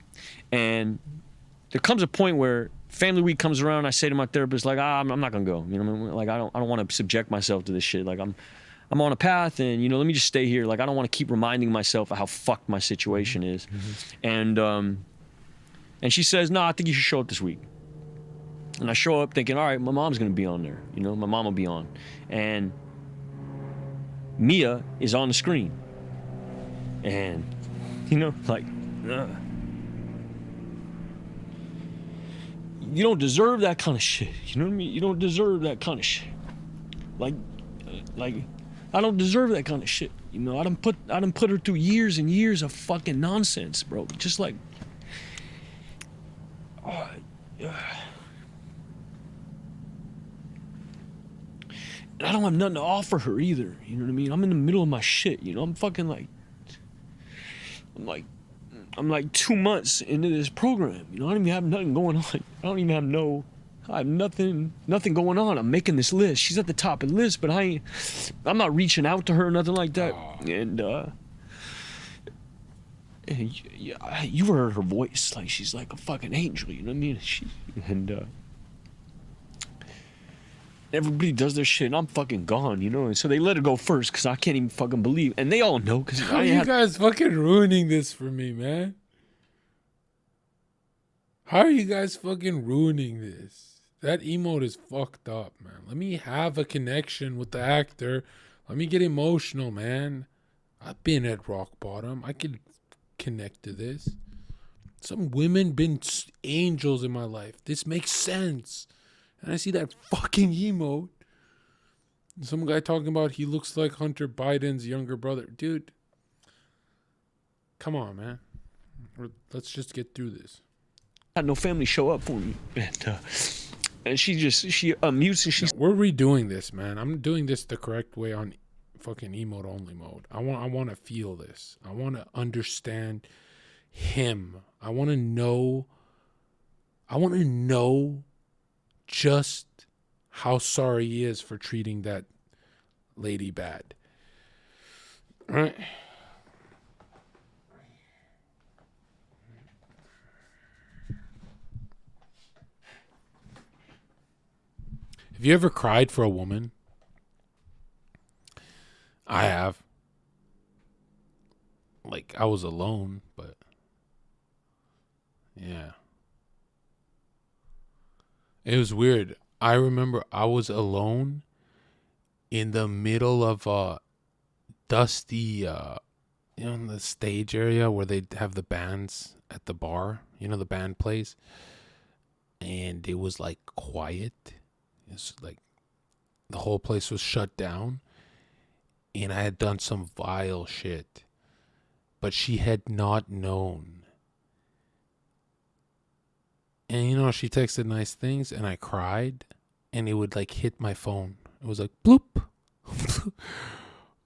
And there comes a point where Family Week comes around, I say to my therapist, like, I'm not gonna go. You know what I mean? Like, I don't want to subject myself to this shit. Like, I'm on a path, and, you know, let me just stay here. Like, I don't want to keep reminding myself of how fucked my situation is. And she says, no, I think you should show up this week. And I show up thinking, all right, my mom's gonna be on there. You know, my mom will be on. And Mia is on the screen. And, you know, like, you don't deserve that kind of shit. You know what I mean? You don't deserve that kind of shit. Like, I don't deserve that kind of shit. You know, I done put her through years and years of fucking nonsense, bro. Just like, and I don't have nothing to offer her either. You know what I mean? I'm in the middle of my shit. You know, I'm fucking like, I'm like 2 months into this program. You know, I don't even have nothing going on. I have nothing going on. I'm making this list. She's at the top of the list, but I'm not reaching out to her or nothing like that. And you heard her voice, like she's like a fucking angel, you know what I mean? Everybody does their shit and I'm fucking gone, you know? And so they let her go first because I can't even fucking believe. And they all know because How are you guys fucking ruining this for me, man? How are you guys fucking ruining this? That emote is fucked up, man. Let me have a connection with the actor. Let me get emotional, man. I've been at rock bottom. I can connect to this. Some women been angels in my life. This makes sense. And I see that fucking emote. Some guy talking about he looks like Hunter Biden's younger brother. Dude, come on, man. Let's just get through this. I had no family show up for me. And she mutes and she's... We're redoing this, man. I'm doing this the correct way on fucking emote only mode. I want to feel this. I want to understand him. I want to know just how sorry he is for treating that lady bad. All right. Have you ever cried for a woman? I have. Like, I was alone, but yeah. It was weird. I remember I was alone in the middle of dusty, in the stage area where they have the bands at the bar. You know, the band plays. And it was like quiet. It's like the whole place was shut down. And I had done some vile shit. But she had not known. And you know, she texted nice things and I cried. And it would like hit my phone. It was like bloop.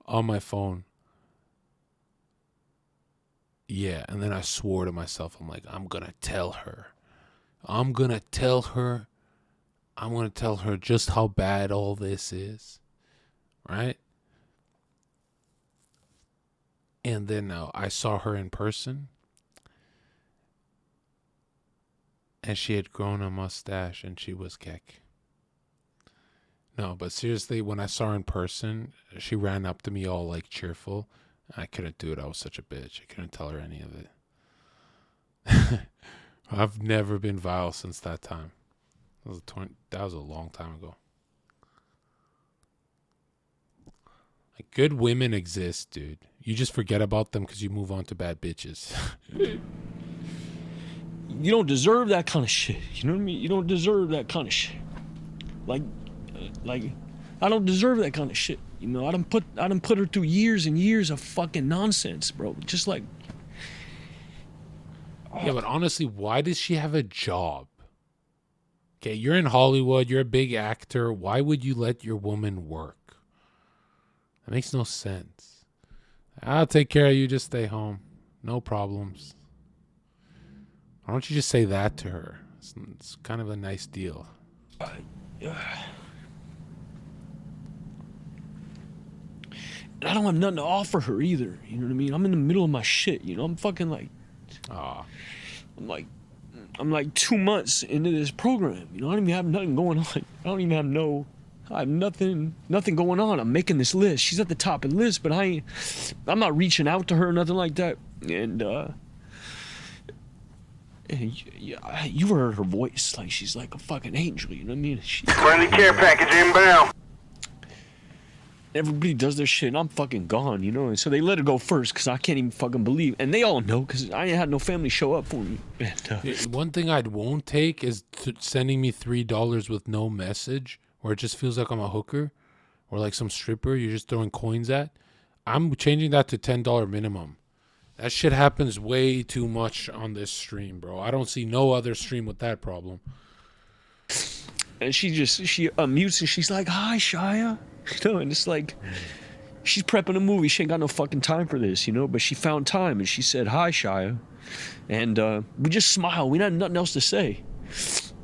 On my phone. Yeah, and then I swore to myself, I'm like, I'm gonna tell her. I'm gonna tell her just how bad all this is. Right? And then I saw her in person. And she had grown a mustache and she was keck. No, but seriously, when I saw her in person, she ran up to me all like cheerful. I couldn't do it. I was such a bitch. I couldn't tell her any of it. I've never been vile since that time. That was a long time ago. Like, good women exist, dude. You just forget about them because you move on to bad bitches. You don't deserve that kind of shit. You know what I mean? You don't deserve that kind of shit. Like, I don't deserve that kind of shit. You know, I done put her through years and years of fucking nonsense, bro. Just like... Yeah, but honestly, why does she have a job? Okay, you're in Hollywood. You're a big actor. Why would you let your woman work? That makes no sense. I'll take care of you. Just stay home. No problems. Why don't you just say that to her? It's kind of a nice deal. And I don't have nothing to offer her either. You know what I mean? I'm in the middle of my shit. You know, I'm fucking like... I'm like 2 months into this program. You know, I don't even have nothing going on. I have nothing going on. I'm making this list. She's at the top of the list, but I'm not reaching out to her or nothing like that. And you heard her voice, like she's like a fucking angel, you know what I mean? Friendly care package inbound. Everybody does their shit and I'm fucking gone, you know? And so they let her go first because I can't even fucking believe. And they all know because I ain't had no family show up for me. And, one thing I won't take is sending me $3 with no message, where it just feels like I'm a hooker or like some stripper you're just throwing coins at. I'm changing that to $10 minimum. That shit happens way too much on this stream, bro. I don't see no other stream with that problem. And she unmutes and she's like, "Hi, Shia." You know, and it's like, she's prepping a movie. She ain't got no fucking time for this, you know? But she found time and she said, hi, Shia. And we just smiled. We had nothing else to say.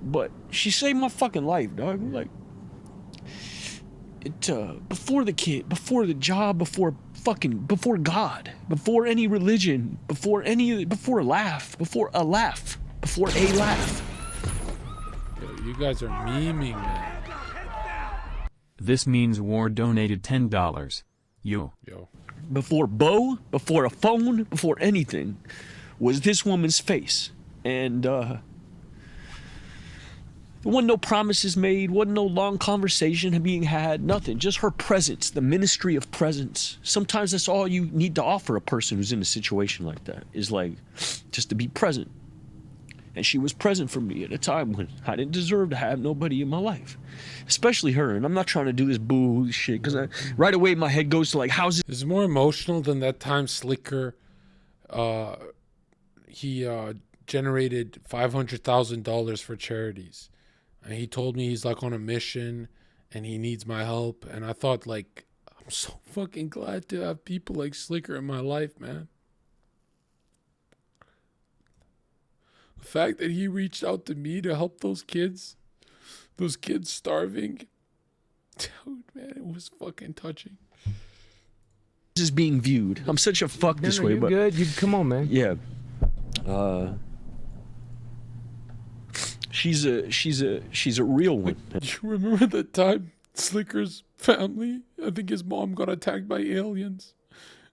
But she saved my fucking life, dog. Like, before the kid, before the job, before God, before any religion, before a laugh. Yo, you guys are memeing, man. This means War donated $10. Yo. Before Bo, before a phone, before anything, was this woman's face. And there wasn't no promises made, wasn't no long conversation being had, nothing. Just her presence, the ministry of presence. Sometimes that's all you need to offer a person who's in a situation like that, is like, just to be present. And she was present for me at a time when I didn't deserve to have nobody in my life. Especially her. And I'm not trying to do this boo shit, because right away my head goes to like, how's it? It's more emotional than that time Slicker, he generated $500,000 for charities. And he told me he's like on a mission and he needs my help. And I thought, like, I'm so fucking glad to have people like Slicker in my life, man. The fact that he reached out to me to help those kids starving, dude, man, it was fucking touching. This is being viewed. I'm such a fuck this way, but good. Come on, man. Yeah. She's a real one. You remember the time Slicker's family, I think his mom got attacked by aliens?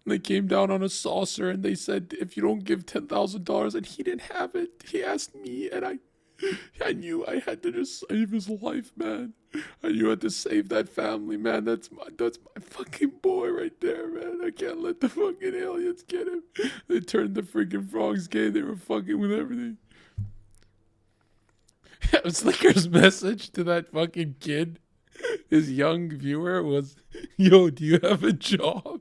And they came down on a saucer and they said, if you don't give $10,000, and he didn't have it. He asked me, and I knew I had to just save his life, man. I knew I had to save that family, man. That's my fucking boy right there, man. I can't let the fucking aliens get him. They turned the freaking frogs gay. They were fucking with everything. Yeah, Slicker's message to that fucking kid, his young viewer, was, yo, do you have a job?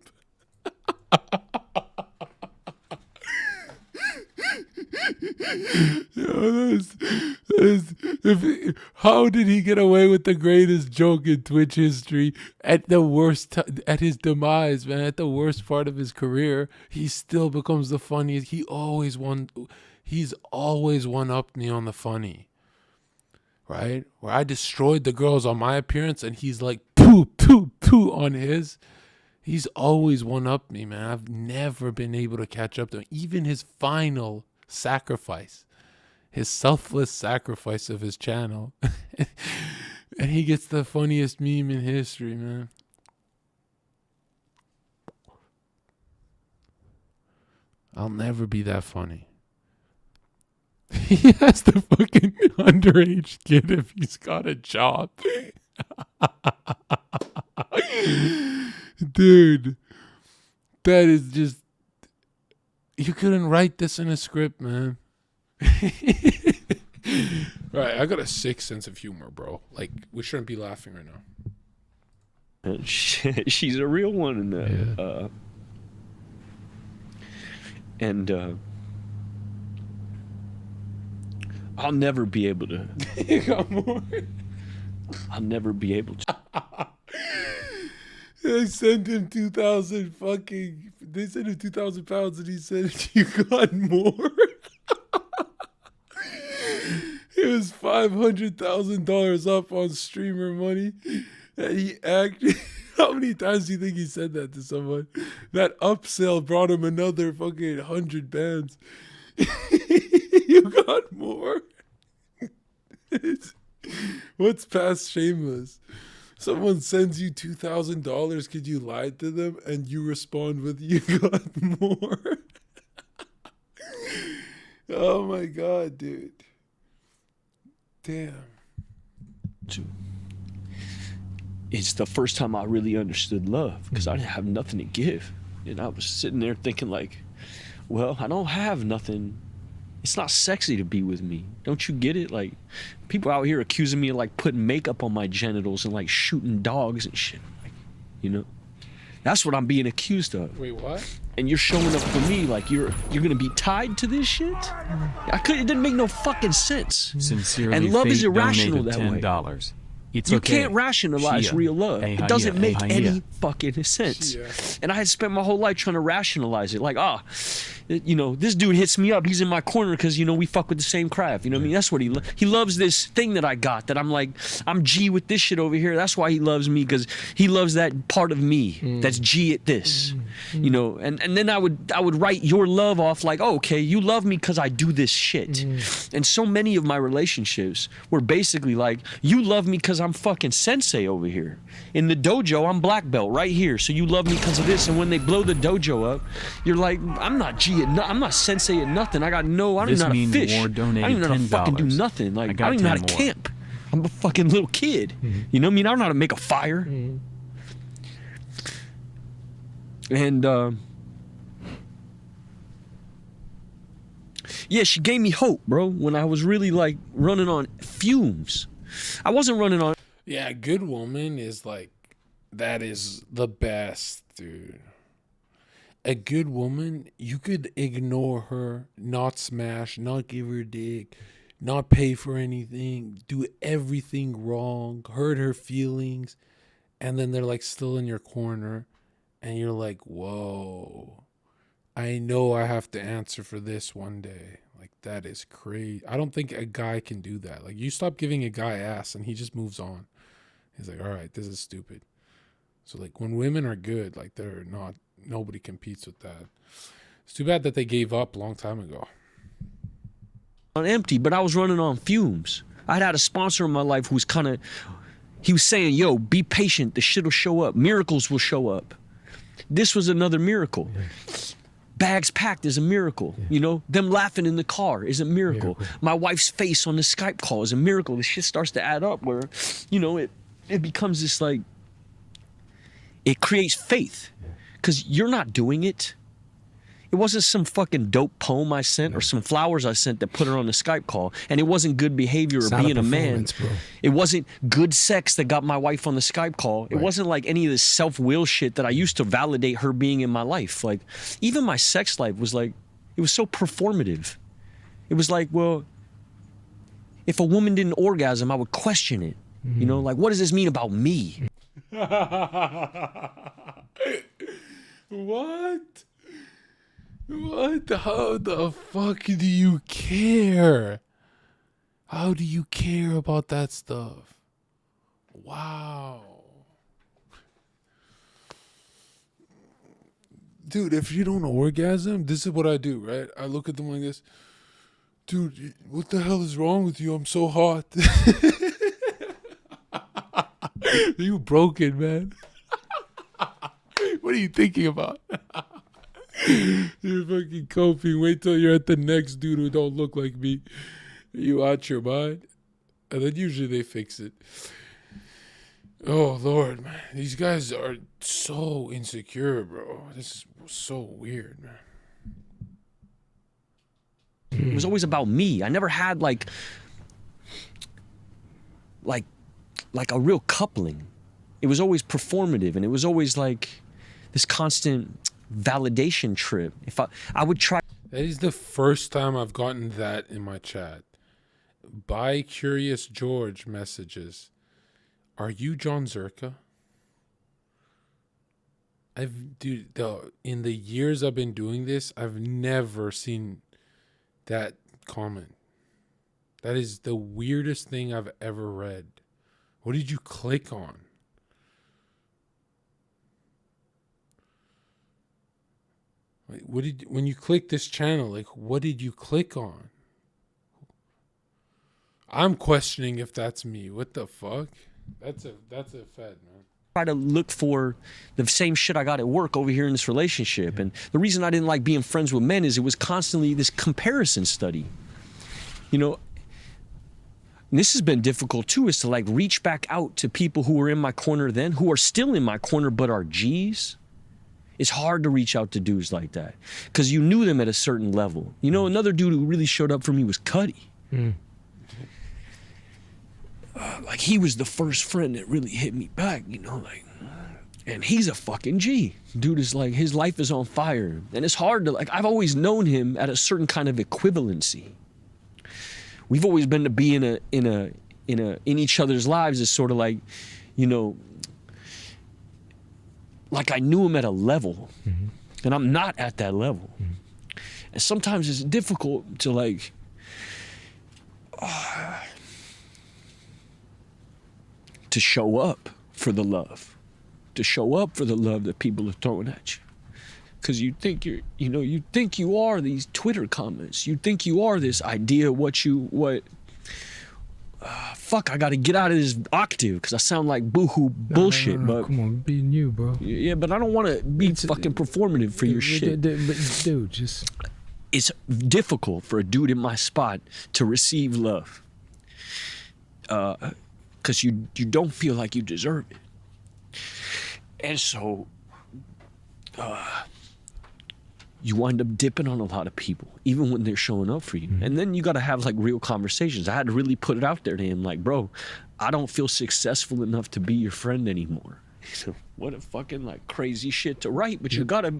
How did he get away with the greatest joke in Twitch history at the worst, at his demise, man? At the worst part of his career, he still becomes the funniest. He's always one-upped me on the funny, right? Where I destroyed the girls on my appearance, and he's like poo on his. He's always one-upped me, man. I've never been able to catch up to him. Even his final sacrifice, his selfless sacrifice of his channel. And he gets the funniest meme in history, man. I'll never be that funny. He has the fucking underage kid if he's got a job. Dude, that is just, you couldn't write this in a script, man. Right, I got a sick sense of humor, bro. Like, we shouldn't be laughing right now. She's a real one. And I'll never be able to. I'll never be able to. They sent him 2,000 fucking. They sent him 2,000 pounds, and he said, "You got more." It was $500,000 up on streamer money, and he actually. How many times do you think he said that to someone? That upsell brought him another fucking 100 bands. You got more. What's past shameless? Someone sends you $2,000. Could you lie to them and you respond with, "You got more"? Oh my god, dude. Damn. It's the first time I really understood love, because I didn't have nothing to give. And I was sitting there thinking like, well, I don't have nothing. It's not sexy to be with me. Don't you get it? Like, people out here accusing me of like putting makeup on my genitals and like shooting dogs and shit. Like, you know, that's what I'm being accused of. Wait, what? And you're showing up for me like you're gonna be tied to this shit? It didn't make no fucking sense. Sincerely, and love Fate is irrational that donated way. $10. It's You okay. can't rationalize Shia. real love. Hey, It doesn't hiya, make hey, any hiya. fucking sense. Shia. And I had spent my whole life trying to rationalize it. Like, this dude hits me up. He's in my corner because, we fuck with the same craft. You know what I mean? That's what he loves this thing that I got that I'm like, I'm G with this shit over here. That's why he loves me, because he loves that part of me that's G at this. And then I would write your love off like, oh, okay, you love me because I do this shit. And so many of my relationships were basically like, you love me because I'm fucking sensei over here. In the dojo, I'm black belt right here. So you love me because of this. And when they blow the dojo up, you're like, I'm not G at I'm not sensei at nothing. I don't even know how to fish. I don't even know how to fucking do nothing. Like, I don't even know how to camp. I'm a fucking little kid. You know what I mean? I don't know how to make a fire. And yeah, she gave me hope, bro, when I was really like running on fumes. I wasn't running on. Yeah, good woman is like, that is the best, dude. A good woman, you could ignore her, not smash, not give her dick, not pay for anything, do everything wrong, hurt her feelings, and then they're like still in your corner, and you're like, whoa, I know I have to answer for this one day. Like, that is crazy. I don't think a guy can do that. Like, you stop giving a guy ass and he just moves on. He's like, all right, this is stupid. So like, when women are good, like, they're not, nobody competes with that. It's too bad that they gave up a long time ago. On empty, but I was running on fumes. I'd had a sponsor in my life who was he was saying, yo, be patient, the shit will show up. Miracles will show up. This was another miracle. Bags packed is a miracle. Them laughing in the car is a miracle. My wife's face on the Skype call is a miracle. The shit starts to add up where, it becomes this like, it creates faith because you're not doing it. It wasn't some fucking dope poem I sent or some flowers I sent that put her on the Skype call. And it wasn't good behavior or being a man. Bro. It wasn't good sex that got my wife on the Skype call. It wasn't like any of this self-will shit that I used to validate her being in my life. Like, even my sex life was like, it was so performative. It was like, well, if a woman didn't orgasm, I would question it. Like, what does this mean about me? What? What? How the fuck do you care? How do you care about that stuff? Wow. Dude, if you don't orgasm, this is what I do, right? I look at them like this. Dude, what the hell is wrong with you? I'm so hot. You broken, man. What are you thinking about? You're fucking coping. Wait till you're at the next dude who don't look like me. You out your mind? And then usually they fix it. Oh, Lord, man. These guys are so insecure, bro. This is so weird, man. It was always about me. I never had like a real coupling. It was always performative, and it was always like this constant validation trip. If I would try. That is the first time I've gotten that in my chat. By Curious George messages. Are you Jon Zherka? In the years I've been doing this, I've never seen that comment. That is the weirdest thing I've ever read. What did you click on? When you click this channel, like, what did you click on? I'm questioning if that's me. What the fuck? That's a fed, man. Try to look for the same shit I got at work over here in this relationship. And the reason I didn't like being friends with men is it was constantly this comparison study. And this has been difficult too, is to like reach back out to people who were in my corner then, who are still in my corner but are G's. It's hard to reach out to dudes like that because you knew them at a certain level. Another dude who really showed up for me was Cuddy. Like, he was the first friend that really hit me back, and he's a fucking G. Dude is like, his life is on fire. And it's hard to, like, I've always known him at a certain kind of equivalency. We've always been to be in in each other's lives is sort of like, you know, like I knew him at a level, and I'm not at that level. And sometimes it's difficult to like, to show up for the love, that people are throwing at you. Because you think you think you are these Twitter comments. You think you are this idea fuck, I gotta get out of this octave because I sound like boohoo bullshit. No, but come on, being you, bro. Yeah, but I don't want to be fucking performative for your shit. Dude, just... It's difficult for a dude in my spot to receive love. Because you don't feel like you deserve it. And so... you wind up dipping on a lot of people, even when they're showing up for you. And then you got to have like real conversations. I had to really put it out there to him, like, bro, I don't feel successful enough to be your friend anymore. So what a fucking like crazy shit to write, but you gotta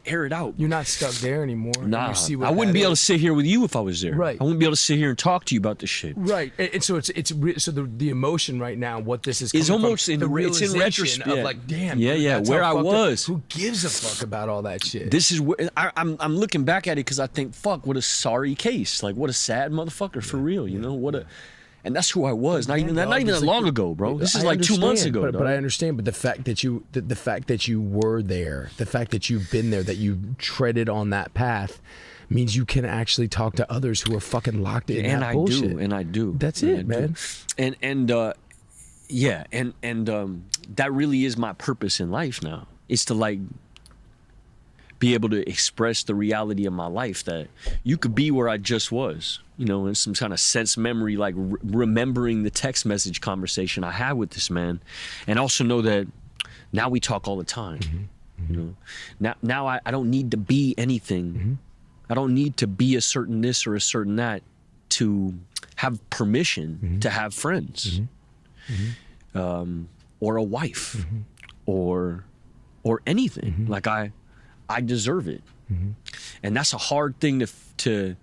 air it out. You're not stuck there anymore. Nah, You see what I wouldn't that be able is. to sit here with you if I was there. Right. I wouldn't be able to sit here and talk to you about this shit. Right, and so so the emotion right now, what this is It's coming almost from, in the it's in realization retrospect. of like, damn, yeah, dude, yeah, that's where how I fucked up- was. Who gives a fuck about all that shit? This is where I'm looking back at it because I think, fuck, what a sorry case. Like, what a sad motherfucker for real. You know what a. And that's who I was. Not even that long ago, bro. This is like 2 months ago. But I understand. But the fact that you were there, the fact that you've been there, that you treaded on that path, means you can actually talk to others who are fucking locked in that bullshit. And I do. That's it, man. And that really is my purpose in life now. Is to like be able to express the reality of my life, that you could be where I just was, you know, in some kind of sense memory, like remembering the text message conversation I had with this man, and also know that now we talk all the time. You know, now I don't need to be anything. I don't need to be a certain this or a certain that to have permission to have friends, or a wife, or anything. Like I deserve it. And that's a hard thing to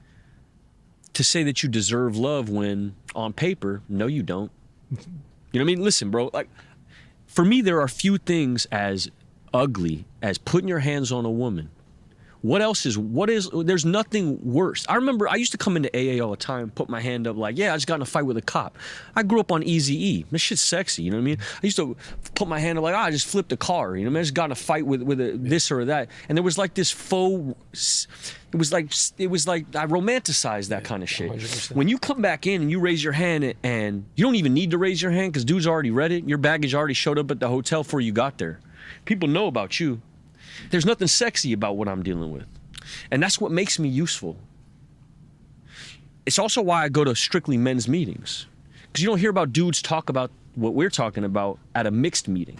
say, that you deserve love when on paper, no, you don't. You know what I mean? Listen, bro, like for me, there are few things as ugly as putting your hands on a woman. There's nothing worse. I remember I used to come into AA all the time, put my hand up like, yeah, I just got in a fight with a cop. I grew up on Eazy-E. This shit's sexy, you know what I mean? I used to put my hand up like, I just flipped a car, you know what I mean? I just got in a fight with this or that. And there was like this faux, it was like I romanticized that kind of shit. 100%. When you come back in and you raise your hand, and you don't even need to raise your hand because dude's already read it. Your baggage already showed up at the hotel before you got there. People know about you. There's nothing sexy about what I'm dealing with. And that's what makes me useful. It's also why I go to strictly men's meetings. Because you don't hear about dudes talk about what we're talking about at a mixed meeting.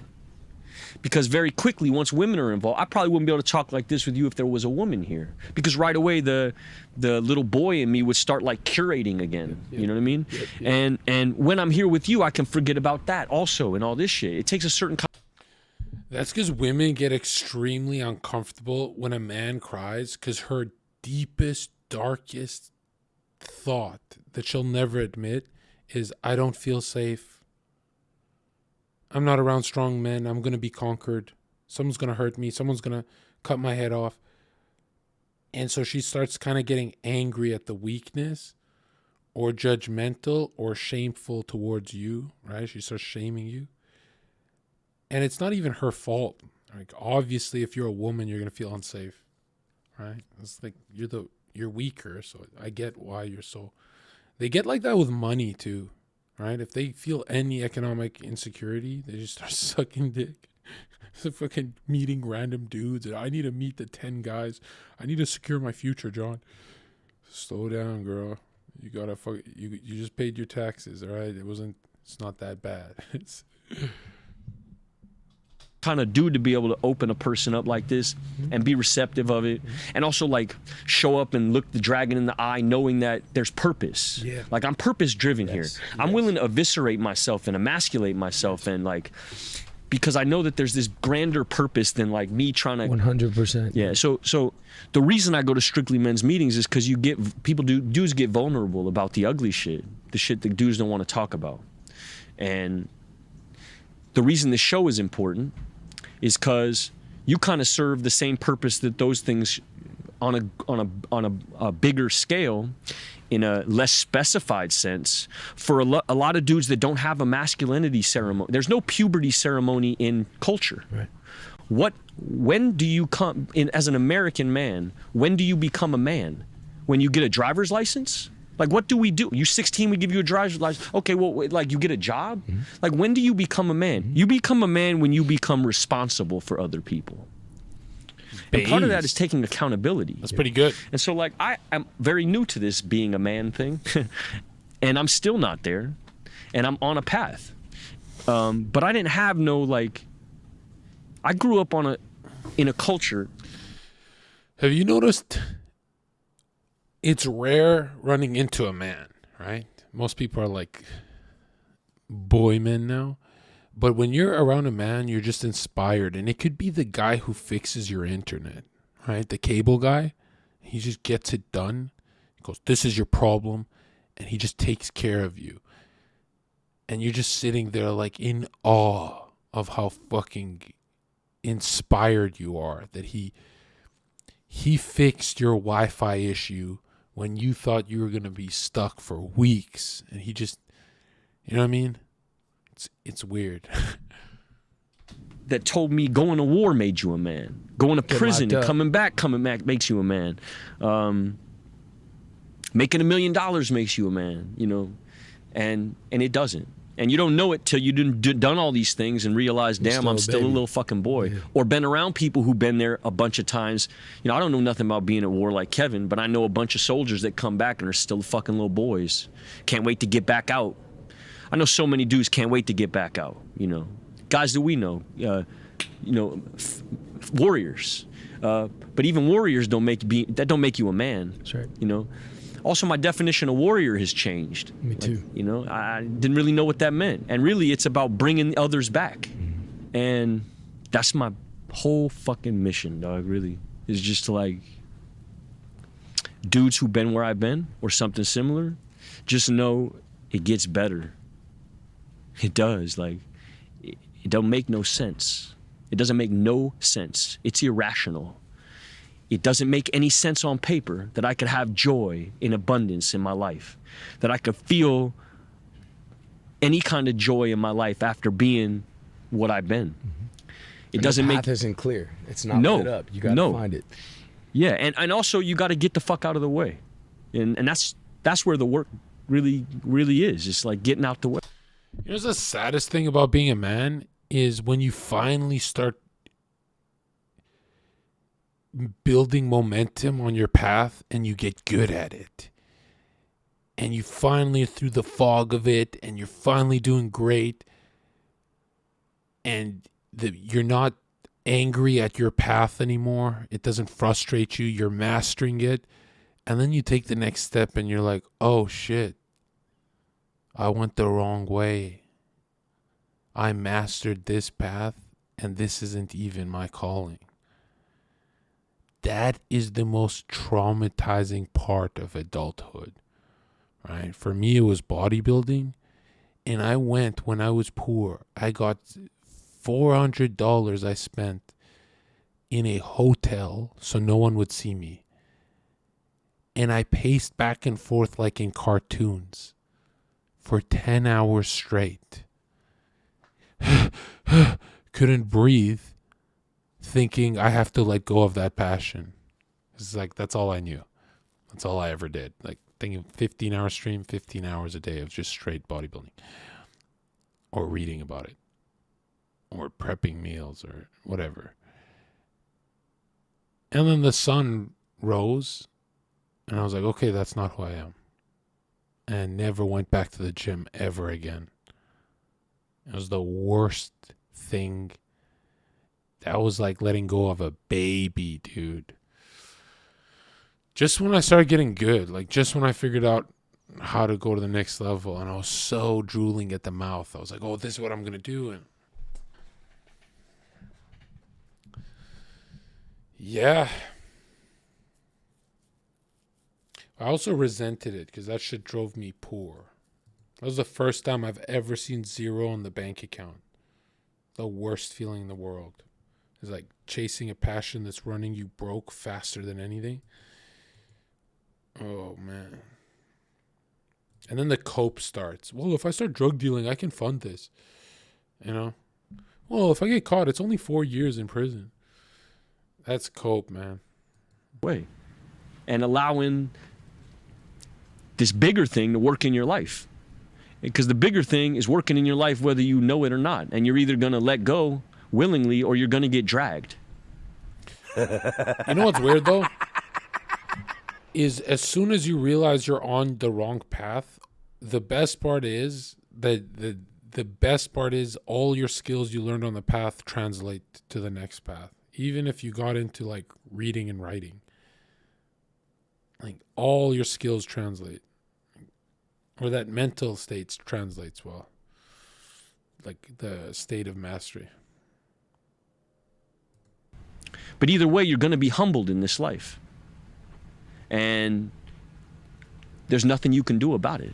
Because very quickly, once women are involved, I probably wouldn't be able to talk like this with you if there was a woman here. Because right away, the little boy in me would start like curating again. You know what I mean? And when I'm here with you, I can forget about that also and all this shit. It takes a certain kind. That's because women get extremely uncomfortable when a man cries, because her deepest, darkest thought that she'll never admit is, I don't feel safe. I'm not around strong men. I'm going to be conquered. Someone's going to hurt me. Someone's going to cut my head off. And so she starts kind of getting angry at the weakness, or judgmental or shameful towards you, right? She starts shaming you. And it's not even her fault. Like, obviously, if you're a woman, you're gonna feel unsafe, right? It's like you're weaker, so I get why you're so. They get like that with money too, right? If they feel any economic insecurity, they just start sucking dick. It's fucking meeting random dudes. I need to meet the 10 guys. I need to secure my future, John. Slow down, girl. You gotta you just paid your taxes, all right? It's not that bad. It's kind of dude to be able to open a person up like this and be receptive of it, and also like show up and look the dragon in the eye, knowing that there's purpose. Yeah. Like, I'm purpose driven here. I'm willing to eviscerate myself and emasculate myself and like because I know that there's this grander purpose than like me trying to 100%. Yeah, so the reason I go to strictly men's meetings is because dudes get vulnerable about the ugly shit, the shit that dudes don't want to talk about. And the reason this show is important is because you kind of serve the same purpose that those things on a bigger scale, in a less specified sense, for a lot of dudes that don't have a masculinity ceremony. There's no puberty ceremony in culture. Right. When do you come in as an American man? When do you become a man? When you get a driver's license? Like, what do we do? You 16, we give you a driver's license. Okay, well, like, you get a job? Mm-hmm. Like, when do you become a man? You become a man when you become responsible for other people. And part of that is taking accountability. That's pretty good. And so, like, I am very new to this being a man thing, and I'm still not there, and I'm on a path. But I didn't have no, like, I grew up in a culture. Have you noticed it's rare running into a man, right? Most people are like boy men now. But when you're around a man, you're just inspired. And it could be the guy who fixes your internet, right? The cable guy. He just gets it done. He goes, this is your problem. And he just takes care of you. And you're just sitting there like in awe of how fucking inspired you are. That he fixed your Wi-Fi issue when you thought you were going to be stuck for weeks. And he just, you know what I mean? It's weird. That told me going to war made you a man. Going to prison and coming back makes you a man. Making $1 million makes you a man, you know, and it doesn't. And you don't know it till you've done all these things and realize, damn, I'm still a little fucking boy. Yeah. Or been around people who've been there a bunch of times. You know, I don't know nothing about being at war like Kevin, but I know a bunch of soldiers that come back and are still fucking little boys. Can't wait to get back out. I know so many dudes can't wait to get back out, you know. Guys that we know, warriors. But even warriors don't make you a man. That's right. You know. Also, my definition of warrior has changed. Me too. Like, you know, I didn't really know what that meant. And really, it's about bringing others back. And that's my whole fucking mission, dog, really. Is just to, like, dudes who've been where I've been or something similar, just know it gets better. It does. Like, it don't make no sense. It doesn't make no sense. It's irrational. It doesn't make any sense on paper that I could have joy in abundance in my life, that I could feel any kind of joy in my life after being what I've been. It doesn't the make. path isn't clear. It's not lit up. You got to find it. Yeah, and also you got to get the fuck out of the way, and that's where the work really is. It's like getting out the way. You know, the saddest thing about being a man is when you finally start building momentum on your path and you get good at it. And you finally are through the fog of it and you're finally doing great. And you're not angry at your path anymore. It doesn't frustrate you. You're mastering it. And then you take the next step and you're like, oh shit, I went the wrong way. I mastered this path and this isn't even my calling. That is the most traumatizing part of adulthood, right? For me, it was bodybuilding. And I went when I was poor. I got $400 I spent in a hotel so no one would see me. And I paced back and forth like in cartoons for 10 hours straight. Couldn't breathe, thinking I have to let go of that passion. It's like, that's all I knew. That's all I ever did. Like thinking 15-hour stream, 15 hours a day of just straight bodybuilding. Or reading about it. Or prepping meals or whatever. And then the sun rose. And I was like, okay, that's not who I am. And never went back to the gym ever again. It was the worst thing. That was like letting go of a baby, dude. Just when I started getting good, like just when I figured out how to go to the next level and I was so drooling at the mouth, I was like, oh, this is what I'm going to do. And Yeah. I also resented it because that shit drove me poor. That was the first time I've ever seen zero in the bank account. The worst feeling in the world. It's like chasing a passion that's running you broke faster than anything. Oh, man. And then the cope starts. Well, if I start drug dealing, I can fund this. You know? Well, if I get caught, it's only 4 years in prison. That's cope, man. Way. And allowing this bigger thing to work in your life. Because the bigger thing is working in your life whether you know it or not. And you're either going to let go willingly or you're going to get dragged. You know what's weird, though? Is as soon as you realize you're on the wrong path, the best part is that the best part is all your skills you learned on the path translate to the next path. Even if you got into like reading and writing. Like all your skills translate. Or that mental state translates well. Like the state of mastery. But either way, you're going to be humbled in this life. And there's nothing you can do about it.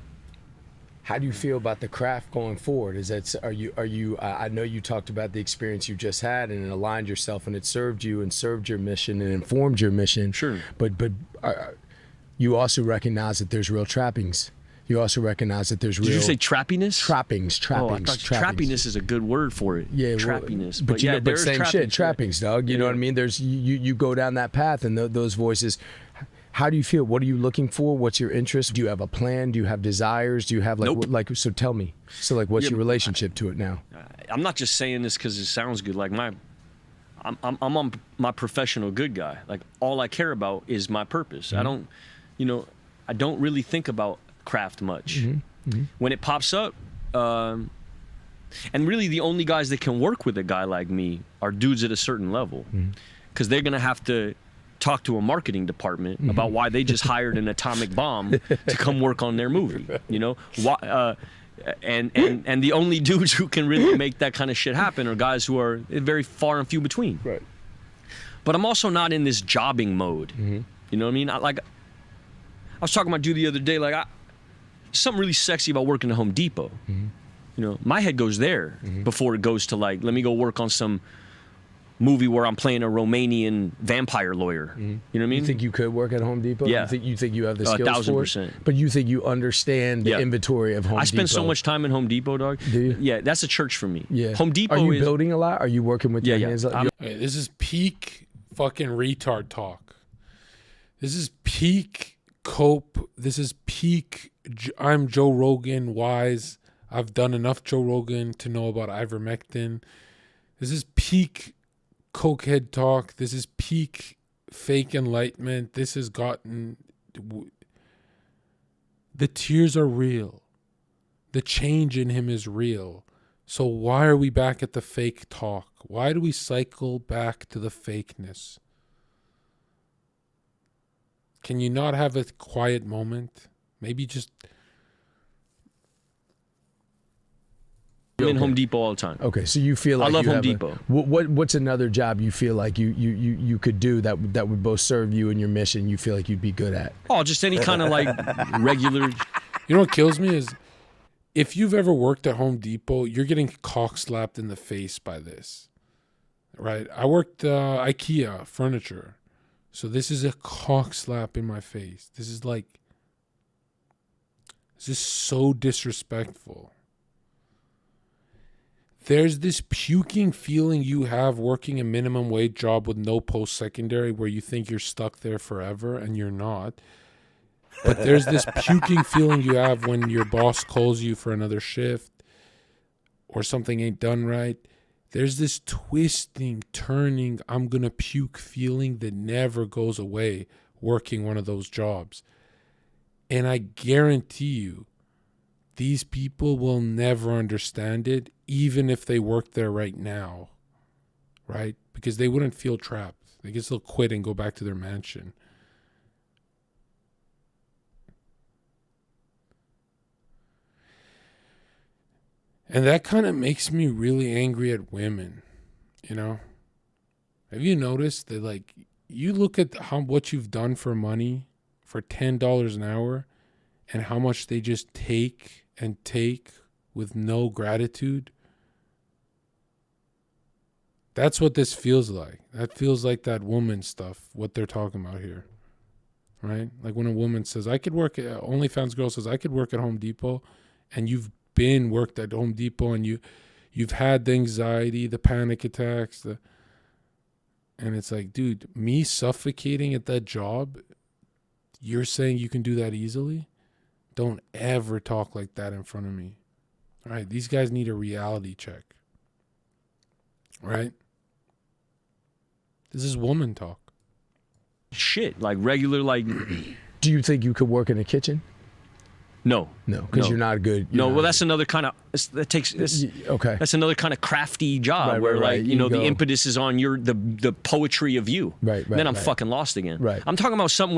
How do you feel about the craft going forward? Are you I know you talked about the experience you just had and it aligned yourself and it served you and served your mission and informed your mission. Sure. But you also recognize that there's real trappings. You also recognize that there's real... Did you say trappiness? Trappings. Oh, I thought trappiness is a good word for it. Yeah. Trappiness. But yeah, but same shit. Trappings, dog. You know what I mean? There's you go down that path and those voices... How do you feel? What are you looking for? What's your interest? Do you have a plan? Do you have desires? Do you have like so tell me. So like what's your relationship to it now? I'm not just saying this because it sounds good. Like I'm on my professional good guy. Like all I care about is my purpose. Mm-hmm. I don't really think about craft much. Mm-hmm. Mm-hmm. When it pops up, and really the only guys that can work with a guy like me are dudes at a certain level, because they're gonna have to talk to a marketing department about why they just hired an atomic bomb to come work on their movie. You know, and the only dudes who can really make that kind of shit happen are guys who are very far and few between. Right. But I'm also not in this jobbing mode. Mm-hmm. You know what I mean? I was talking about dude the other day. Like, something really sexy about working at Home Depot. Mm-hmm. You know, my head goes there before it goes to like, let me go work on some movie where I'm playing a Romanian vampire lawyer. You know what I mean? You think you could work at Home Depot? Yeah. You think you have the skills for it? 1,000%. But you think you understand the inventory of Home Depot? I spend so much time in Home Depot, dog. Do you? Yeah, that's a church for me. Yeah. Home Depot Are you is building a lot? Are you working with your hands? Okay, this is peak fucking retard talk. This is peak cope. This is peak I'm Joe Rogan wise. I've done enough Joe Rogan to know about ivermectin. This is peak cokehead talk. This is peak fake enlightenment. This has gotten... The tears are real. The change in him is real. So why are we back at the fake talk? Why do we cycle back to the fakeness? Can you not have a quiet moment? Maybe just... I'm in Home Depot all the time. Okay, so you feel like I love you Home have Depot. What's another job you feel like you could do that would both serve you and your mission? You feel like you'd be good at? Oh, just any kind of like regular. You know what kills me is if you've ever worked at Home Depot, you're getting cock slapped in the face by this, right? I worked IKEA furniture, so this is a cock slap in my face. This is so disrespectful. There's this puking feeling you have working a minimum wage job with no post-secondary where you think you're stuck there forever and you're not. But there's this puking feeling you have when your boss calls you for another shift or something ain't done right. There's this twisting, turning, I'm going to puke feeling that never goes away working one of those jobs. And I guarantee you, these people will never understand it, even if they work there right now, right? Because they wouldn't feel trapped. They guess they'll quit and go back to their mansion. And that kind of makes me really angry at women, you know? Have you noticed that, like, you look at what you've done for money for $10 an hour and how much they just take and take with no gratitude. That's what this feels like. That feels like that woman stuff, what they're talking about here. Right? Like when a woman says, I could work at, OnlyFans girl says, I could work at Home Depot, and you've been worked at Home Depot, and you've had the anxiety, the panic attacks, and it's like, dude, me suffocating at that job, you're saying you can do that easily? Don't ever talk like that in front of me. All right, these guys need a reality check. Right? This is woman talk. Shit, like regular, like. Do you think you could work in a kitchen? No. No, because you're not good. No, well, that's another kind of, okay. That's another kind of crafty job where, like, you know, the impetus is on the poetry of you. Right. Then I'm fucking lost again. Right. I'm talking about something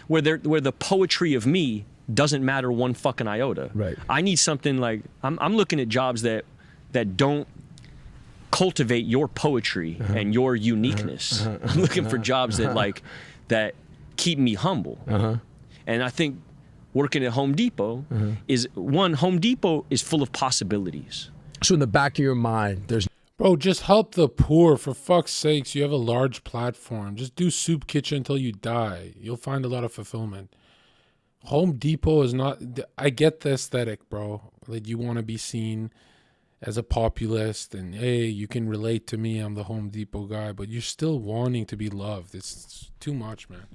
where the poetry of me doesn't matter one fucking iota. Right. I need something like, I'm looking at jobs that don't cultivate your poetry and your uniqueness. I'm looking for jobs that keep me humble. And I think working at Home Depot Home Depot is full of possibilities. So in the back of your mind, there's... Bro, just help the poor, for fuck's sakes. You have a large platform. Just do soup kitchen until you die. You'll find a lot of fulfillment. Home Depot is not... I get the aesthetic, bro. Like, you want to be seen as a populist, and hey, you can relate to me, I'm the Home Depot guy, but you're still wanting to be loved. It's too much, man.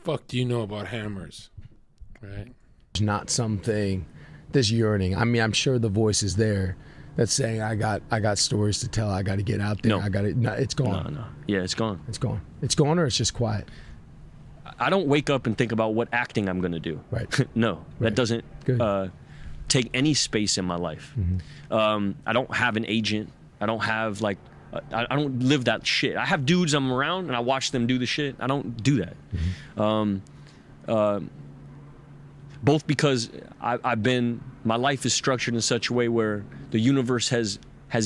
Fuck do you know about hammers, right? It's not something this yearning. I mean, I'm sure the voice is there that's saying, I got stories to tell, I got to get out there. No, it's gone. No. Yeah, it's gone. It's gone. It's gone, or it's just quiet. I don't wake up and think about what acting I'm going to do. Right. No, that doesn't take any space in my life. I don't have an agent. I don't have I don't live that shit. I have dudes I'm around and I watch them do the shit. I don't do that. Both because my life is structured in such a way where the universe has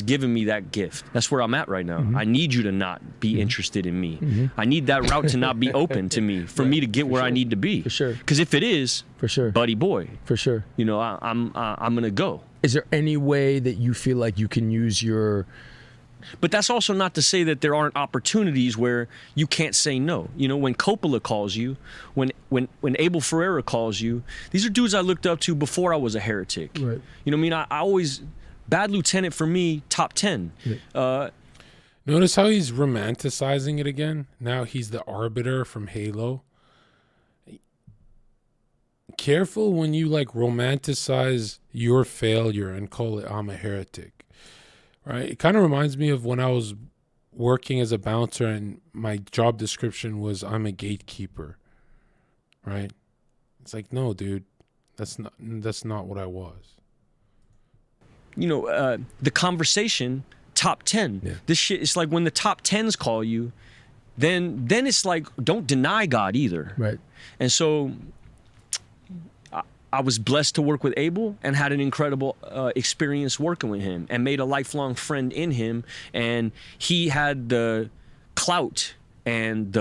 given me that gift. That's where I'm at right now. I need you to not be interested in me. I need that route to not be open to me for me to get where I need to be. For sure. Because if it is, for sure, buddy boy, for sure, you know, I'm gonna go. Is there any way that you feel like you can use your... But that's also not to say that there aren't opportunities where you can't say no. You know, when Coppola calls you, when Abel Ferrara calls you, these are dudes I looked up to before I was a heretic. Right. You know what I mean? I always... Bad Lieutenant for me, top 10. Notice how he's romanticizing it again? Now he's the arbiter from Halo. Careful when you romanticize your failure and call it I'm a heretic. Right? It kind of reminds me of when I was working as a bouncer and my job description was I'm a gatekeeper. Right? It's like, no, dude. That's not what I was. You know, the conversation, top 10. Yeah. This shit, it's like when the top 10s call you, then it's like, don't deny God either. Right. And so I was blessed to work with Abel and had an incredible experience working with him and made a lifelong friend in him. And he had the clout and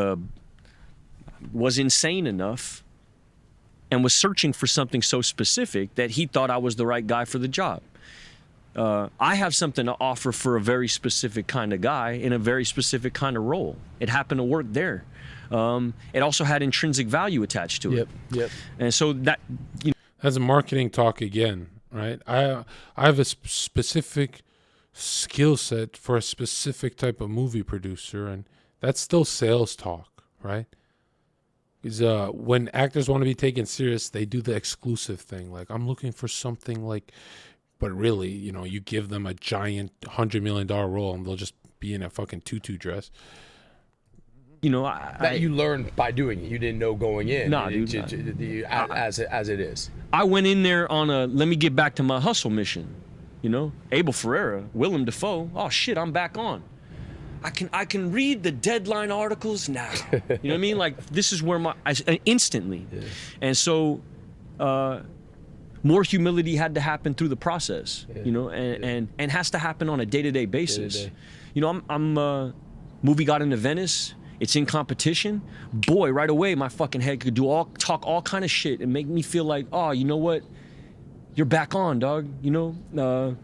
was insane enough and was searching for something so specific that he thought I was the right guy for the job. I have something to offer for a very specific kind of guy in a very specific kind of role. It happened to work there. It also had intrinsic value attached to it. Yep. And so that, you know, that's marketing talk again, right? I have a specific skill set for a specific type of movie producer, and that's still sales talk, right? Because when actors want to be taken serious, they do the exclusive thing. Like, I'm looking for something like... But really, you know, you give them a giant $100 million role and they'll just be in a fucking tutu dress. You know, that you learned by doing it. You didn't know going in. Nah, dude. As it is. I went in there on a let me get back to my hustle mission. You know, Abel Ferrara, Willem Dafoe. Oh shit, I'm back on. I can read the Deadline articles now. You know what I mean? Like, this is where instantly. Yeah. And so. More humility had to happen through the process, you know, and has to happen on a day-to-day basis. You know, movie got into Venice. It's in competition. Boy, right away, my fucking head could talk all kind of shit and make me feel like, oh, you know what? You're back on, dog. You know,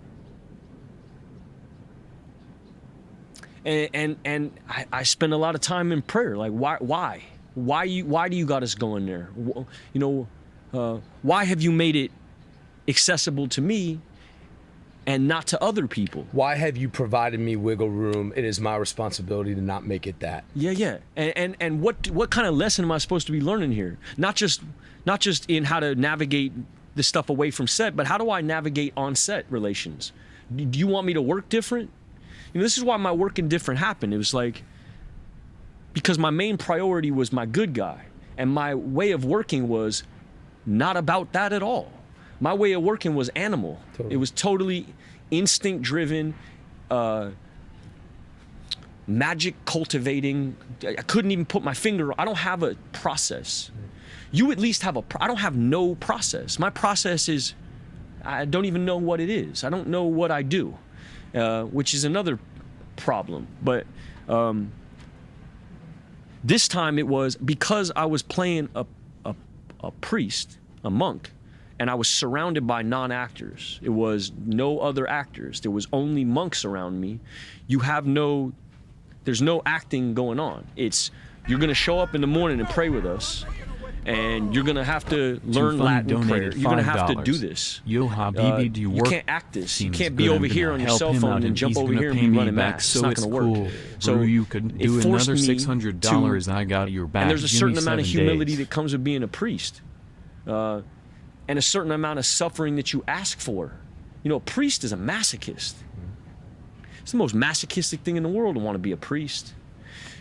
and I spend a lot of time in prayer. Like, why do you got us going there? You know, why have you made it accessible to me and not to other people? Why have you provided me wiggle room? It is my responsibility to not make it that. Yeah. And what kind of lesson am I supposed to be learning here? Not just in how to navigate the stuff away from set, but how do I navigate on set relations? Do you want me to work different? You know, this is why my working different happened. It was like, because my main priority was my good guy, and my way of working was not about that at all. My way of working was animal. Totally. It was totally instinct driven, magic cultivating. I couldn't even put my finger. I don't have a process. You at least have I don't have no process. My process is, I don't even know what it is. I don't know what I do, which is another problem. But this time it was because I was playing a priest, a monk, and I was surrounded by non-actors. It was no other actors. There was only monks around me. There's no acting going on. You're gonna show up in the morning and pray with us, and you're gonna have to learn Latin prayer. You're gonna have to do this. Yo, Habibi, do you work? You can't act this. You can't be over here on your cell phone and jump over here and be running back. It's not gonna work. So you could do another $600. I got your back. And there's a certain amount of humility that comes with being a priest. And a certain amount of suffering that you ask for. You know, a priest is a masochist. It's the most masochistic thing in the world to want to be a priest.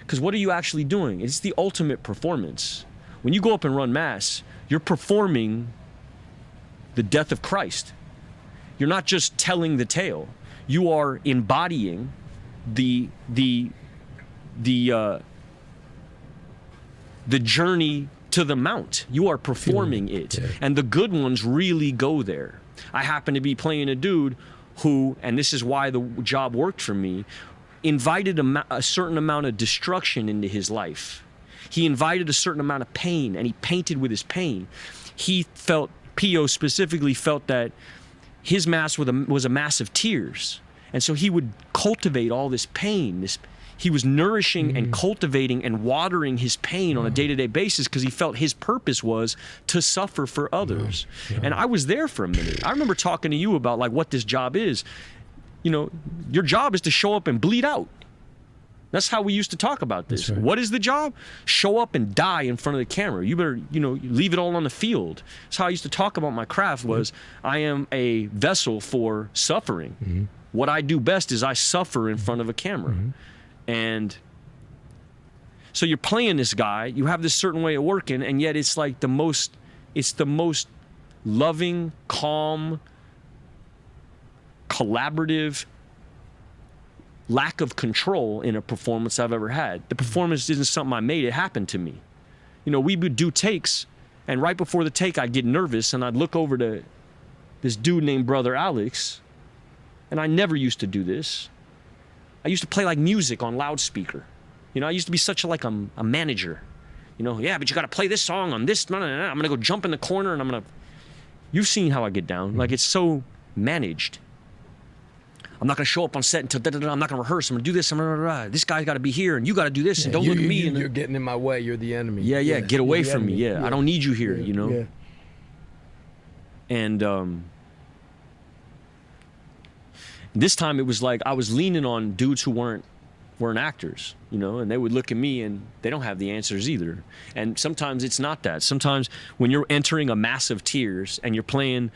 Because what are you actually doing? It's the ultimate performance. When you go up and run mass, you're performing the death of Christ. You're not just telling the tale. You are embodying the journey to the mount. You are performing it. Yeah. And the good ones really go there. I happen to be playing a dude who, and this is why the job worked for me, invited a certain amount of destruction into his life. He invited a certain amount of pain, and he painted with his pain. Pio specifically felt that his mass was a mass of tears. And so he would cultivate all this pain, he was nourishing and cultivating and watering his pain on a day-to-day basis because he felt his purpose was to suffer for others. And I was there for a minute. I remember talking to you about like what this job is. You know, your job is to show up and bleed out. That's how we used to talk about this. Right. What is the job? Show up and die in front of the camera. You better, leave it all on the field. That's how I used to talk about my craft was I am a vessel for suffering. What I do best is I suffer in front of a camera. And so you're playing this guy, you have this certain way of working, and yet it's like the most loving, calm, collaborative lack of control in a performance I've ever had. The performance isn't something I made, it happened to me. You know, we would do takes, and right before the take I'd get nervous and I'd look over to this dude named Brother Alex, and I never used to do this. I used to play like music on loudspeaker. You know, I used to be such a manager. You know, yeah, but you got to play this song on this. I'm going to go jump in the corner and you've seen how I get down. Like it's so managed. I'm not going to show up on set until I'm not going to rehearse. I'm going to do this. This guy's got to be here and you got to do this and don't look at me. You're getting in my way. You're the enemy. Yeah. Get away from me. Yeah. I don't need you here, you know. Yeah. And this time it was like I was leaning on dudes who weren't actors, you know, and they would look at me and they don't have the answers either. And sometimes it's not that. Sometimes when you're entering a mass of tears and you're playing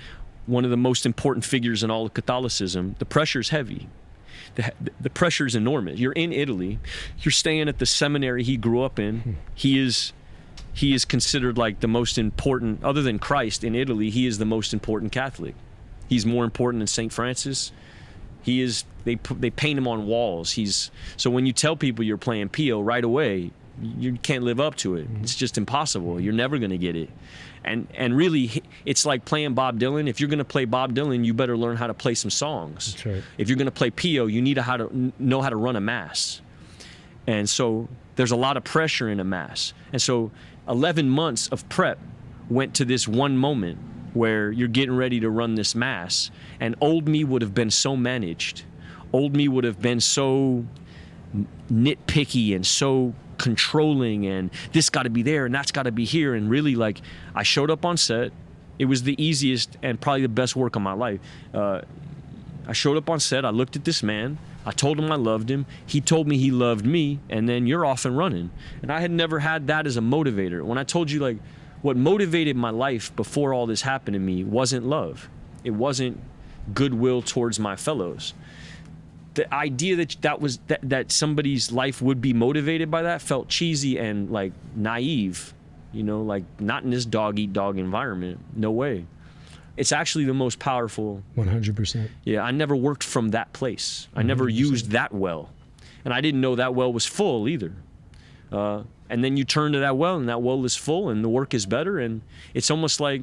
one of the most important figures in all of Catholicism, the pressure's heavy. The pressure's enormous. You're in Italy. You're staying at the seminary he grew up in. He is considered like the most important, other than Christ in Italy, he is the most important Catholic. He's more important than St. Francis. They paint him on walls. So when you tell people you're playing Pio right away, you can't live up to it. It's just impossible. You're never going to get it. And really, it's like playing Bob Dylan. If you're going to play Bob Dylan, you better learn how to play some songs. That's right. If you're going to play Pio, you need to know how to run a mass. And so there's a lot of pressure in a mass. And so 11 months of prep went to this one moment where you're getting ready to run this mass. And old me would have been so managed. Old me would have been so nitpicky and so controlling, and this got to be there and that's got to be here. And really, like, I showed up on set. It was the easiest and probably the best work of my life. I showed up on set. I looked at this man. I told him I loved him. He told me he loved me, and then you're off and running. And I had never had that as a motivator. When I told you, like, what motivated my life before all this happened to me wasn't love. It wasn't goodwill towards my fellows. The idea that somebody's life would be motivated by that felt cheesy and like naive, you know, like not in this dog-eat-dog environment. No way. It's actually the most powerful. 100%. Yeah, I never worked from that place. I never 100%. used that well. And I didn't know that well was full either. And then you turn to that well, and that well is full, and the work is better, and it's almost like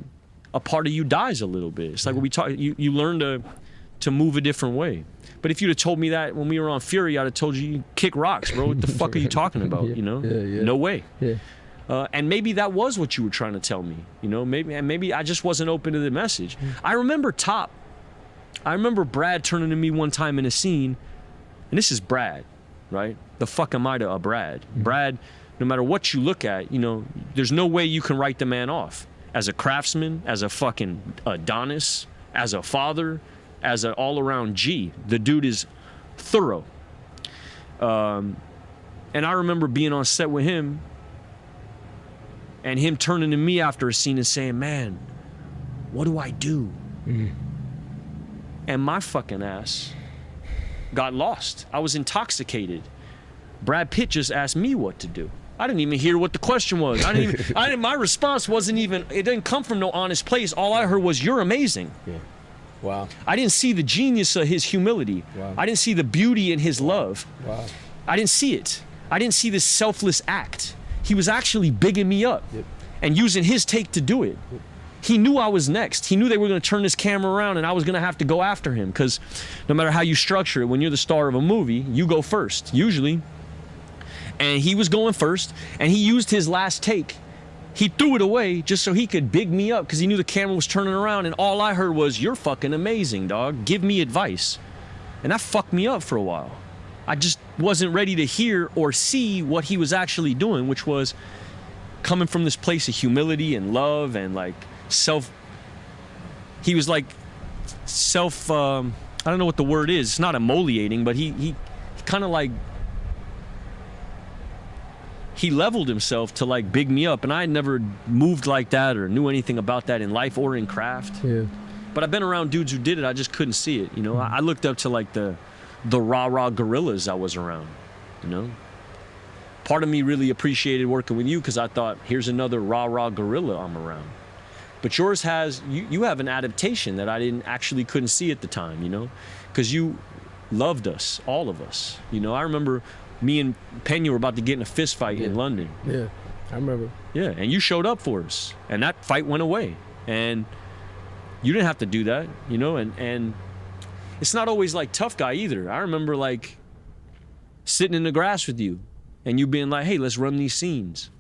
a part of you dies a little bit. It's like when we talk, you learn to move a different way. But if you'd have told me that when we were on Fury, I'd have told you kick rocks, bro. What the fuck are you talking about? You know, no way. Yeah. And maybe that was what you were trying to tell me. You know, maybe I just wasn't open to the message. I remember Brad turning to me one time in a scene, and this is Brad, right? The fuck am I to a Brad? Brad, no matter what you look at, you know, there's no way you can write the man off as a craftsman, as a fucking Adonis, as a father, as an all-around G. The dude is thorough. And I remember being on set with him and him turning to me after a scene and saying, man, what do I do? And my fucking ass got lost. I was intoxicated. Brad Pitt just asked me what to do. I didn't even hear what the question was. My response wasn't even, it didn't come from no honest place. All I heard was, you're amazing. Yeah. Wow. I didn't see the genius of his humility. Wow. I didn't see the beauty in his love. Wow. I didn't see it. I didn't see this selfless act. He was actually bigging me up and using his take to do it. He knew I was next. He knew they were going to turn this camera around and I was going to have to go after him, because no matter how you structure it, when you're the star of a movie, you go first, usually. And he was going first, and he used his last take. He threw it away just so he could big me up, because he knew the camera was turning around, and all I heard was, you're fucking amazing, dog. Give me advice. And that fucked me up for a while. I just wasn't ready to hear or see what he was actually doing, which was coming from this place of humility and love and like he was like I don't know what the word is. It's not emoliating, but he kind of like, he leveled himself to like big me up, and I had never moved like that or knew anything about that in life or in craft. Yeah. But I've been around dudes who did it. I just couldn't see it. You know, I looked up to like the rah-rah gorillas I was around, you know. Part of me really appreciated working with you because I thought, here's another rah-rah gorilla I'm around. But yours has, you have an adaptation that I couldn't see at the time, you know, because you loved us, all of us. You know, I remember me and Pena were about to get in a fist fight in London. Yeah, I remember. Yeah, and you showed up for us, and that fight went away. And you didn't have to do that, you know, and it's not always like tough guy either. I remember like sitting in the grass with you and you being like, hey, let's run these scenes.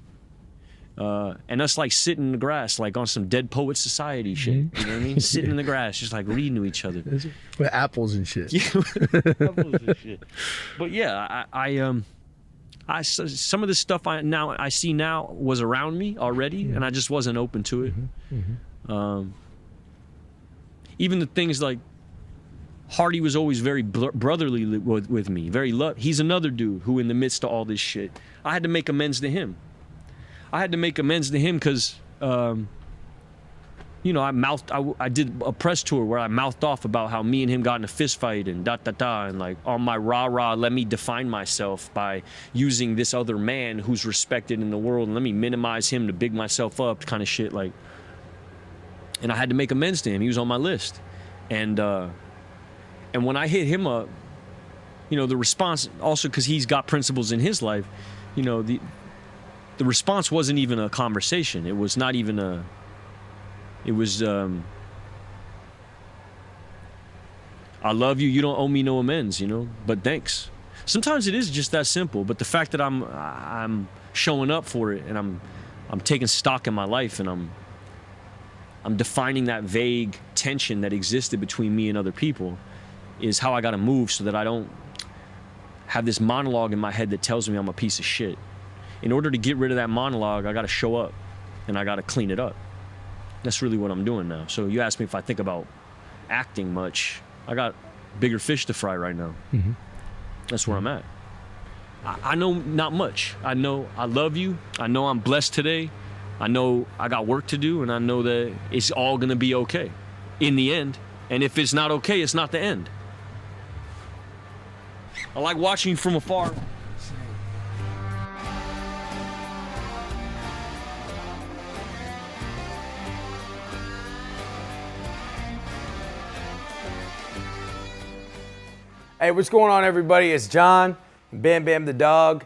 And us like sitting in the grass, like on some Dead Poet Society shit. You know what I mean? Sitting in the grass, just like reading to each other. With apples and shit. Yeah, apples and shit. But yeah, I some of the stuff I see now was around me already, and I just wasn't open to it. Even the things like Hardy was always very brotherly with me, very he's another dude who, in the midst of all this shit, I had to make amends to him. Because, you know, I did a press tour where I mouthed off about how me and him got in a fist fight and and like on my rah-rah, let me define myself by using this other man who's respected in the world and let me minimize him to big myself up kind of shit. Like, and I had to make amends to him. He was on my list. And when I hit him up, you know, the response also, because he's got principles in his life, you know, the response wasn't even a conversation. It was not even a, it was, I love you, you don't owe me no amends, you know, but thanks. Sometimes it is just that simple, but the fact that I'm showing up for it, and I'm taking stock in my life, and I'm defining that vague tension that existed between me and other people, is how I gotta move, so that I don't have this monologue in my head that tells me I'm a piece of shit. In order to get rid of that monologue, I gotta show up, and I gotta clean it up. That's really what I'm doing now. So you asked me if I think about acting much. I got bigger fish to fry right now. Mm-hmm. That's where I'm at. I know not much. I know I love you. I know I'm blessed today. I know I got work to do, and I know that it's all gonna be okay in the end. And if it's not okay, it's not the end. I like watching you from afar. Hey, what's going on, everybody? It's John, Bam Bam the dog.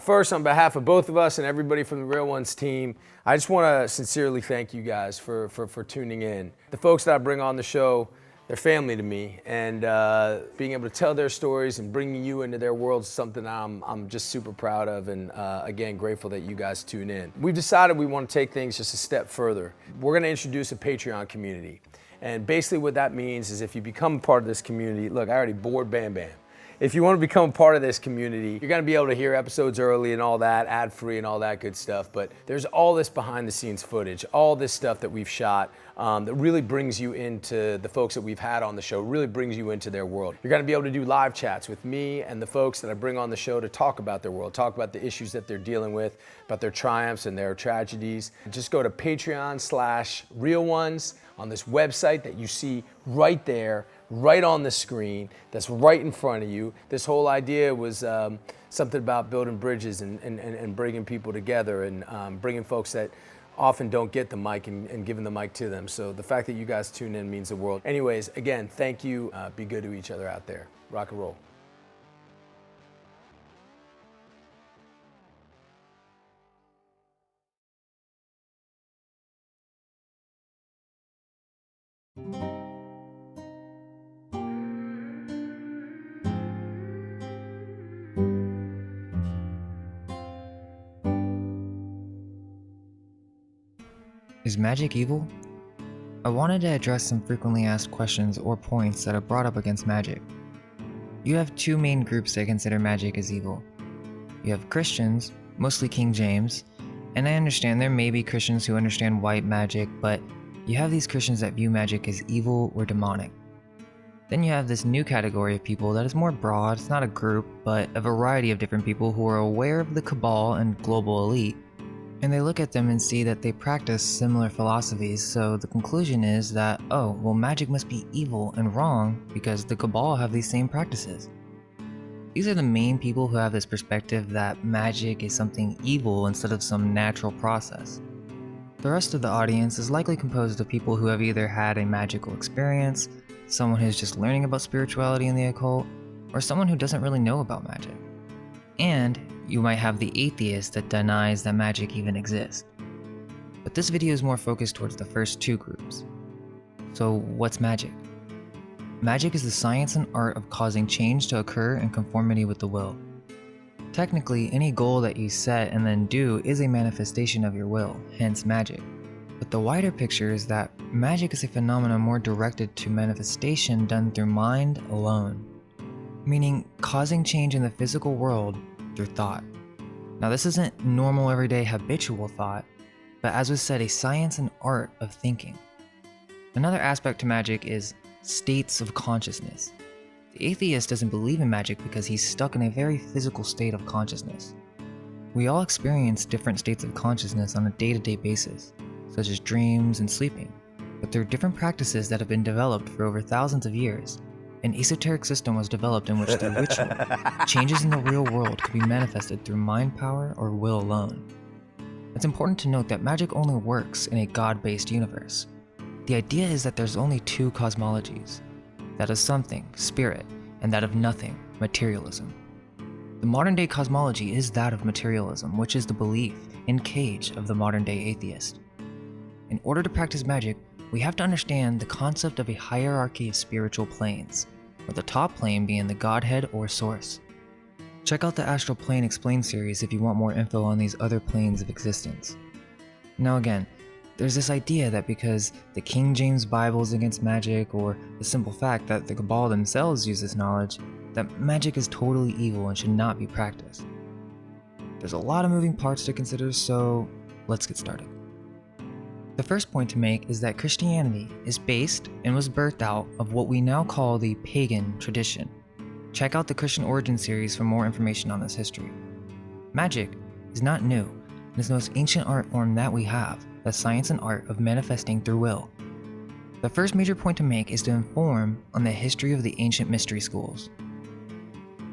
First, on behalf of both of us and everybody from the Real Ones team, I just want to sincerely thank you guys for tuning in. The folks that I bring on the show, they're family to me, and being able to tell their stories and bringing you into their world is something I'm just super proud of, and again, grateful that you guys tune in. We've decided we want to take things just a step further. We're going to introduce a Patreon community. And basically what that means is if you become part of this community, look, I already bored Bam Bam. If you want to become part of this community, you're going to be able to hear episodes early and all that, ad-free and all that good stuff. But there's all this behind-the-scenes footage, all this stuff that we've shot that really brings you into the folks that we've had on the show, really brings you into their world. You're going to be able to do live chats with me and the folks that I bring on the show to talk about their world, talk about the issues that they're dealing with, about their triumphs and their tragedies. Just go to Patreon/RealOnes on this website that you see right there, right on the screen, that's right in front of you. This whole idea was something about building bridges and bringing people together, and bringing folks that often don't get the mic and giving the mic to them. So the fact that you guys tune in means the world. Anyways, again, thank you. Be good to each other out there. Rock and roll. Is magic evil? I wanted to address some frequently asked questions or points that are brought up against magic. You have two main groups that consider magic as evil. You have Christians, mostly King James, and I understand there may be Christians who understand white magic, but you have these Christians that view magic as evil or demonic. Then you have this new category of people that is more broad. It's not a group, but a variety of different people who are aware of the cabal and global elite, and they look at them and see that they practice similar philosophies, so the conclusion is that, oh, well, magic must be evil and wrong because the cabal have these same practices. These are the main people who have this perspective that magic is something evil instead of some natural process. The rest of the audience is likely composed of people who have either had a magical experience, someone who's just learning about spirituality and the occult, or someone who doesn't really know about magic. And you might have the atheist that denies that magic even exists. But this video is more focused towards the first two groups. So what's magic? Magic is the science and art of causing change to occur in conformity with the will. Technically, any goal that you set and then do is a manifestation of your will, hence magic. But the wider picture is that magic is a phenomenon more directed to manifestation done through mind alone, meaning causing change in the physical world through thought. Now, this isn't normal, everyday, habitual thought, but as was said, a science and art of thinking. Another aspect to magic is states of consciousness. The atheist doesn't believe in magic because he's stuck in a very physical state of consciousness. We all experience different states of consciousness on a day-to-day basis, such as dreams and sleeping, but there are different practices that have been developed for over thousands of years. An esoteric system was developed in which through ritual, changes in the real world could be manifested through mind power or will alone. It's important to note that magic only works in a God-based universe. The idea is that there's only two cosmologies, that of something, spirit, and that of nothing, materialism. The modern day cosmology is that of materialism, which is the belief and cage of the modern day atheist. In order to practice magic, we have to understand the concept of a hierarchy of spiritual planes, with the top plane being the Godhead or Source. Check out the Astral Plane Explained series if you want more info on these other planes of existence. Now again, there's this idea that because the King James Bible is against magic, or the simple fact that the Cabal themselves use this knowledge, that magic is totally evil and should not be practiced. There's a lot of moving parts to consider, so let's get started. The first point to make is that Christianity is based and was birthed out of what we now call the pagan tradition. Check out the Christian Origin series for more information on this history. Magic is not new, and is the most ancient art form that we have, the science and art of manifesting through will. The first major point to make is to inform on the history of the ancient mystery schools.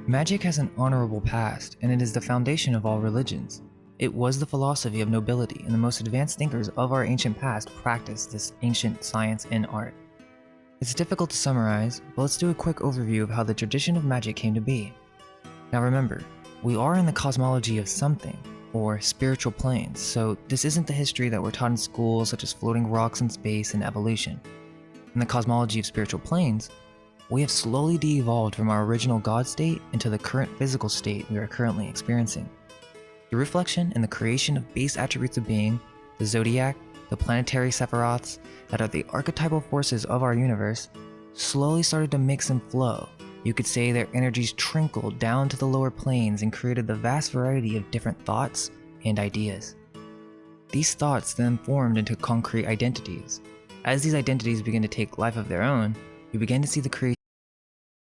Magic has an honorable past, and it is the foundation of all religions. It was the philosophy of nobility, and the most advanced thinkers of our ancient past practiced this ancient science and art. It's difficult to summarize, but let's do a quick overview of how the tradition of magic came to be. Now remember, we are in the cosmology of something, or spiritual planes, so this isn't the history that we're taught in school, such as floating rocks in space and evolution. In the cosmology of spiritual planes, we have slowly de-evolved from our original God state into the current physical state we are currently experiencing. The reflection and the creation of base attributes of being, the zodiac, the planetary sephiroths that are the archetypal forces of our universe, slowly started to mix and flow. You could say their energies trickled down to the lower planes and created the vast variety of different thoughts and ideas. These thoughts then formed into concrete identities. As these identities begin to take life of their own, you begin to see the creation